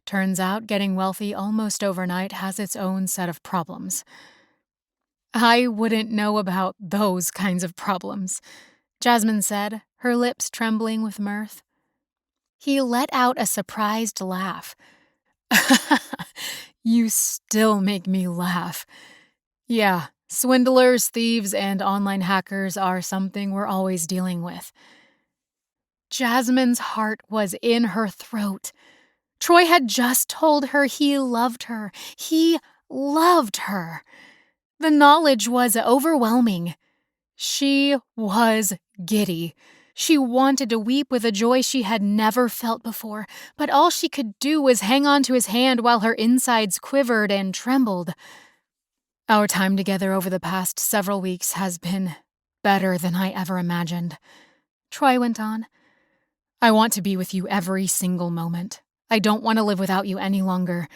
S1: Turns out getting wealthy almost overnight has its own set of problems." "I wouldn't know about those kinds of problems," Jasmine said, her lips trembling with mirth. He let out a surprised laugh. "You still make me laugh. Yeah, swindlers, thieves, and online hackers are something we're always dealing with." Jasmine's heart was in her throat. Troy had just told her he loved her. He loved her. The knowledge was overwhelming. She was giddy. She wanted to weep with a joy she had never felt before, but all she could do was hang on to his hand while her insides quivered and trembled. "Our time together over the past several weeks has been better than I ever imagined," Troy went on. "I want to be with you every single moment. I don't want to live without you any longer.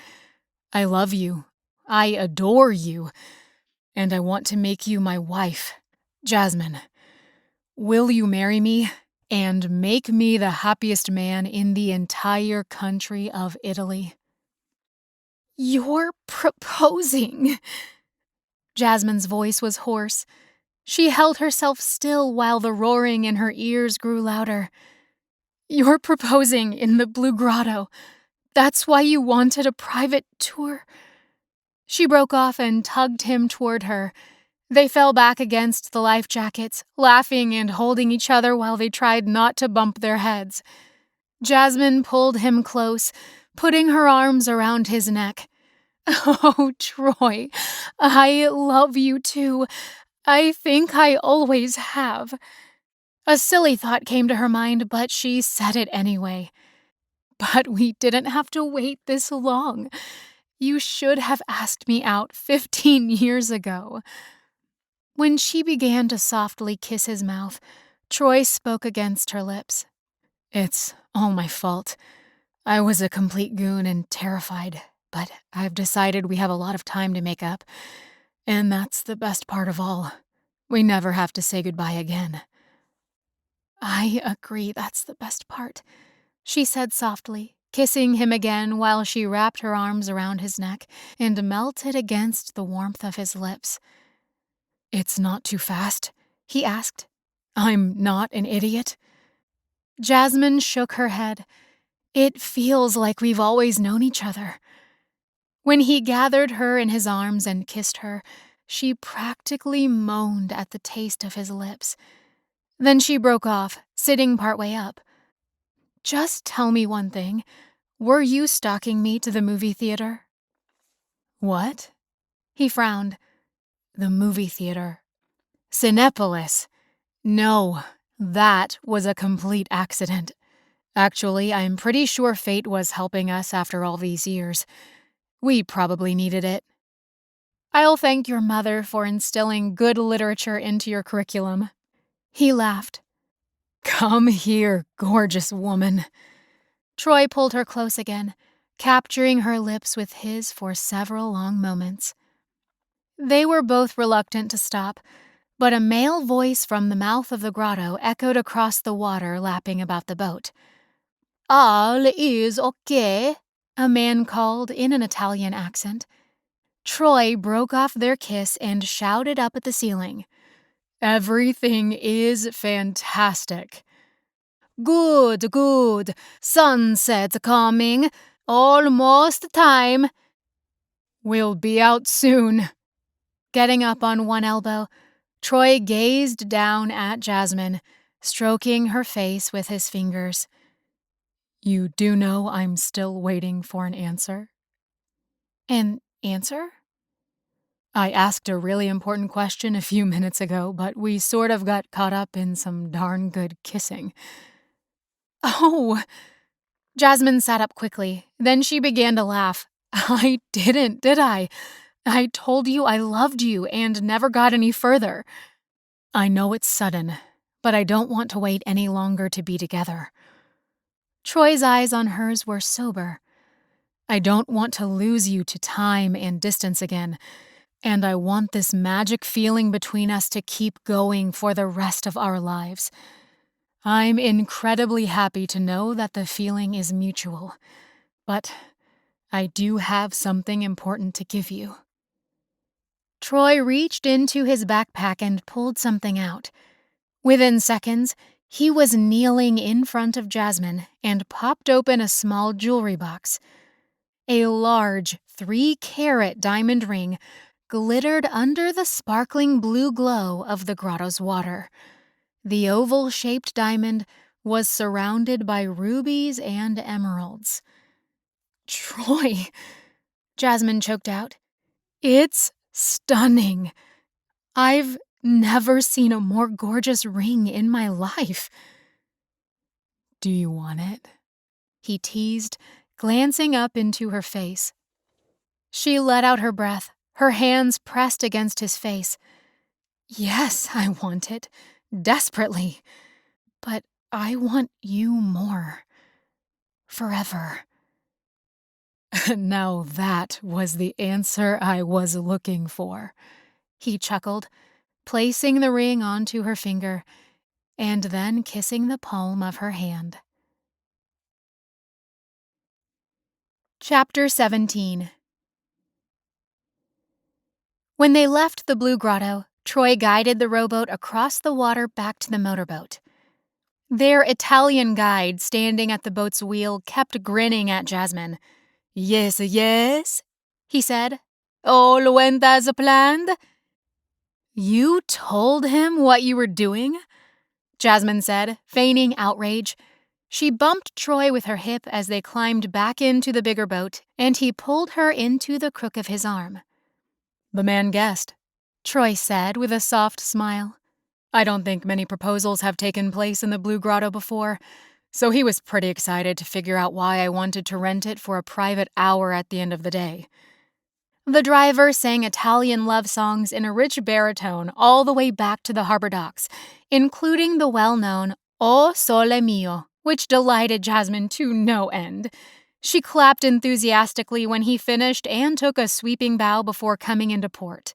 S1: I love you. I adore you. And I want to make you my wife. Jasmine, will you marry me and make me the happiest man in the entire country of Italy?" "You're proposing." Jasmine's voice was hoarse. She held herself still while the roaring in her ears grew louder. "You're proposing in the Blue Grotto. That's why you wanted a private tour?" She broke off and tugged him toward her. They fell back against the life jackets, laughing and holding each other while they tried not to bump their heads. Jasmine pulled him close, putting her arms around his neck. "Oh, Troy, I love you too. I think I always have." A silly thought came to her mind, but she said it anyway. "But we didn't have to wait this long. You should have asked me out 15 years ago." When she began to softly kiss his mouth, Troy spoke against her lips. "It's all my fault. I was a complete goon and terrified, but I've decided we have a lot of time to make up, and that's the best part of all. We never have to say goodbye again." "I agree that's the best part," she said softly, kissing him again while she wrapped her arms around his neck and melted against the warmth of his lips. "It's not too fast?" he asked. "I'm not an idiot?" Jasmine shook her head. "It feels like we've always known each other." When he gathered her in his arms and kissed her, she practically moaned at the taste of his lips. Then she broke off, sitting partway up. "Just tell me one thing. Were you stalking me to the movie theater?" "What?" He frowned. "The movie theater. Cinepolis. No, that was a complete accident. Actually, I'm pretty sure fate was helping us after all these years. We probably needed it." "I'll thank your mother for instilling good literature into your curriculum." He laughed. Come here, gorgeous woman. Troy pulled her close again, capturing her lips with his for several long moments. They were both reluctant to stop, but a male voice from the mouth of the grotto echoed across the water lapping about the boat. All is okay, a man called in an Italian accent. Troy broke off their kiss and shouted up at the ceiling. Everything is fantastic. Good, good. Sunset's coming. Almost time. We'll be out soon. Getting up on one elbow, Troy gazed down at Jasmine, stroking her face with his fingers. You do know I'm still waiting for an answer? An answer? I asked a really important question a few minutes ago, but we sort of got caught up in some darn good kissing. Oh! Jasmine sat up quickly. Then she began to laugh. I didn't, did I? I told you I loved you and never got any further. I know it's sudden, but I don't want to wait any longer to be together. Troy's eyes on hers were sober. I don't want to lose you to time and distance again, and I want this magic feeling between us to keep going for the rest of our lives. I'm incredibly happy to know that the feeling is mutual, but I do have something important to give you. Troy reached into his backpack and pulled something out. Within seconds, he was kneeling in front of Jasmine and popped open a small jewelry box. A large 3-carat diamond ring glittered under the sparkling blue glow of the grotto's water. The oval-shaped diamond was surrounded by rubies and emeralds. Troy, Jasmine choked out. It's stunning. I've never seen a more gorgeous ring in my life. Do you want it? He teased, glancing up into her face. She let out her breath, her hands pressed against his face. Yes, I want it, desperately. But I want you more. Forever. Now that was the answer I was looking for, he chuckled, placing the ring onto her finger and then kissing the palm of her hand. Chapter 17. When they left the Blue Grotto, Troy guided the rowboat across the water back to the motorboat. Their Italian guide, standing at the boat's wheel, kept grinning at Jasmine. Yes, yes, he said. All went as planned. You told him what you were doing? Jasmine said, feigning outrage. She bumped Troy with her hip as they climbed back into the bigger boat, and he pulled her into the crook of his arm. The man guessed, Troy said with a soft smile. I don't think many proposals have taken place in the Blue Grotto before, so he was pretty excited to figure out why I wanted to rent it for a private hour at the end of the day. The driver sang Italian love songs in a rich baritone all the way back to the harbor docks, including the well-known O Sole Mio, which delighted Jasmine to no end. She clapped enthusiastically when he finished and took a sweeping bow before coming into port.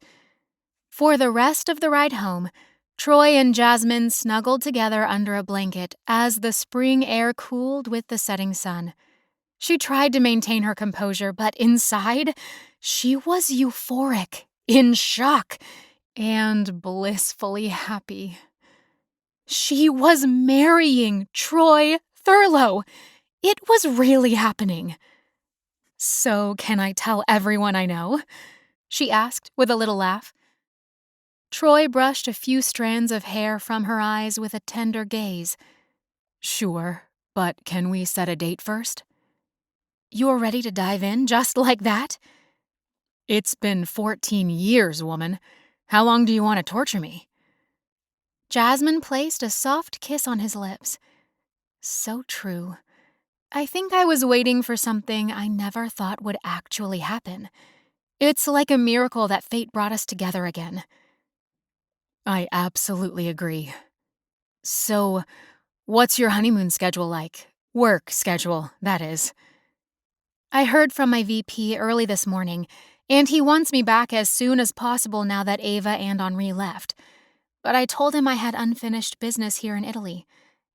S1: For the rest of the ride home, Troy and Jasmine snuggled together under a blanket as the spring air cooled with the setting sun. She tried to maintain her composure, but inside, she was euphoric, in shock, and blissfully happy. She was marrying Troy Thurlow. It was really happening. So can I tell everyone I know? She asked with a little laugh. Troy brushed a few strands of hair from her eyes with a tender gaze. Sure, but can we set a date first? You're ready to dive in just like that? It's been 14 years, woman. How long do you want to torture me? Jasmine placed a soft kiss on his lips. So true. I think I was waiting for something I never thought would actually happen. It's like a miracle that fate brought us together again. I absolutely agree. So, What's your honeymoon schedule like? Work schedule, that is. I heard from my VP early this morning, and he wants me back as soon as possible now that Ava and Henri left. But I told him I had unfinished business here in Italy.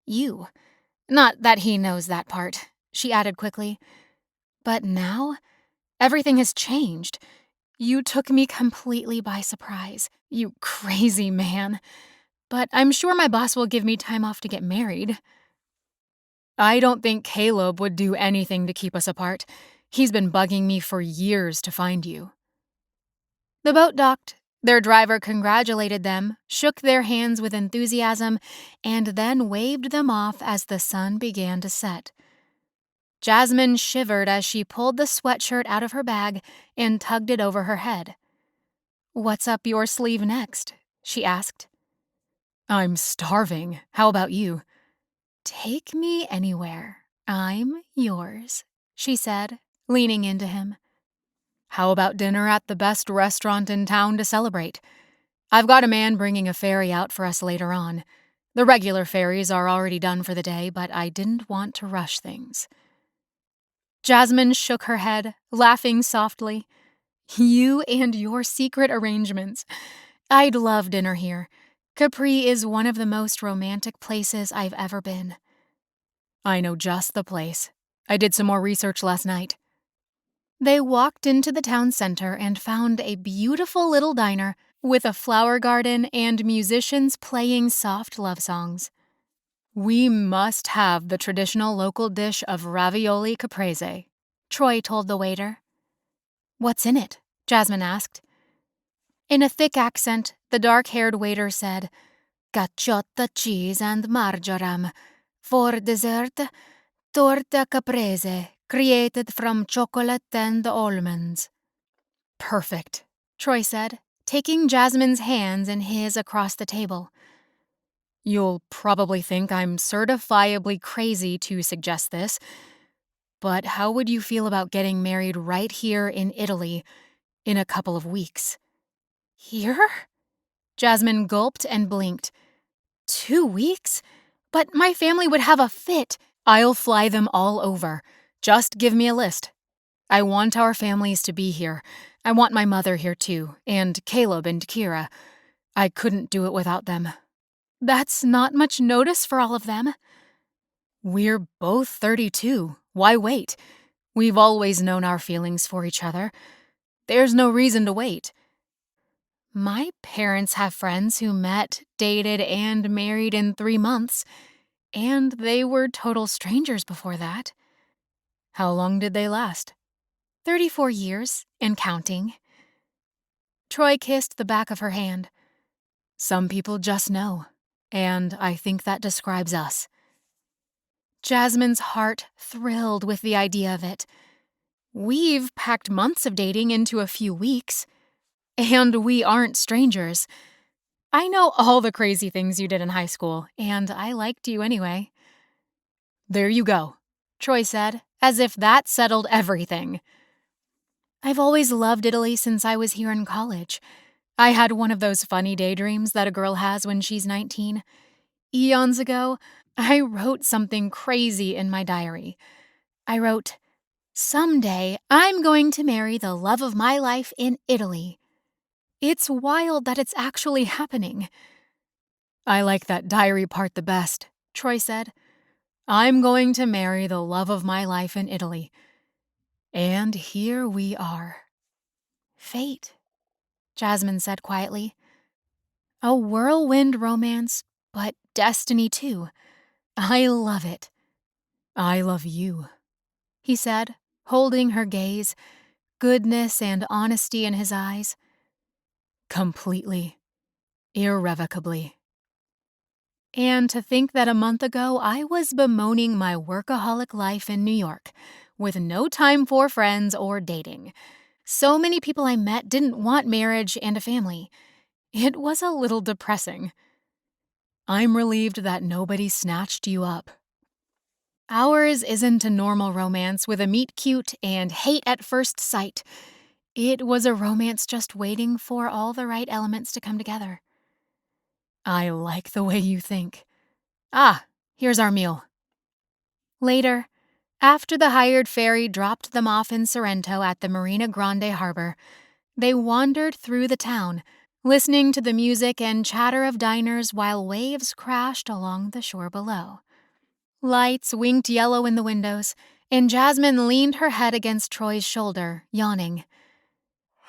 S1: You. Not that he knows that part, she added quickly. But now, everything has changed. You took me completely by surprise, you crazy man. But I'm sure my boss will give me time off to get married. I don't think Caleb would do anything to keep us apart. He's been bugging me for years to find you. The boat docked. Their driver congratulated them, shook their hands with enthusiasm, and then waved them off as the sun began to set. Jasmine shivered as she pulled the sweatshirt out of her bag and tugged it over her head. "What's up your sleeve next?" she asked. "I'm starving. How about you?" "Take me anywhere. I'm yours," she said, leaning into him. "How about dinner at the best restaurant in town to celebrate? I've got a man bringing a ferry out for us later on. The regular ferries are already done for the day, but I didn't want to rush things." Jasmine shook her head, laughing softly. "You and your secret arrangements. I'd love dinner here. Capri is one of the most romantic places I've ever been." "I know just the place. I did some more research last night." They walked into the town center and found a beautiful little diner with a flower garden and musicians playing soft love songs. "We must have the traditional local dish of ravioli caprese," Troy told the waiter. "What's in it?" Jasmine asked. In a thick accent, the dark-haired waiter said, "Caciotta cheese and marjoram. For dessert, torta caprese, created from chocolate and almonds." "Perfect," Troy said, taking Jasmine's hands in his across the table. "You'll probably think I'm certifiably crazy to suggest this, but how would you feel about getting married right here in Italy in a couple of weeks?" "Here?" Jasmine gulped and blinked. 2 weeks? But my family would have a fit. "I'll fly them all over. Just give me a list. I want our families to be here. I want my mother here too, and Caleb and Kira. I couldn't do it without them." "That's not much notice for all of them." "We're both 32. Why wait? We've always known our feelings for each other. There's no reason to wait." "My parents have friends who met, dated, and married in 3 months, and they were total strangers before that." "How long did they last?" 34 years, and counting." Troy kissed the back of her hand. "Some people just know, and I think that describes us." Jasmine's heart thrilled with the idea of it. "We've packed months of dating into a few weeks, and we aren't strangers. I know all the crazy things you did in high school, and I liked you anyway." "There you go," Troy said, as if that settled everything. "I've always loved Italy since I was here in college. I had one of those funny daydreams that a girl has when she's 19. Eons ago, I wrote something crazy in my diary. I wrote, 'Someday, I'm going to marry the love of my life in Italy.' It's wild that it's actually happening." "I like that diary part the best," Troy said. "I'm going to marry the love of my life in Italy. And here we are." "Fate," Jasmine said quietly. "A whirlwind romance, but destiny too. I love it." "I love you," he said, holding her gaze, goodness and honesty in his eyes. "Completely, irrevocably." And to think that a month ago I was bemoaning my workaholic life in New York, with no time for friends or dating. So many people I met didn't want marriage and a family. It was a little depressing. "I'm relieved that nobody snatched you up." Ours isn't a normal romance with a meet cute and hate at first sight. It was a romance just waiting for all the right elements to come together. "I like the way you think." "Ah, Here's our meal." Later, after the hired ferry dropped them off in Sorrento at the Marina Grande harbor, they wandered through the town, listening to the music and chatter of diners while waves crashed along the shore below. Lights winked yellow in the windows, and Jasmine leaned her head against Troy's shoulder, yawning.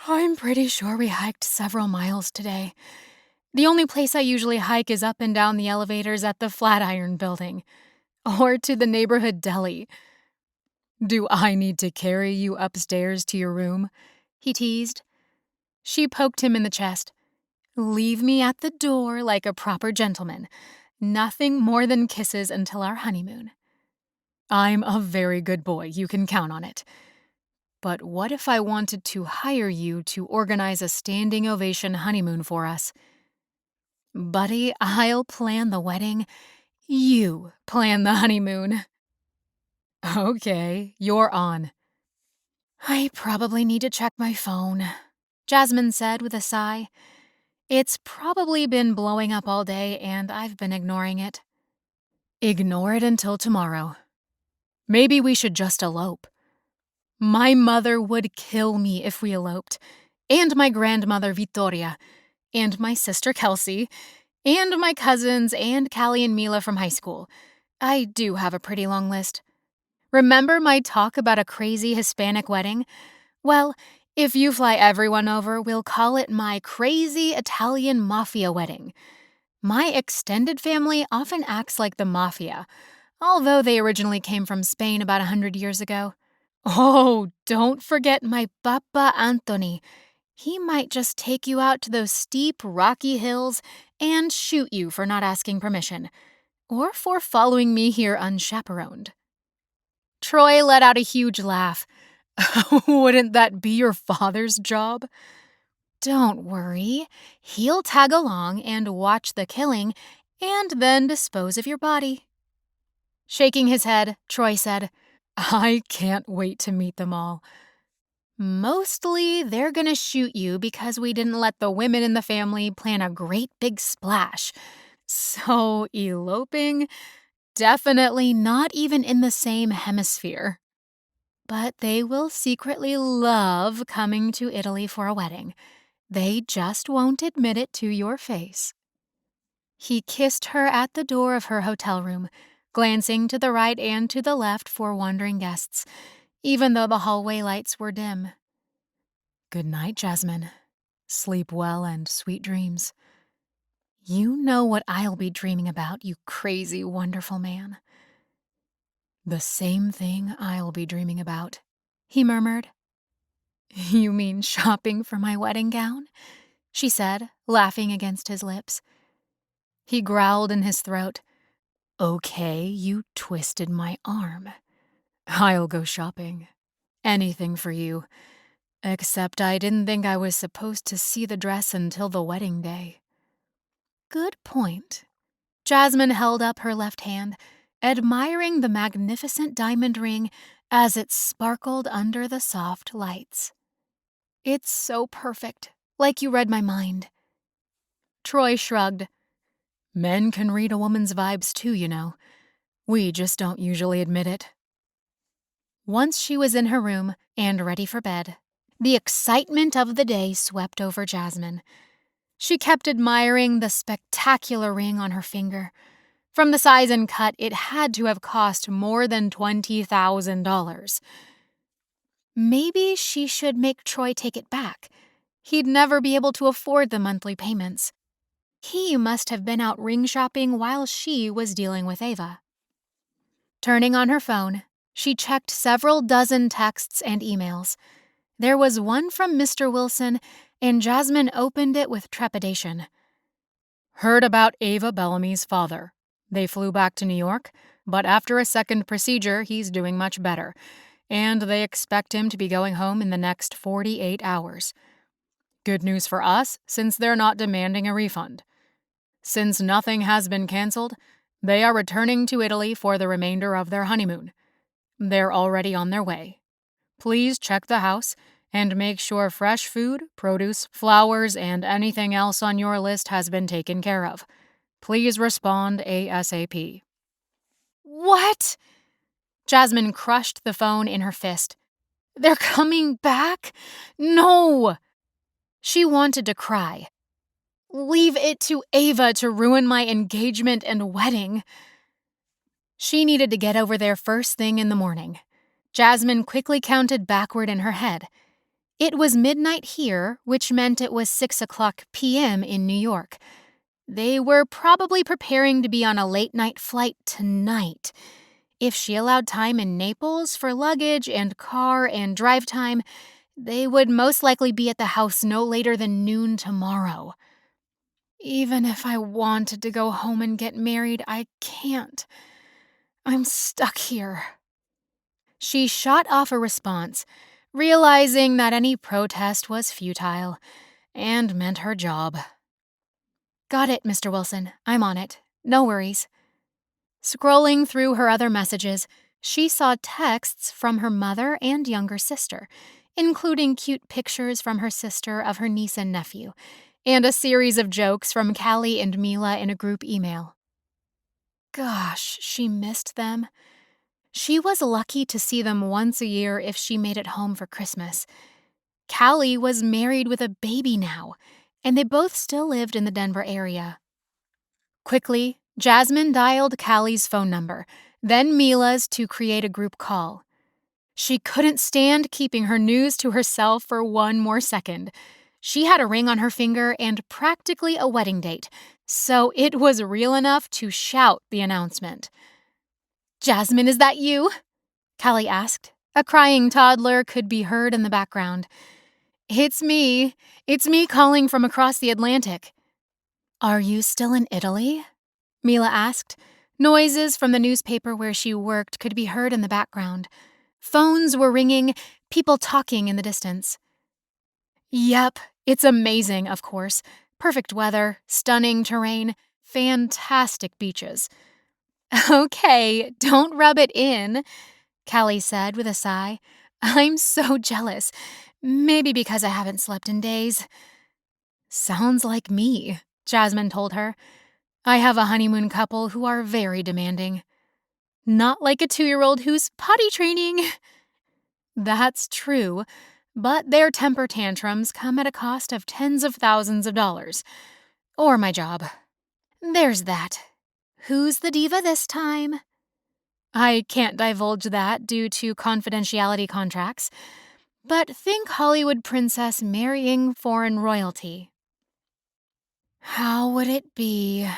S1: "I'm pretty sure we hiked several miles today. The only place I usually hike is up and down the elevators at the Flatiron Building, or to the neighborhood deli." "Do I need to carry you upstairs to your room?" he teased. She poked him in the chest. "Leave me at the door like a proper gentleman. Nothing more than kisses until our honeymoon." "I'm a very good boy, you can count on it. But what if I wanted to hire you to organize a standing ovation honeymoon for us?" "Buddy, I'll plan the wedding. You plan the honeymoon." "Okay, you're on." "I probably need to check my phone," Jasmine said with a sigh. "It's probably been blowing up all day and I've been ignoring it." "Ignore it until tomorrow. Maybe we should just elope." "My mother would kill me if we eloped, and my grandmother Vittoria, and my sister Kelsey, and my cousins and Callie and Mila from high school. I do have a pretty long list. Remember my talk about a crazy Hispanic wedding? Well, if you fly everyone over, we'll call it my crazy Italian mafia wedding. My extended family often acts like the mafia, although they originally came from Spain about 100 years ago. Oh, don't forget my Papa Anthony. He might just take you out to those steep, rocky hills and shoot you for not asking permission, or for following me here unchaperoned." Troy let out a huge laugh. "Wouldn't that be your father's job?" "Don't worry. He'll tag along and watch the killing and then dispose of your body." Shaking his head, Troy said, "I can't wait to meet them all." "Mostly they're gonna shoot you because we didn't let the women in the family plan a great big splash. So, eloping? Definitely not even in the same hemisphere. But they will secretly love coming to Italy for a wedding. They just won't admit it to your face." He kissed her at the door of her hotel room, glancing to the right and to the left for wandering guests, even though the hallway lights were dim. "Good night, Jasmine. Sleep well and sweet dreams. You know what I'll be dreaming about, you crazy, wonderful man." "The same thing I'll be dreaming about," he murmured. "You mean shopping for my wedding gown?" she said, laughing against his lips. He growled in his throat. "Okay, you twisted my arm. I'll go shopping. Anything for you. Except I didn't think I was supposed to see the dress until the wedding day." "Good point." Jasmine held up her left hand, admiring the magnificent diamond ring as it sparkled under the soft lights. "It's so perfect, like you read my mind." Troy shrugged. "Men can read a woman's vibes too, you know. We just don't usually admit it." Once she was in her room and ready for bed, the excitement of the day swept over Jasmine. She kept admiring the spectacular ring on her finger. From the size and cut, it had to have cost more than $20,000. Maybe she should make Troy take it back. He'd never be able to afford the monthly payments. He must have been out ring shopping while she was dealing with Ava. Turning on her phone, she checked several dozen texts and emails. There was one from Mr. Wilson, and Jasmine opened it with trepidation. "Heard about Ava Bellamy's father. They flew back to New York, but after a second procedure, he's doing much better, and they expect him to be going home in the next 48 hours. Good news for us, since they're not demanding a refund. Since nothing has been canceled, they are returning to Italy for the remainder of their honeymoon. They're already on their way. Please check the house and make sure fresh food, produce, flowers, and anything else on your list has been taken care of. Please respond ASAP." What? Jasmine crushed the phone in her fist. They're coming back? No! She wanted to cry. Leave it to Ava to ruin my engagement and wedding. She needed to get over there first thing in the morning. Jasmine quickly counted backward in her head. It was midnight here, which meant it was 6:00 p.m. in New York. They were probably preparing to be on a late-night flight tonight. If she allowed time in Naples for luggage and car and drive time, they would most likely be at the house no later than noon tomorrow. Even if I wanted to go home and get married, I can't. I'm stuck here. She shot off a response, realizing that any protest was futile and meant her job. Got it, Mr. Wilson. I'm on it. No worries. Scrolling through her other messages, she saw texts from her mother and younger sister, including cute pictures from her sister of her niece and nephew, and a series of jokes from Callie and Mila in a group email. Gosh, she missed them. She was lucky to see them once a year if she made it home for Christmas. Callie was married with a baby now, and they both still lived in the Denver area. Quickly, Jasmine dialed Callie's phone number, then Mila's to create a group call. She couldn't stand keeping her news to herself for one more second. She had a ring on her finger and practically a wedding date, so it was real enough to shout the announcement. Jasmine, is that you? Callie asked. A crying toddler could be heard in the background. It's me. It's me calling from across the Atlantic. Are you still in Italy? Mila asked. Noises from the newspaper where she worked could be heard in the background. Phones were ringing, people talking in the distance. Yep, it's amazing, of course. Perfect weather, stunning terrain, fantastic beaches. Okay, don't rub it in, Callie said with a sigh. I'm so jealous. Maybe because I haven't slept in days. Sounds like me, Jasmine told her. I have a honeymoon couple who are very demanding. Not like a 2-year-old who's potty training. That's true, but their temper tantrums come at a cost of tens of thousands of dollars. Or my job. There's that. Who's the diva this time? I can't divulge that due to confidentiality contracts, but think Hollywood princess marrying foreign royalty. How would it be?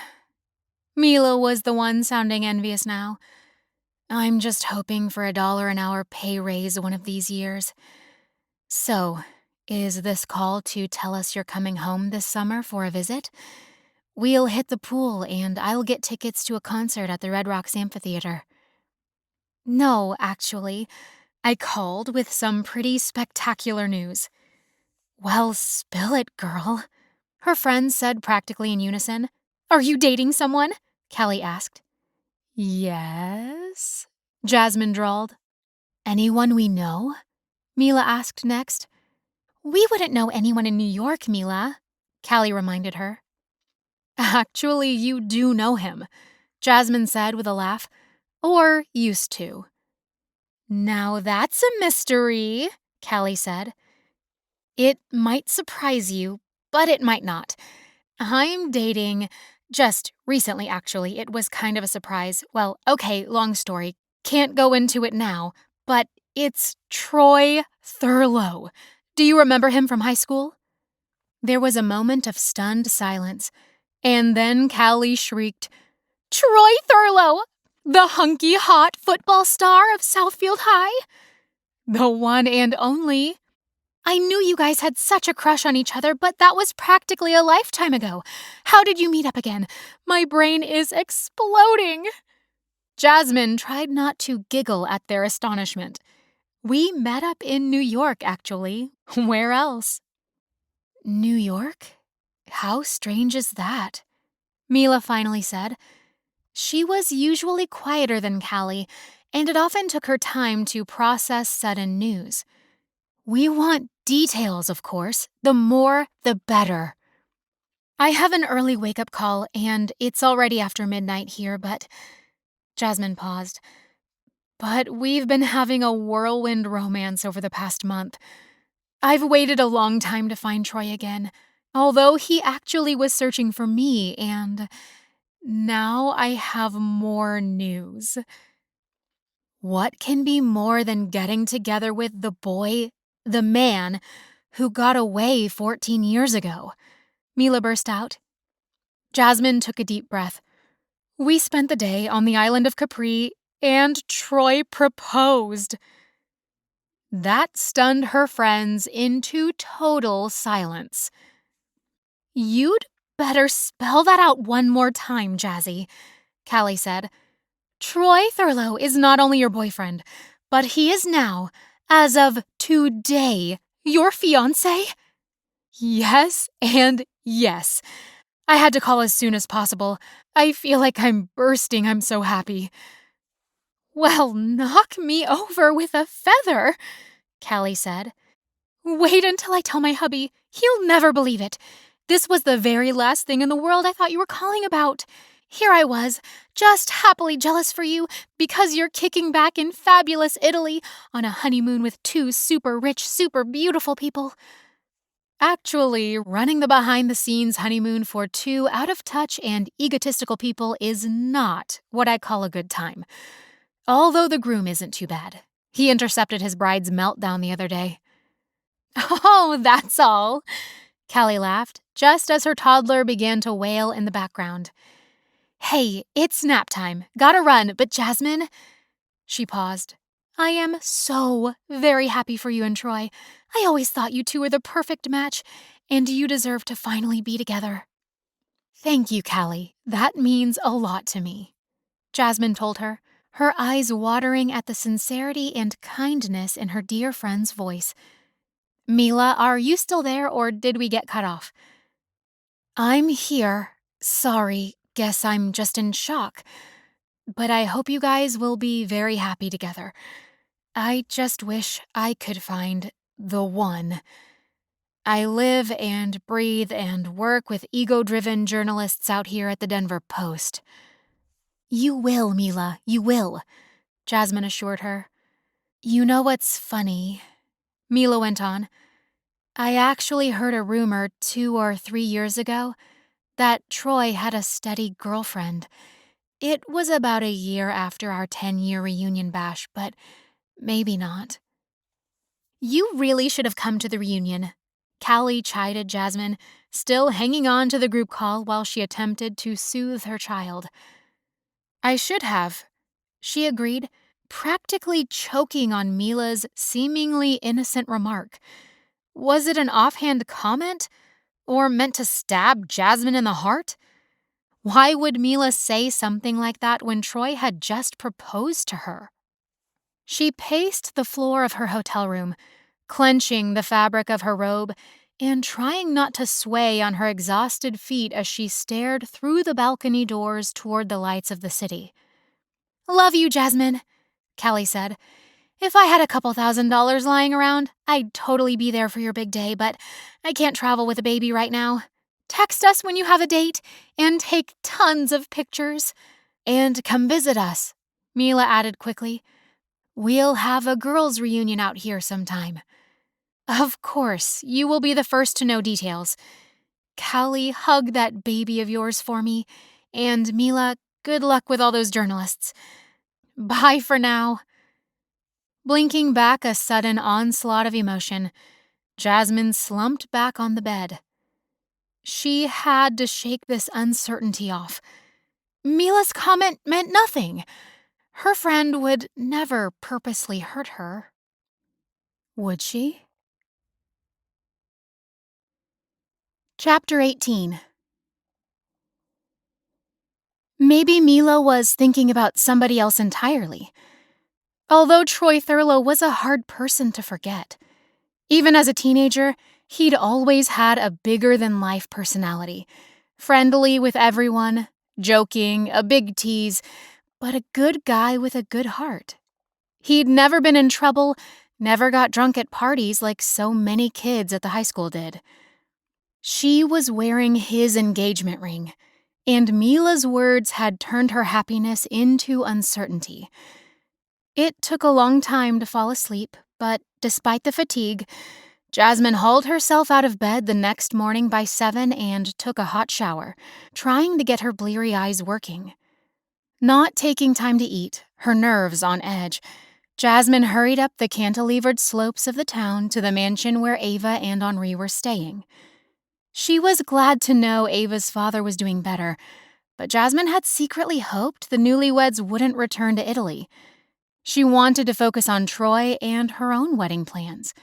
S1: Mila was the one sounding envious now. I'm just hoping for $1 an hour pay raise one of these years. So, is this call to tell us you're coming home this summer for a visit? We'll hit the pool and I'll get tickets to a concert at the Red Rocks Amphitheater. No, actually. I called with some pretty spectacular news. Well, spill it, girl. Her friends said practically in unison. Are you dating someone? Callie asked. Yes, Jasmine drawled. Anyone we know? Mila asked next. We wouldn't know anyone in New York, Mila, Callie reminded her. Actually, you do know him, Jasmine said with a laugh. Or used to. Now that's a mystery, Callie said. It might surprise you, but it might not. I'm dating, just recently actually, it was kind of a surprise. Well, okay, long story, can't go into it now, but it's Troy Thurlow. Do you remember him from high school? There was a moment of stunned silence, and then Callie shrieked, Troy Thurlow, the hunky hot football star of Southfield High? The one and only. I knew you guys had such a crush on each other, but that was practically a lifetime ago. How did you meet up again? My brain is exploding. Jasmine tried not to giggle at their astonishment. We met up in New York, actually. Where else? New York? How strange is that? Mila finally said. She was usually quieter than Callie, and it often took her time to process sudden news. We want details, of course. The more, the better. I have an early wake-up call, and it's already after midnight here, but Jasmine paused. But we've been having a whirlwind romance over the past month. I've waited a long time to find Troy again, although he actually was searching for me, and now I have more news. What can be more than getting together with the boy, the man, who got away 14 years ago? Mila burst out. Jasmine took a deep breath. We spent the day on the island of Capri, and Troy proposed. That stunned her friends into total silence. You'd better spell that out one more time, Jazzy, Callie said. Troy Thurlow is not only your boyfriend, but he is now, as of today, your fiancé? Yes and yes. I had to call as soon as possible. I feel like I'm bursting. I'm so happy. Well, knock me over with a feather, Callie said. Wait until I tell my hubby. He'll never believe it. This was the very last thing in the world I thought you were calling about. Here I was, just happily jealous for you because you're kicking back in fabulous Italy on a honeymoon with two super rich, super beautiful people. Actually, running the behind-the-scenes honeymoon for two out-of-touch and egotistical people is not what I call a good time. Although the groom isn't too bad. He intercepted his bride's meltdown the other day. Oh, that's all, Callie laughed, just as her toddler began to wail in the background. Hey, it's nap time. Gotta run, but Jasmine... She paused. I am so very happy for you and Troy. I always thought you two were the perfect match, and you deserve to finally be together. Thank you, Callie. That means a lot to me, Jasmine told her, her eyes watering at the sincerity and kindness in her dear friend's voice. Mila, are you still there, or did we get cut off? I'm here. Sorry, guess I'm just in shock. But I hope you guys will be very happy together. I just wish I could find the one. I live and breathe and work with ego-driven journalists out here at the Denver Post. You will, Mila, you will, Jasmine assured her. You know what's funny? Mila went on. I actually heard a rumor 2 or 3 years ago that Troy had a steady girlfriend. It was about a year after our 10-year reunion bash, but maybe not. You really should have come to the reunion, Callie chided Jasmine, still hanging on to the group call while she attempted to soothe her child. I should have, she agreed, practically choking on Mila's seemingly innocent remark. Was it an offhand comment, or meant to stab Jasmine in the heart? Why would Mila say something like that when Troy had just proposed to her? She paced the floor of her hotel room, clenching the fabric of her robe and trying not to sway on her exhausted feet as she stared through the balcony doors toward the lights of the city. Love you, Jasmine, Callie said. If I had a couple $1,000 lying around, I'd totally be there for your big day, but I can't travel with a baby right now. Text us when you have a date and take tons of pictures. And come visit us, Mila added quickly. We'll have a girls' reunion out here sometime. Of course, you will be the first to know details. Callie, hug that baby of yours for me. And Mila, good luck with all those journalists. Bye for now. Blinking back a sudden onslaught of emotion, Jasmine slumped back on the bed. She had to shake this uncertainty off. Mila's comment meant nothing. Her friend would never purposely hurt her. Would she? Chapter 18. Maybe Mila was thinking about somebody else entirely. Although Troy Thurlow was a hard person to forget. Even as a teenager, he'd always had a bigger-than-life personality. Friendly with everyone, joking, a big tease, but a good guy with a good heart. He'd never been in trouble, never got drunk at parties like so many kids at the high school did. She was wearing his engagement ring, and Mila's words had turned her happiness into uncertainty. It took a long time to fall asleep, but despite the fatigue, Jasmine hauled herself out of bed the next morning by 7 and took a hot shower, trying to get her bleary eyes working. Not taking time to eat, her nerves on edge, Jasmine hurried up the cantilevered slopes of the town to the mansion where Ava and Henri were staying. She was glad to know Ava's father was doing better, but Jasmine had secretly hoped the newlyweds wouldn't return to Italy. She wanted to focus on Troy and her own wedding plans.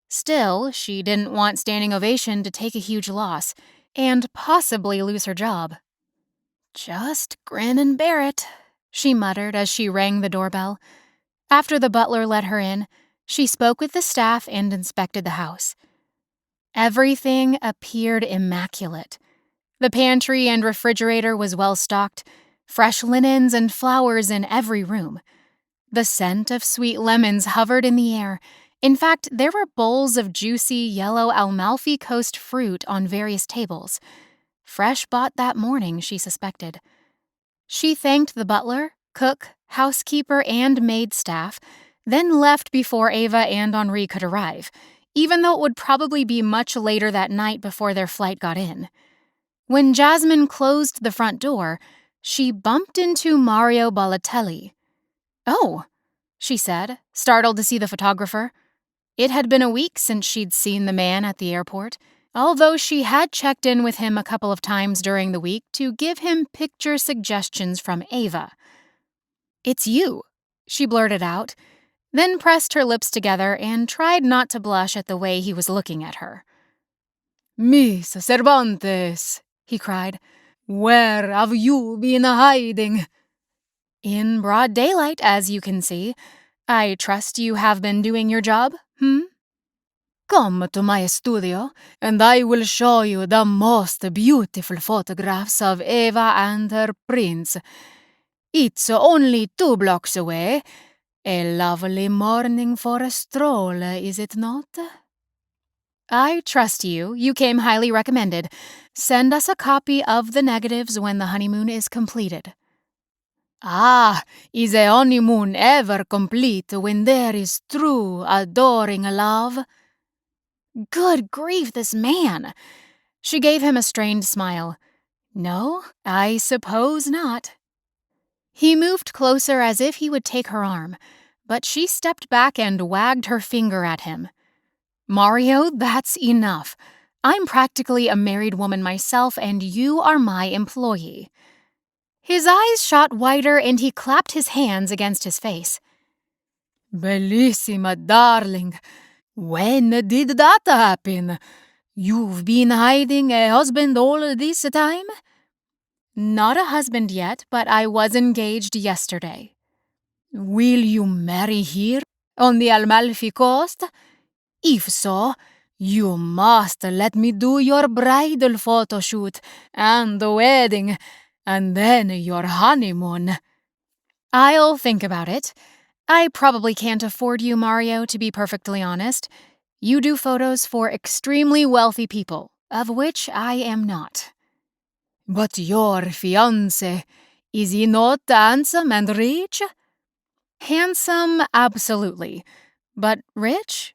S1: Still, she didn't want Standing Ovation to take a huge loss and possibly lose her job. "Just grin and bear it," she muttered as she rang the doorbell. After the butler let her in, she spoke with the staff and inspected the house. Everything appeared immaculate. The pantry and refrigerator was well stocked, fresh linens and flowers in every room. The scent of sweet lemons hovered in the air. In fact, there were bowls of juicy yellow Amalfi Coast fruit on various tables. Fresh bought that morning, she suspected. She thanked the butler, cook, housekeeper, and maid staff, then left before Ava and Henri could arrive, even though it would probably be much later that night before their flight got in. When Jasmine closed the front door, she bumped into Mario Balotelli. "Oh," she said, startled to see the photographer. It had been a week since she'd seen the man at the airport, although she had checked in with him a couple of times during the week to give him picture suggestions from Ava. "It's you," she blurted out, then pressed her lips together and tried not to blush at the way he was looking at her. "Miss Cervantes," he cried, "where have you been hiding?" "In broad daylight, as you can see. I trust you have been doing your job, "Come to my studio, and I will show you the most beautiful photographs of Eva and her prince. It's only 2 blocks away. A lovely morning for a stroll, is it not?" "I trust you. You came highly recommended. Send us a copy of the negatives when the honeymoon is completed." "Ah, is a honeymoon ever complete when there is true, adoring love?" Good grief, this man! She gave him a strained smile. "No, I suppose not." He moved closer as if he would take her arm, but she stepped back and wagged her finger at him. "Mario, that's enough. I'm practically a married woman myself, and you are my employee." His eyes shot wider and he clapped his hands against his face. "Bellissima, darling. When did that happen? You've been hiding a husband all this time?" "Not a husband yet, but I was engaged yesterday." "Will you marry here, on the Amalfi Coast? If so, you must let me do your bridal photo shoot and the wedding, and then your honeymoon." "I'll think about it. I probably can't afford you, Mario, to be perfectly honest. You do photos for extremely wealthy people, of which I am not." "But your fiancé, is he not handsome and rich?" "Handsome, absolutely. But rich?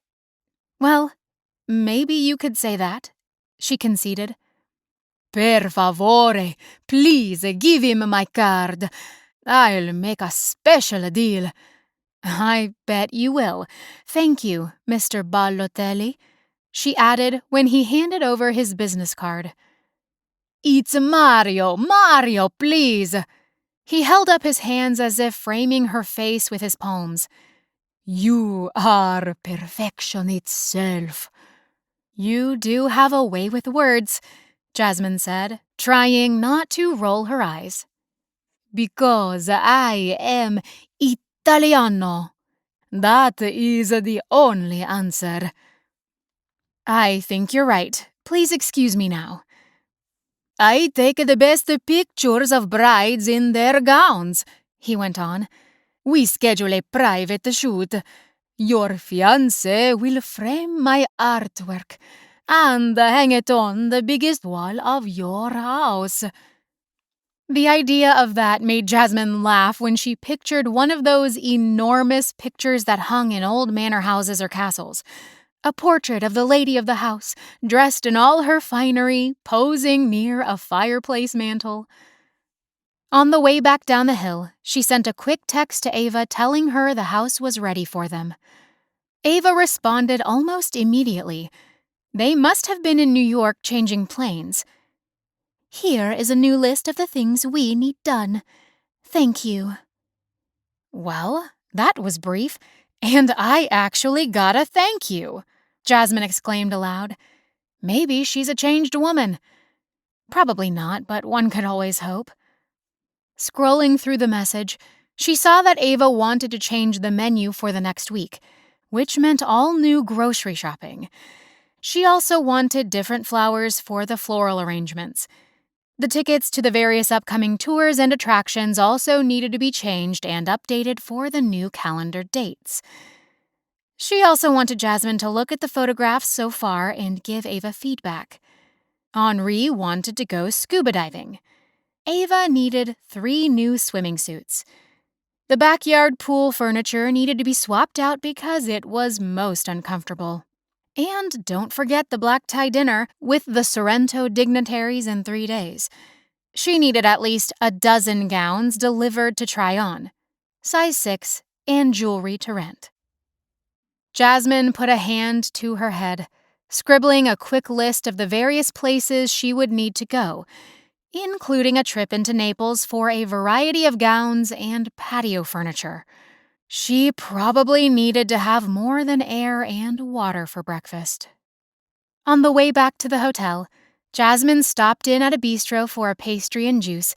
S1: Well, maybe you could say that," she conceded. "Per favore, please give him my card. I'll make a special deal." "I bet you will. Thank you, Mr. Balotelli," she added when he handed over his business card. "It's Mario, please." He held up his hands as if framing her face with his palms. "You are perfection itself." "You do have a way with words," Jasmine said, trying not to roll her eyes. "Because I am Italiano. That is the only answer." "I think you're right. Please excuse me now." "I take the best pictures of brides in their gowns," he went on. "We schedule a private shoot. Your fiancé will frame my artwork and hang it on the biggest wall of your house." The idea of that made Jasmine laugh when she pictured one of those enormous pictures that hung in old manor houses or castles. A portrait of the lady of the house, dressed in all her finery, posing near a fireplace mantel. On the way back down the hill, she sent a quick text to Ava telling her the house was ready for them. Ava responded almost immediately. They must have been in New York changing planes. Here is a new list of the things we need done. Thank you. Well, that was brief, and I actually got a thank you, Jasmine exclaimed aloud. Maybe she's a changed woman. Probably not, but one could always hope. Scrolling through the message, she saw that Ava wanted to change the menu for the next week, which meant all new grocery shopping. She also wanted different flowers for the floral arrangements. The tickets to the various upcoming tours and attractions also needed to be changed and updated for the new calendar dates. She also wanted Jasmine to look at the photographs so far and give Ava feedback. Henri wanted to go scuba diving. Ava needed 3 new swimming suits. The backyard pool furniture needed to be swapped out because it was most uncomfortable. And don't forget the black tie dinner with the Sorrento dignitaries in 3 days. She needed at least a dozen gowns delivered to try on, size 6, and jewelry to rent. Jasmine put a hand to her head, scribbling a quick list of the various places she would need to go, including a trip into Naples for a variety of gowns and patio furniture. She probably needed to have more than air and water for breakfast. On the way back to the hotel, Jasmine stopped in at a bistro for a pastry and juice,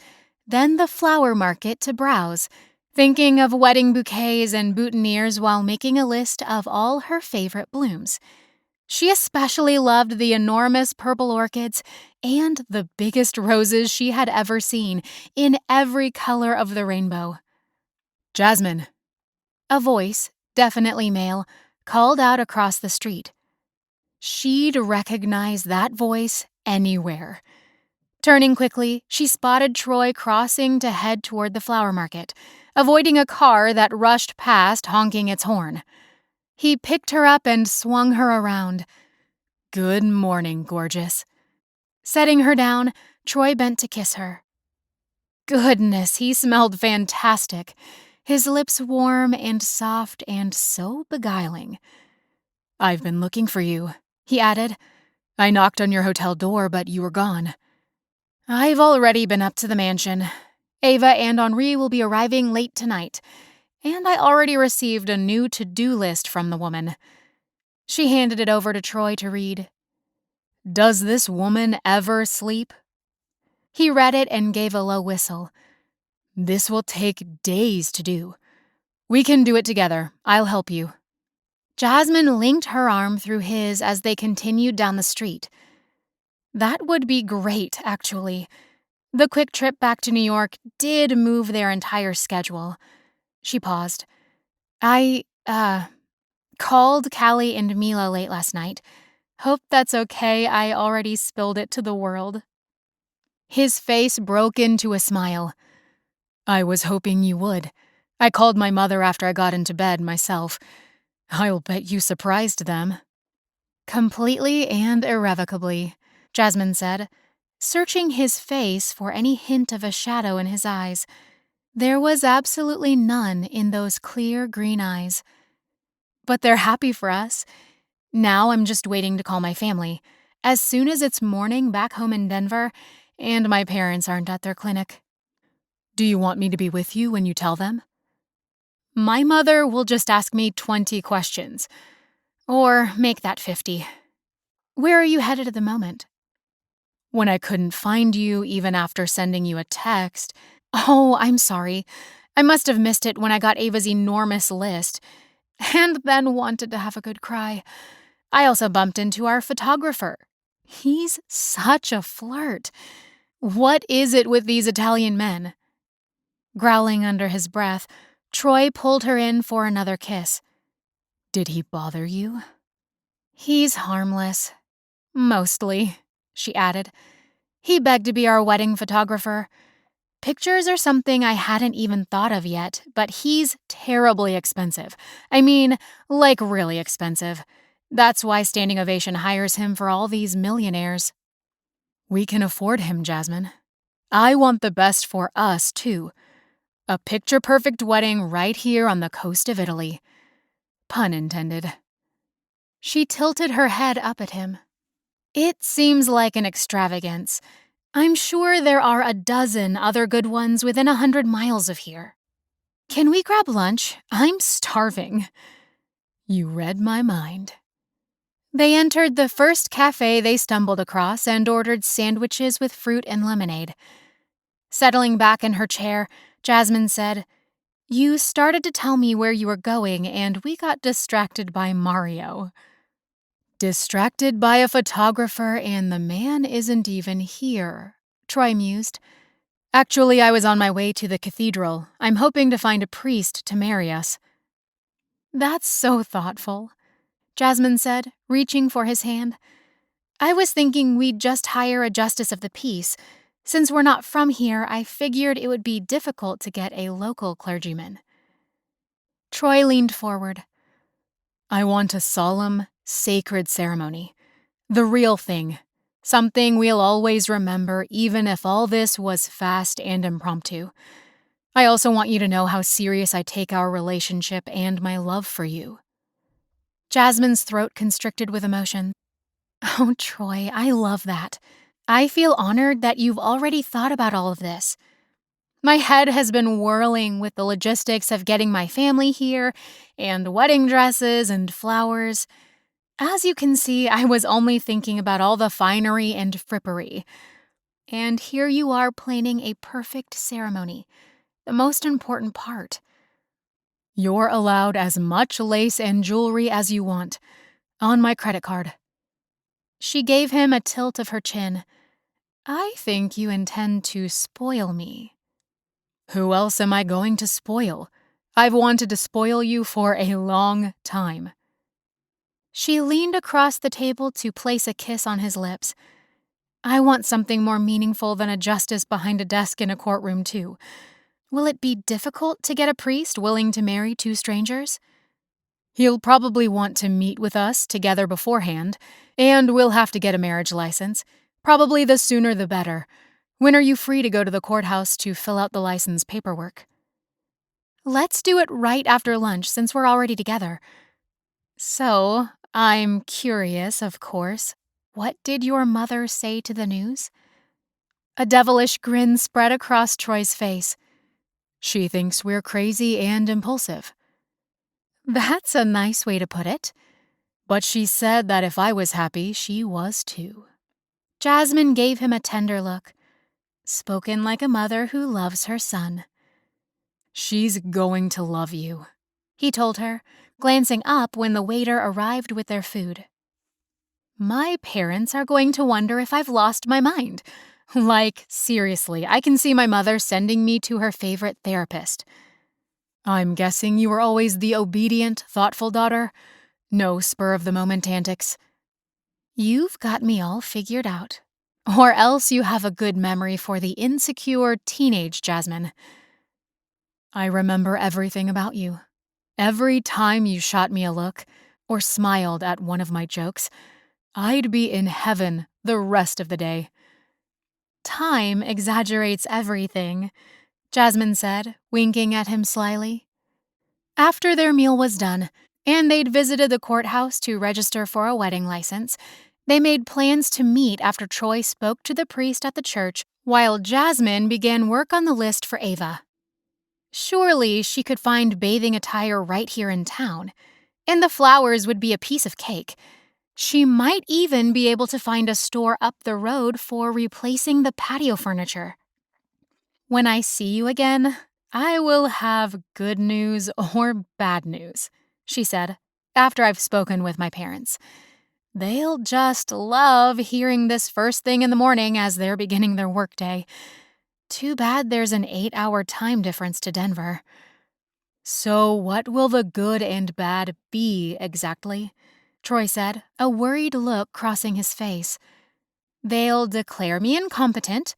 S1: then the flower market to browse, thinking of wedding bouquets and boutonnieres while making a list of all her favorite blooms. She especially loved the enormous purple orchids and the biggest roses she had ever seen, in every color of the rainbow. Jasmine. A voice, definitely male, called out across the street. She'd recognize that voice anywhere. Turning quickly, she spotted Troy crossing to head toward the flower market, avoiding a car that rushed past honking its horn. He picked her up and swung her around. Good morning, gorgeous. Setting her down, Troy bent to kiss her. Goodness, he smelled fantastic, his lips warm and soft and so beguiling. I've been looking for you, he added. I knocked on your hotel door, but you were gone. I've already been up to the mansion. Ava and Henri will be arriving late tonight, and I already received a new to-do list from the woman. She handed it over to Troy to read. Does this woman ever sleep? He read it and gave a low whistle. This will take days to do. We can do it together. I'll help you. Jasmine linked her arm through his as they continued down the street. That would be great, actually. The quick trip back to New York did move their entire schedule. She paused. I, called Callie and Mila late last night. Hope that's okay. I already spilled it to the world. His face broke into a smile. I was hoping you would. I called my mother after I got into bed myself. I'll bet you surprised them. Completely and irrevocably, Jasmine said, searching his face for any hint of a shadow in his eyes. There was absolutely none in those clear green eyes. But they're happy for us. Now I'm just waiting to call my family, as soon as it's morning back home in Denver, and my parents aren't at their clinic. Do you want me to be with you when you tell them? My mother will just ask me 20 questions. Or make that 50. Where are you headed at the moment? When I couldn't find you, even after sending you a text. Oh, I'm sorry. I must have missed it when I got Ava's enormous list. And then wanted to have a good cry. I also bumped into our photographer. He's such a flirt. What is it with these Italian men? Growling under his breath, Troy pulled her in for another kiss. Did he bother you? He's harmless. Mostly, she added. He begged to be our wedding photographer. Pictures are something I hadn't even thought of yet, but he's terribly expensive. I mean, like really expensive. That's why Standing Ovation hires him for all these millionaires. We can afford him, Jasmine. I want the best for us, too. A picture-perfect wedding right here on the coast of Italy. Pun intended. She tilted her head up at him. It seems like an extravagance. I'm sure there are a dozen other good ones within 100 miles of here. Can we grab lunch? I'm starving. You read my mind. They entered the first cafe they stumbled across and ordered sandwiches with fruit and lemonade. Settling back in her chair, Jasmine said, "You started to tell me where you were going, and we got distracted by Mario." Distracted by a photographer, and the man isn't even here, Troy mused. Actually, I was on my way to the cathedral. I'm hoping to find a priest to marry us. That's so thoughtful, Jasmine said, reaching for his hand. I was thinking we'd just hire a justice of the peace. Since we're not from here, I figured it would be difficult to get a local clergyman. Troy leaned forward. I want a solemn, sacred ceremony. The real thing. Something we'll always remember, even if all this was fast and impromptu. I also want you to know how serious I take our relationship and my love for you. Jasmine's throat constricted with emotion. Oh, Troy, I love that. I feel honored that you've already thought about all of this. My head has been whirling with the logistics of getting my family here, and wedding dresses and flowers. As you can see, I was only thinking about all the finery and frippery. And here you are planning a perfect ceremony, the most important part. You're allowed as much lace and jewelry as you want, on my credit card. She gave him a tilt of her chin. I think you intend to spoil me. Who else am I going to spoil? I've wanted to spoil you for a long time. She leaned across the table to place a kiss on his lips. I want something more meaningful than a justice behind a desk in a courtroom, too. Will it be difficult to get a priest willing to marry two strangers? He'll probably want to meet with us together beforehand, and we'll have to get a marriage license. Probably the sooner the better. When are you free to go to the courthouse to fill out the license paperwork? Let's do it right after lunch since we're already together. So, I'm curious, of course. What did your mother say to the news? A devilish grin spread across Troy's face. She thinks we're crazy and impulsive. That's a nice way to put it. But she said that if I was happy, she was too. Jasmine gave him a tender look. Spoken like a mother who loves her son. She's going to love you, he told her, glancing up when the waiter arrived with their food. My parents are going to wonder if I've lost my mind. Like, seriously, I can see my mother sending me to her favorite therapist. I'm guessing you were always the obedient, thoughtful daughter? No spur-of-the-moment antics. You've got me all figured out. Or else you have a good memory for the insecure teenage Jasmine. I remember everything about you. Every time you shot me a look, or smiled at one of my jokes, I'd be in heaven the rest of the day. Time exaggerates everything, Jasmine said, winking at him slyly. After their meal was done, and they'd visited the courthouse to register for a wedding license, they made plans to meet after Troy spoke to the priest at the church while Jasmine began work on the list for Ava. Surely she could find bathing attire right here in town, and the flowers would be a piece of cake. She might even be able to find a store up the road for replacing the patio furniture. When I see you again, I will have good news or bad news, she said, after I've spoken with my parents. They'll just love hearing this first thing in the morning as they're beginning their workday. Too bad there's an 8-hour time difference to Denver. So what will the good and bad be exactly? Troy said, a worried look crossing his face. They'll declare me incompetent,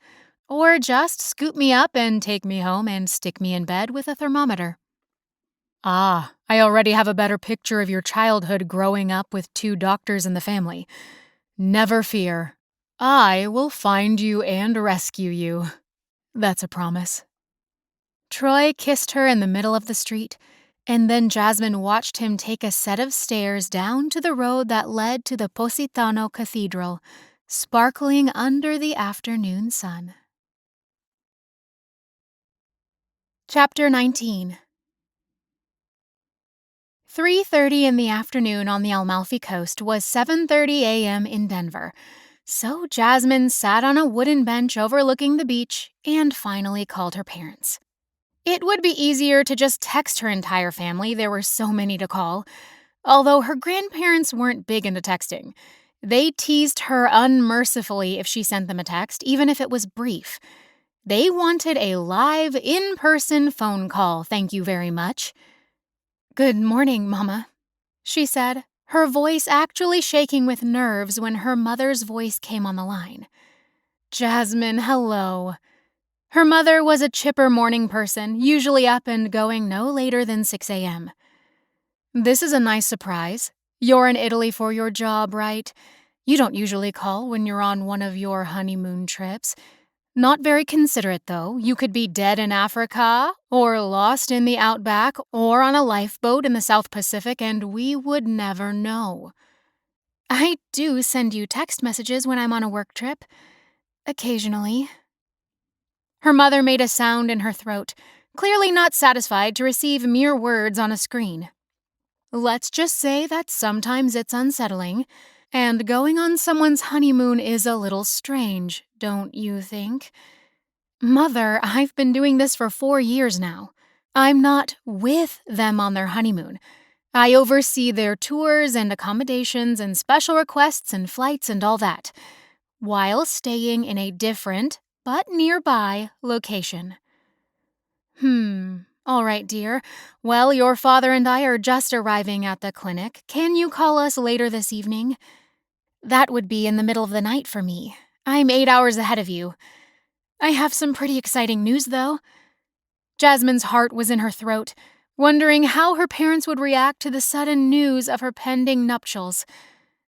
S1: or just scoop me up and take me home and stick me in bed with a thermometer. Ah, I already have a better picture of your childhood growing up with 2 doctors in the family. Never fear. I will find you and rescue you. That's a promise. Troy kissed her in the middle of the street, and then Jasmine watched him take a set of stairs down to the road that led to the Positano Cathedral, sparkling under the afternoon sun. Chapter 19. 3:30 in the afternoon on the Amalfi coast was 7:30 a.m. in Denver, so Jasmine sat on a wooden bench overlooking the beach and finally called her parents. It would be easier to just text her entire family, there were so many to call, although her grandparents weren't big into texting. They teased her unmercifully if she sent them a text, even if it was brief. They wanted a live, in-person phone call, thank you very much. "Good morning, Mama," she said, her voice actually shaking with nerves when her mother's voice came on the line. "Jasmine, hello." Her mother was a chipper morning person, usually up and going no later than 6 a.m. "This is a nice surprise. You're in Italy for your job, right? You don't usually call when you're on one of your honeymoon trips. Not very considerate, though. You could be dead in Africa, or lost in the outback, or on a lifeboat in the South Pacific, and we would never know." "I do send you text messages when I'm on a work trip. Occasionally." Her mother made a sound in her throat, clearly not satisfied to receive mere words on a screen. "Let's just say that sometimes it's unsettling, and going on someone's honeymoon is a little strange, don't you think? Mother, I've been doing this for 4 years now. I'm not with them on their honeymoon. I oversee their tours and accommodations and special requests and flights and all that, while staying in a different, but nearby, location." All right, dear. Well, your father and I are just arriving at the clinic. Can you call us later this evening? That would be in the middle of the night for me. I'm 8 hours ahead of you. I have some pretty exciting news, though." Jasmine's heart was in her throat, wondering how her parents would react to the sudden news of her pending nuptials.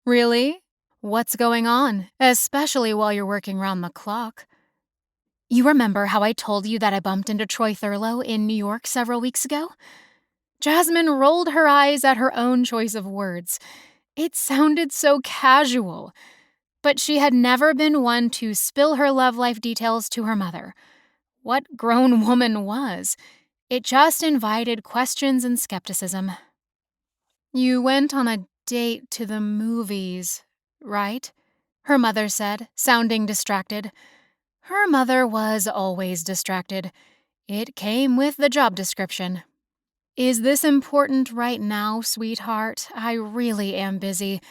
S1: "Really? What's going on, especially while you're working round the clock?" "You remember how I told you that I bumped into Troy Thurlow in New York several weeks ago?" Jasmine rolled her eyes at her own choice of words. It sounded so casual, but she had never been one to spill her love life details to her mother. What grown woman was? It just invited questions and skepticism. "You went on a date to the movies, right?" her mother said, sounding distracted. Her mother was always distracted. It came with the job description. "Is this important right now, sweetheart? I really am busy.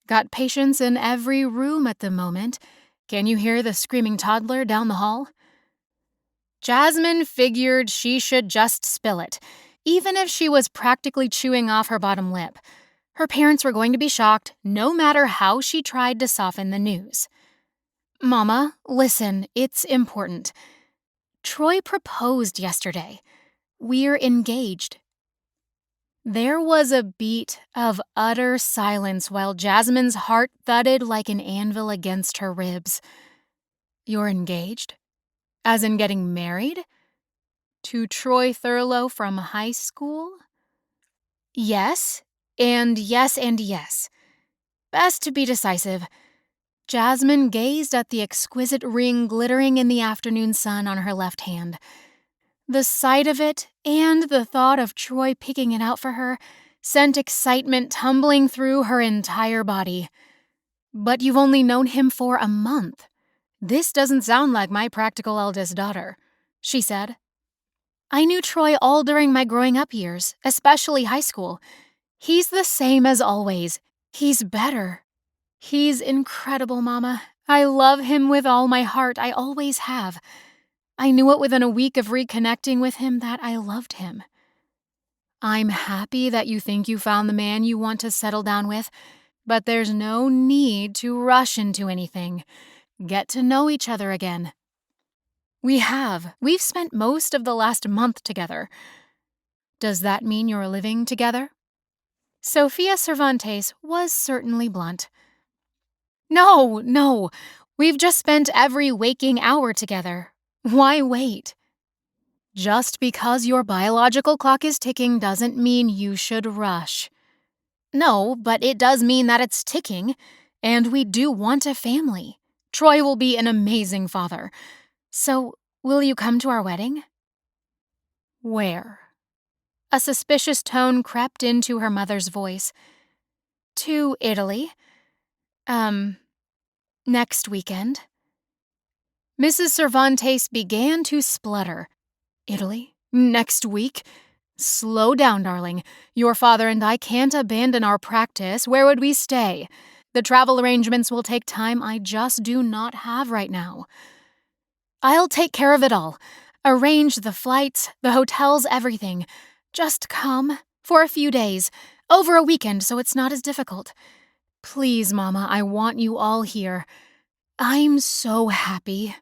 S1: Got patients in every room at the moment. Can you hear the screaming toddler down the hall?" Jasmine figured she should just spill it, even if she was practically chewing off her bottom lip. Her parents were going to be shocked, no matter how she tried to soften the news. "Mama, listen, it's important. Troy proposed yesterday. We're engaged." There was a beat of utter silence while Jasmine's heart thudded like an anvil against her ribs. "You're engaged? As in getting married? To Troy Thurlow from high school?" "Yes, and yes, and yes. Best to be decisive." Jasmine gazed at the exquisite ring glittering in the afternoon sun on her left hand. The sight of it, and the thought of Troy picking it out for her, sent excitement tumbling through her entire body. "But you've only known him for a month. This doesn't sound like my practical eldest daughter," she said. "I knew Troy all during my growing up years, especially high school. He's the same as always. He's better. He's incredible, Mama. I love him with all my heart. I always have. I knew it within a week of reconnecting with him that I loved him." "I'm happy that you think you found the man you want to settle down with, but there's no need to rush into anything. Get to know each other again." We have. We've spent most of the last month together. Does that mean you're living together? Sophia Cervantes was certainly blunt. No. We've just spent every waking hour together. Why wait? Just because your biological clock is ticking doesn't mean you should rush. No, but it does mean that it's ticking, and we do want a family. Troy will be an amazing father. So, will you come to our wedding? Where? A suspicious tone crept into her mother's voice. To Italy. Next weekend. Mrs. Cervantes began to splutter. Italy? Next week? Slow down, darling. Your father and I can't abandon our practice. Where would we stay? The travel arrangements will take time I just do not have right now. I'll take care of it all. Arrange the flights, the hotels, everything. Just come for a few days, over a weekend so it's not as difficult. Please, Mama, I want you all here. I'm so happy.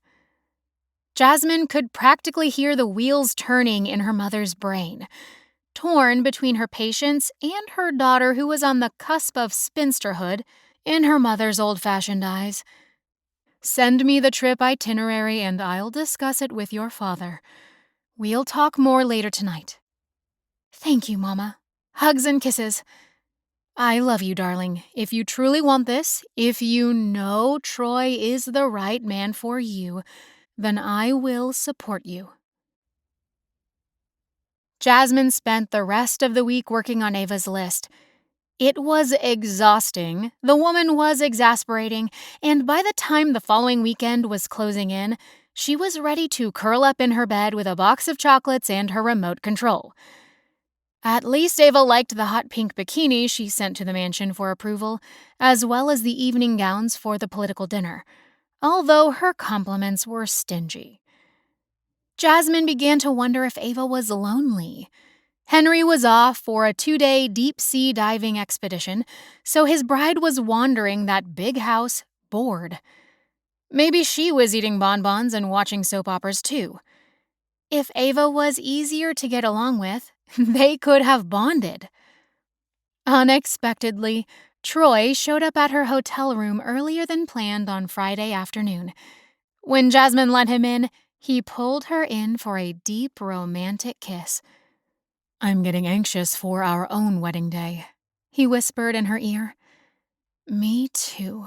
S1: Jasmine could practically hear the wheels turning in her mother's brain, torn between her patience and her daughter who was on the cusp of spinsterhood in her mother's old-fashioned eyes. Send me the trip itinerary and I'll discuss it with your father. We'll talk more later tonight. Thank you, Mama. Hugs and kisses. I love you, darling. If you truly want this, if you know Troy is the right man for you, then I will support you. Jasmine spent the rest of the week working on Ava's list. It was exhausting, the woman was exasperating, and by the time the following weekend was closing in, she was ready to curl up in her bed with a box of chocolates and her remote control. At least Ava liked the hot pink bikini she sent to the mansion for approval, as well as the evening gowns for the political dinner, although her compliments were stingy. Jasmine began to wonder if Ava was lonely. Henry was off for a 2-day deep-sea diving expedition, so his bride was wandering that big house, bored. Maybe she was eating bonbons and watching soap operas too. If Ava was easier to get along with, they could have bonded. Unexpectedly, Troy showed up at her hotel room earlier than planned on Friday afternoon. When Jasmine let him in, he pulled her in for a deep, romantic kiss. I'm getting anxious for our own wedding day, he whispered in her ear. Me too,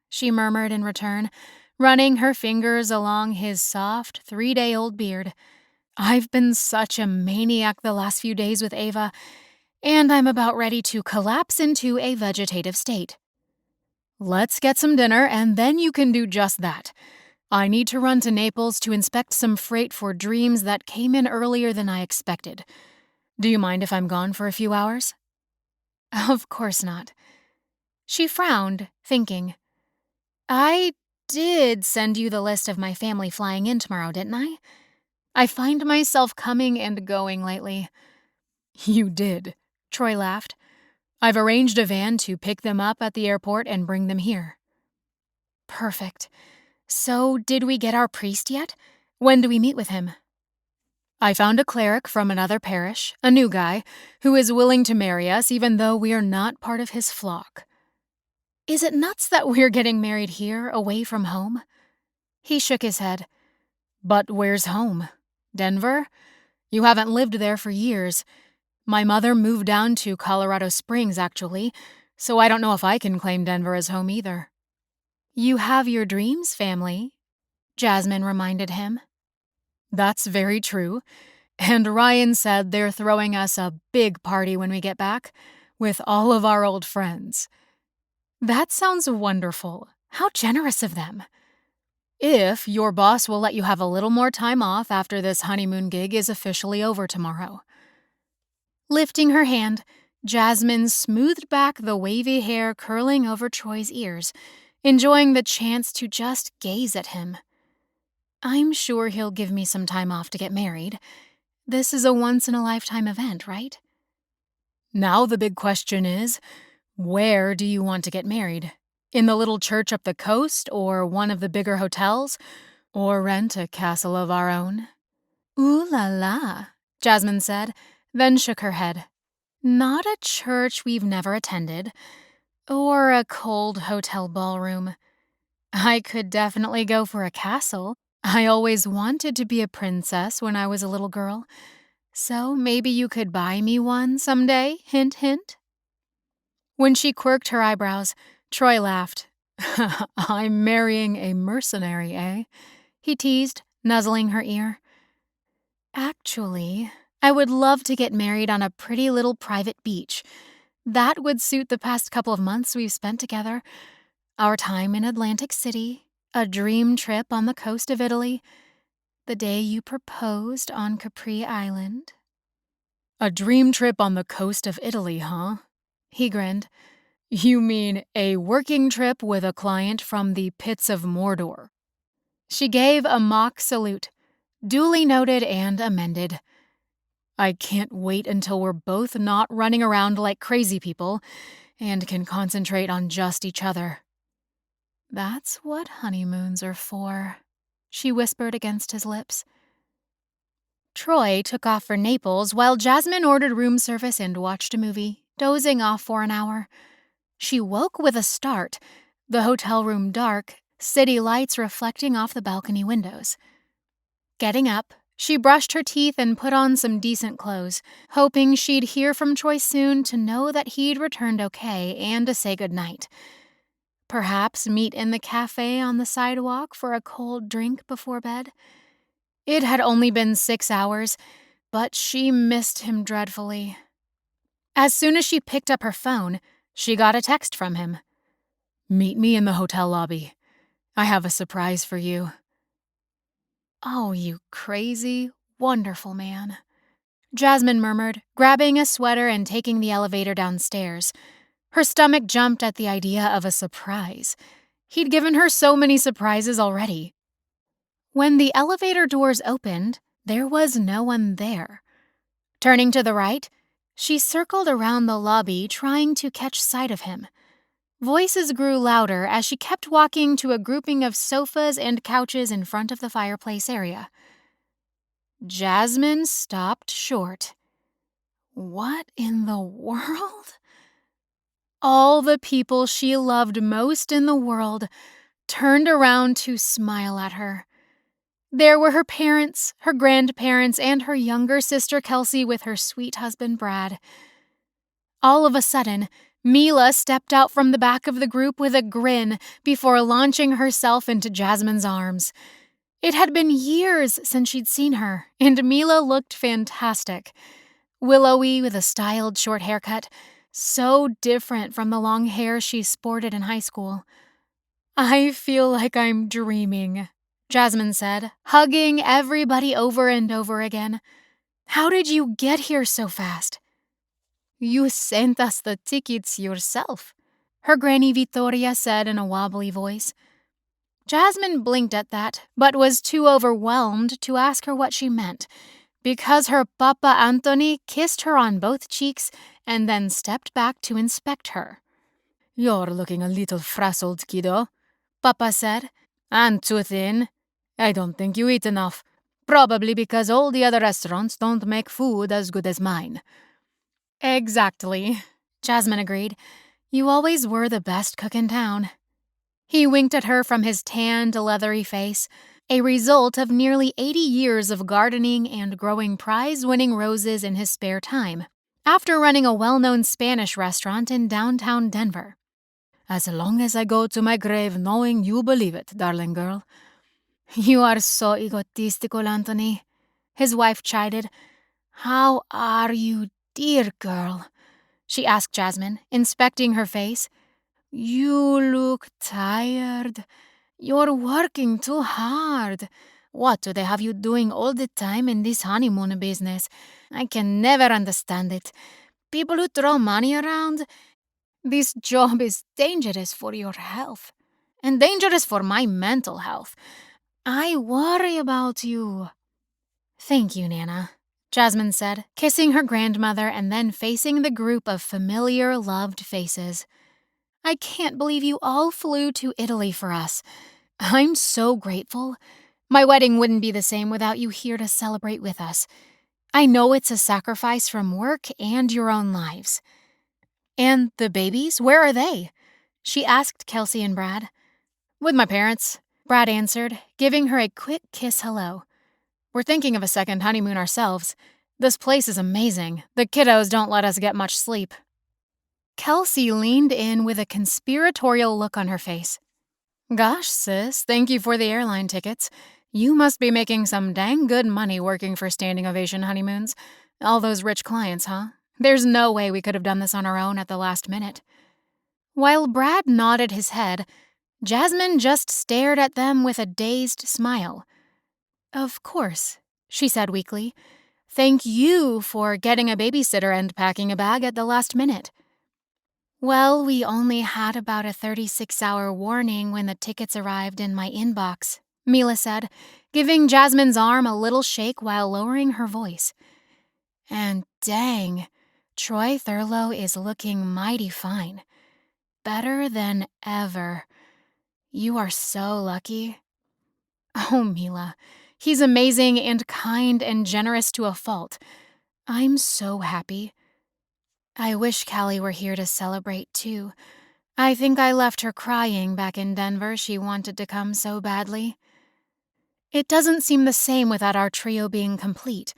S1: she murmured in return, running her fingers along his soft, 3-day-old beard. I've been such a maniac the last few days with Ava, and I'm about ready to collapse into a vegetative state. Let's get some dinner, and then you can do just that. I need to run to Naples to inspect some freight for Dreams that came in earlier than I expected. Do you mind if I'm gone for a few hours? Of course not. She frowned, thinking. I did send you the list of my family flying in tomorrow, didn't I? I find myself coming and going lately. You did, Troy laughed. I've arranged a van to pick them up at the airport and bring them here. Perfect. So, did we get our priest yet? When do we meet with him? I found a cleric from another parish, a new guy, who is willing to marry us even though we're not part of his flock. Is it nuts that we're getting married here, away from home? He shook his head. But where's home? Denver? You haven't lived there for years. My mother moved down to Colorado Springs, actually, so I don't know if I can claim Denver as home either. You have your Dreams family, Jasmine reminded him. That's very true. And Ryan said they're throwing us a big party when we get back, with all of our old friends. That sounds wonderful. How generous of them. If your boss will let you have a little more time off after this honeymoon gig is officially over tomorrow. Lifting her hand, Jasmine smoothed back the wavy hair curling over Troy's ears, enjoying the chance to just gaze at him. I'm sure he'll give me some time off to get married. This is a once-in-a-lifetime event, right? Now the big question is, where do you want to get married? In the little church up the coast or one of the bigger hotels? Or rent a castle of our own. Ooh la la, Jasmine said, then shook her head. Not a church we've never attended, or a cold hotel ballroom. I could definitely go for a castle. I always wanted to be a princess when I was a little girl, so maybe you could buy me one someday, hint hint. When she quirked her eyebrows, Troy laughed. I'm marrying a mercenary, eh? He teased, nuzzling her ear. Actually, I would love to get married on a pretty little private beach. That would suit the past couple of months we've spent together. Our time in Atlantic City, a dream trip on the coast of Italy, the day you proposed on Capri Island. A dream trip on the coast of Italy, huh? He grinned. You mean a working trip with a client from the pits of Mordor? She gave a mock salute, duly noted and amended. I can't wait until we're both not running around like crazy people and can concentrate on just each other. That's what honeymoons are for, she whispered against his lips. Troy took off for Naples while Jasmine ordered room service and watched a movie, dozing off for an hour. She woke with a start, the hotel room dark, city lights reflecting off the balcony windows. Getting up, she brushed her teeth and put on some decent clothes, hoping she'd hear from Troy soon to know that he'd returned okay and to say goodnight. Perhaps meet in the cafe on the sidewalk for a cold drink before bed. It had only been 6 hours, but she missed him dreadfully. As soon as she picked up her phone, she got a text from him. Meet me in the hotel lobby. I have a surprise for you. Oh, you crazy, wonderful man, Jasmine murmured, grabbing a sweater and taking the elevator downstairs. Her stomach jumped at the idea of a surprise. He'd given her so many surprises already. When the elevator doors opened, there was no one there. Turning to the right, she circled around the lobby trying to catch sight of him. Voices grew louder as she kept walking to a grouping of sofas and couches in front of the fireplace area. Jasmine stopped short. What in the world? All the people she loved most in the world turned around to smile at her. There were her parents, her grandparents, and her younger sister Kelsey with her sweet husband Brad. All of a sudden, Mila stepped out from the back of the group with a grin before launching herself into Jasmine's arms. It had been years since she'd seen her, and Mila looked fantastic. Willowy with a styled short haircut, so different from the long hair she sported in high school. I feel like I'm dreaming, Jasmine said, hugging everybody over and over again. How did you get here so fast? You sent us the tickets yourself, her Granny Vittoria said in a wobbly voice. Jasmine blinked at that, but was too overwhelmed to ask her what she meant, because her Papa Anthony kissed her on both cheeks and then stepped back to inspect her. You're looking a little frazzled, kiddo, Papa said. And too thin. I don't think you eat enough. Probably because all the other restaurants don't make food as good as mine. Exactly, Jasmine agreed. You always were the best cook in town. He winked at her from his tanned, leathery face, a result of nearly 80 years of gardening and growing prize-winning roses in his spare time, after running a well-known Spanish restaurant in downtown Denver. As long as I go to my grave knowing you believe it, darling girl. You are so egotistical, Anthony, his wife chided. How are you, dear girl? She asked Jasmine, inspecting her face. You look tired. You're working too hard. What do they have you doing all the time in this honeymoon business? I can never understand it. People who throw money around. This job is dangerous for your health. And dangerous for my mental health. I worry about you. Thank you, Nana, Jasmine said, kissing her grandmother and then facing the group of familiar, loved faces. I can't believe you all flew to Italy for us. I'm so grateful. My wedding wouldn't be the same without you here to celebrate with us. I know it's a sacrifice from work and your own lives." "And the babies, where are they?" she asked Kelsey and Brad. "With my parents," Brad answered, giving her a quick kiss hello. "We're thinking of a second honeymoon ourselves. This place is amazing. The kiddos don't let us get much sleep." Kelsey leaned in with a conspiratorial look on her face. "Gosh, sis, thank you for the airline tickets. You must be making some dang good money working for standing ovation honeymoons. All those rich clients, huh? There's no way we could have done this on our own at the last minute." While Brad nodded his head, Jasmine just stared at them with a dazed smile. "Of course," she said weakly. "Thank you for getting a babysitter and packing a bag at the last minute." "Well, we only had about a 36-hour warning when the tickets arrived in my inbox," Mila said, giving Jasmine's arm a little shake while lowering her voice. "And dang, Troy Thurlow is looking mighty fine. Better than ever. You are so lucky." "Oh, Mila, he's amazing and kind and generous to a fault. I'm so happy. I wish Callie were here to celebrate, too. I think I left her crying back in Denver. She wanted to come so badly. It doesn't seem the same without our trio being complete,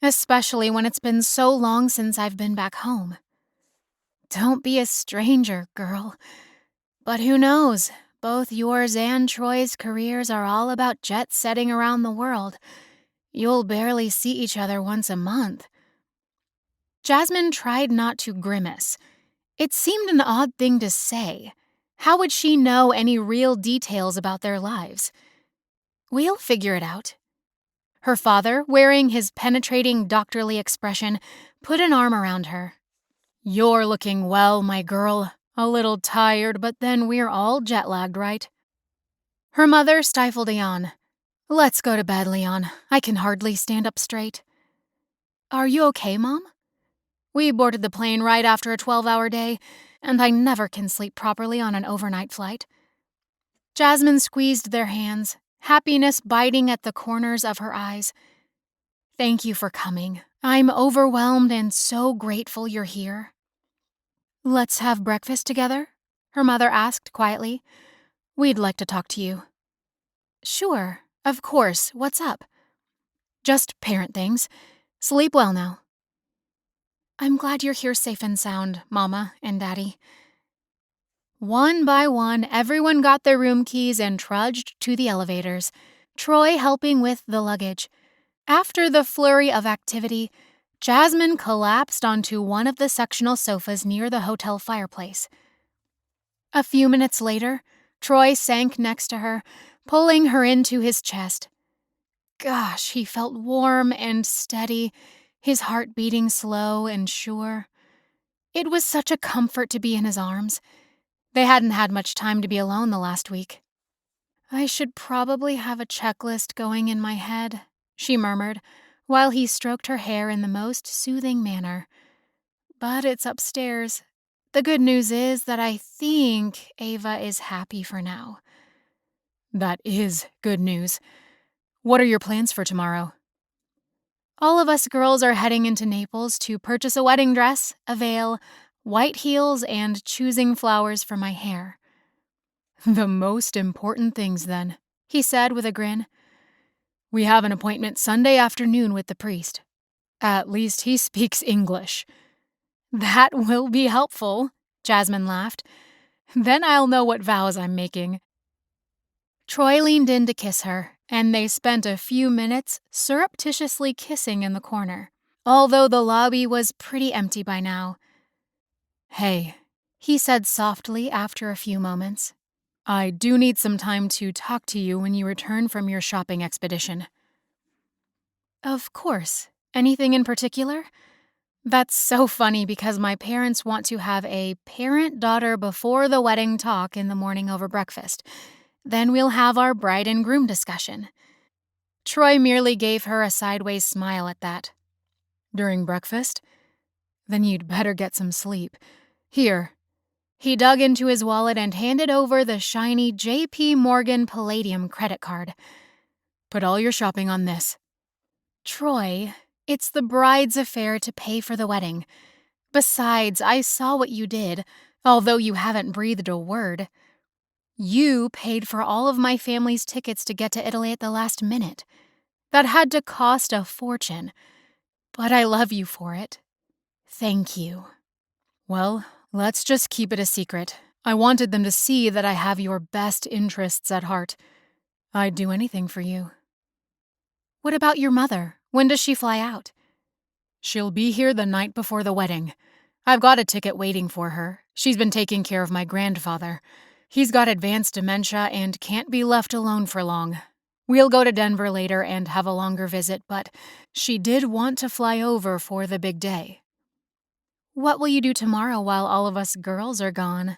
S1: especially when it's been so long since I've been back home." "Don't be a stranger, girl. But who knows? Both yours and Troy's careers are all about jet-setting around the world. You'll barely see each other once a month." Jasmine tried not to grimace. It seemed an odd thing to say. How would she know any real details about their lives? "We'll figure it out." Her father, wearing his penetrating doctorly expression, put an arm around her. "You're looking well, my girl. A little tired, but then we're all jet-lagged, right?" Her mother stifled a yawn. "Let's go to bed, Leon. I can hardly stand up straight." "Are you okay, Mom?" "We boarded the plane right after a 12-hour day, and I never can sleep properly on an overnight flight." Jasmine squeezed their hands, happiness biting at the corners of her eyes. "Thank you for coming. I'm overwhelmed and so grateful you're here." "Let's have breakfast together?" her mother asked quietly. "We'd like to talk to you." "Sure, of course. What's up?" "Just parent things. Sleep well now." "I'm glad you're here safe and sound, Mama and Daddy." One by one, everyone got their room keys and trudged to the elevators, Troy helping with the luggage. After the flurry of activity, Jasmine collapsed onto one of the sectional sofas near the hotel fireplace. A few minutes later, Troy sank next to her, pulling her into his chest. Gosh, he felt warm and steady, his heart beating slow and sure. It was such a comfort to be in his arms. They hadn't had much time to be alone the last week. "I should probably have a checklist going in my head," she murmured, while he stroked her hair in the most soothing manner. "But it's upstairs. The good news is that I think Ava is happy for now." "That is good news. What are your plans for tomorrow?" "All of us girls are heading into Naples to purchase a wedding dress, a veil, white heels, and choosing flowers for my hair." "The most important things, then," he said with a grin. "We have an appointment Sunday afternoon with the priest. At least he speaks English." "That will be helpful," Jasmine laughed. "Then I'll know what vows I'm making." Troy leaned in to kiss her, and they spent a few minutes surreptitiously kissing in the corner, although the lobby was pretty empty by now. "Hey," he said softly after a few moments. "I do need some time to talk to you when you return from your shopping expedition." "Of course. Anything in particular?" That's so funny because my parents want to have a parent-daughter before the wedding talk in the morning over breakfast. Then we'll have our bride and groom discussion. Troy merely gave her a sideways smile at that. "During breakfast? Then you'd better get some sleep. Here." He dug into his wallet and handed over the shiny J.P. Morgan Palladium credit card. Put all your shopping on this. Troy, it's the bride's affair to pay for the wedding. Besides, I saw what you did, although you haven't breathed a word. You paid for all of my family's tickets to get to Italy at the last minute. That had to cost a fortune. But I love you for it. Thank you. Well, let's just keep it a secret. I wanted them to see that I have your best interests at heart. I'd do anything for you. What about your mother? When does she fly out? She'll be here the night before the wedding. I've got a ticket waiting for her. She's been taking care of my grandfather. He's got advanced dementia and can't be left alone for long. We'll go to Denver later and have a longer visit, but she did want to fly over for the big day. What will you do tomorrow while all of us girls are gone?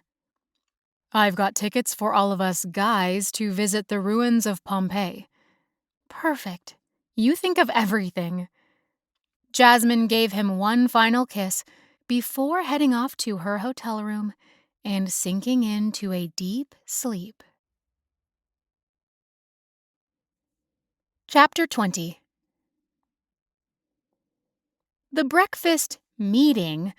S1: I've got tickets for all of us guys to visit the ruins of Pompeii. Perfect. You think of everything. Jasmine gave him one final kiss before heading off to her hotel room and sinking into a deep sleep. Chapter 20. The breakfast meeting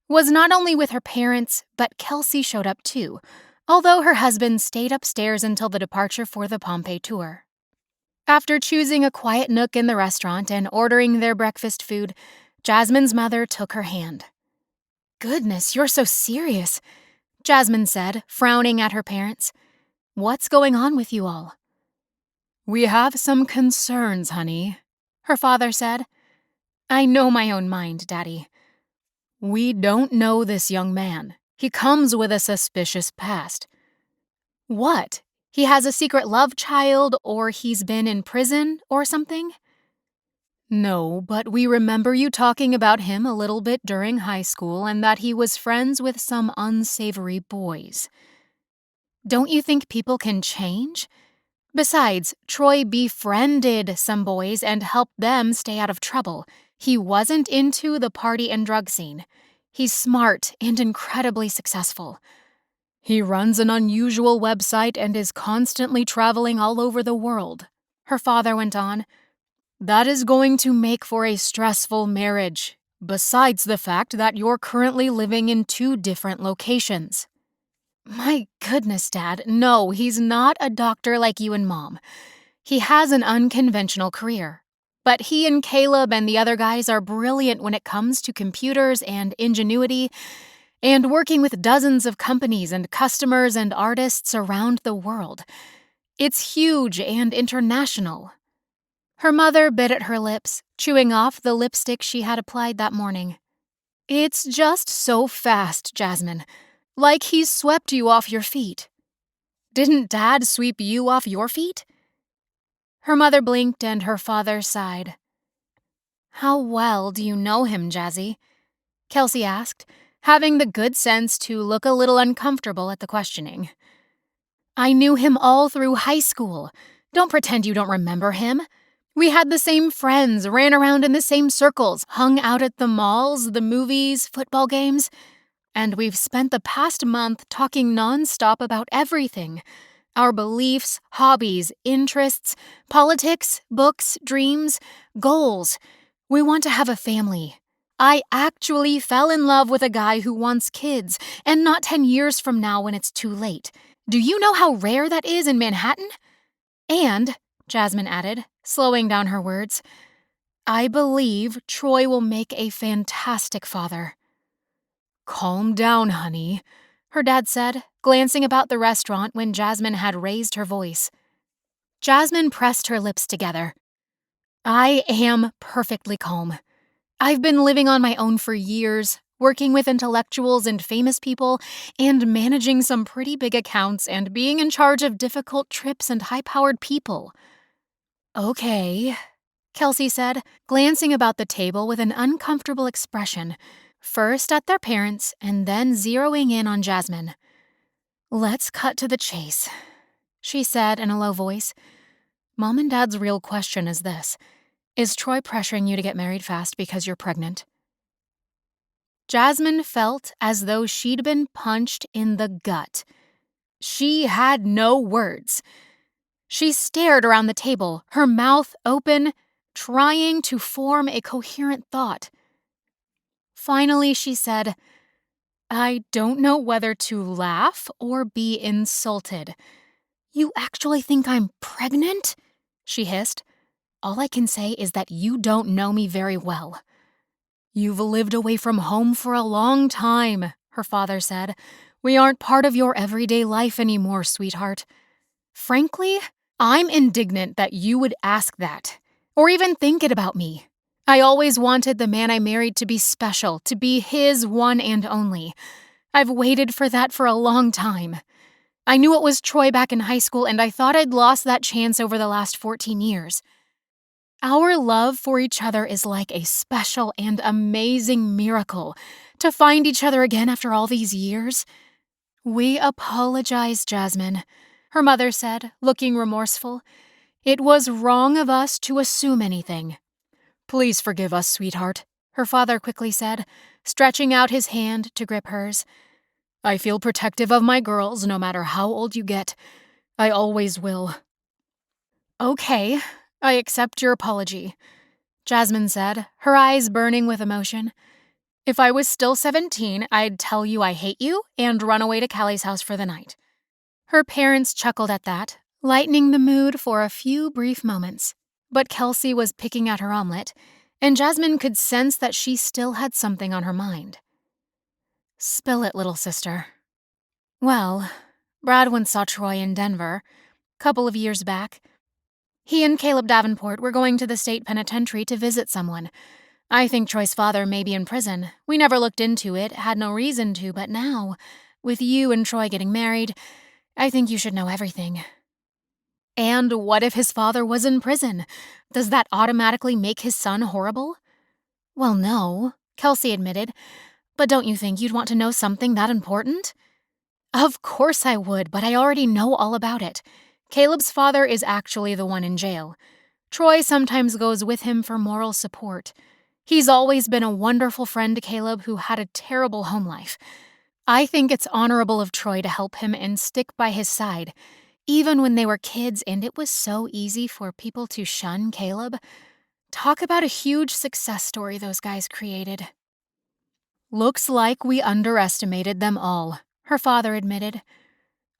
S1: was not only with her parents, but Kelsey showed up too, although her husband stayed upstairs until the departure for the Pompeii tour. After choosing a quiet nook in the restaurant and ordering their breakfast food, Jasmine's mother took her hand. "Goodness, you're so serious," Jasmine said, frowning at her parents. "What's going on with you all?" "We have some concerns, honey," her father said. "I know my own mind, Daddy. We don't know this young man. He comes with a suspicious past." "What? He has a secret love child, or he's been in prison, or something?" "No, but we remember you talking about him a little bit during high school and that he was friends with some unsavory boys." "Don't you think people can change? Besides, Troy befriended some boys and helped them stay out of trouble. He wasn't into the party and drug scene. He's smart and incredibly successful. He runs an unusual website and is constantly traveling all over the world," her father went on. "That is going to make for a stressful marriage, besides the fact that you're currently living in 2 different locations." "My goodness, Dad, no, he's not a doctor like you and Mom. He has an unconventional career. But he and Caleb and the other guys are brilliant when it comes to computers and ingenuity and working with dozens of companies and customers and artists around the world. It's huge and international." Her mother bit at her lips, chewing off the lipstick she had applied that morning. "It's just so fast, Jasmine. Like he's swept you off your feet." "Didn't Dad sweep you off your feet?" Her mother blinked and her father sighed. "How well do you know him, Jazzy?" Kelsey asked, having the good sense to look a little uncomfortable at the questioning. "I knew him all through high school. Don't pretend you don't remember him. We had the same friends, ran around in the same circles, hung out at the malls, the movies, football games. And we've spent the past month talking nonstop about everything. Our beliefs, hobbies, interests, politics, books, dreams, goals. We want to have a family. I actually fell in love with a guy who wants kids, and not 10 years from now when it's too late. Do you know how rare that is in Manhattan? And," Jasmine added, slowing down her words, "I believe Troy will make a fantastic father." "Calm down, honey," her dad said, glancing about the restaurant when Jasmine had raised her voice. Jasmine pressed her lips together. "I am perfectly calm. I've been living on my own for years, working with intellectuals and famous people, and managing some pretty big accounts and being in charge of difficult trips and high-powered people." "Okay," Kelsey said, glancing about the table with an uncomfortable expression, first at their parents and then zeroing in on Jasmine. "Let's cut to the chase," she said in a low voice. "Mom and Dad's real question is this. Is Troy pressuring you to get married fast because you're pregnant?" Jasmine felt as though she'd been punched in the gut. She had no words. She stared around the table, her mouth open, trying to form a coherent thought. Finally, she said, "I don't know whether to laugh or be insulted." "You actually think I'm pregnant?" she hissed. "All I can say is that you don't know me very well." "You've lived away from home for a long time," her father said. "We aren't part of your everyday life anymore, sweetheart." "Frankly, I'm indignant that you would ask that, or even think it about me. I always wanted the man I married to be special, to be his one and only. I've waited for that for a long time. I knew it was Troy back in high school, and I thought I'd lost that chance over the last 14 years. Our love for each other is like a special and amazing miracle. To find each other again after all these years." "We apologize, Jasmine," her mother said, looking remorseful. "It was wrong of us to assume anything." "Please forgive us, sweetheart," her father quickly said, stretching out his hand to grip hers. "I feel protective of my girls no matter how old you get. I always will." "Okay, I accept your apology," Jasmine said, her eyes burning with emotion. "If I was still 17, I'd tell you I hate you and run away to Callie's house for the night." Her parents chuckled at that, lightening the mood for a few brief moments. But Kelsey was picking at her omelet, and Jasmine could sense that she still had something on her mind. "Spill it, little sister." "Well, Brad once saw Troy in Denver, couple of years back. He and Caleb Davenport were going to the state penitentiary to visit someone. I think Troy's father may be in prison. We never looked into it, had no reason to, but now, with you and Troy getting married, I think you should know everything." "And what if his father was in prison? Does that automatically make his son horrible?" "Well, no," Kelsey admitted. "But don't you think you'd want to know something that important?" "Of course I would, but I already know all about it. Caleb's father is actually the one in jail. Troy sometimes goes with him for moral support. He's always been a wonderful friend to Caleb, who had a terrible home life. I think it's honorable of Troy to help him and stick by his side, even when they were kids and it was so easy for people to shun Caleb. Talk about a huge success story those guys created." "Looks like we underestimated them all," her father admitted.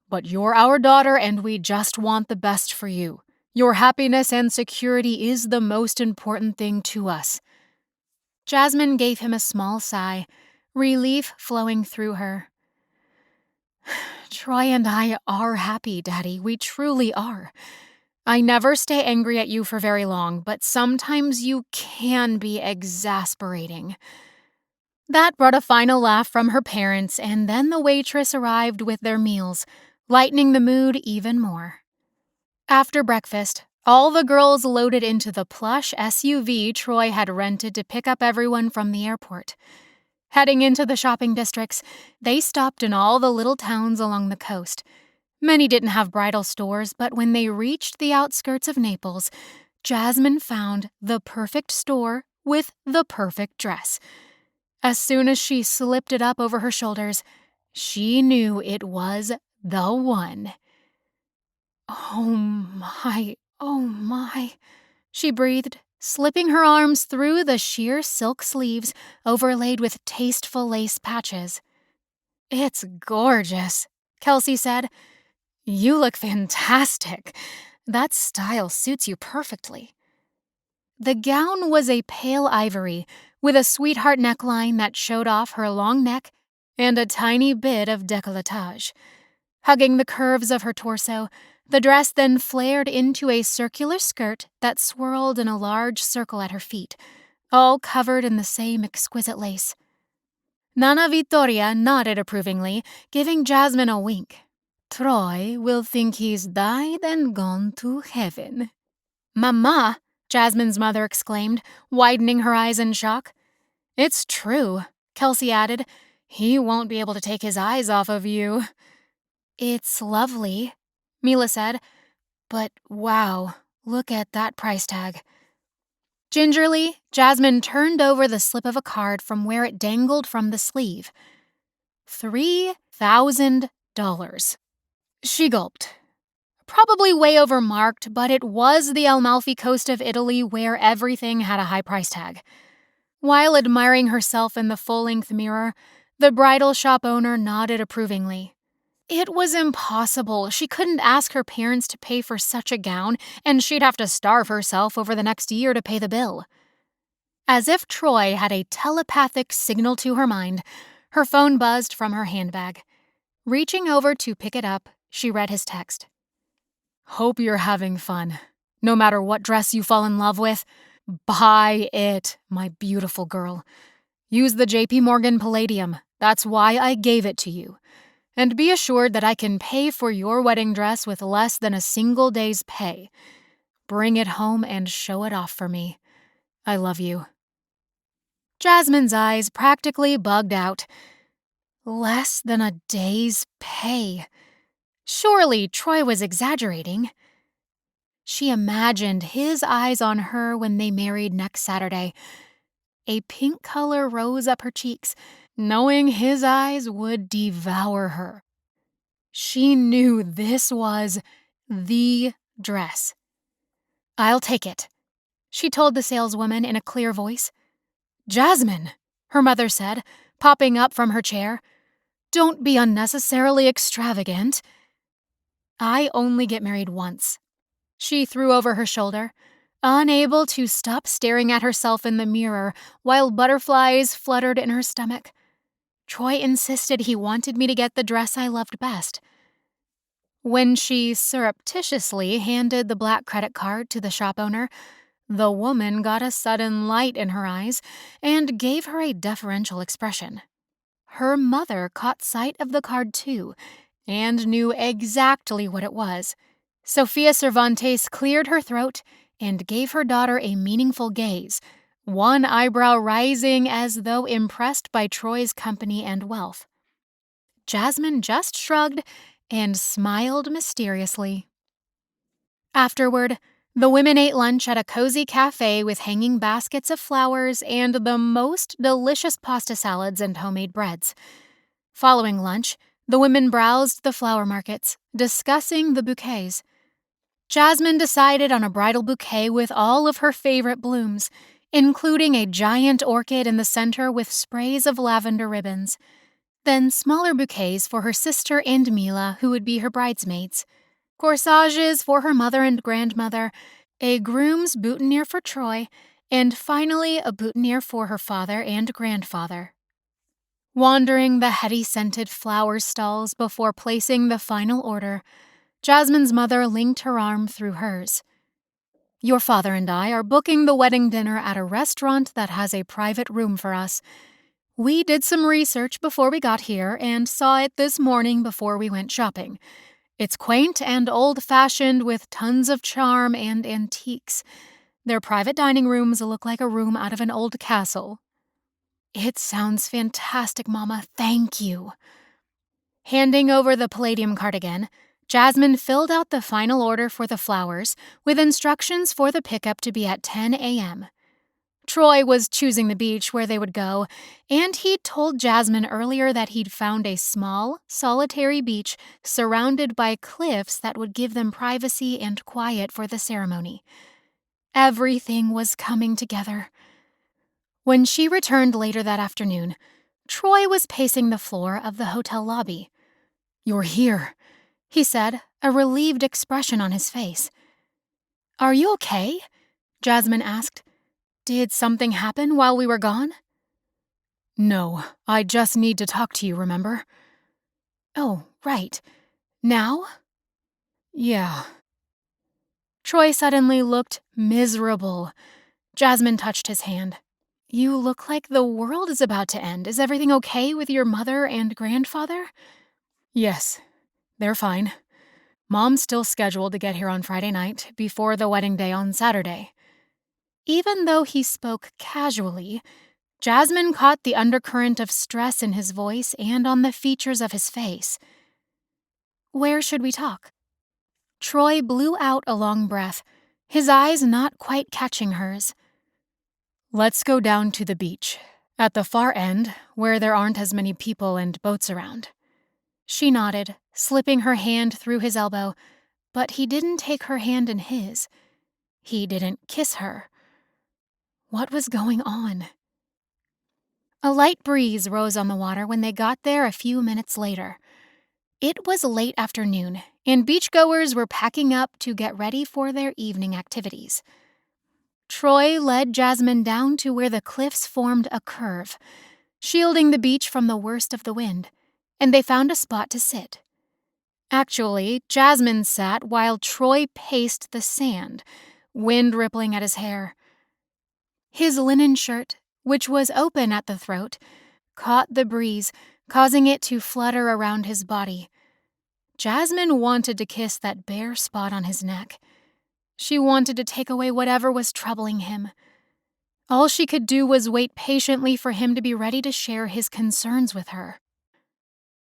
S1: "But you're our daughter and we just want the best for you. Your happiness and security is the most important thing to us." Jasmine gave him a small sigh, relief flowing through her. "Troy and I are happy, Daddy. We truly are. I never stay angry at you for very long, but sometimes you can be exasperating." That brought a final laugh from her parents, and then the waitress arrived with their meals, lightening the mood even more. After breakfast, all the girls loaded into the plush SUV Troy had rented to pick up everyone from the airport. Heading into the shopping districts, they stopped in all the little towns along the coast. Many didn't have bridal stores, but when they reached the outskirts of Naples, Jasmine found the perfect store with the perfect dress. As soon as she slipped it up over her shoulders, she knew it was the one. Oh my, she breathed, slipping her arms through the sheer silk sleeves overlaid with tasteful lace patches. "It's gorgeous," Kelsey said. "You look fantastic. That style suits you perfectly." The gown was a pale ivory, with a sweetheart neckline that showed off her long neck and a tiny bit of décolletage. Hugging the curves of her torso, the dress then flared into a circular skirt that swirled in a large circle at her feet, all covered in the same exquisite lace. Nana Vittoria nodded approvingly, giving Jasmine a wink. "Troy will think he's died and gone to heaven." "Mama!" Jasmine's mother exclaimed, widening her eyes in shock. "It's true," Kelsey added. "He won't be able to take his eyes off of you." "It's lovely," Mila said. "But wow, look at that price tag." Gingerly, Jasmine turned over the slip of a card from where it dangled from the sleeve. $3,000. She gulped. Probably way overmarked, but it was the Amalfi coast of Italy where everything had a high price tag. While admiring herself in the full-length mirror, the bridal shop owner nodded approvingly. It was impossible. She couldn't ask her parents to pay for such a gown, and she'd have to starve herself over the next year to pay the bill. As if Troy had a telepathic signal to her mind, her phone buzzed from her handbag. Reaching over to pick it up, she read his text. Hope you're having fun. No matter what dress you fall in love with, buy it, my beautiful girl. Use the JP Morgan Palladium. That's why I gave it to you. And be assured that I can pay for your wedding dress with less than a single day's pay. Bring it home and show it off for me. I love you. Jasmine's eyes practically bugged out. Less than a day's pay. Surely Troy was exaggerating. She imagined his eyes on her when they married next Saturday. A pink color rose up her cheeks, knowing his eyes would devour her. She knew this was the dress. I'll take it, she told the saleswoman in a clear voice. Jasmine, her mother said, popping up from her chair. Don't be unnecessarily extravagant. I only get married once. She threw over her shoulder, unable to stop staring at herself in the mirror while butterflies fluttered in her stomach. Troy insisted he wanted me to get the dress I loved best. When she surreptitiously handed the black credit card to the shop owner, the woman got a sudden light in her eyes and gave her a deferential expression. Her mother caught sight of the card too and knew exactly what it was. Sophia Cervantes cleared her throat and gave her daughter a meaningful gaze, one eyebrow rising as though impressed by Troy's company and wealth. Jasmine just shrugged and smiled mysteriously. Afterward, the women ate lunch at a cozy cafe with hanging baskets of flowers and the most delicious pasta salads and homemade breads. Following lunch, the women browsed the flower markets, discussing the bouquets. Jasmine decided on a bridal bouquet with all of her favorite blooms, including a giant orchid in the center with sprays of lavender ribbons. Then smaller bouquets for her sister and Mila, who would be her bridesmaids. Corsages for her mother and grandmother, a groom's boutonniere for Troy, and finally a boutonniere for her father and grandfather. Wandering the heady-scented flower stalls before placing the final order, Jasmine's mother linked her arm through hers. Your father and I are booking the wedding dinner at a restaurant that has a private room for us. We did some research before we got here and saw it this morning before we went shopping. It's quaint and old-fashioned with tons of charm and antiques. Their private dining rooms look like a room out of an old castle. It sounds fantastic, Mama. Thank you. Handing over the Palladium cardigan, Jasmine filled out the final order for the flowers with instructions for the pickup to be at 10 a.m. Troy was choosing the beach where they would go, and he'd told Jasmine earlier that he'd found a small, solitary beach surrounded by cliffs that would give them privacy and quiet for the ceremony. Everything was coming together. When she returned later that afternoon, Troy was pacing the floor of the hotel lobby. You're here, he said, a relieved expression on his face. Are you okay? Jasmine asked. Did something happen while we were gone? No, I just need to talk to you, remember? Oh, right. Now? Yeah. Troy suddenly looked miserable. Jasmine touched his hand. You look like the world is about to end. Is everything okay with your mother and grandfather? Yes, they're fine. Mom's still scheduled to get here on Friday night, before the wedding day on Saturday. Even though he spoke casually, Jasmine caught the undercurrent of stress in his voice and on the features of his face. Where should we talk? Troy blew out a long breath, his eyes not quite catching hers. Let's go down to the beach, at the far end, where there aren't as many people and boats around. She nodded, slipping her hand through his elbow. but he didn't take her hand in his. He didn't kiss her. What was going on? A light breeze rose on the water when they got there a few minutes later. It was late afternoon, and beachgoers were packing up to get ready for their evening activities. Troy led Jasmine down to where the cliffs formed a curve, shielding the beach from the worst of the wind, and they found a spot to sit. Actually, Jasmine sat while Troy paced the sand, wind rippling at his hair. His linen shirt, which was open at the throat, caught the breeze, causing it to flutter around his body. Jasmine wanted to kiss that bare spot on his neck. She wanted to take away whatever was troubling him. All she could do was wait patiently for him to be ready to share his concerns with her.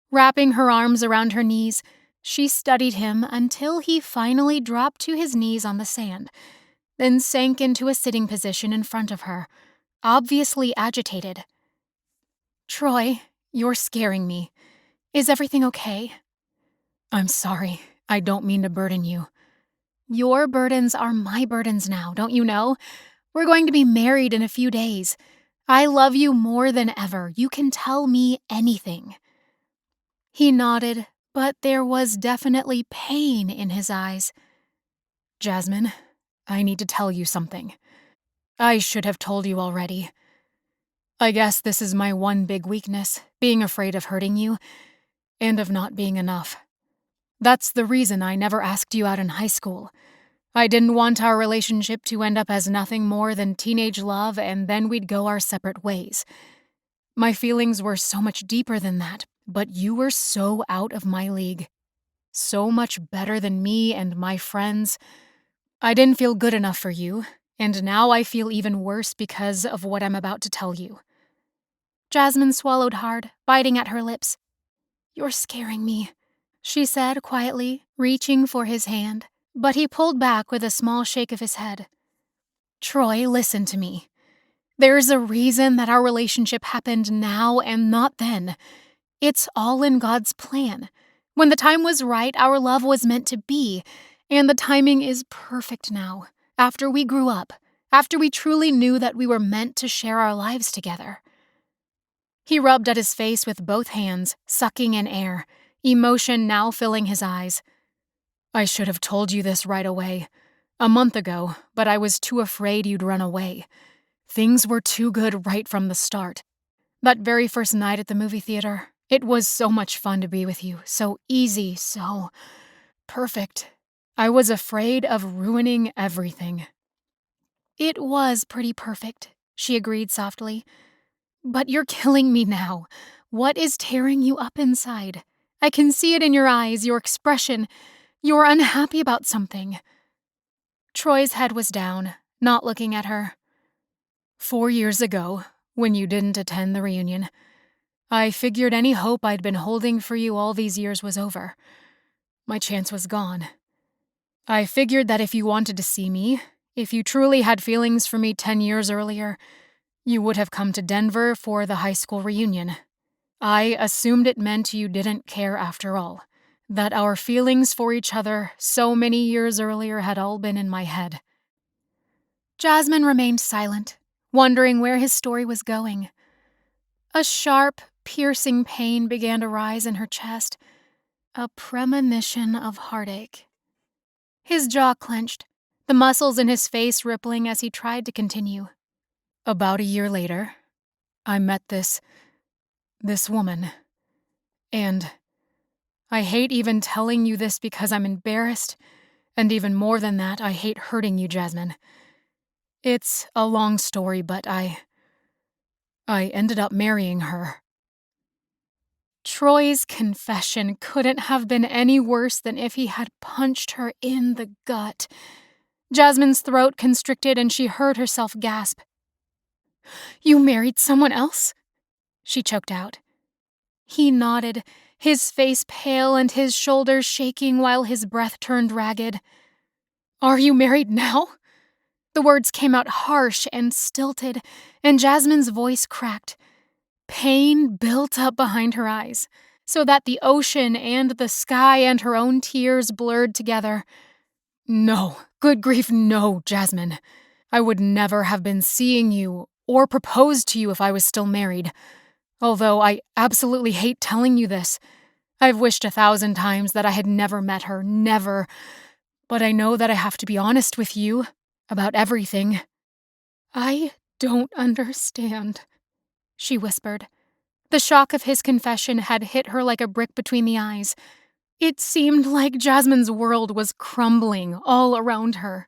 S1: Wrapping her arms around her knees, she studied him until he finally dropped to his knees on the sand, then sank into a sitting position in front of her, obviously agitated. "Troy, you're scaring me. Is everything okay?" "I'm sorry. I don't mean to burden you." "Your burdens are my burdens now, don't you know? We're going to be married in a few days. I love you more than ever. You can tell me anything." He nodded, but there was definitely pain in his eyes. "Jasmine, I need to tell you something. I should have told you already. I guess this is my one big weakness, being afraid of hurting you, and of not being enough. That's the reason I never asked you out in high school. I didn't want our relationship to end up as nothing more than teenage love, and then we'd go our separate ways. My feelings were so much deeper than that, but you were so out of my league. So much better than me and my friends. I didn't feel good enough for you, and now I feel even worse because of what I'm about to tell you." Jasmine swallowed hard, biting at her lips. "You're scaring me," she said quietly, reaching for his hand, but he pulled back with a small shake of his head. "Troy, listen to me. There's a reason that our relationship happened now and not then. It's all in God's plan. When the time was right, our love was meant to be, and the timing is perfect now, after we grew up, after we truly knew that we were meant to share our lives together." He rubbed at his face with both hands, sucking in air, emotion now filling his eyes. "I should have told you this right away, a month ago, but I was too afraid you'd run away. Things were too good right from the start. That very first night at the movie theater, it was so much fun to be with you, so easy, so perfect. I was afraid of ruining everything." "It was pretty perfect," she agreed softly. "But you're killing me now. What is tearing you up inside? I can see it in your eyes, your expression. You're unhappy about something." Troy's head was down, not looking at her. 4 years ago, when you didn't attend the reunion, I figured any hope I'd been holding for you all these years was over. My chance was gone. I figured that if you wanted to see me, if you truly had feelings for me 10 years earlier, you would have come to Denver for the high school reunion. I assumed it meant you didn't care after all, that our feelings for each other so many years earlier had all been in my head." Jasmine remained silent, wondering where his story was going. A sharp, piercing pain began to rise in her chest, a premonition of heartache. His jaw clenched, the muscles in his face rippling as he tried to continue. "About a year later, I met this woman, and I hate even telling you this because I'm embarrassed, and even more than that, I hate hurting you, Jasmine. It's a long story, but I ended up marrying her." Troy's confession couldn't have been any worse than if he had punched her in the gut. Jasmine's throat constricted and she heard herself gasp. "You married someone else?" she choked out. He nodded, his face pale and his shoulders shaking while his breath turned ragged. "Are you married now?" The words came out harsh and stilted, and Jasmine's voice cracked. Pain built up behind her eyes. so that the ocean and the sky and her own tears blurred together. No, good grief, no, Jasmine. I would never have been seeing you or proposed to you if I was still married. Although I absolutely hate telling you this. I've wished 1,000 times that I had never met her, never. But I know that I have to be honest with you about everything. I don't understand, she whispered. The shock of his confession had hit her like a brick between the eyes. It seemed like Jasmine's world was crumbling all around her.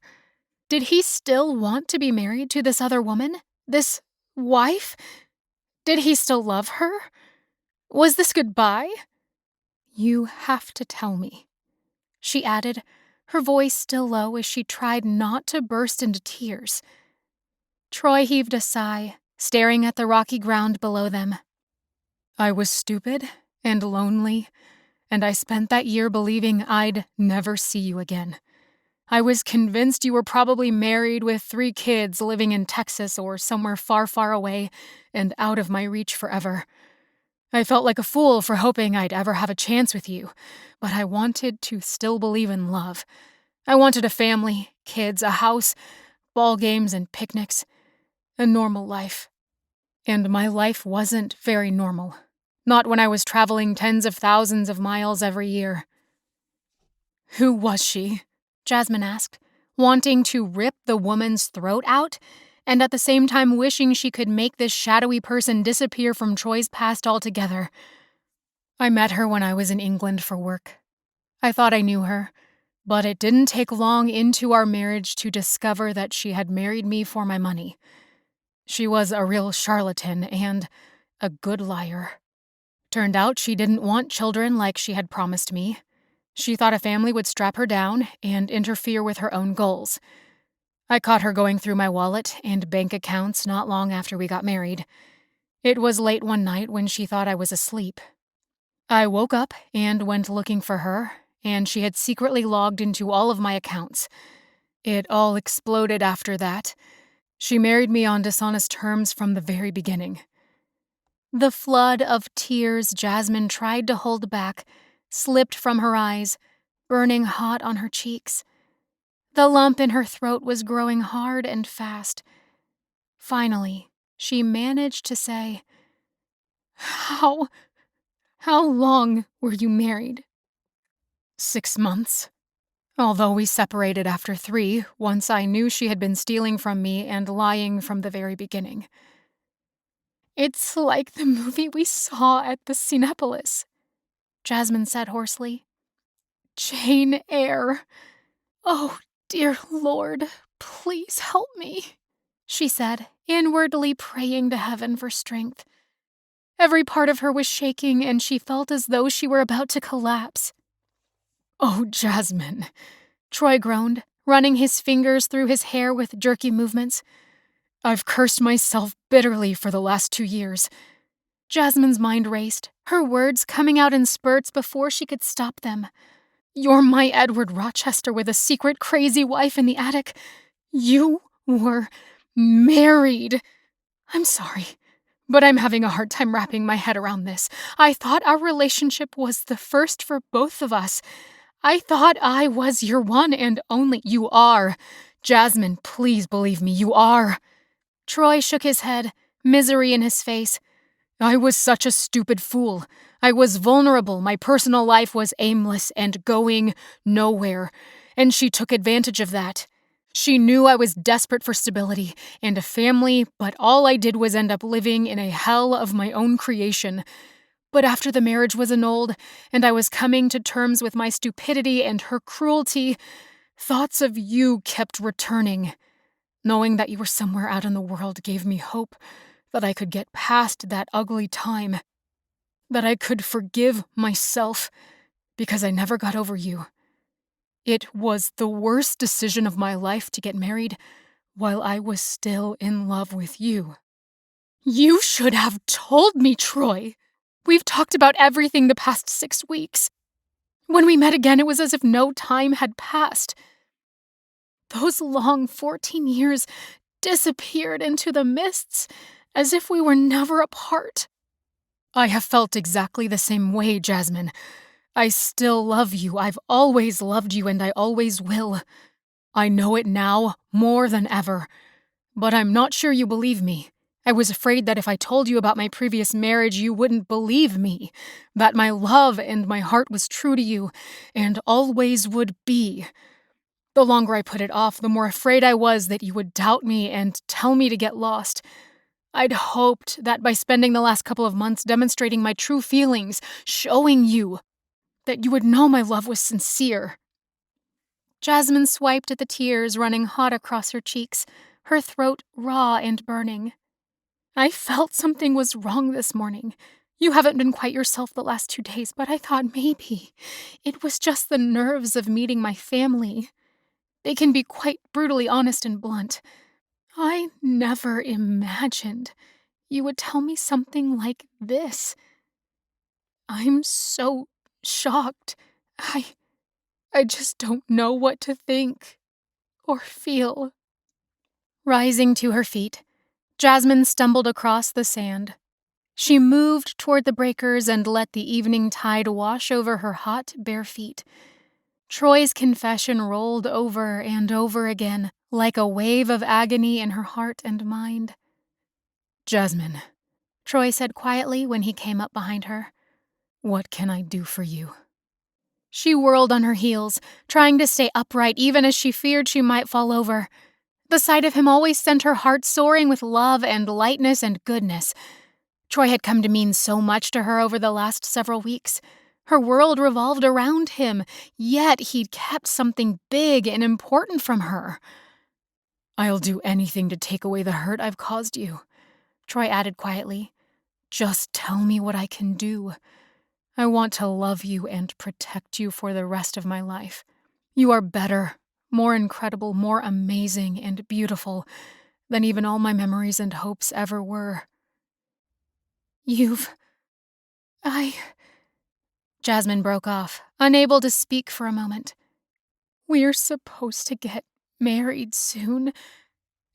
S1: Did he still want to be married to this other woman? This wife? Did he still love her? Was this goodbye? You have to tell me, she added, her voice still low as she tried not to burst into tears. Troy heaved a sigh, staring at the rocky ground below them. I was stupid and lonely, and I spent that year believing I'd never see you again. I was convinced you were probably married with 3 kids living in Texas or somewhere far, far away and out of my reach forever. I felt like a fool for hoping I'd ever have a chance with you, but I wanted to still believe in love. I wanted a family, kids, a house, ball games and picnics, a normal life. And my life wasn't very normal. Not when I was traveling tens of thousands of miles every year. Who was she? Jasmine asked, wanting to rip the woman's throat out, and at the same time wishing she could make this shadowy person disappear from Troy's past altogether. I met her when I was in England for work. I thought I knew her, but it didn't take long into our marriage to discover that she had married me for my money. She was a real charlatan and a good liar. Turned out she didn't want children like she had promised me. She thought a family would strap her down and interfere with her own goals. I caught her going through my wallet and bank accounts not long after we got married. It was late one night when she thought I was asleep. I woke up and went looking for her, and she had secretly logged into all of my accounts. It all exploded after that. She married me on dishonest terms from the very beginning. The flood of tears Jasmine tried to hold back slipped from her eyes, burning hot on her cheeks. The lump in her throat was growing hard and fast. Finally, she managed to say, How long were you married? 6 months. Although we separated after 3, once I knew she had been stealing from me and lying from the very beginning. It's like the movie we saw at the Cinepolis, Jasmine said hoarsely. Jane Eyre. Oh, dear Lord, please help me, she said, inwardly praying to heaven for strength. Every part of her was shaking, and she felt as though she were about to collapse. Oh, Jasmine, Troy groaned, running his fingers through his hair with jerky movements. I've cursed myself bitterly for the last 2 years. Jasmine's mind raced, her words coming out in spurts before she could stop them. You're my Edward Rochester with a secret crazy wife in the attic. You were married. I'm sorry, but I'm having a hard time wrapping my head around this. I thought our relationship was the first for both of us. I thought I was your one and only. You are. Jasmine, please believe me, you are. Troy shook his head, misery in his face. I was such a stupid fool. I was vulnerable. My personal life was aimless and going nowhere, and she took advantage of that. She knew I was desperate for stability and a family, but all I did was end up living in a hell of my own creation. But after the marriage was annulled, and I was coming to terms with my stupidity and her cruelty, thoughts of you kept returning. Knowing that you were somewhere out in the world gave me hope that I could get past that ugly time, that I could forgive myself because I never got over you. It was the worst decision of my life to get married while I was still in love with you. You should have told me, Troy. We've talked about everything the past 6 weeks. When we met again, it was as if no time had passed. Those long 14 years disappeared into the mists, as if we were never apart. I have felt exactly the same way, Jasmine. I still love you. I've always loved you, and I always will. I know it now more than ever. But I'm not sure you believe me. I was afraid that if I told you about my previous marriage, you wouldn't believe me. That my love and my heart was true to you, and always would be. The longer I put it off, the more afraid I was that you would doubt me and tell me to get lost. I'd hoped that by spending the last couple of months demonstrating my true feelings, showing you, that you would know my love was sincere. Jasmine swiped at the tears running hot across her cheeks, her throat raw and burning. I felt something was wrong this morning. You haven't been quite yourself the last 2 days, but I thought maybe it was just the nerves of meeting my family. They can be quite brutally honest and blunt. I never imagined you would tell me something like this. I'm so shocked. I just don't know what to think or feel. Rising to her feet, Jasmine stumbled across the sand. She moved toward the breakers and let the evening tide wash over her hot, bare feet. Troy's confession rolled over and over again, like a wave of agony in her heart and mind. Jasmine, Troy said quietly when he came up behind her. What can I do for you? She whirled on her heels, trying to stay upright even as she feared she might fall over. The sight of him always sent her heart soaring with love and lightness and goodness. Troy had come to mean so much to her over the last several weeks. Her world revolved around him, yet he'd kept something big and important from her. I'll do anything to take away the hurt I've caused you, Troy added quietly. Just tell me what I can do. I want to love you and protect you for the rest of my life. You are better, more incredible, more amazing and beautiful than even all my memories and hopes ever were. Jasmine broke off, unable to speak for a moment. We're supposed to get married soon,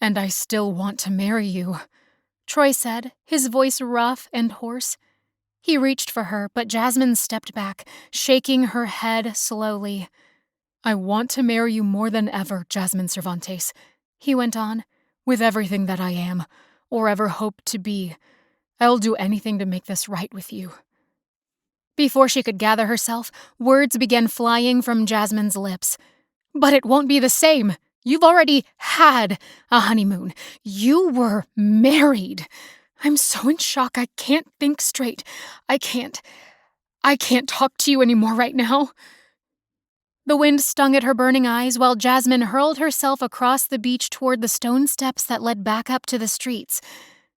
S1: and I still want to marry you, Troy said, his voice rough and hoarse. He reached for her, but Jasmine stepped back, shaking her head slowly. I want to marry you more than ever, Jasmine Cervantes, he went on, with everything that I am, or ever hope to be. I'll do anything to make this right with you. Before she could gather herself, words began flying from Jasmine's lips. But it won't be the same. You've already had a honeymoon. You were married. I'm so in shock I can't think straight. I can't talk to you anymore right now. The wind stung at her burning eyes while Jasmine hurled herself across the beach toward the stone steps that led back up to the streets.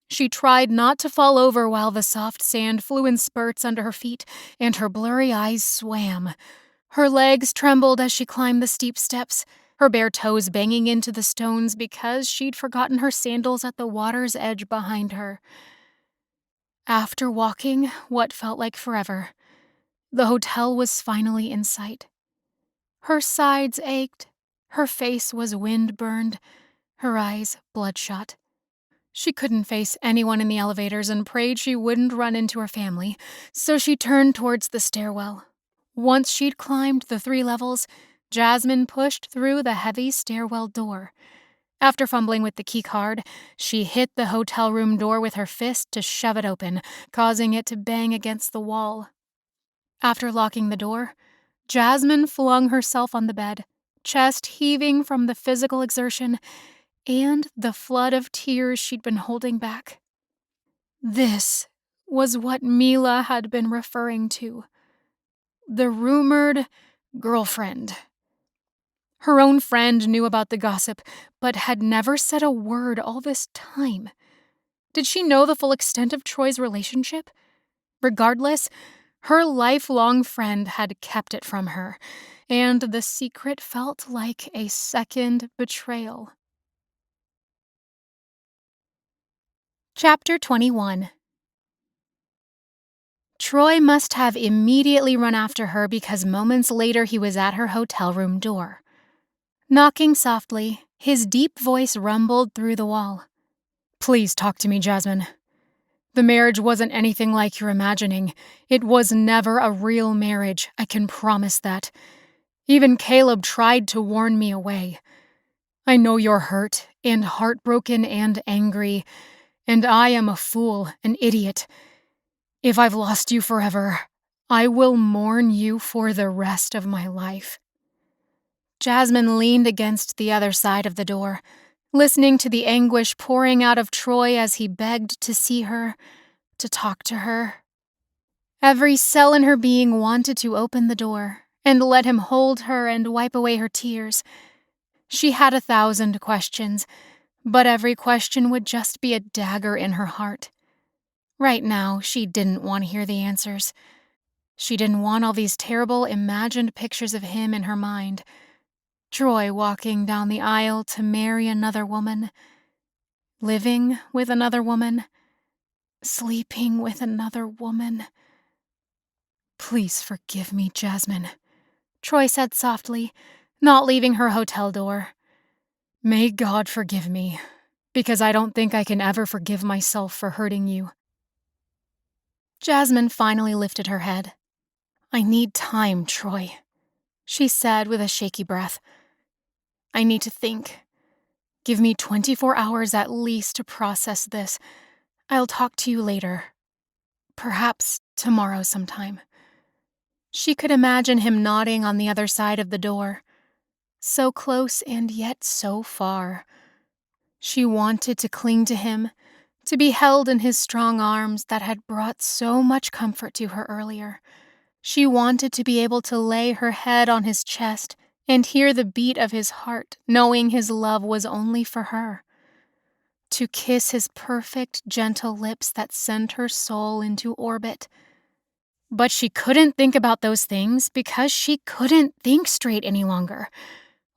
S1: She tried not to fall over while the soft sand flew in spurts under her feet and her blurry eyes swam. Her legs trembled as she climbed the steep steps, her bare toes banging into the stones because she'd forgotten her sandals at the water's edge behind her. After walking what felt like forever, the hotel was finally in sight. Her sides ached, her face was wind-burned, her eyes bloodshot. She couldn't face anyone in the elevators and prayed she wouldn't run into her family, so she turned towards the stairwell. Once she'd climbed the 3 levels, Jasmine pushed through the heavy stairwell door. After fumbling with the keycard, she hit the hotel room door with her fist to shove it open, causing it to bang against the wall. After locking the door, Jasmine flung herself on the bed, chest heaving from the physical exertion and the flood of tears she'd been holding back. This was what Mila had been referring to. The rumored girlfriend. Her own friend knew about the gossip, but had never said a word all this time. Did she know the full extent of Troy's relationship? Regardless, her lifelong friend had kept it from her, and the secret felt like a second betrayal. Chapter 21. Troy must have immediately run after her because moments later he was at her hotel room door. Knocking softly, his deep voice rumbled through the wall. Please talk to me, Jasmine. The marriage wasn't anything like you're imagining. It was never a real marriage, I can promise that. Even Caleb tried to warn me away. I know you're hurt and heartbroken and angry, and I am a fool, an idiot. If I've lost you forever, I will mourn you for the rest of my life." Jasmine leaned against the other side of the door, listening to the anguish pouring out of Troy as he begged to see her, to talk to her. Every cell in her being wanted to open the door and let him hold her and wipe away her tears. She had 1,000 questions, but every question would just be a dagger in her heart. Right now, she didn't want to hear the answers. She didn't want all these terrible imagined pictures of him in her mind. Troy walking down the aisle to marry another woman, living with another woman, sleeping with another woman. "Please forgive me, Jasmine," Troy said softly, not leaving her hotel door. "May God forgive me, because I don't think I can ever forgive myself for hurting you." Jasmine finally lifted her head. "I need time, Troy," she said with a shaky breath. "I need to think. Give me 24 hours at least to process this. I'll talk to you later. Perhaps tomorrow sometime." She could imagine him nodding on the other side of the door. So close and yet so far. She wanted to cling to him, to be held in his strong arms that had brought so much comfort to her earlier. She wanted to be able to lay her head on his chest and hear the beat of his heart, knowing his love was only for her. To kiss his perfect, gentle lips that sent her soul into orbit. But she couldn't think about those things because she couldn't think straight any longer.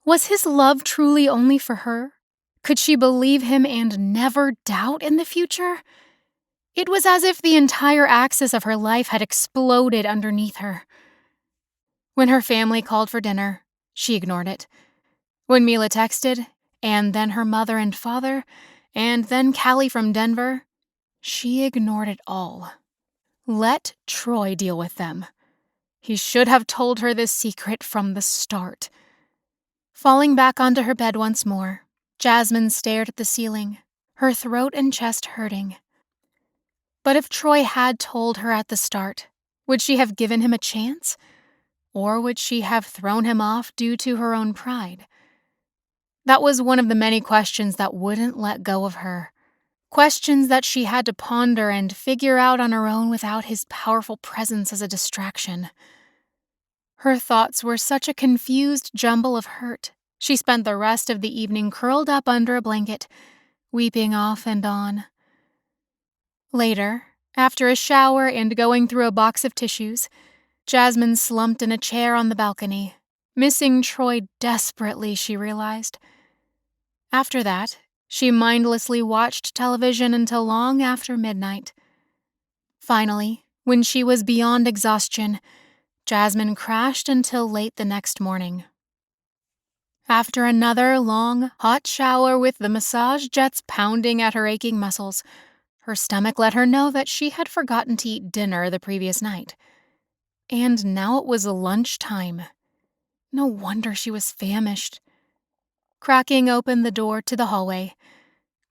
S1: Was his love truly only for her? Could she believe him and never doubt in the future? It was as if the entire axis of her life had exploded underneath her. When her family called for dinner, she ignored it. When Mila texted, and then her mother and father, and then Callie from Denver, she ignored it all. Let Troy deal with them. He should have told her this secret from the start. Falling back onto her bed once more, Jasmine stared at the ceiling, her throat and chest hurting. But if Troy had told her at the start, would she have given him a chance? Or would she have thrown him off due to her own pride? That was one of the many questions that wouldn't let go of her. Questions that she had to ponder and figure out on her own without his powerful presence as a distraction. Her thoughts were such a confused jumble of hurt. She spent the rest of the evening curled up under a blanket, weeping off and on. Later, after a shower and going through a box of tissues, Jasmine slumped in a chair on the balcony, missing Troy desperately, she realized. After that, she mindlessly watched television until long after midnight. Finally, when she was beyond exhaustion, Jasmine crashed until late the next morning. After another long, hot shower with the massage jets pounding at her aching muscles, her stomach let her know that she had forgotten to eat dinner the previous night. And now it was lunchtime. No wonder she was famished. Cracking open the door to the hallway,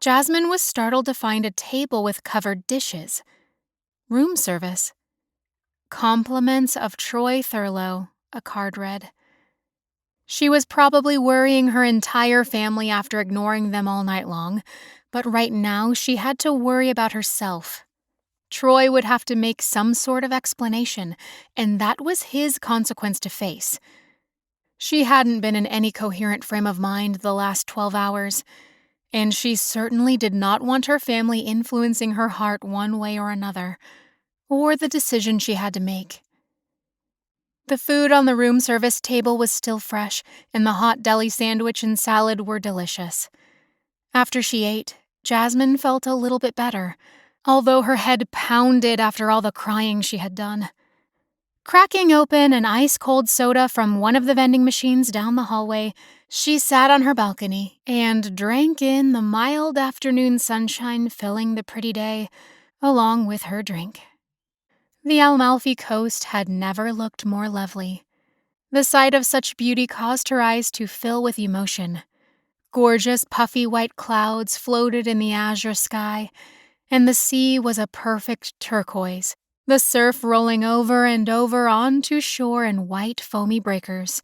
S1: Jasmine was startled to find a table with covered dishes. Room service. Compliments of Troy Thurlow, a card read. She was probably worrying her entire family after ignoring them all night long, but right now she had to worry about herself. Troy would have to make some sort of explanation, and that was his consequence to face. She hadn't been in any coherent frame of mind the last 12 hours, and she certainly did not want her family influencing her heart one way or another, or the decision she had to make. The food on the room service table was still fresh, and the hot deli sandwich and salad were delicious. After she ate, Jasmine felt a little bit better, although her head pounded after all the crying she had done. Cracking open an ice-cold soda from one of the vending machines down the hallway, she sat on her balcony and drank in the mild afternoon sunshine filling the pretty day, along with her drink. The Amalfi coast had never looked more lovely. The sight of such beauty caused her eyes to fill with emotion. Gorgeous, puffy white clouds floated in the azure sky, and the sea was a perfect turquoise, the surf rolling over and over onto shore in white, foamy breakers.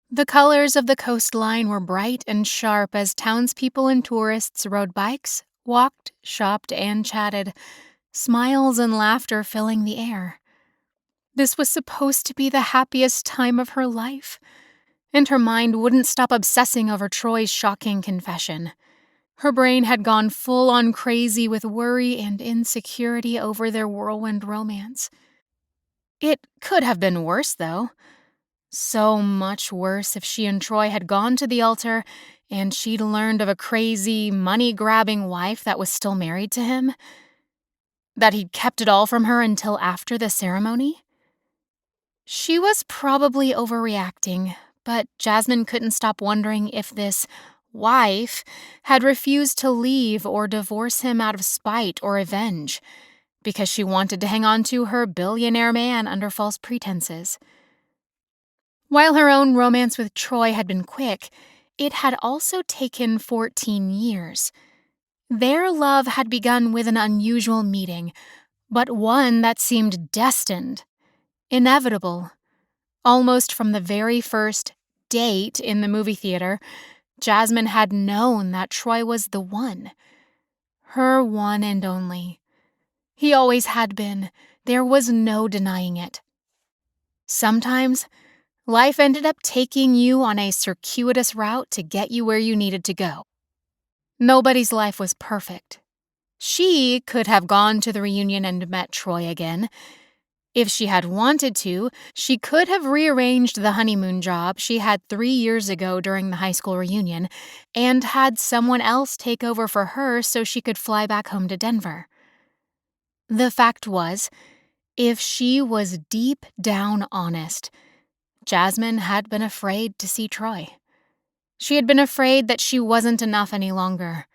S1: The colors of the coastline were bright and sharp as townspeople and tourists rode bikes, walked, shopped, and chatted, smiles and laughter filling the air. This was supposed to be the happiest time of her life, and her mind wouldn't stop obsessing over Troy's shocking confession. Her brain had gone full-on crazy with worry and insecurity over their whirlwind romance. It could have been worse, though. So much worse if she and Troy had gone to the altar and she'd learned of a crazy, money-grabbing wife that was still married to him. That he'd kept it all from her until after the ceremony. She was probably overreacting, but Jasmine couldn't stop wondering if this wife had refused to leave or divorce him out of spite or revenge because she wanted to hang on to her billionaire man under false pretenses. While her own romance with Troy had been quick, it had also taken 14 years. Their love had begun with an unusual meeting, but one that seemed destined, inevitable. Almost from the very first date in the movie theater, Jasmine had known that Troy was the one. Her one and only. He always had been. There was no denying it. Sometimes, life ended up taking you on a circuitous route to get you where you needed to go. Nobody's life was perfect. She could have gone to the reunion and met Troy again. If she had wanted to, she could have rearranged the honeymoon job she had 3 years ago during the high school reunion and had someone else take over for her so she could fly back home to Denver. The fact was, if she was deep down honest, Jasmine had been afraid to see Troy. She had been afraid that she wasn't enough any longer,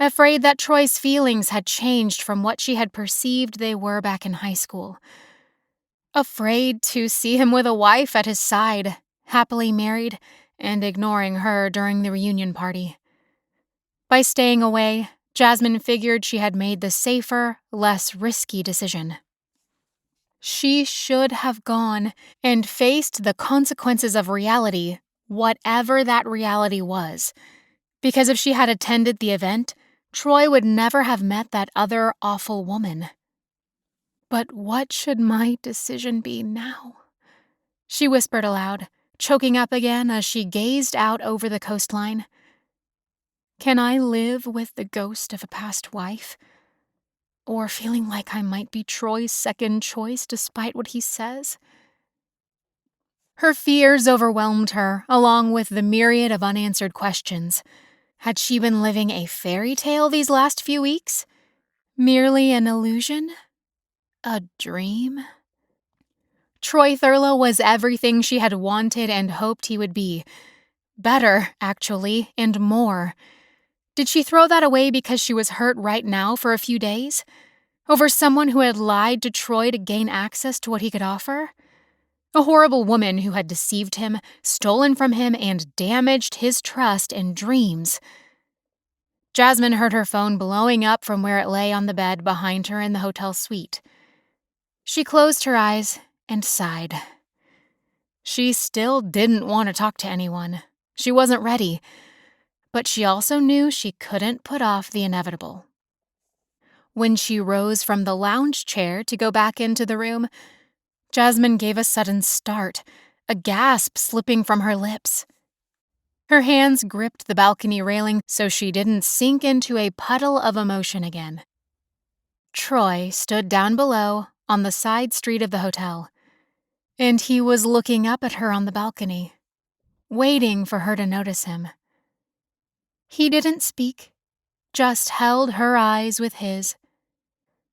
S1: afraid that Troy's feelings had changed from what she had perceived they were back in high school. Afraid to see him with a wife at his side, happily married, and ignoring her during the reunion party. By staying away, Jasmine figured she had made the safer, less risky decision. She should have gone and faced the consequences of reality, whatever that reality was. Because if she had attended the event, Troy would never have met that other awful woman. But what should my decision be now? She whispered aloud, choking up again as she gazed out over the coastline. Can I live with the ghost of a past wife? Or feeling like I might be Troy's second choice despite what he says? Her fears overwhelmed her, along with the myriad of unanswered questions. Had she been living a fairy tale these last few weeks? Merely an illusion? A dream? Troy Thurlow was everything she had wanted and hoped he would be. Better, actually, and more. Did she throw that away because she was hurt right now for a few days? Over someone who had lied to Troy to gain access to what he could offer? A horrible woman who had deceived him, stolen from him, and damaged his trust and dreams. Jasmine heard her phone blowing up from where it lay on the bed behind her in the hotel suite. She closed her eyes and sighed. She still didn't want to talk to anyone. She wasn't ready. But she also knew she couldn't put off the inevitable. When she rose from the lounge chair to go back into the room, Jasmine gave a sudden start, a gasp slipping from her lips. Her hands gripped the balcony railing so she didn't sink into a puddle of emotion again. Troy stood down below on the side street of the hotel, and he was looking up at her on the balcony, waiting for her to notice him. He didn't speak, just held her eyes with his.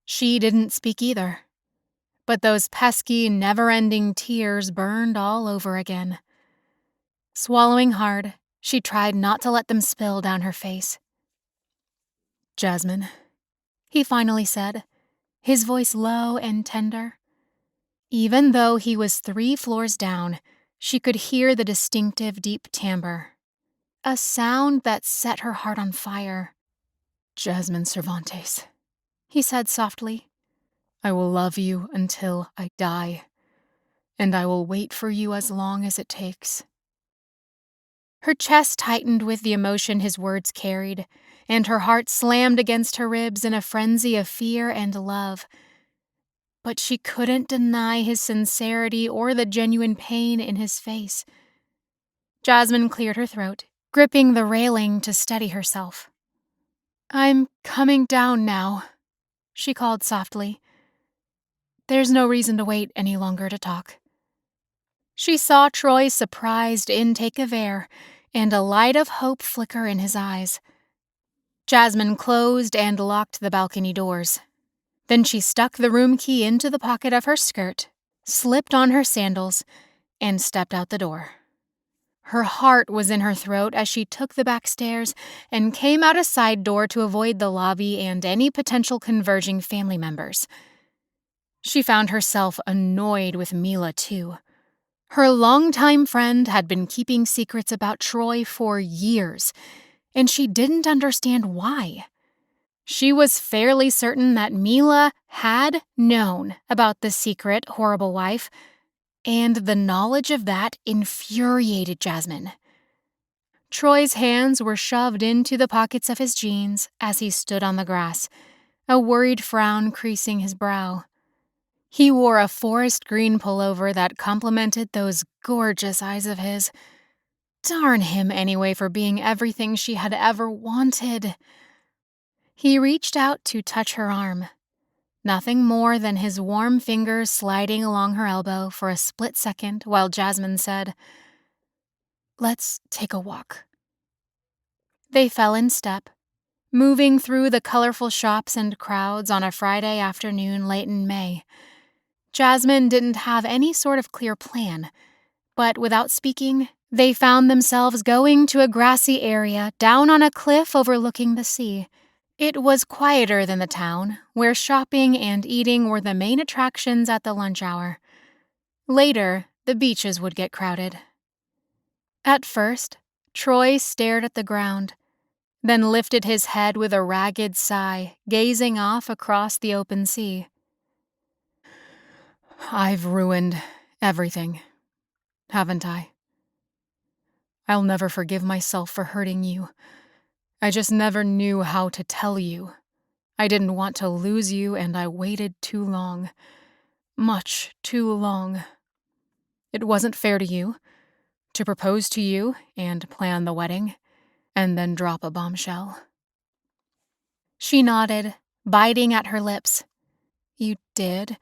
S1: She didn't speak either, but those pesky, never-ending tears burned all over again. Swallowing hard, she tried not to let them spill down her face. "Jasmine," he finally said, his voice low and tender. Even though he was 3 floors down, she could hear the distinctive deep timbre, a sound that set her heart on fire. "Jasmine Cervantes," he said softly. "I will love you until I die, and I will wait for you as long as it takes." Her chest tightened with the emotion his words carried, and her heart slammed against her ribs in a frenzy of fear and love. But she couldn't deny his sincerity or the genuine pain in his face. Jasmine cleared her throat, gripping the railing to steady herself. "I'm coming down now," she called softly. "There's no reason to wait any longer to talk." She saw Troy's surprised intake of air and a light of hope flicker in his eyes. Jasmine closed and locked the balcony doors. Then she stuck the room key into the pocket of her skirt, slipped on her sandals, and stepped out the door. Her heart was in her throat as she took the back stairs and came out a side door to avoid the lobby and any potential converging family members. She found herself annoyed with Mila, too. Her longtime friend had been keeping secrets about Troy for years, and she didn't understand why. She was fairly certain that Mila had known about the secret horrible wife, and the knowledge of that infuriated Jasmine. Troy's hands were shoved into the pockets of his jeans as he stood on the grass, a worried frown creasing his brow. He wore a forest green pullover that complemented those gorgeous eyes of his. Darn him anyway for being everything she had ever wanted. He reached out to touch her arm. Nothing more than his warm fingers sliding along her elbow for a split second while Jasmine said, "Let's take a walk." They fell in step, moving through the colorful shops and crowds on a Friday afternoon late in May. Jasmine didn't have any sort of clear plan, but without speaking, they found themselves going to a grassy area down on a cliff overlooking the sea. It was quieter than the town, where shopping and eating were the main attractions at the lunch hour. Later, the beaches would get crowded. At first, Troy stared at the ground, then lifted his head with a ragged sigh, gazing off across the open sea. "I've ruined everything, haven't I? I'll never forgive myself for hurting you. I just never knew how to tell you. I didn't want to lose you, and I waited too long. Much too long. It wasn't fair to you, to propose to you and plan the wedding, and then drop a bombshell." She nodded, biting at her lips. "You did,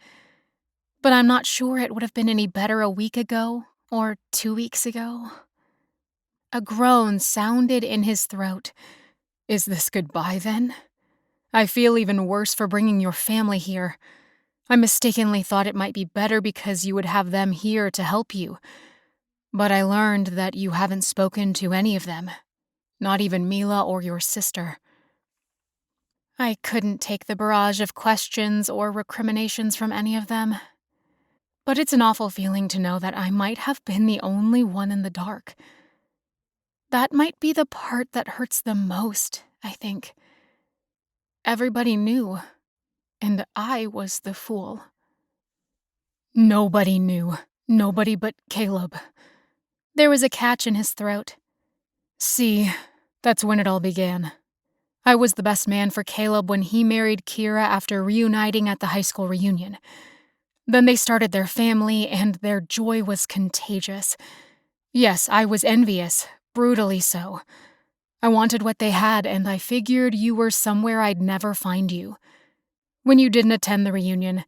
S1: but I'm not sure it would have been any better a week ago or 2 weeks ago." A groan sounded in his throat. "Is this goodbye, then? I feel even worse for bringing your family here. I mistakenly thought it might be better because you would have them here to help you. But I learned that you haven't spoken to any of them, not even Mila or your sister." I couldn't take the barrage of questions or recriminations from any of them. But it's an awful feeling to know that I might have been the only one in the dark. That might be the part that hurts the most, I think. Everybody knew, and I was the fool. Nobody knew. Nobody but Caleb. There was a catch in his throat. See, that's when it all began. I was the best man for Caleb when he married Kira after reuniting at the high school reunion. Then they started their family, and their joy was contagious. Yes, I was envious, brutally so. I wanted what they had, and I figured you were somewhere I'd never find you. When you didn't attend the reunion,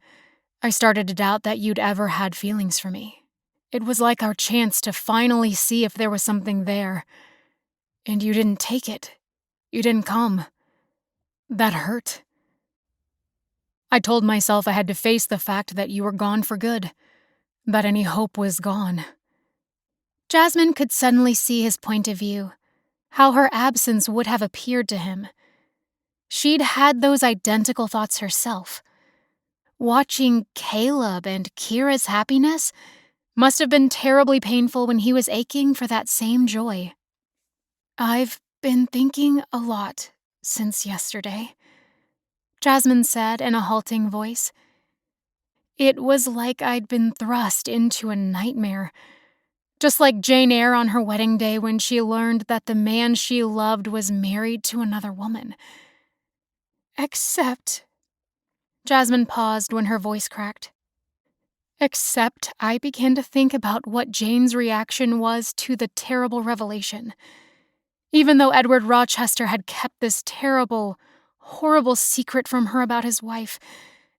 S1: I started to doubt that you'd ever had feelings for me. It was like our chance to finally see if there was something there. And you didn't take it. You didn't come. That hurt. I told myself I had to face the fact that you were gone for good, that any hope was gone." Jasmine could suddenly see his point of view, how her absence would have appeared to him. She'd had those identical thoughts herself. Watching Caleb and Kira's happiness must have been terribly painful when he was aching for that same joy. "I've been thinking a lot since yesterday," Jasmine said in a halting voice. It was like I'd been thrust into a nightmare, just like Jane Eyre on her wedding day when she learned that the man she loved was married to another woman. Except, Jasmine paused when her voice cracked. Except I began to think about what Jane's reaction was to the terrible revelation. Even though Edward Rochester had kept this terrible, horrible secret from her about his wife,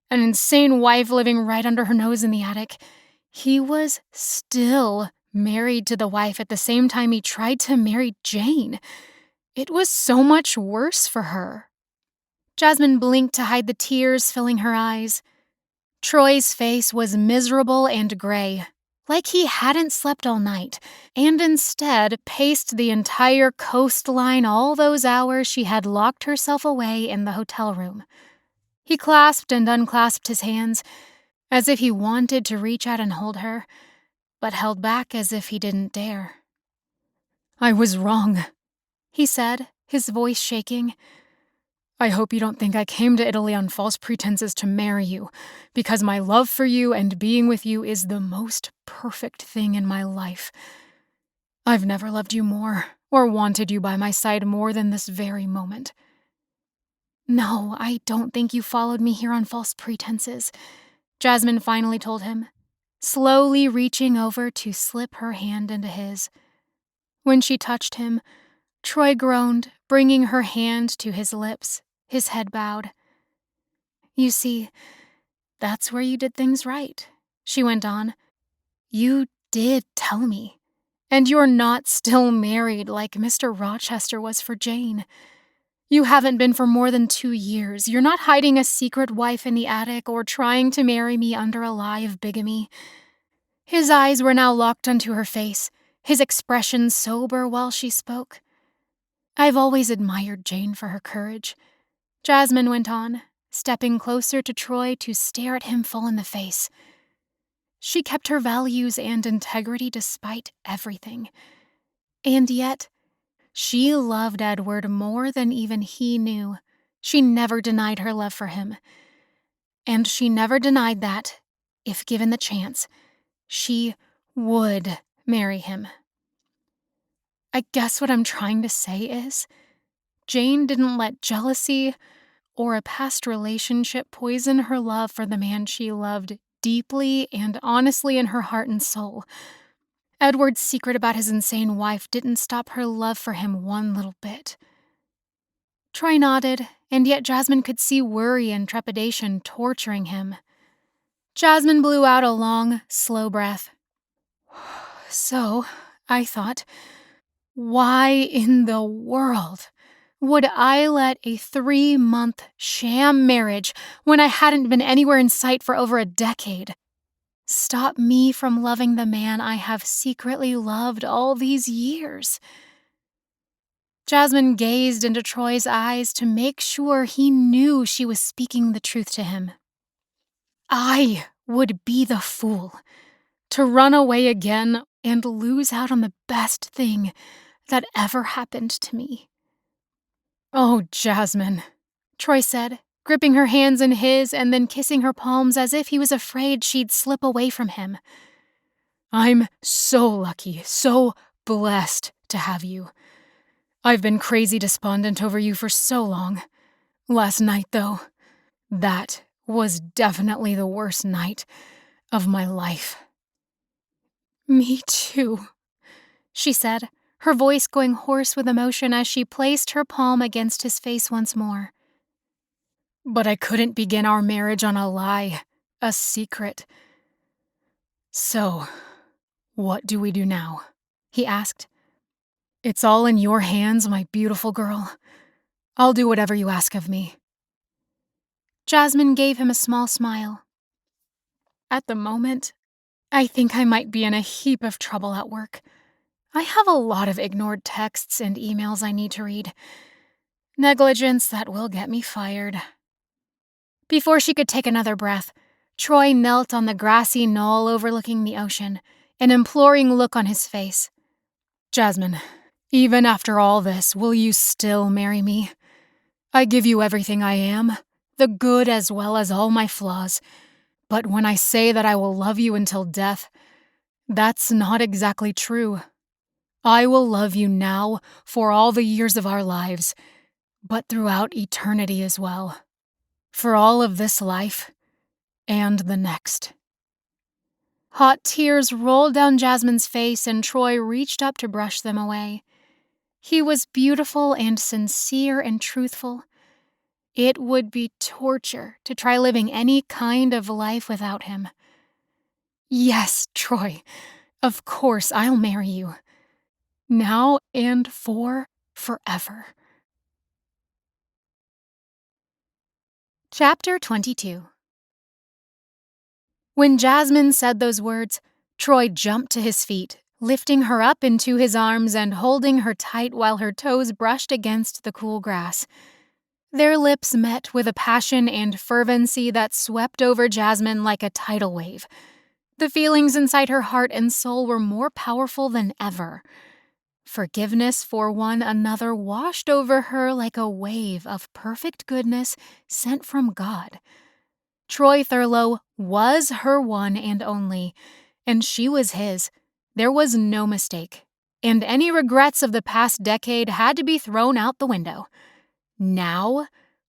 S1: an insane wife living right under her nose in the attic, he was still married to the wife at the same time he tried to marry Jane. It was so much worse for her. Jasmine blinked to hide the tears filling her eyes. Troy's face was miserable and gray, like he hadn't slept all night, and instead paced the entire coastline all those hours she had locked herself away in the hotel room. He clasped and unclasped his hands, as if he wanted to reach out and hold her, but held back as if he didn't dare. "I was wrong," he said, his voice shaking. "I hope you don't think I came to Italy on false pretenses to marry you, because my love for you and being with you is the most perfect thing in my life. I've never loved you more, or wanted you by my side more than this very moment." "No, I don't think you followed me here on false pretenses," Jasmine finally told him, slowly reaching over to slip her hand into his. When she touched him, Troy groaned, bringing her hand to his lips, his head bowed. "You see, that's where you did things right," she went on. "You did tell me, and you're not still married like Mr. Rochester was for Jane. You haven't been for more than 2 years. You're not hiding a secret wife in the attic or trying to marry me under a lie of bigamy." His eyes were now locked onto her face, his expression sober while she spoke. "I've always admired Jane for her courage," Jasmine went on, stepping closer to Troy to stare at him full in the face. "She kept her values and integrity despite everything. And yet, she loved Edward more than even he knew. She never denied her love for him. And she never denied that, if given the chance, she would marry him. I guess what I'm trying to say is, Jane didn't let jealousy or a past relationship poison her love for the man she loved deeply and honestly in her heart and soul. Edward's secret about his insane wife didn't stop her love for him one little bit." Troy nodded, and yet Jasmine could see worry and trepidation torturing him. Jasmine blew out a long, slow breath. "So, I thought, why in the world would I let a 3-month sham marriage, when I hadn't been anywhere in sight for over a decade, stop me from loving the man I have secretly loved all these years?" Jasmine gazed into Troy's eyes to make sure he knew she was speaking the truth to him. "I would be the fool to run away again and lose out on the best thing that ever happened to me." "Oh, Jasmine," Troy said, gripping her hands in his and then kissing her palms as if he was afraid she'd slip away from him. "I'm so lucky, so blessed to have you. I've been crazy despondent over you for so long. Last night, though, that was definitely the worst night of my life." "Me too," she said, her voice going hoarse with emotion as she placed her palm against his face once more. "But I couldn't begin our marriage on a lie, a secret. So, what do we do now?" he asked. "It's all in your hands, my beautiful girl. I'll do whatever you ask of me." Jasmine gave him a small smile. "At the moment, I think I might be in a heap of trouble at work. I have a lot of ignored texts and emails I need to read. Negligence that will get me fired." Before she could take another breath, Troy knelt on the grassy knoll overlooking the ocean, an imploring look on his face. Jasmine, even after all this, will you still marry me? I give you everything I am, the good as well as all my flaws. But when I say that I will love you until death, that's not exactly true. I will love you now for all the years of our lives, but throughout eternity as well. For all of this life and the next. Hot tears rolled down Jasmine's face, and Troy reached up to brush them away. He was beautiful and sincere and truthful. It would be torture to try living any kind of life without him. Yes, Troy, of course I'll marry you. Now and forever. Chapter 22. When Jasmine said those words, Troy jumped to his feet, lifting her up into his arms and holding her tight while her toes brushed against the cool grass. Their lips met with a passion and fervency that swept over Jasmine like a tidal wave. The feelings inside her heart and soul were more powerful than ever. Forgiveness for one another washed over her like a wave of perfect goodness sent from God. Troy Thurlow was her one and only, and she was his. There was no mistake, and any regrets of the past decade had to be thrown out the window. Now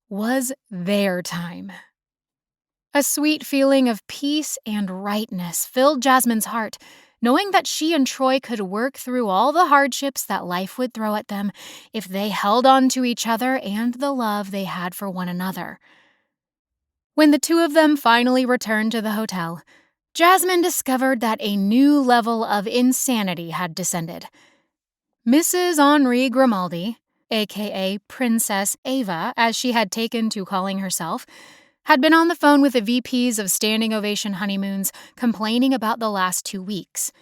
S1: was their time. A sweet feeling of peace and rightness filled Jasmine's heart, knowing that she and Troy could work through all the hardships that life would throw at them if they held on to each other and the love they had for one another. When the two of them finally returned to the hotel, Jasmine discovered that a new level of insanity had descended. Mrs. Henri Grimaldi, aka Princess Ava, as she had taken to calling herself, had been on the phone with the VPs of Standing Ovation honeymoons complaining about the last 2 weeks.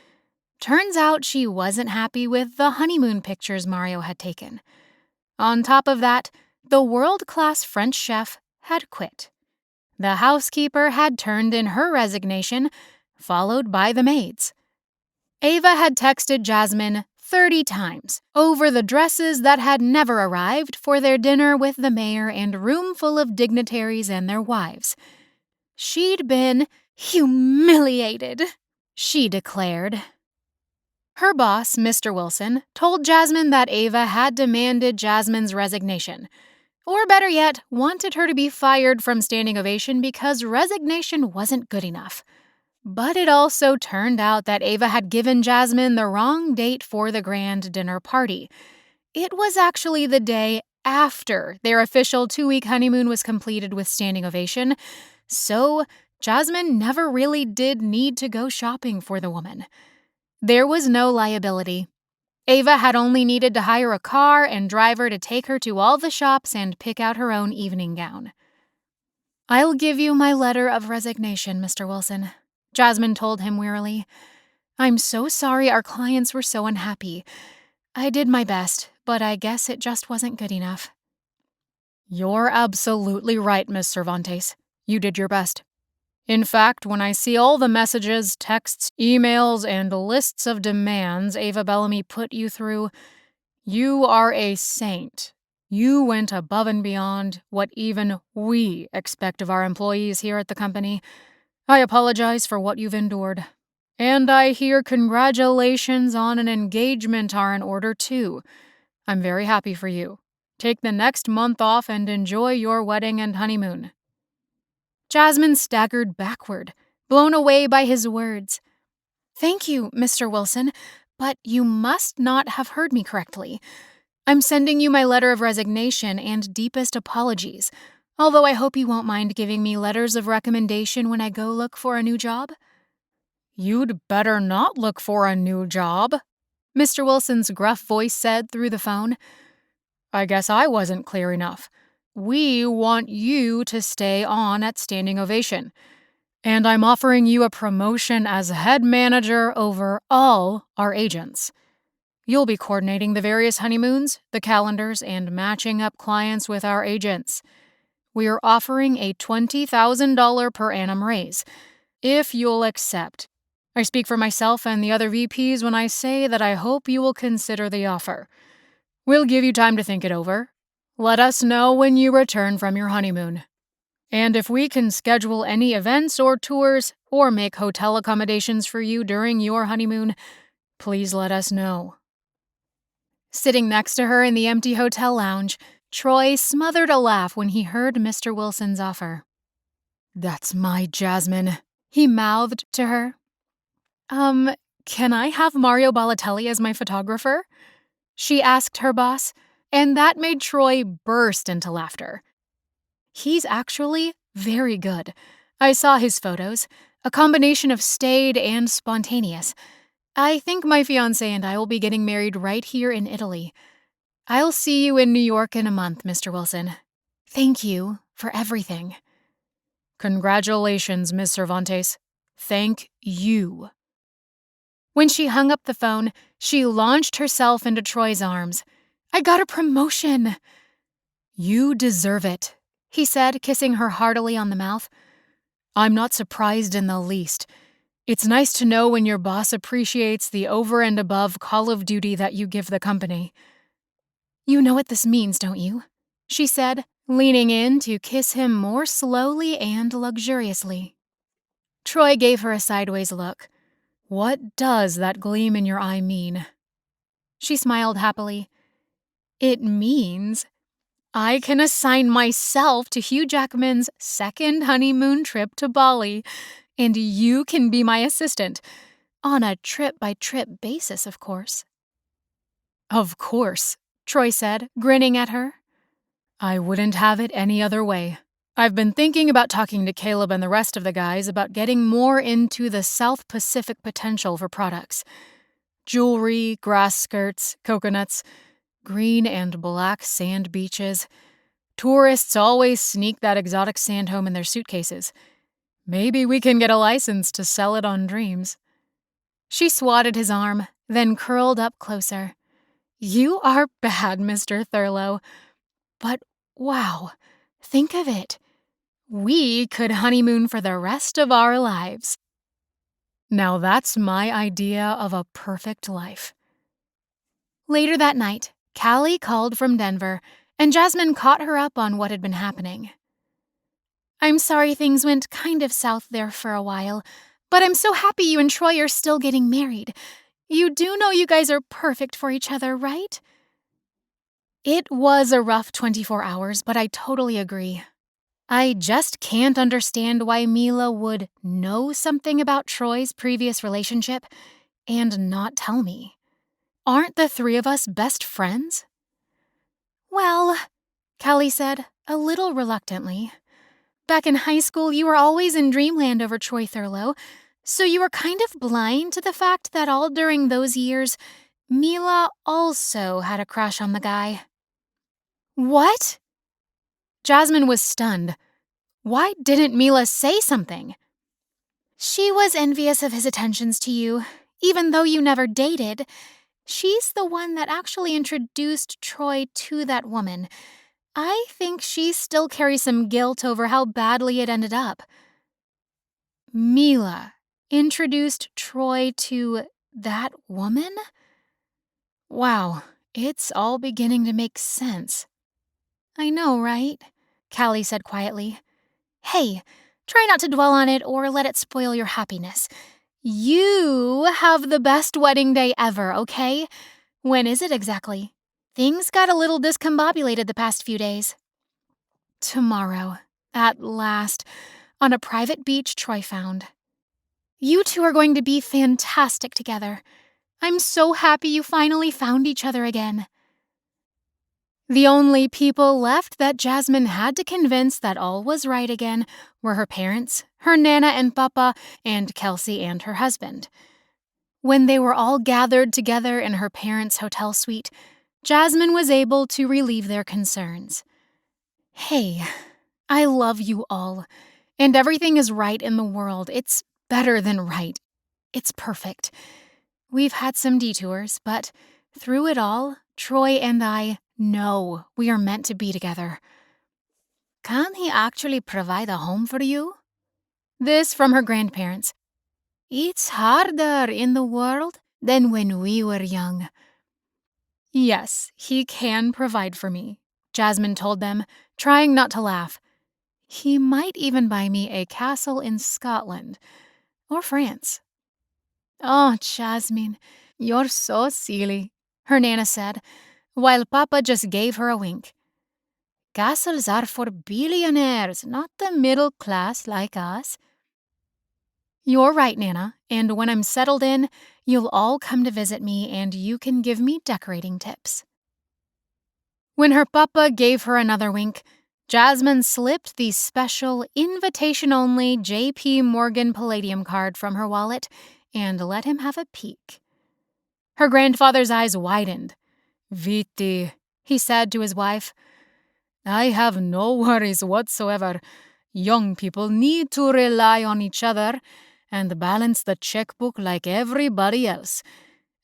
S1: Turns out she wasn't happy with the honeymoon pictures Mario had taken. On top of that, the world-class French chef had quit. The housekeeper had turned in her resignation, followed by the maids. Ava had texted Jasmine 30 times over the dresses that had never arrived for their dinner with the mayor and room full of dignitaries and their wives. She'd been humiliated, she declared. Her boss, Mr. Wilson, told Jasmine that Ava had demanded Jasmine's resignation. Or better yet, wanted her to be fired from Standing Ovation because resignation wasn't good enough. But it also turned out that Ava had given Jasmine the wrong date for the grand dinner party. It was actually the day after their official 2-week honeymoon was completed with Standing Ovation, so Jasmine never really did need to go shopping for the woman. There was no liability. Ava had only needed to hire a car and driver to take her to all the shops and pick out her own evening gown. "I'll give you my letter of resignation, Mr. Wilson," Jasmine told him wearily. "I'm so sorry our clients were so unhappy. I did my best, but I guess it just wasn't good enough." "You're absolutely right, Miss Cervantes. You did your best. In fact, when I see all the messages, texts, emails, and lists of demands Ava Bellamy put you through, you are a saint. You went above and beyond what even we expect of our employees here at the company. I apologize for what you've endured. And I hear congratulations on an engagement are in order, too. I'm very happy for you. Take the next month off and enjoy your wedding and honeymoon." Jasmine staggered backward, blown away by his words. "Thank you, Mr. Wilson, but you must not have heard me correctly. I'm sending you my letter of resignation and deepest apologies, although I hope you won't mind giving me letters of recommendation when I go look for a new job." "You'd better not look for a new job," Mr. Wilson's gruff voice said through the phone. "I guess I wasn't clear enough. We want you to stay on at Standing Ovation, and I'm offering you a promotion as head manager over all our agents. You'll be coordinating the various honeymoons, the calendars, and matching up clients with our agents. we're offering a $20,000 per annum raise, if you'll accept. I speak for myself and the other VPs when I say that I hope you will consider the offer. We'll give you time to think it over. Let us know when you return from your honeymoon. And if we can schedule any events or tours or make hotel accommodations for you during your honeymoon, please let us know. Sitting next to her in the empty hotel lounge, Troy smothered a laugh when he heard Mr. Wilson's offer. "That's my Jasmine," he mouthed to her. Can I have Mario Balotelli as my photographer?" she asked her boss, and that made Troy burst into laughter. He's actually very good. I saw his photos, a combination of staid and spontaneous. I think my fiancé and I will be getting married right here in Italy. I'll see you in New York in a month, Mr. Wilson. Thank you for everything. Congratulations, Miss Cervantes. Thank you. When she hung up the phone, she launched herself into Troy's arms. I got a promotion. You deserve it, he said, kissing her heartily on the mouth. I'm not surprised in the least. It's nice to know when your boss appreciates the over and above call of duty that you give the company. You know what this means, don't you? She said, leaning in to kiss him more slowly and luxuriously. Troy gave her a sideways look. What does that gleam in your eye mean? She smiled happily. It means I can assign myself to Hugh Jackman's second honeymoon trip to Bali, and you can be my assistant, on a trip-by-trip basis, of course. Of course, Troy said, grinning at her. I wouldn't have it any other way. I've been thinking about talking to Caleb and the rest of the guys about getting more into the South Pacific potential for products. Jewelry, grass skirts, coconuts, green and black sand beaches. Tourists always sneak that exotic sand home in their suitcases. Maybe we can get a license to sell it on Dreams. She swatted his arm, then curled up closer. You are bad, Mr. Thurlow. But wow, think of it. We could honeymoon for the rest of our lives. Now that's my idea of a perfect life. Later that night, Callie called from Denver, and Jasmine caught her up on what had been happening. I'm sorry things went kind of south there for a while, but I'm so happy you and Troy are still getting married. You do know you guys are perfect for each other, right? It was a rough 24 hours, but I totally agree. I just can't understand why Mila would know something about Troy's previous relationship and not tell me. Aren't the three of us best friends? Well, Callie said, a little reluctantly. Back in high school, you were always in dreamland over Troy Thurlow, so you were kind of blind to the fact that all during those years, Mila also had a crush on the guy. What? Jasmine was stunned. Why didn't Mila say something? She was envious of his attentions to you, even though you never dated. She's the one that actually introduced Troy to that woman. I think she still carries some guilt over how badly it ended up. Mila introduced Troy to that woman? Wow, it's all beginning to make sense. I know, right? Callie said quietly. Hey, try not to dwell on it or let it spoil your happiness. You have the best wedding day ever, okay? When is it exactly? Things got a little discombobulated the past few days. Tomorrow, at last, on a private beach Troy found. You two are going to be fantastic together. I'm so happy you finally found each other again. The only people left that Jasmine had to convince that all was right again were her parents, her Nana and Papa, and Kelsey and her husband. When they were all gathered together in her parents' hotel suite, Jasmine was able to relieve their concerns. Hey, I love you all, and everything is right in the world. It's better than right. It's perfect. We've had some detours, but through it all, Troy and I know we are meant to be together. Can he actually provide a home for you? This from her grandparents. It's harder in the world than when we were young. Yes, he can provide for me, Jasmine told them, trying not to laugh. He might even buy me a castle in Scotland or France. Oh, Jasmine, you're so silly, her Nana said, while Papa just gave her a wink. Castles are for billionaires, not the middle class like us. You're right, Nana, and when I'm settled in, you'll all come to visit me and you can give me decorating tips. When her papa gave her another wink, Jasmine slipped the special invitation-only J.P. Morgan Palladium card from her wallet and let him have a peek. Her grandfather's eyes widened. Viti, he said to his wife, I have no worries whatsoever. Young people need to rely on each other and balance the checkbook like everybody else.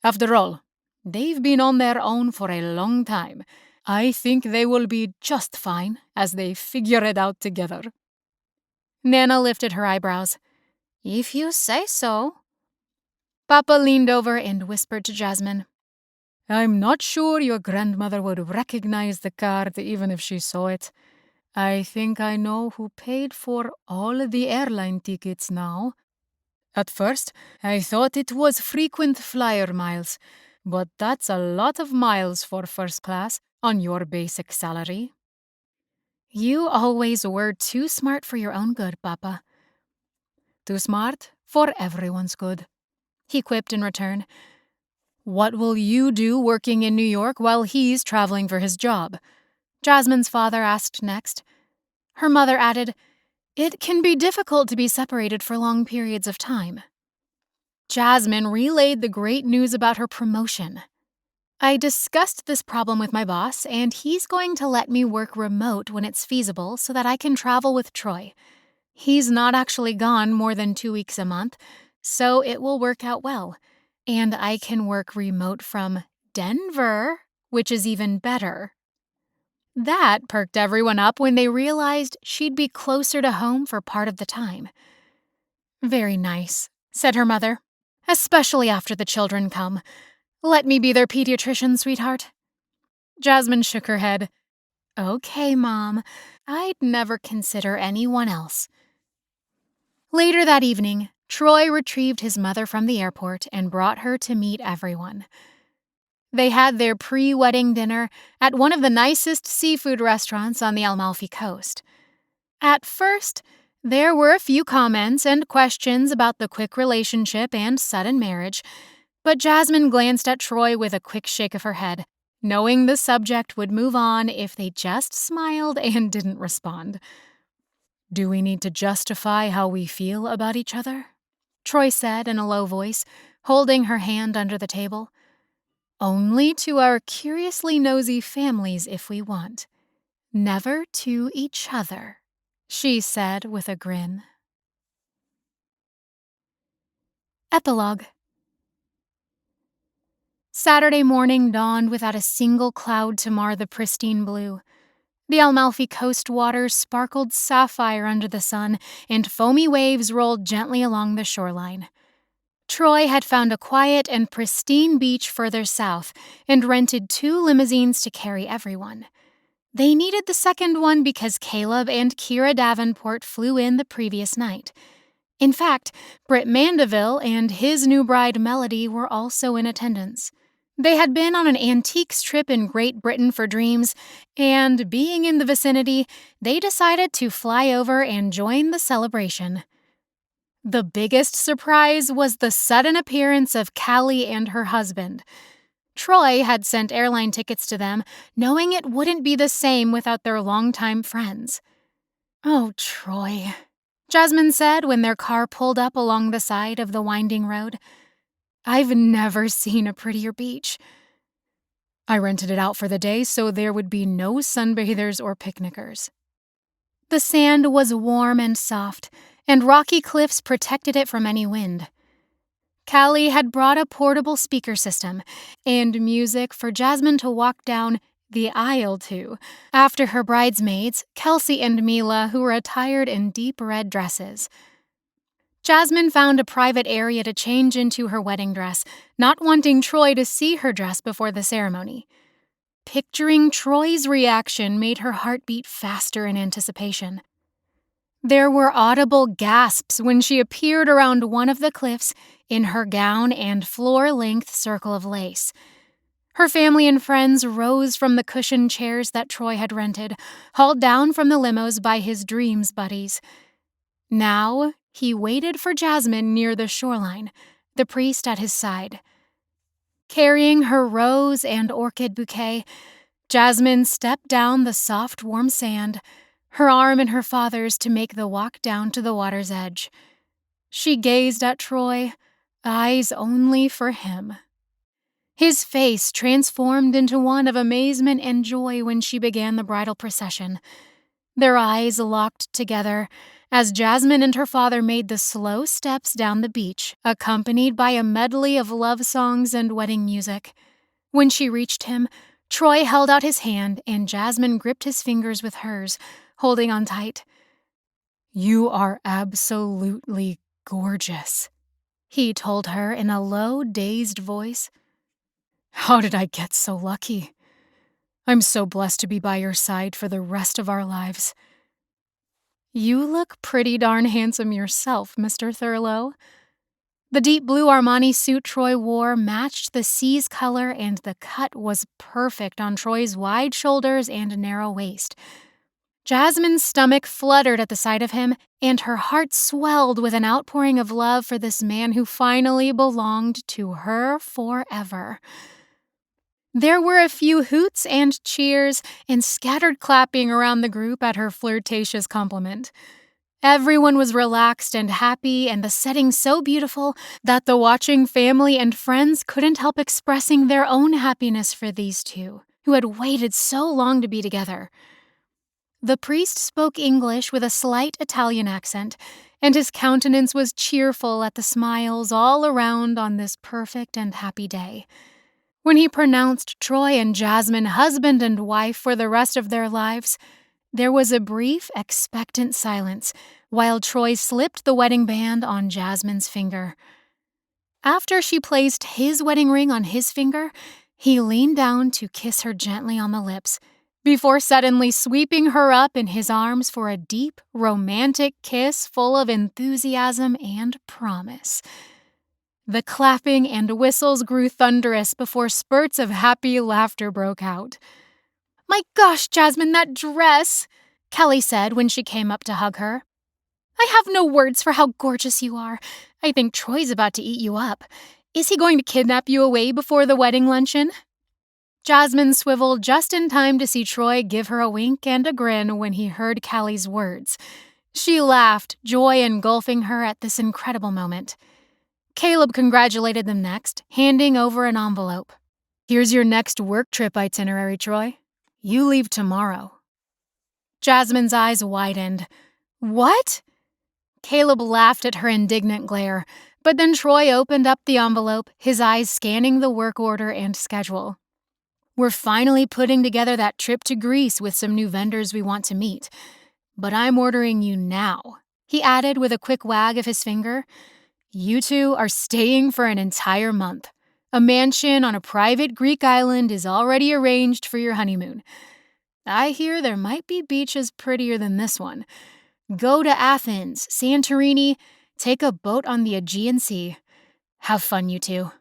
S1: After all, they've been on their own for a long time. I think they will be just fine as they figure it out together. Nana lifted her eyebrows. If you say so. Papa leaned over and whispered to Jasmine, I'm not sure your grandmother would recognize the card even if she saw it. I think I know who paid for all the airline tickets now. At first, I thought it was frequent flyer miles, but that's a lot of miles for first class on your basic salary. You always were too smart for your own good, Papa. Too smart for everyone's good, he quipped in return. What will you do working in New York while he's traveling for his job? Jasmine's father asked next. Her mother added, It can be difficult to be separated for long periods of time. Jasmine relayed the great news about her promotion. I discussed this problem with my boss, and he's going to let me work remote when it's feasible so that I can travel with Troy. He's not actually gone more than 2 weeks a month, so it will work out well. And I can work remote from Denver, which is even better. That perked everyone up when they realized she'd be closer to home for part of the time. Very nice, said her mother, especially after the children come. Let me be their pediatrician, sweetheart. Jasmine shook her head. Okay, Mom. I'd never consider anyone else. Later that evening, Troy retrieved his mother from the airport and brought her to meet everyone. They had their pre-wedding dinner at one of the nicest seafood restaurants on the Amalfi coast. At first, there were a few comments and questions about the quick relationship and sudden marriage, but Jasmine glanced at Troy with a quick shake of her head, knowing the subject would move on if they just smiled and didn't respond. Do we need to justify how we feel about each other? Troy said in a low voice, holding her hand under the table. Only to our curiously nosy families if we want. Never to each other, she said with a grin. Epilogue. Saturday morning dawned without a single cloud to mar the pristine blue. The Amalfi coast waters sparkled sapphire under the sun, and foamy waves rolled gently along the shoreline. Troy had found a quiet and pristine beach further south and rented 2 limousines to carry everyone. They needed the second one because Caleb and Kira Davenport flew in the previous night. In fact, Britt Mandeville and his new bride Melody were also in attendance. They had been on an antiques trip in Great Britain for dreams, and being in the vicinity, they decided to fly over and join the celebration. The biggest surprise was the sudden appearance of Callie and her husband. Troy had sent airline tickets to them, knowing it wouldn't be the same without their longtime friends. Oh, Troy, Jasmine said when their car pulled up along the side of the winding road. I've never seen a prettier beach. I rented it out for the day so there would be no sunbathers or picnickers. The sand was warm and soft, and rocky cliffs protected it from any wind. Callie had brought a portable speaker system and music for Jasmine to walk down the aisle to, after her bridesmaids, Kelsey and Mila, who were attired in deep red dresses. Jasmine found a private area to change into her wedding dress, not wanting Troy to see her dress before the ceremony. Picturing Troy's reaction made her heart beat faster in anticipation. There were audible gasps when she appeared around one of the cliffs in her gown and floor-length circle of lace. Her family and friends rose from the cushioned chairs that Troy had rented, hauled down from the limos by his dreams buddies. Now, he waited for Jasmine near the shoreline, the priest at his side. Carrying her rose and orchid bouquet, Jasmine stepped down the soft, warm sand, her arm in her father's to make the walk down to the water's edge. She gazed at Troy, eyes only for him. His face transformed into one of amazement and joy when she began the bridal procession. Their eyes locked together as Jasmine and her father made the slow steps down the beach, accompanied by a medley of love songs and wedding music. When she reached him, Troy held out his hand and Jasmine gripped his fingers with hers, holding on tight. "You are absolutely gorgeous," he told her in a low, dazed voice. "How did I get so lucky? I'm so blessed to be by your side for the rest of our lives." "You look pretty darn handsome yourself, Mr. Thurlow." The deep blue Armani suit Troy wore matched the sea's color, and the cut was perfect on Troy's wide shoulders and narrow waist. Jasmine's stomach fluttered at the sight of him, and her heart swelled with an outpouring of love for this man who finally belonged to her forever. There were a few hoots and cheers and scattered clapping around the group at her flirtatious compliment. Everyone was relaxed and happy, and the setting so beautiful that the watching family and friends couldn't help expressing their own happiness for these two, who had waited so long to be together. The priest spoke English with a slight Italian accent, and his countenance was cheerful at the smiles all around on this perfect and happy day. When he pronounced Troy and Jasmine husband and wife for the rest of their lives, there was a brief, expectant silence while Troy slipped the wedding band on Jasmine's finger. After she placed his wedding ring on his finger, he leaned down to kiss her gently on the lips, before suddenly sweeping her up in his arms for a deep, romantic kiss full of enthusiasm and promise. The clapping and whistles grew thunderous before spurts of happy laughter broke out. "My gosh, Jasmine, that dress!" Kelly said when she came up to hug her. "I have no words for how gorgeous you are. I think Troy's about to eat you up. Is he going to kidnap you away before the wedding luncheon?" Jasmine swiveled just in time to see Troy give her a wink and a grin when he heard Callie's words. She laughed, joy engulfing her at this incredible moment. Caleb congratulated them next, handing over an envelope. "Here's your next work trip itinerary, Troy. You leave tomorrow." Jasmine's eyes widened. "What?" Caleb laughed at her indignant glare, but then Troy opened up the envelope, his eyes scanning the work order and schedule. "We're finally putting together that trip to Greece with some new vendors we want to meet. But I'm ordering you now," he added with a quick wag of his finger. "You two are staying for an entire month. A mansion on a private Greek island is already arranged for your honeymoon. I hear there might be beaches prettier than this one. Go to Athens, Santorini, take a boat on the Aegean Sea. Have fun, you two."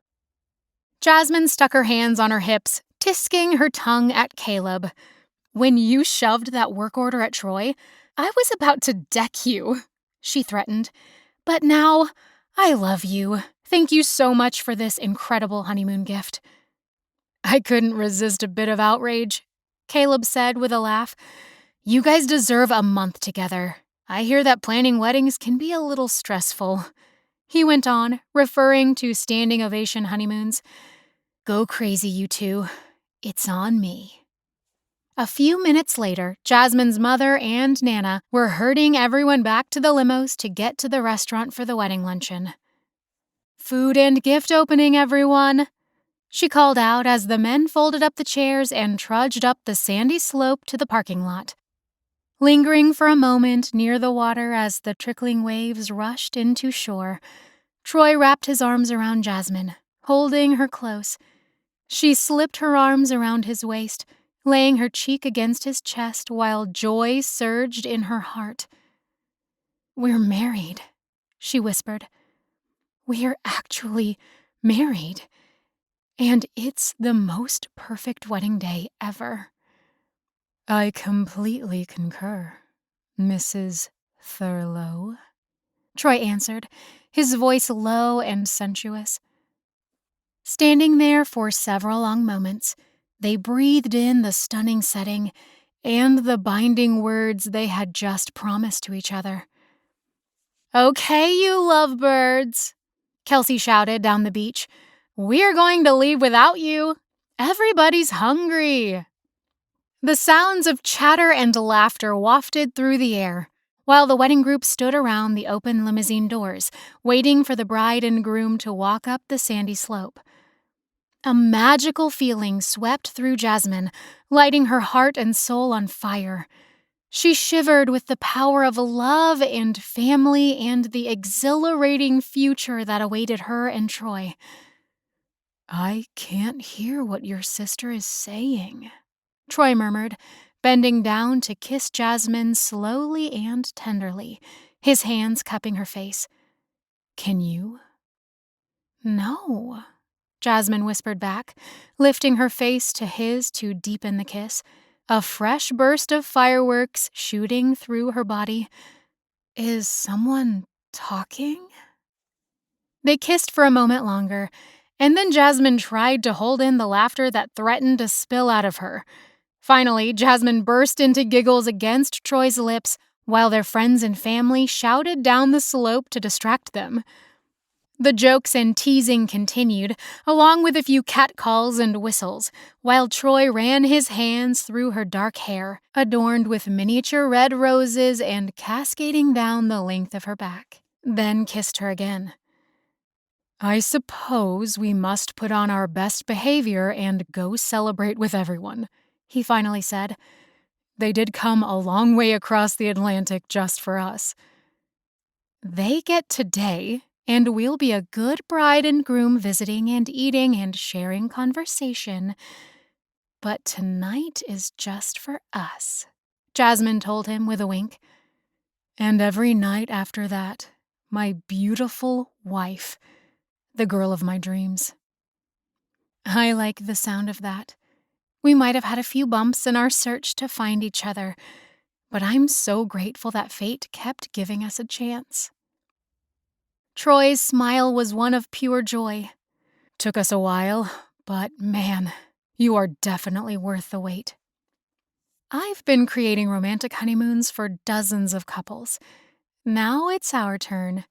S1: Jasmine stuck her hands on her hips, tisking her tongue at Caleb. "When you shoved that work order at Troy, I was about to deck you," she threatened. "But now, I love you. Thank you so much for this incredible honeymoon gift." "I couldn't resist a bit of outrage," Caleb said with a laugh. "You guys deserve a month together. I hear that planning weddings can be a little stressful," he went on, referring to standing ovation honeymoons. "Go crazy, you two. It's on me." A few minutes later, Jasmine's mother and Nana were herding everyone back to the limos to get to the restaurant for the wedding luncheon. "Food and gift opening, everyone," she called out as the men folded up the chairs and trudged up the sandy slope to the parking lot. Lingering for a moment near the water as the trickling waves rushed into shore, Troy wrapped his arms around Jasmine, holding her close. She slipped her arms around his waist, laying her cheek against his chest while joy surged in her heart. "We're married," she whispered. "We're actually married. And it's the most perfect wedding day ever." "I completely concur, Mrs. Thurlow," Troy answered, his voice low and sensuous. Standing there for several long moments, they breathed in the stunning setting and the binding words they had just promised to each other. "Okay, you lovebirds," Kelsey shouted down the beach. "We're going to leave without you. Everybody's hungry." The sounds of chatter and laughter wafted through the air, while the wedding group stood around the open limousine doors, waiting for the bride and groom to walk up the sandy slope. A magical feeling swept through Jasmine, lighting her heart and soul on fire. She shivered with the power of love and family and the exhilarating future that awaited her and Troy. "I can't hear what your sister is saying," Troy murmured, bending down to kiss Jasmine slowly and tenderly, his hands cupping her face. "Can you?" "No," Jasmine whispered back, lifting her face to his to deepen the kiss, a fresh burst of fireworks shooting through her body. "Is someone talking?" They kissed for a moment longer, and then Jasmine tried to hold in the laughter that threatened to spill out of her. Finally, Jasmine burst into giggles against Troy's lips while their friends and family shouted down the slope to distract them. The jokes and teasing continued, along with a few catcalls and whistles, while Troy ran his hands through her dark hair, adorned with miniature red roses and cascading down the length of her back, then kissed her again. "I suppose we must put on our best behavior and go celebrate with everyone," he finally said. "They did come a long way across the Atlantic just for us." "They get today, and we'll be a good bride and groom visiting and eating and sharing conversation. But tonight is just for us," Jasmine told him with a wink. "And every night after that, my beautiful wife, the girl of my dreams." "I like the sound of that. We might have had a few bumps in our search to find each other, but I'm so grateful that fate kept giving us a chance." Troy's smile was one of pure joy. "Took us a while, but man, you are definitely worth the wait." "I've been creating romantic honeymoons for dozens of couples. Now it's our turn."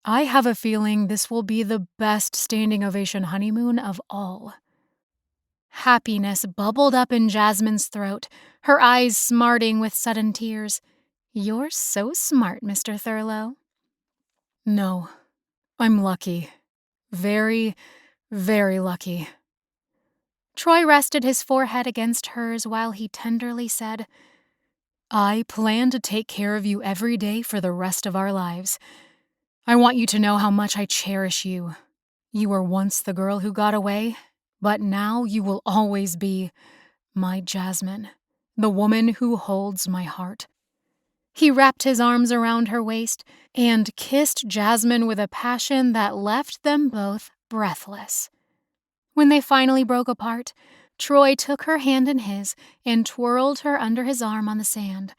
S1: "I have a feeling this will be the best standing ovation honeymoon of all." Happiness bubbled up in Jasmine's throat, her eyes smarting with sudden tears. "You're so smart, Mr. Thurlow." "No, I'm lucky. Very, very lucky." Troy rested his forehead against hers while he tenderly said, "I plan to take care of you every day for the rest of our lives. I want you to know how much I cherish you. You were once the girl who got away, but now you will always be my Jasmine, the woman who holds my heart." He wrapped his arms around her waist and kissed Jasmine with a passion that left them both breathless. When they finally broke apart, Troy took her hand in his and twirled her under his arm on the sand.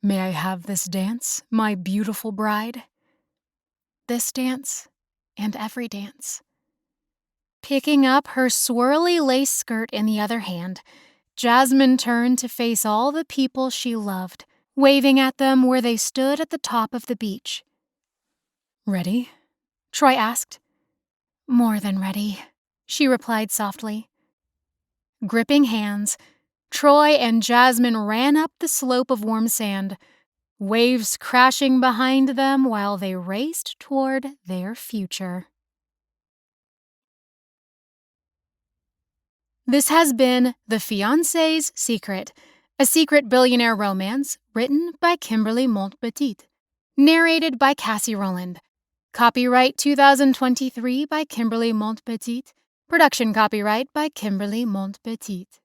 S1: "May I have this dance, my beautiful bride?" "This dance and every dance." Picking up her swirly lace skirt in the other hand, Jasmine turned to face all the people she loved, waving at them where they stood at the top of the beach. "Ready?" Troy asked. "More than ready," she replied softly. Gripping hands, Troy and Jasmine ran up the slope of warm sand, waves crashing behind them while they raced toward their future. This has been The Fiancé's Secret, a secret billionaire romance written by Kimberly Montpetit, narrated by Cassie Rowland. Copyright 2023 by Kimberly Montpetit. Production copyright by Kimberly Montpetit.